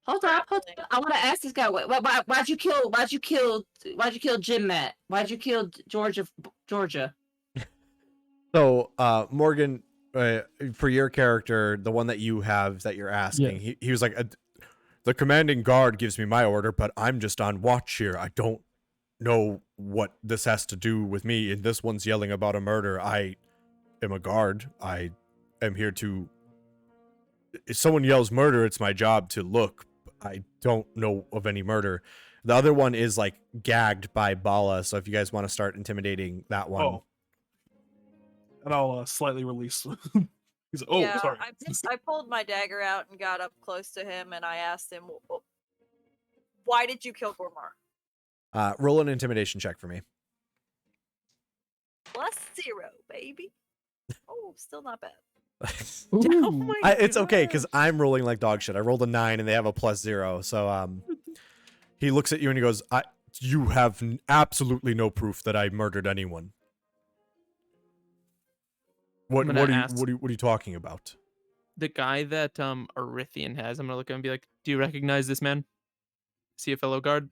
I want to ask this guy. Why'd you kill Jim Matt? Why'd you kill Georgia? So, Morgan, for your character, the one that you have that you're asking, he was like, the commanding guard gives me my order, but I'm just on watch here. I don't know what this has to do with me, and this one's yelling about a murder. I am a guard. I am here to... If someone yells murder, it's my job to look. I don't know of any murder. The other one is, like, gagged by Bala, so if you guys want to start intimidating that one... Oh. And I'll slightly release. He's Yeah, sorry. I pulled my dagger out and got up close to him, and I asked him, "Why did you kill Gormar?" Roll an intimidation check for me. +0, baby. Oh, still not bad. Ooh. It's okay because I'm rolling like dog shit. I rolled a 9 and they have a +0. So he looks at you and he goes, "You have absolutely no proof that I murdered anyone. What I'm gonna are you talking about?" The guy that Arithian has, I'm gonna look at him and be like, "Do you recognize this man? See a fellow guard?"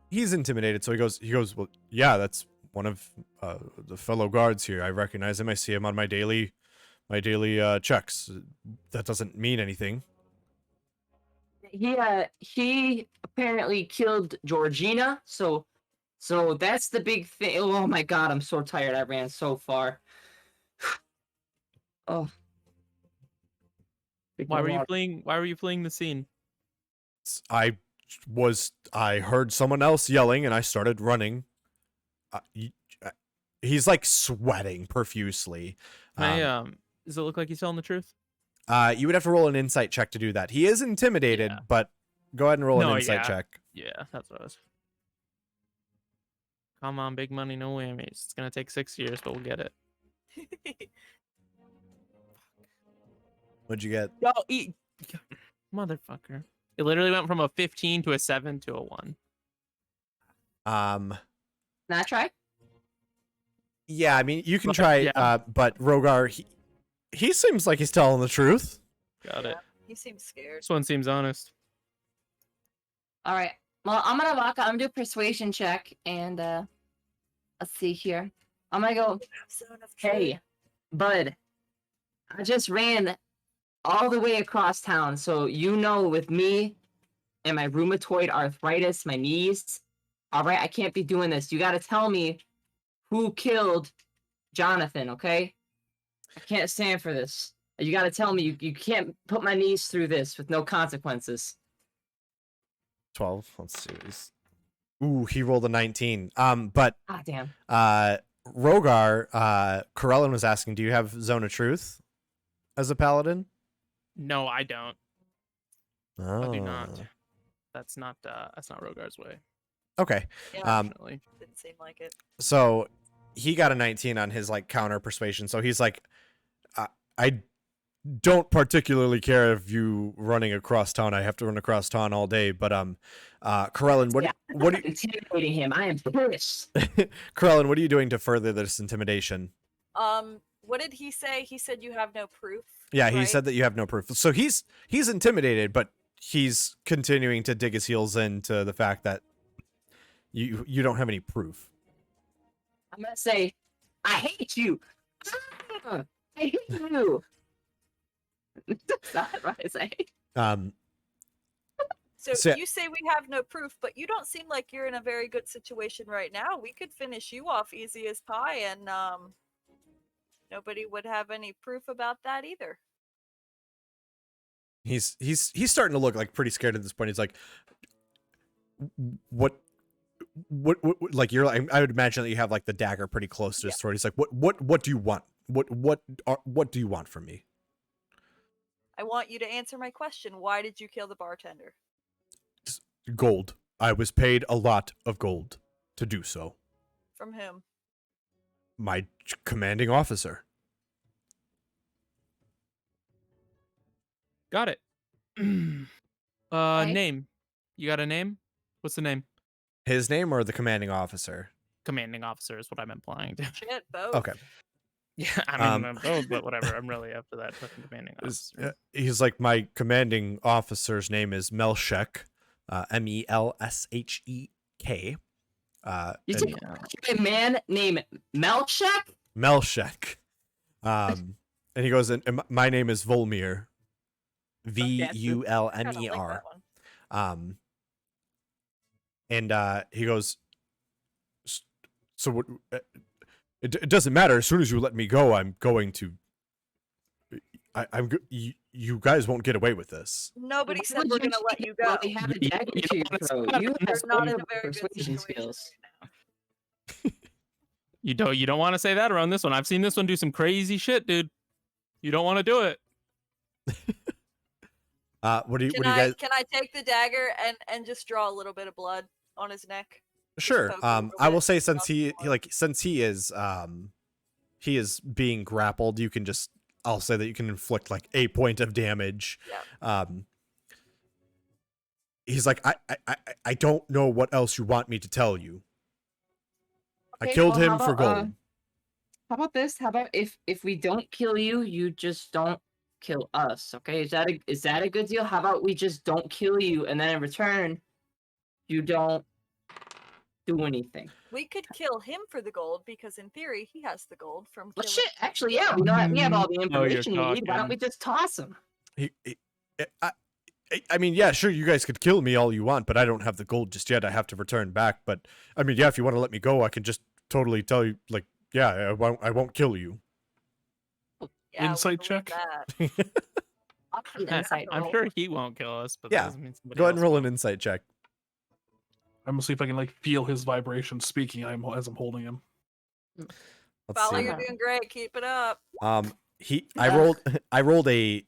He's intimidated, so he goes, "Well, yeah, that's one of the fellow guards here. I recognize him. I see him on my daily checks. That doesn't mean anything." He apparently killed Georgina, so So that's the big thing. Oh my god, I'm so tired. I ran so far. Oh. Why were you fleeing? Why were you fleeing the scene? I heard someone else yelling and I started running. He's like sweating profusely. Does it look like he's telling the truth? You would have to roll an insight check to do that. He is intimidated, Yeah. but go ahead and roll No, an insight yeah. check. Yeah, that's what I was. Come on, big money, no whammies. It's gonna take 6 years, but we'll get it. What'd you get? Yo, eat, motherfucker! It literally went from a 15 to a 7 to a 1. Not try? Yeah, I mean, you can But, try, yeah. but Rogar, he seems like he's telling the truth. Got it. He seems scared. This one seems honest. All right. Well, I'm gonna walk out. I'm gonna do a persuasion check, and let's see here. I'm gonna go. Zone of truth. Hey, bud, I just ran all the way across town, so you know, with me and my rheumatoid arthritis, my knees. All right, I can't be doing this. You got to tell me who killed Jonathan. Okay, I can't stand for this. You got to tell me. You can't put my knees through this with no consequences. 12. Let's see. Ooh, he rolled a 19. But Ah, damn. Rogar, Corellin was asking, do you have Zone of Truth as a paladin? No, I don't. Oh. I do not. That's not Rogar's way. Okay. Yeah, Unfortunately. didn't seem like it. So he got a 19 on his like counter persuasion. So he's like, I don't particularly care if you running across town. I have to run across town all day. But Corellin, what are you Intimidating him? I am pissed. Corellin, what are you doing to further this intimidation? What did he say? He said you have no proof. Yeah, he right? said that you have no proof. So he's intimidated, but he's continuing to dig his heels into the fact that you don't have any proof. I'm gonna say, I hate you. I hate you. That's not what I say. So you say we have no proof, but you don't seem like you're in a very good situation right now. We could finish you off easy as pie, and nobody would have any proof about that either. He's starting to look like pretty scared at this point. He's like, what like you're like, I would imagine that you have like the dagger pretty close to his throat. He's like, what do you want? What do you want from me? I want you to answer my question. Why did you kill the bartender? Gold. I was paid a lot of gold to do so. From whom? My commanding officer. Got it. Right. Name. You got a name? What's the name? His name or the commanding officer? Commanding officer is what I'm implying to. Shit, both. Okay. Yeah, I mean, both, but whatever. I'm really after that fucking commanding officer. He's like, my commanding officer's name is Melshek, Melshek. You took a man named Melchek? Melshek. And he goes, and my name is Volmir. Vulmer. I don't like that one. And he goes, so what? It doesn't matter. As soon as you let me go, I'm going to. You guys won't get away with this. Nobody Why said would we're you gonna let cheat you while go. they have a dagger to your throat? You You're have not in a some very good persuasion situation skills. right now. You don't want to say that around this one. I've seen this one do some crazy shit, dude. You don't want to do it. What do you Can guys? Can I take the dagger and just draw a little bit of blood on his neck? Sure. poke a little I will bit, say since nothing more. he is being grappled, you can just I'll say that you can inflict like a point of damage. Yeah. He's like, I don't know what else you want me to tell you. I Okay, killed well, him how for about, gold. How about this? How about if we don't kill you, you just don't kill us? Okay, is that a good deal? How about we just don't kill you, and then in return, you don't do anything? We could kill him for the gold because in theory he has the gold from Well, killing. shit. Actually, yeah, we know we have all the Oh, you're information we need. Why don't we talking. just toss him? I mean, yeah, sure, you guys could kill me all you want, but I don't have the gold just yet. I have to return back. But I mean, yeah, if you want to let me go, I can just totally tell you, like, yeah, I won't kill you. Yeah, we Insight believe check? that. I'll do an insight I'm roll. sure he won't kill us, but Yeah, that doesn't mean somebody Go ahead and else roll will. an insight check. I'm gonna see if I can like feel his vibration speaking as I'm holding him. Let's Follow, see. you're doing great. Keep it up. I rolled a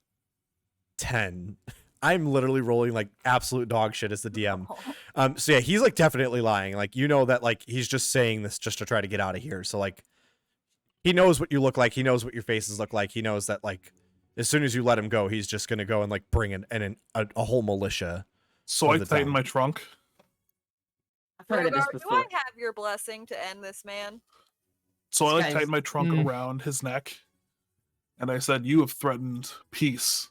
10. I'm literally rolling like absolute dog shit as the DM. So yeah, he's like definitely lying. Like, you know that like he's just saying this just to try to get out of here. So like he knows what you look like, he knows what your faces look like, he knows that like as soon as you let him go, he's just gonna go and like bring a whole militia. So Of I the tighten town. my trunk. I've heard of this Rogar, do before. I have your blessing to end this man? So I like Guys- tighten my trunk Mm. around his neck, and I said, "You have threatened peace,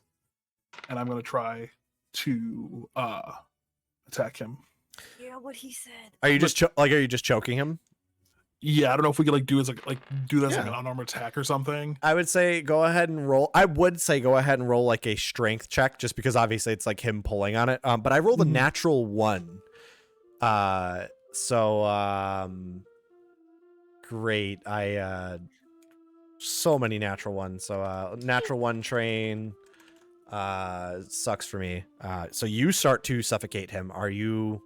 and I'm gonna try to attack him." Yeah, what he said. Are you just are you just choking him? Yeah, I don't know if we could like do this like do this like Yeah. an unarmed attack or something. I would say go ahead and roll. I would say go ahead and roll like a strength check, just because obviously it's like him pulling on it. But I rolled a Mhm. natural 1. Great. So many natural ones. So natural 1 train sucks for me. So you start to suffocate him. Are you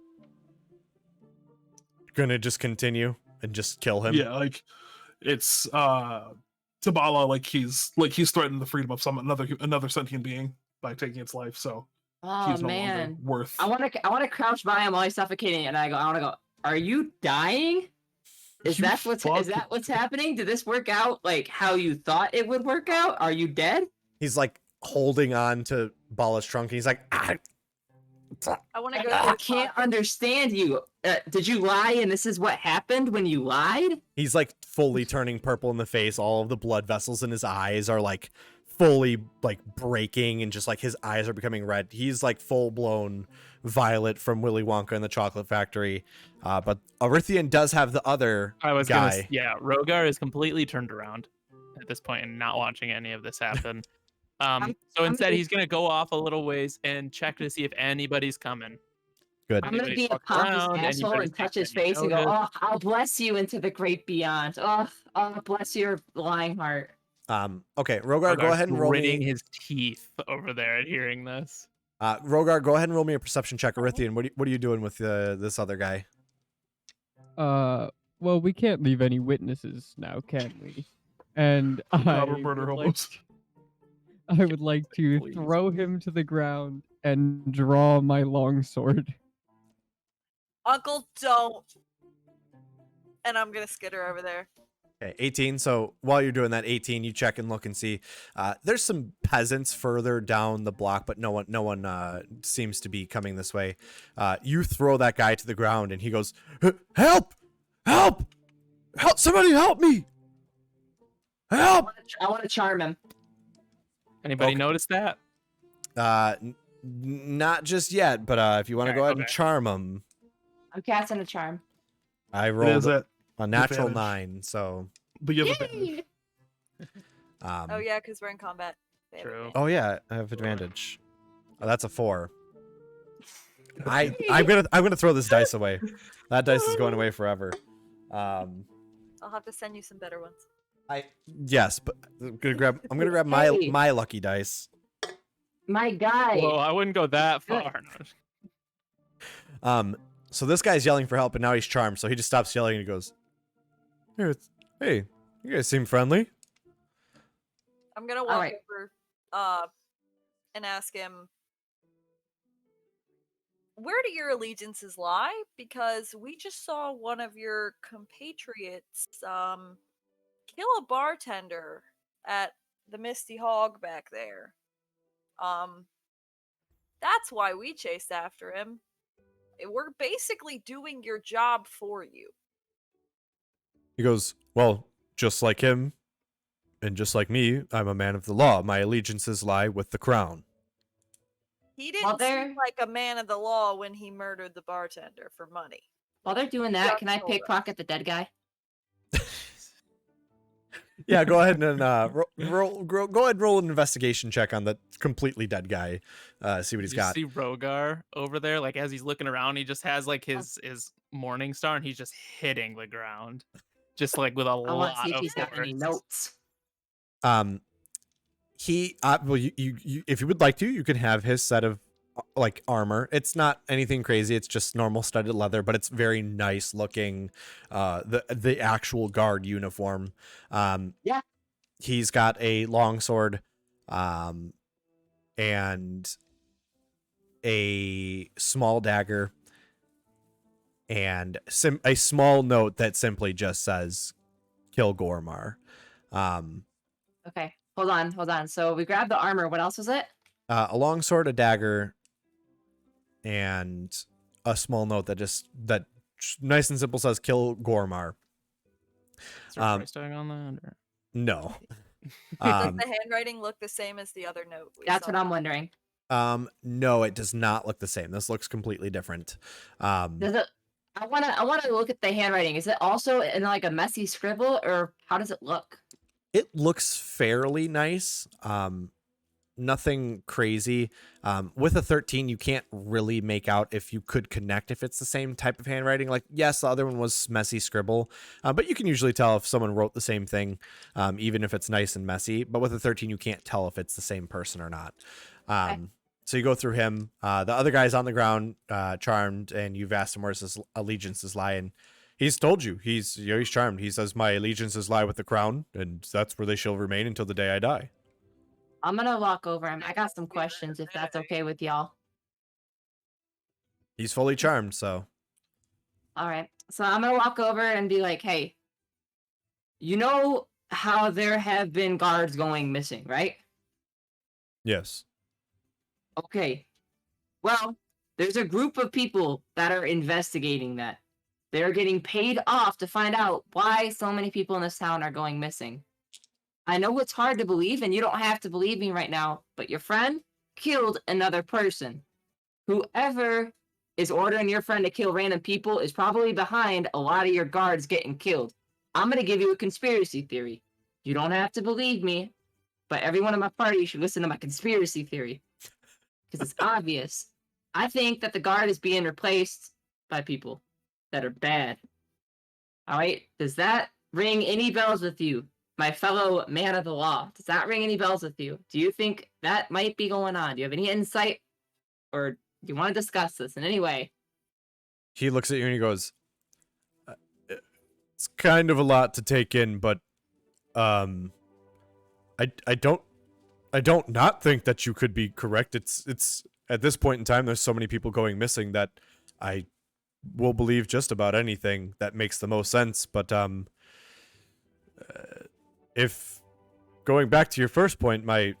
gonna just continue and just kill him? Yeah, like it's Tabala, like he's threatened the freedom of another sentient being by taking its life. So Oh he's no man. longer worth. I want to crouch by him while he's suffocating, and I want to go. Are you dying? Is You that what's happening? Did this work out like how you thought it would work out? Are you dead? He's like holding on to Bala's trunk. And he's like, I want to go. I can't understand you. Did you lie, and this is what happened when you lied? he's like fully turning purple in the face. All of the blood vessels in his eyes are like fully like breaking, and just like his eyes are becoming red. He's like full blown Violet from Willy Wonka and the Chocolate Factory. But Arithian does have the other I was guy. Rogar is completely turned around at this point and not watching any of this happen. So I'm instead, gonna- he's gonna go off a little ways and check to see if anybody's coming. Good. I'm gonna Anybody's be a walking pompous around, asshole anybody's and touch his taking any face and go, notice. "Oh, I'll bless you into the great beyond. Oh, bless your lying heart." Okay, Rogar, go Rogar's ahead and roll gritting me. his teeth over there at hearing this. Rogar, go ahead and roll me a perception check. Arithian, what are you doing with this other guy? Well, we can't leave any witnesses now, can we? And Robert murder hobos. I would like to Please. throw him to the ground and draw my longsword. Uncle, don't. And I'm gonna skitter over there. Okay, 18. So while you're doing that, 18, you check and look and see. There's some peasants further down the block, but no one seems to be coming this way. You throw that guy to the ground, and he goes, "Help! Help! Help! Somebody help me! Help!" I want to charm him. Anybody Okay. notice that? Not just yet, but if you want to Okay, go ahead and okay. charm him, I'm casting a charm. I It rolled is at, a natural advantage. 9. So, but you have advantage. Oh yeah, because we're in combat. They have True. advantage. Oh yeah, I have advantage. Oh, that's a 4. I'm gonna throw this dice away. That dice is going away forever. I'll have to send you some better ones. Yes, but I'm gonna grab Hey. my lucky dice. My guy. Well, I wouldn't go that Good. far. So this guy's yelling for help, and now he's charmed. So he just stops yelling and he goes, "Hey, you guys seem friendly." I'm gonna walk right. over, and ask him, where do your allegiances lie? Because we just saw one of your compatriots, kill a bartender at the Misty Hog back there. That's why we chased after him. We're basically doing your job for you. He goes, "Well, just like him, and just like me, I'm a man of the law. My allegiances lie with the crown." He didn't Well, there- seem like a man of the law when he murdered the bartender for money. While they're doing that, Just can I told us. pickpocket the dead guy? Yeah, go ahead and go ahead and roll an investigation check on the completely dead guy. See what he's you got. see Rogar over there, like as he's looking around, he just has like his morning star, and he's just hitting the ground, just like with a I want to lot see if of he's got any force. notes. He well, you if you would like to, you can have his set of like armor. It's not anything crazy. It's just normal studded leather, but it's very nice looking. The actual guard uniform. Yeah. He's got a long sword, and a small dagger, and a small note that simply just says, "Kill Gormar." Okay. Hold on. So we grabbed the armor. What else was it? A long sword, a dagger, and a small note that just nice and simple says "Kill Gormar." Is there a price tag on that? Or? No. Does the handwriting look the same as the other note? That's what I'm wondering. No, it does not look the same. This looks completely different. Does it? I wanna look at the handwriting. Is it also in like a messy scribble, or how does it look? It looks fairly nice. Nothing crazy. With a 13, you can't really make out if you could connect if it's the same type of handwriting. Like, yes, the other one was messy scribble, but you can usually tell if someone wrote the same thing, even if it's nice and messy. But with a 13, you can't tell if it's the same person or not. Okay. So you go through him. The other guy's on the ground, charmed, and you've asked him where his allegiances lie, and he's told you he's charmed. He says, "My allegiances lie with the crown, and that's where they shall remain until the day I die." I'm gonna walk over him. I got some questions if that's okay with y'all. He's fully charmed, so All right. So I'm gonna walk over and be like, "Hey, you know how there have been guards going missing, right? yes. Okay. Well, there's a group of people that are investigating that. They're getting paid off to find out why so many people in this town are going missing. I know it's hard to believe, and you don't have to believe me right now, but your friend killed another person. Whoever is ordering your friend to kill random people is probably behind a lot of your guards getting killed. I'm going to give you a conspiracy theory. You don't have to believe me, but everyone in my party should listen to my conspiracy theory. Because it's obvious. I think that the guard is being replaced by people that are bad. All right? Does that ring any bells with you, my fellow man of the law? Does that ring any bells with you? Do you think that might be going on? Do you have any insight? Or do you want to discuss this in any way? He looks at you and he goes, "It's kind of a lot to take in, but I don't not think that you could be correct. It's at this point in time, there's so many people going missing that I will believe just about anything that makes the most sense. But if going back to your first point, my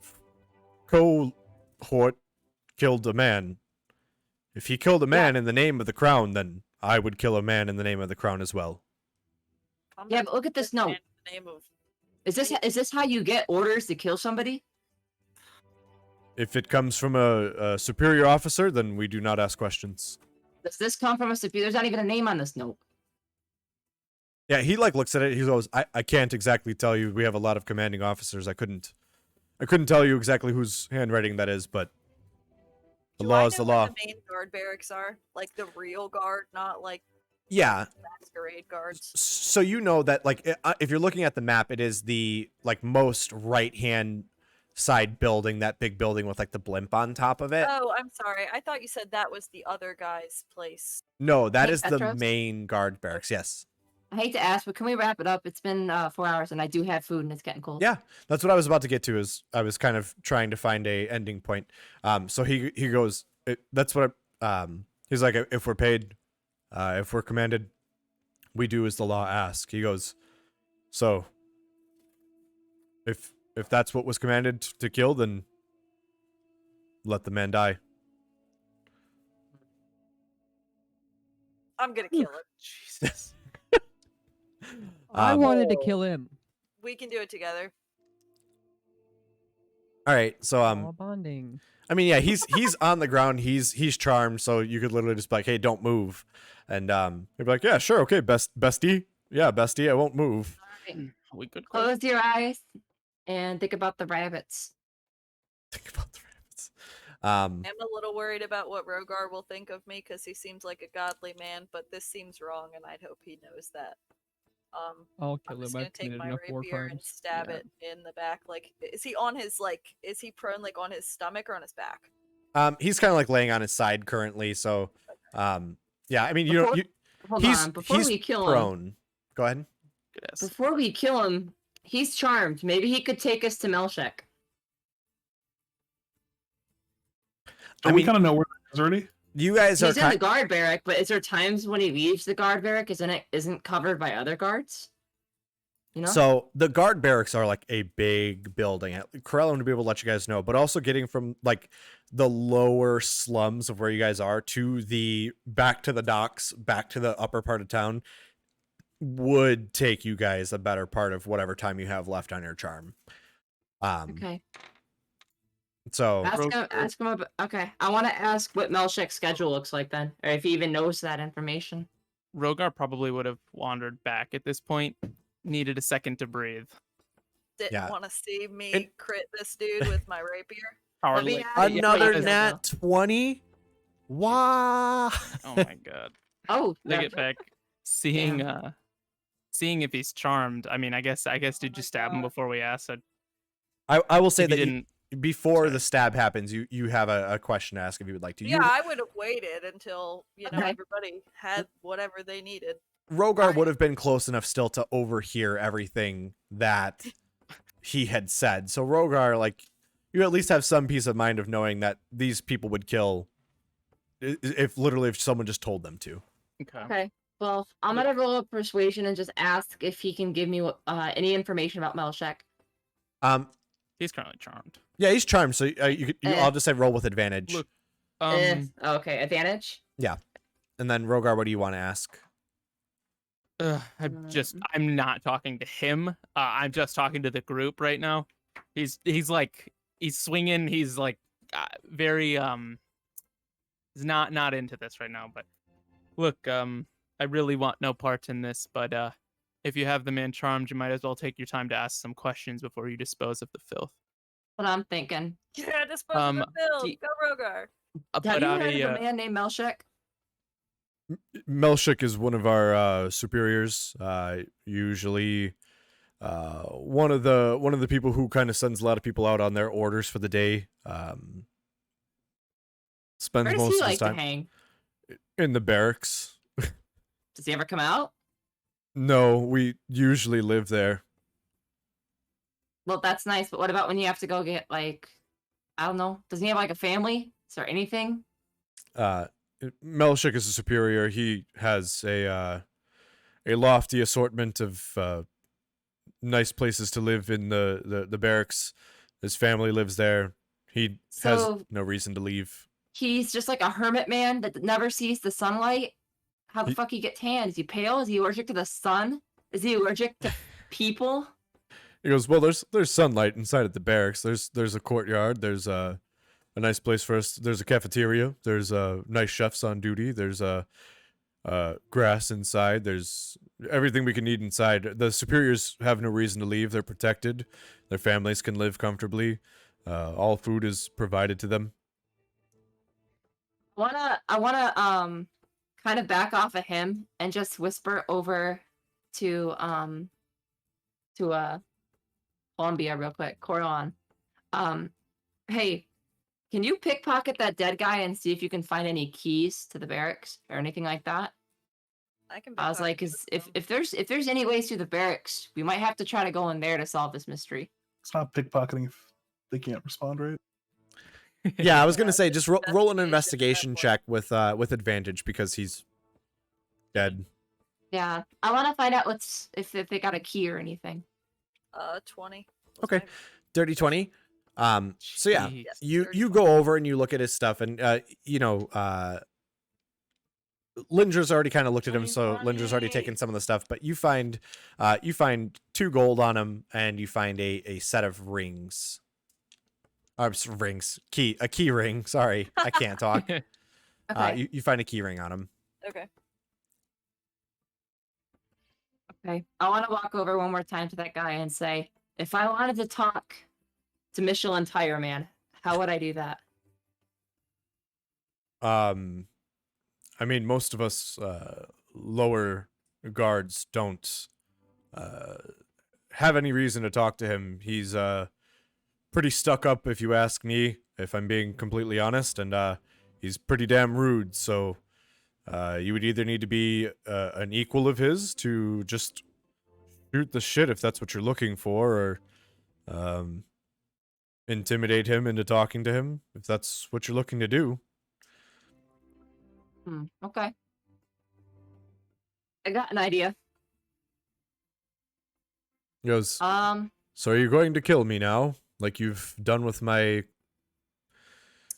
cohort killed a man. If he killed a man in the name of the crown, then I would kill a man in the name of the crown as well." Yeah, but look at this note. The name of Is this how you get orders to kill somebody? If it comes from a superior officer, then we do not ask questions. Does this come from a superior? There's not even a name on this note. Yeah, he like looks at it. He goes, I can't exactly tell you. We have a lot of commanding officers. I couldn't tell you exactly whose handwriting that is, but the Do law I is the know where law. the main guard barracks are? Like the real guard, not like Yeah. masquerade guards. So you know that like if you're looking at the map, it is the like most right hand side building, that big building with like the blimp on top of it. Oh, I'm sorry. I thought you said that was the other guy's place. No, that Hey, is the Petros? main guard barracks. Yes. I hate to ask, but can we wrap it up? It's been 4 hours, and I do have food, and it's getting cold. Yeah, that's what I was about to get to. Is I was kind of trying to find a ending point. So he goes. That's what he's like. If we're paid, if we're commanded, we do as the law asks. He goes. So. If that's what was commanded to kill, then let the man die. I'm gonna kill him. Jesus. I wanted to kill him. We can do it together. All right, so Aw, bonding. I mean, yeah, he's on the ground. He's charmed, so you could literally just be like, "Hey, don't move," and he'd be like, "Yeah, sure, okay, bestie, yeah, bestie, I won't move." We could Close your eyes and think about the rabbits. Think about the rabbits. I'm a little worried about what Rogar will think of me because he seems like a godly man, but this seems wrong, and I'd hope he knows that. I'll I'm kill just him. gonna I've take committed my enough war rapier and crimes. stab Yeah. it in the back. Like, is he on his is he prone like on his stomach or on his back? He's kind of like laying on his side currently, so yeah, I mean, Before- you Hold he's on, before he's we kill him, prone. Go ahead. Good ass. before we kill him, he's charmed. Maybe he could take us to Melshek. So I we mean- kind of know where it is already. You guys are He's in the guard barrack, but is there times when he leaves the guard barrack isn't covered by other guards? You know? So the guard barracks are like a big building. Corellian to be able to let you guys know, but also getting from like the lower slums of where you guys are to the back to the docks, back to the upper part of town would take you guys a better part of whatever time you have left on your charm. Okay. So Ask him about. Okay, I want to ask what Melshek's schedule looks like then, or if he even knows that information. Rogar probably would have wandered back at this point. Needed a second to breathe. Didn't Yeah. want to see me And- crit this dude with my rapier. Hardly. me ask- another yeah, nat 20. Wow. Oh my god. Oh, To that- get back, seeing if he's charmed. I mean, I guess did my you stab him God. before we asked? So I will say if you that didn't. before Sorry. the stab happens, you have a question to ask if you would like to. Yeah, I would have waited until Okay. everybody had whatever they needed. Rogar would have been close enough still to overhear everything that he had said. So Rogar, like, you at least have some peace of mind of knowing that these people would kill if someone just told them to. Okay. Okay. Well, I'm gonna roll a persuasion and just ask if he can give me any information about Melshek. He's currently charmed. Yeah, he's charmed. So I'll just say roll with advantage. Look, Okay, advantage. And then Rogar, what do you want to ask? I'm not talking to him. I'm just talking to the group right now. He's swinging. He's like very he's not into this right now. But look, I really want no part in this. But if you have the man charmed, you might as well take your time to ask some questions before you dispose of the filth. What I'm thinking. Yeah, dispose of the bill. do- Go Rogar. Have But you out heard of of a man named Melshek? Melshek is one of our superiors. Usually, one of the people who kind of sends a lot of people out on their orders for the day. Spends Where does most he of like his to time hang? in the barracks. Does he ever come out? No, we usually live there. Well, that's nice, but what about when you have to go get like, I don't know, doesn't he have like a family? Is there anything? Melshek is a superior. He has a lofty assortment of nice places to live in the barracks. His family lives there. He has So- no reason to leave. He's just like a hermit man that never sees the sunlight. How the He- fuck he get tan? Is he pale? Is he allergic to the sun? Is he allergic to people? He goes, well, there's sunlight inside at the barracks. There's a courtyard. There's a nice place for us. There's a cafeteria. There's nice chefs on duty. There's grass inside. There's everything we can need inside. The superiors have no reason to leave. They're protected. Their families can live comfortably. All food is provided to them. I wanna kind of back off of him and just whisper over to Columbia real quick. Corlon. Hey, can you pickpocket that dead guy and see if you can find any keys to the barracks or anything like that? I can. I was like, if there's any ways through the barracks, we might have to try to go in there to solve this mystery. It's not pickpocketing if they can't respond, right? Yeah, I was gonna Yeah, say just roll an investigation investigation at that check with advantage because he's dead. Yeah, I want to find out if they got a key or anything. 20. Okay. Dirty 20. So yeah, Jeez. Yes, you 30. go over and you look at his stuff, and Linger's already kind of looked at him, so Linger's already taken some of the stuff. But you find 2 gold on him, and you find a set of rings. Rings. A key ring. Sorry, I can't talk. Okay. You find a key ring on him. Okay. Okay. I want to walk over one more time to that guy and say, if I wanted to talk to Michelin Tire Man, how would I do that? I mean, most of us lower guards don't have any reason to talk to him. He's pretty stuck up, if you ask me, if I'm being completely honest, and he's pretty damn rude. So you would either need to be an equal of his to just shoot the shit if that's what you're looking for, or intimidate him into talking to him if that's what you're looking to do. Okay. I got an idea. He goes, Um, so are you going to kill me now, like you've done with my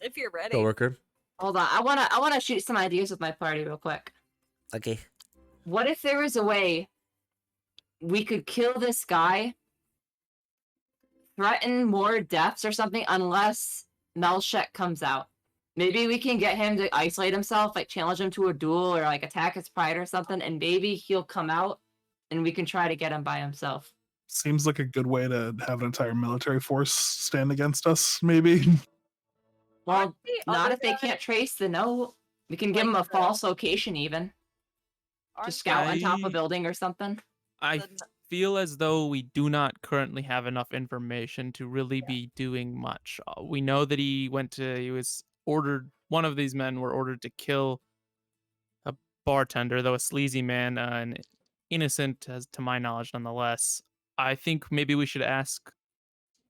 If you're ready. coworker? hold on. I wanna shoot some ideas with my party real quick. Okay. What if there was a way we could kill this guy, threaten more deaths or something, unless Melshek comes out? Maybe we can get him to isolate himself, like challenge him to a duel or like attack his pride or something, and maybe he'll come out and we can try to get him by himself. Seems like a good way to have an entire military force stand against us, maybe. Well, Aren't the not other if they guy- can't trace the note. We can give Like him a the- false location even. aren't To scout on top of I- a building or something. I the- feel as though we do not currently have enough information to really be doing much. We know that he was ordered, one of these men were ordered to kill a bartender, though a sleazy man, and innocent, as to my knowledge, nonetheless. I think maybe we should ask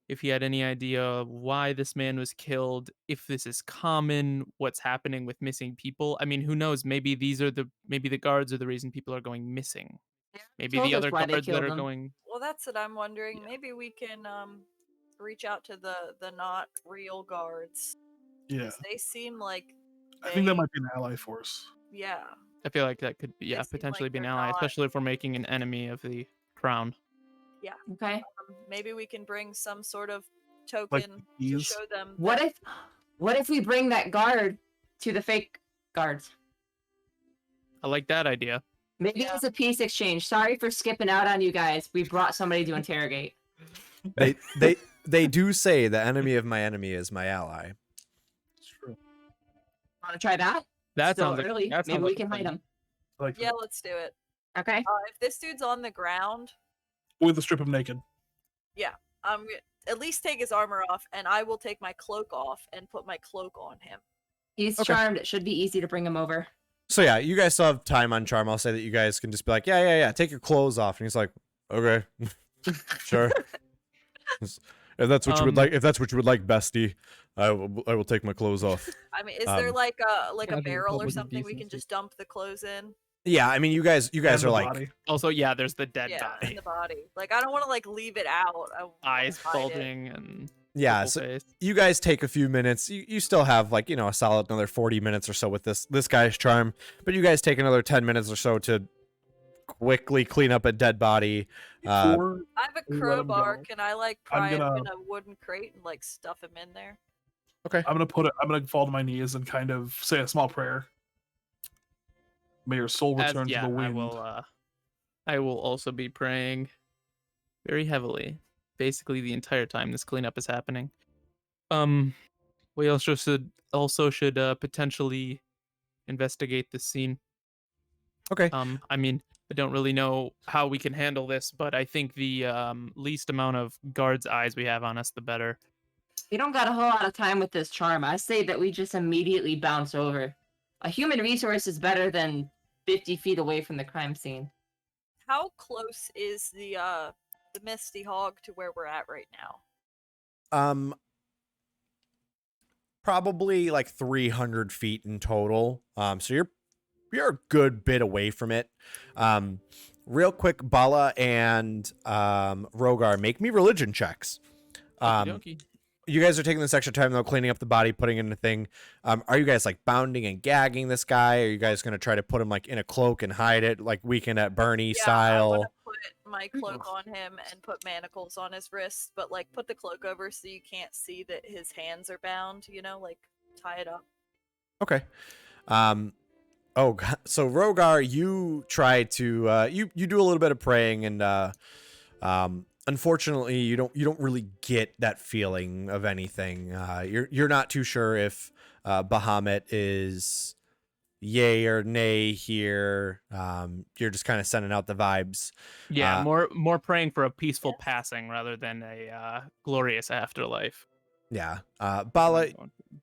if he had any idea why this man was killed, if this is common, what's happening with missing people. I mean, who knows? Maybe the guards are the reason people are going missing. Maybe told the us other why they guards that killed are him. going. Well, that's what I'm wondering. Yeah. Maybe we can reach out to the not real guards. Yeah. 'Cause they seem like I think that they- might be an ally force. yeah. I feel like that could, They yeah, seem potentially like be an they're ally, not- especially if we're making an enemy of the crown. Okay. Maybe we can bring some sort of token to keys? show them. What that- if we bring that guard to the fake guards? I like that idea. Maybe Yeah. it's a peace exchange. Sorry for skipping out on you guys. We brought somebody to interrogate. They do say the enemy of my enemy is my ally. It's true. Want to try that? That Still sounds like, early. that Maybe sounds we like a can hide plan. him. Like Yeah, let's do it. Okay. If this dude's on the ground, with a strip of naked. I'm gonna at least take his armor off, and I will take my cloak off and put my cloak on him. He's Okay. charmed. It should be easy to bring him over. So yeah, you guys still have time on charm. I'll say that you guys can just be like, yeah, take your clothes off, and he's like, okay, sure. If that's what you would like, bestie, I will take my clothes off. I mean, is there like a Gotta do barrel or public something we can indecency. just dump the clothes in? Yeah, I mean, you guys And are the like, body. Also, yeah, there's the dead Yeah, in body, the body. Like I don't want to like leave it out. I wanna eyes hide it. bulging and yeah. purple So face. you guys take a few minutes. You still have like a solid another 40 minutes or so with this guy's charm, but you guys take another 10 minutes or so to quickly clean up a dead body. Before I have a We let 'em crowbar. go. Can I like I'm pry gonna- open a wooden crate and like stuff him in there? Okay. I'm gonna fall to my knees and kind of say a small prayer. May your soul return to the wind. I will also be praying very heavily, basically the entire time this cleanup is happening. We also should potentially investigate this scene. Okay. I mean, I don't really know how we can handle this, but I think the least amount of guards' eyes we have on us, the better. We don't got a whole lot of time with this charm. I say that we just immediately bounce over. A human resource is better than 50 feet away from the crime scene. How close is the Misty Hog to where we're at right now? Probably like 300 feet in total. So you're a good bit away from it. Real quick, Bala and Rogar, make me religion checks. Okey-dokey. You guys are taking this extra time though, cleaning up the body, putting it in a thing. Are you guys like bounding and gagging this guy? Are you guys gonna try to put him like in a cloak and hide it, like Weekend at Bernie I style? want to put my cloak on him and put manacles on his wrists, but like put the cloak over so you can't see that his hands are bound. You know, like tie it up. Okay. Oh, so Rogar, you try to you do a little bit of praying, and unfortunately, you don't really get that feeling of anything. You're not too sure if Bahamut is yay or nay here. You're just kind of sending out the vibes. Yeah, Uh, more praying for a peaceful passing rather than a glorious afterlife. Yeah. Bala,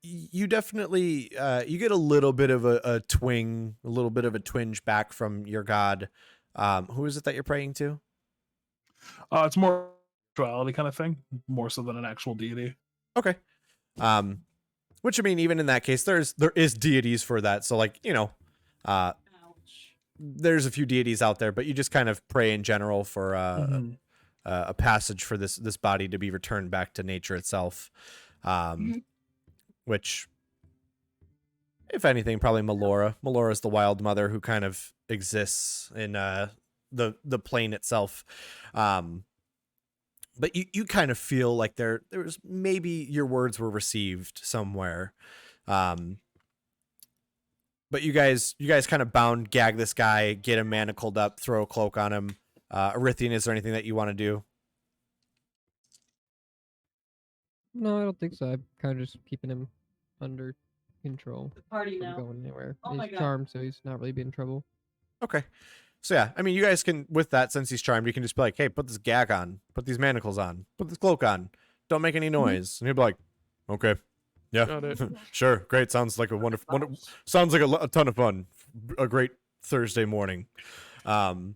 you definitely you get a little bit of a twinge, a little bit of a twinge back from your god. Who is it that you're praying to? It's more spirituality kind of thing, more so than an actual deity. Okay. Which I mean, even in that case, there is deities for that. So like, Ouch. there's a few deities out there, but you just kind of pray in general for a passage for this body to be returned back to nature itself. Which, if anything, probably Melora. Melora is the wild mother who kind of exists in the plane itself. But you kind of feel like there was maybe your words were received somewhere. But you guys kind of gag this guy, get him manacled up, throw a cloak on him. Arithian, is there anything that you want to do? No, I don't think so. I'm kind of just keeping him under control. Party From now. going anywhere. Oh my He's God. charmed, so he's not really being in trouble. Okay. So yeah, I mean, you guys can, with that, since he's charmed, you can just be like, hey, put this gag on, put these manacles on, put this cloak on, don't make any noise. And he'll be like, okay, yeah, Got it. sure, great, sounds like a sounds like a ton of fun, a great Thursday morning. And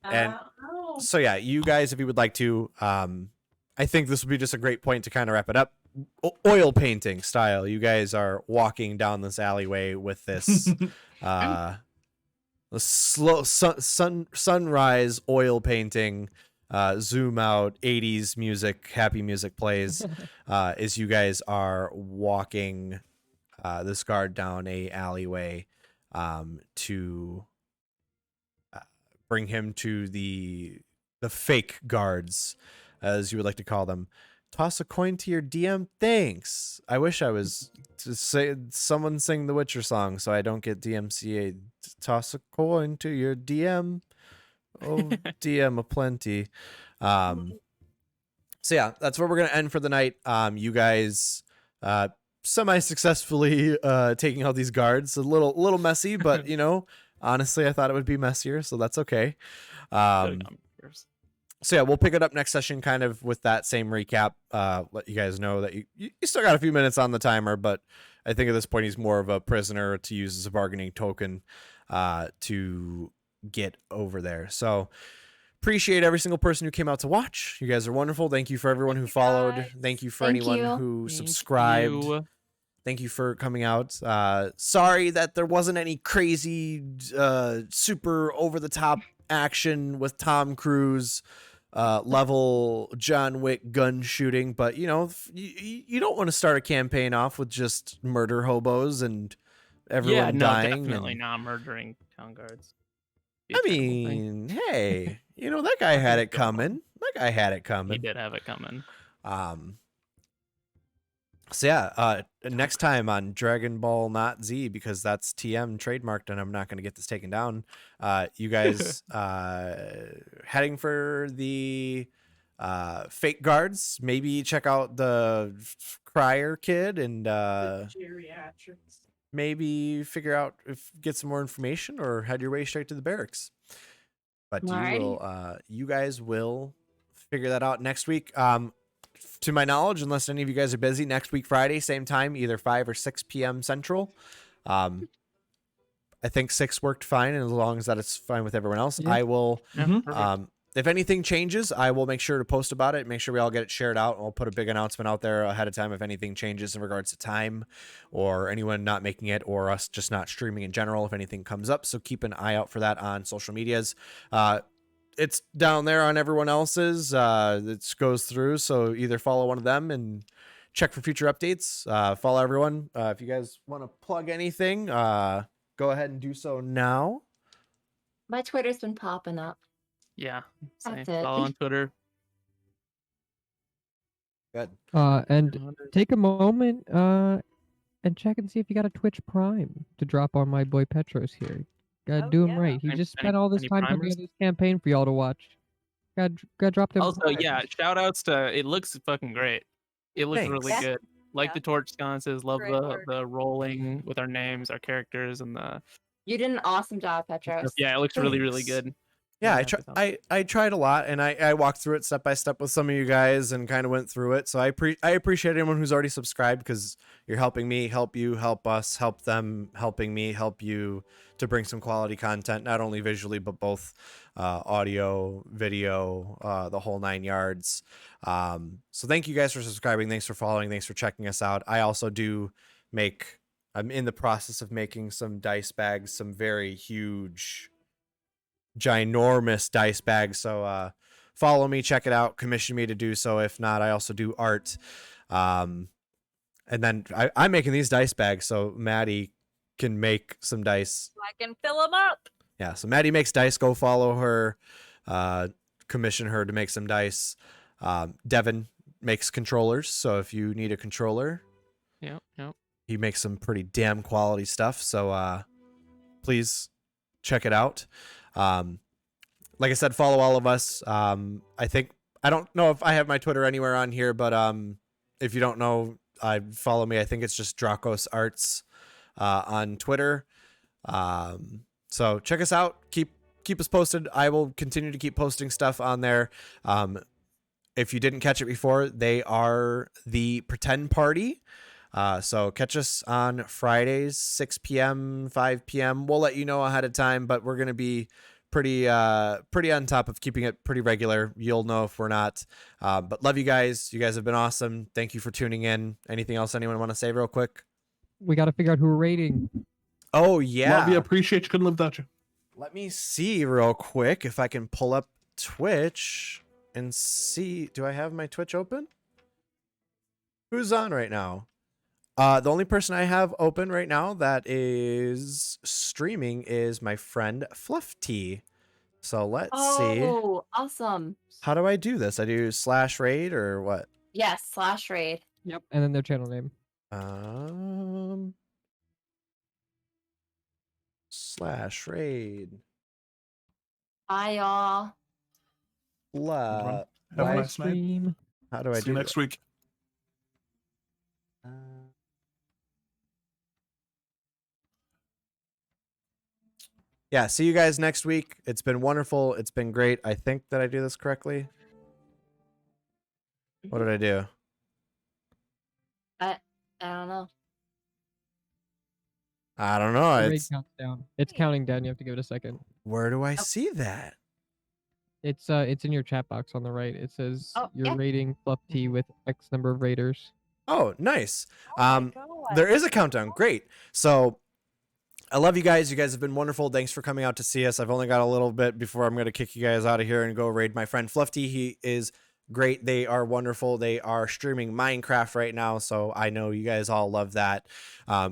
Ow. so yeah, you guys, if you would like to, I think this would be just a great point to kind of wrap it up. Oil painting style. You guys are walking down this alleyway with this the slow sunrise oil painting, zoom out, 80s music, happy music plays as you guys are walking this guard down a alleyway to bring him to the fake guards, as you would like to call them. Toss a coin to your DM. Thanks. I wish I was to say someone sing the Witcher song so I don't get DMCA. Toss a coin to your DM. Oh, DM aplenty. So yeah, that's where we're gonna end for the night. You guys semi-successfully taking out these guards. A little messy, but honestly, I thought it would be messier, so that's okay. So yeah, we'll pick it up next session kind of with that same recap. Let you guys know that you still got a few minutes on the timer, but I think at this point he's more of a prisoner to use as a bargaining token to get over there. So appreciate every single person who came out to watch. You guys are wonderful. Thank you for everyone who followed. guys. Thank you for Thank anyone you. who Thank subscribed. you. Thank you for coming out. Sorry that there wasn't any crazy, super over-the-top action with Tom Cruise level John Wick gun shooting, but you don't want to start a campaign off with just murder hobos and everyone dying. Definitely and- not murdering town guards. Be a I terrible thing. mean, hey, that guy had it coming. That guy had it He coming. did have it coming. So yeah, next time on Dragon Ball Not Z, because that's TM trademarked and I'm not going to get this taken down. You guys heading for the fake guards, maybe check out the Crier kid and Geriatrics. maybe figure out get some more information or head your way straight to the barracks. But you guys will figure that out next week. To my knowledge, unless any of you guys are busy, next week Friday, same time, either 5 or 6 p.m. Central. I think 6 worked fine, and as long as that it's fine with everyone else, Yeah. I will. Yeah, perfect. If anything changes, I will make sure to post about it. Make sure we all get it shared out, and we'll put a big announcement out there ahead of time if anything changes in regards to time, or anyone not making it, or us just not streaming in general if anything comes up. So keep an eye out for that on social medias. It's down there on everyone else's. It goes through, so either follow one of them and check for future updates. Follow everyone. If you guys want to plug anything, go ahead and do so now. My Twitter's been popping up. Yeah. Same. That's it. Follow on Twitter. Good. And take a moment and check and see if you got a Twitch Prime to drop on my boy Petros here. Gotta Oh, do him yeah. right. He Any- just spent all this any time putting primers? together this campaign for y'all to watch. Gotta drop them. Also, yeah, shout outs to it looks fucking great. It looks really Thanks. Yeah. good. Like Yeah. the torch sconces, love Great the work. the rolling with our names, our characters, and the You did an awesome job, Petros. yeah, it looks really really Thanks. good. Yeah, Really I happy with how- I tried a lot, and I walked through it step by step with some of you guys, and kind of went through it. So I appreciate anyone who's already subscribed, because you're helping me, help you, help us, help them, helping me, help you to bring some quality content, not only visually but both audio, video, the whole 9 yards. So thank you guys for subscribing. Thanks for following. Thanks for checking us out. I also do make. I'm in the process of making some dice bags, some very huge, ginormous dice bags. So follow me, check it out, commission me to do so. If not, I also do art. And then I'm making these dice bags so Maddie can make some dice. I can fill them up. Yeah, so Maddie makes dice. Go follow her, commission her to make some dice. Devin makes controllers, so if you need a controller, Yep, yep. he makes some pretty damn quality stuff. So please check it out. Like I said, follow all of us. I don't know if I have my Twitter anywhere on here, but if you don't know, follow me. I think it's just Dracos Arts on Twitter. So check us out. Keep us posted. I will continue to keep posting stuff on there. If you didn't catch it before, they are the Pretend Party. So catch us on Fridays, 6 p.m., 5 p.m. We'll let you know ahead of time, but we're going to be pretty on top of keeping it pretty regular. You'll know if we're not. But love you guys. You guys have been awesome. Thank you for tuning in. Anything else anyone want to say real quick? We got to figure out who we're rating. Oh, yeah. Love you, appreciate you, couldn't live without you. Let me see real quick if I can pull up Twitch and see. Do I have my Twitch open? Who's on right now? The only person I have open right now that is streaming is my friend Fluff T. So let's see. Oh, awesome. How do I do this? I do /raid or what? Yes, /raid. Yep. And then their channel name. /raid. Bye, y'all. Blah. Have a Live nice night. stream. How do I See do you next week. Yeah, see you guys next week. It's been wonderful. It's been great. I think that I do this correctly. What did I do? I don't know. I don't know. The rate It's counts down. It's counting down. You have to give it a second. where do I see that? It's in your chat box on the right. It says Oh, you're yeah. rating Fluff T with X number of raiders. Oh, nice. Oh my Um, God. There is a countdown. Great. So I love you guys. You guys have been wonderful. Thanks for coming out to see us. I've only got a little bit before I'm going to kick you guys out of here and go raid my friend Fluffy. He is great. They are wonderful. They are streaming Minecraft right now, so I know you guys all love that.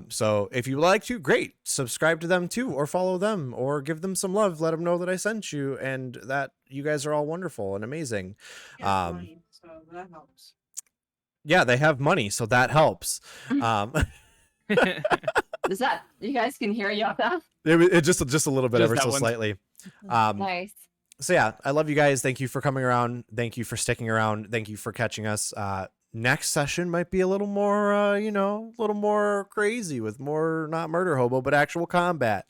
So if you would like to, great. Subscribe to them too, or follow them, or give them some love. Let them know that I sent you and that you guys are all wonderful and amazing. Money, so that helps. Yeah, they have money, so that helps. Is that you guys can hear you off that? It just a little bit, Just ever that so one. slightly. Nice. So yeah, I love you guys. Thank you for coming around. Thank you for sticking around. Thank you for catching us. Next session might be a little more, a little more crazy with more not murder hobo, but actual combat.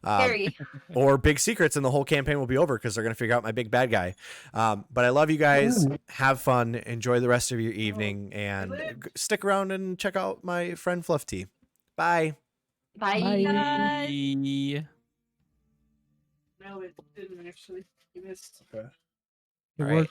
Scary. Or big secrets, and the whole campaign will be over because they're gonna figure out my big bad guy. But I love you guys. Have fun. Enjoy the rest of your evening, and stick around and check out my friend Fluff T. Bye. Bye. Bye. No, it didn't actually. You missed. Okay. It All right. worked.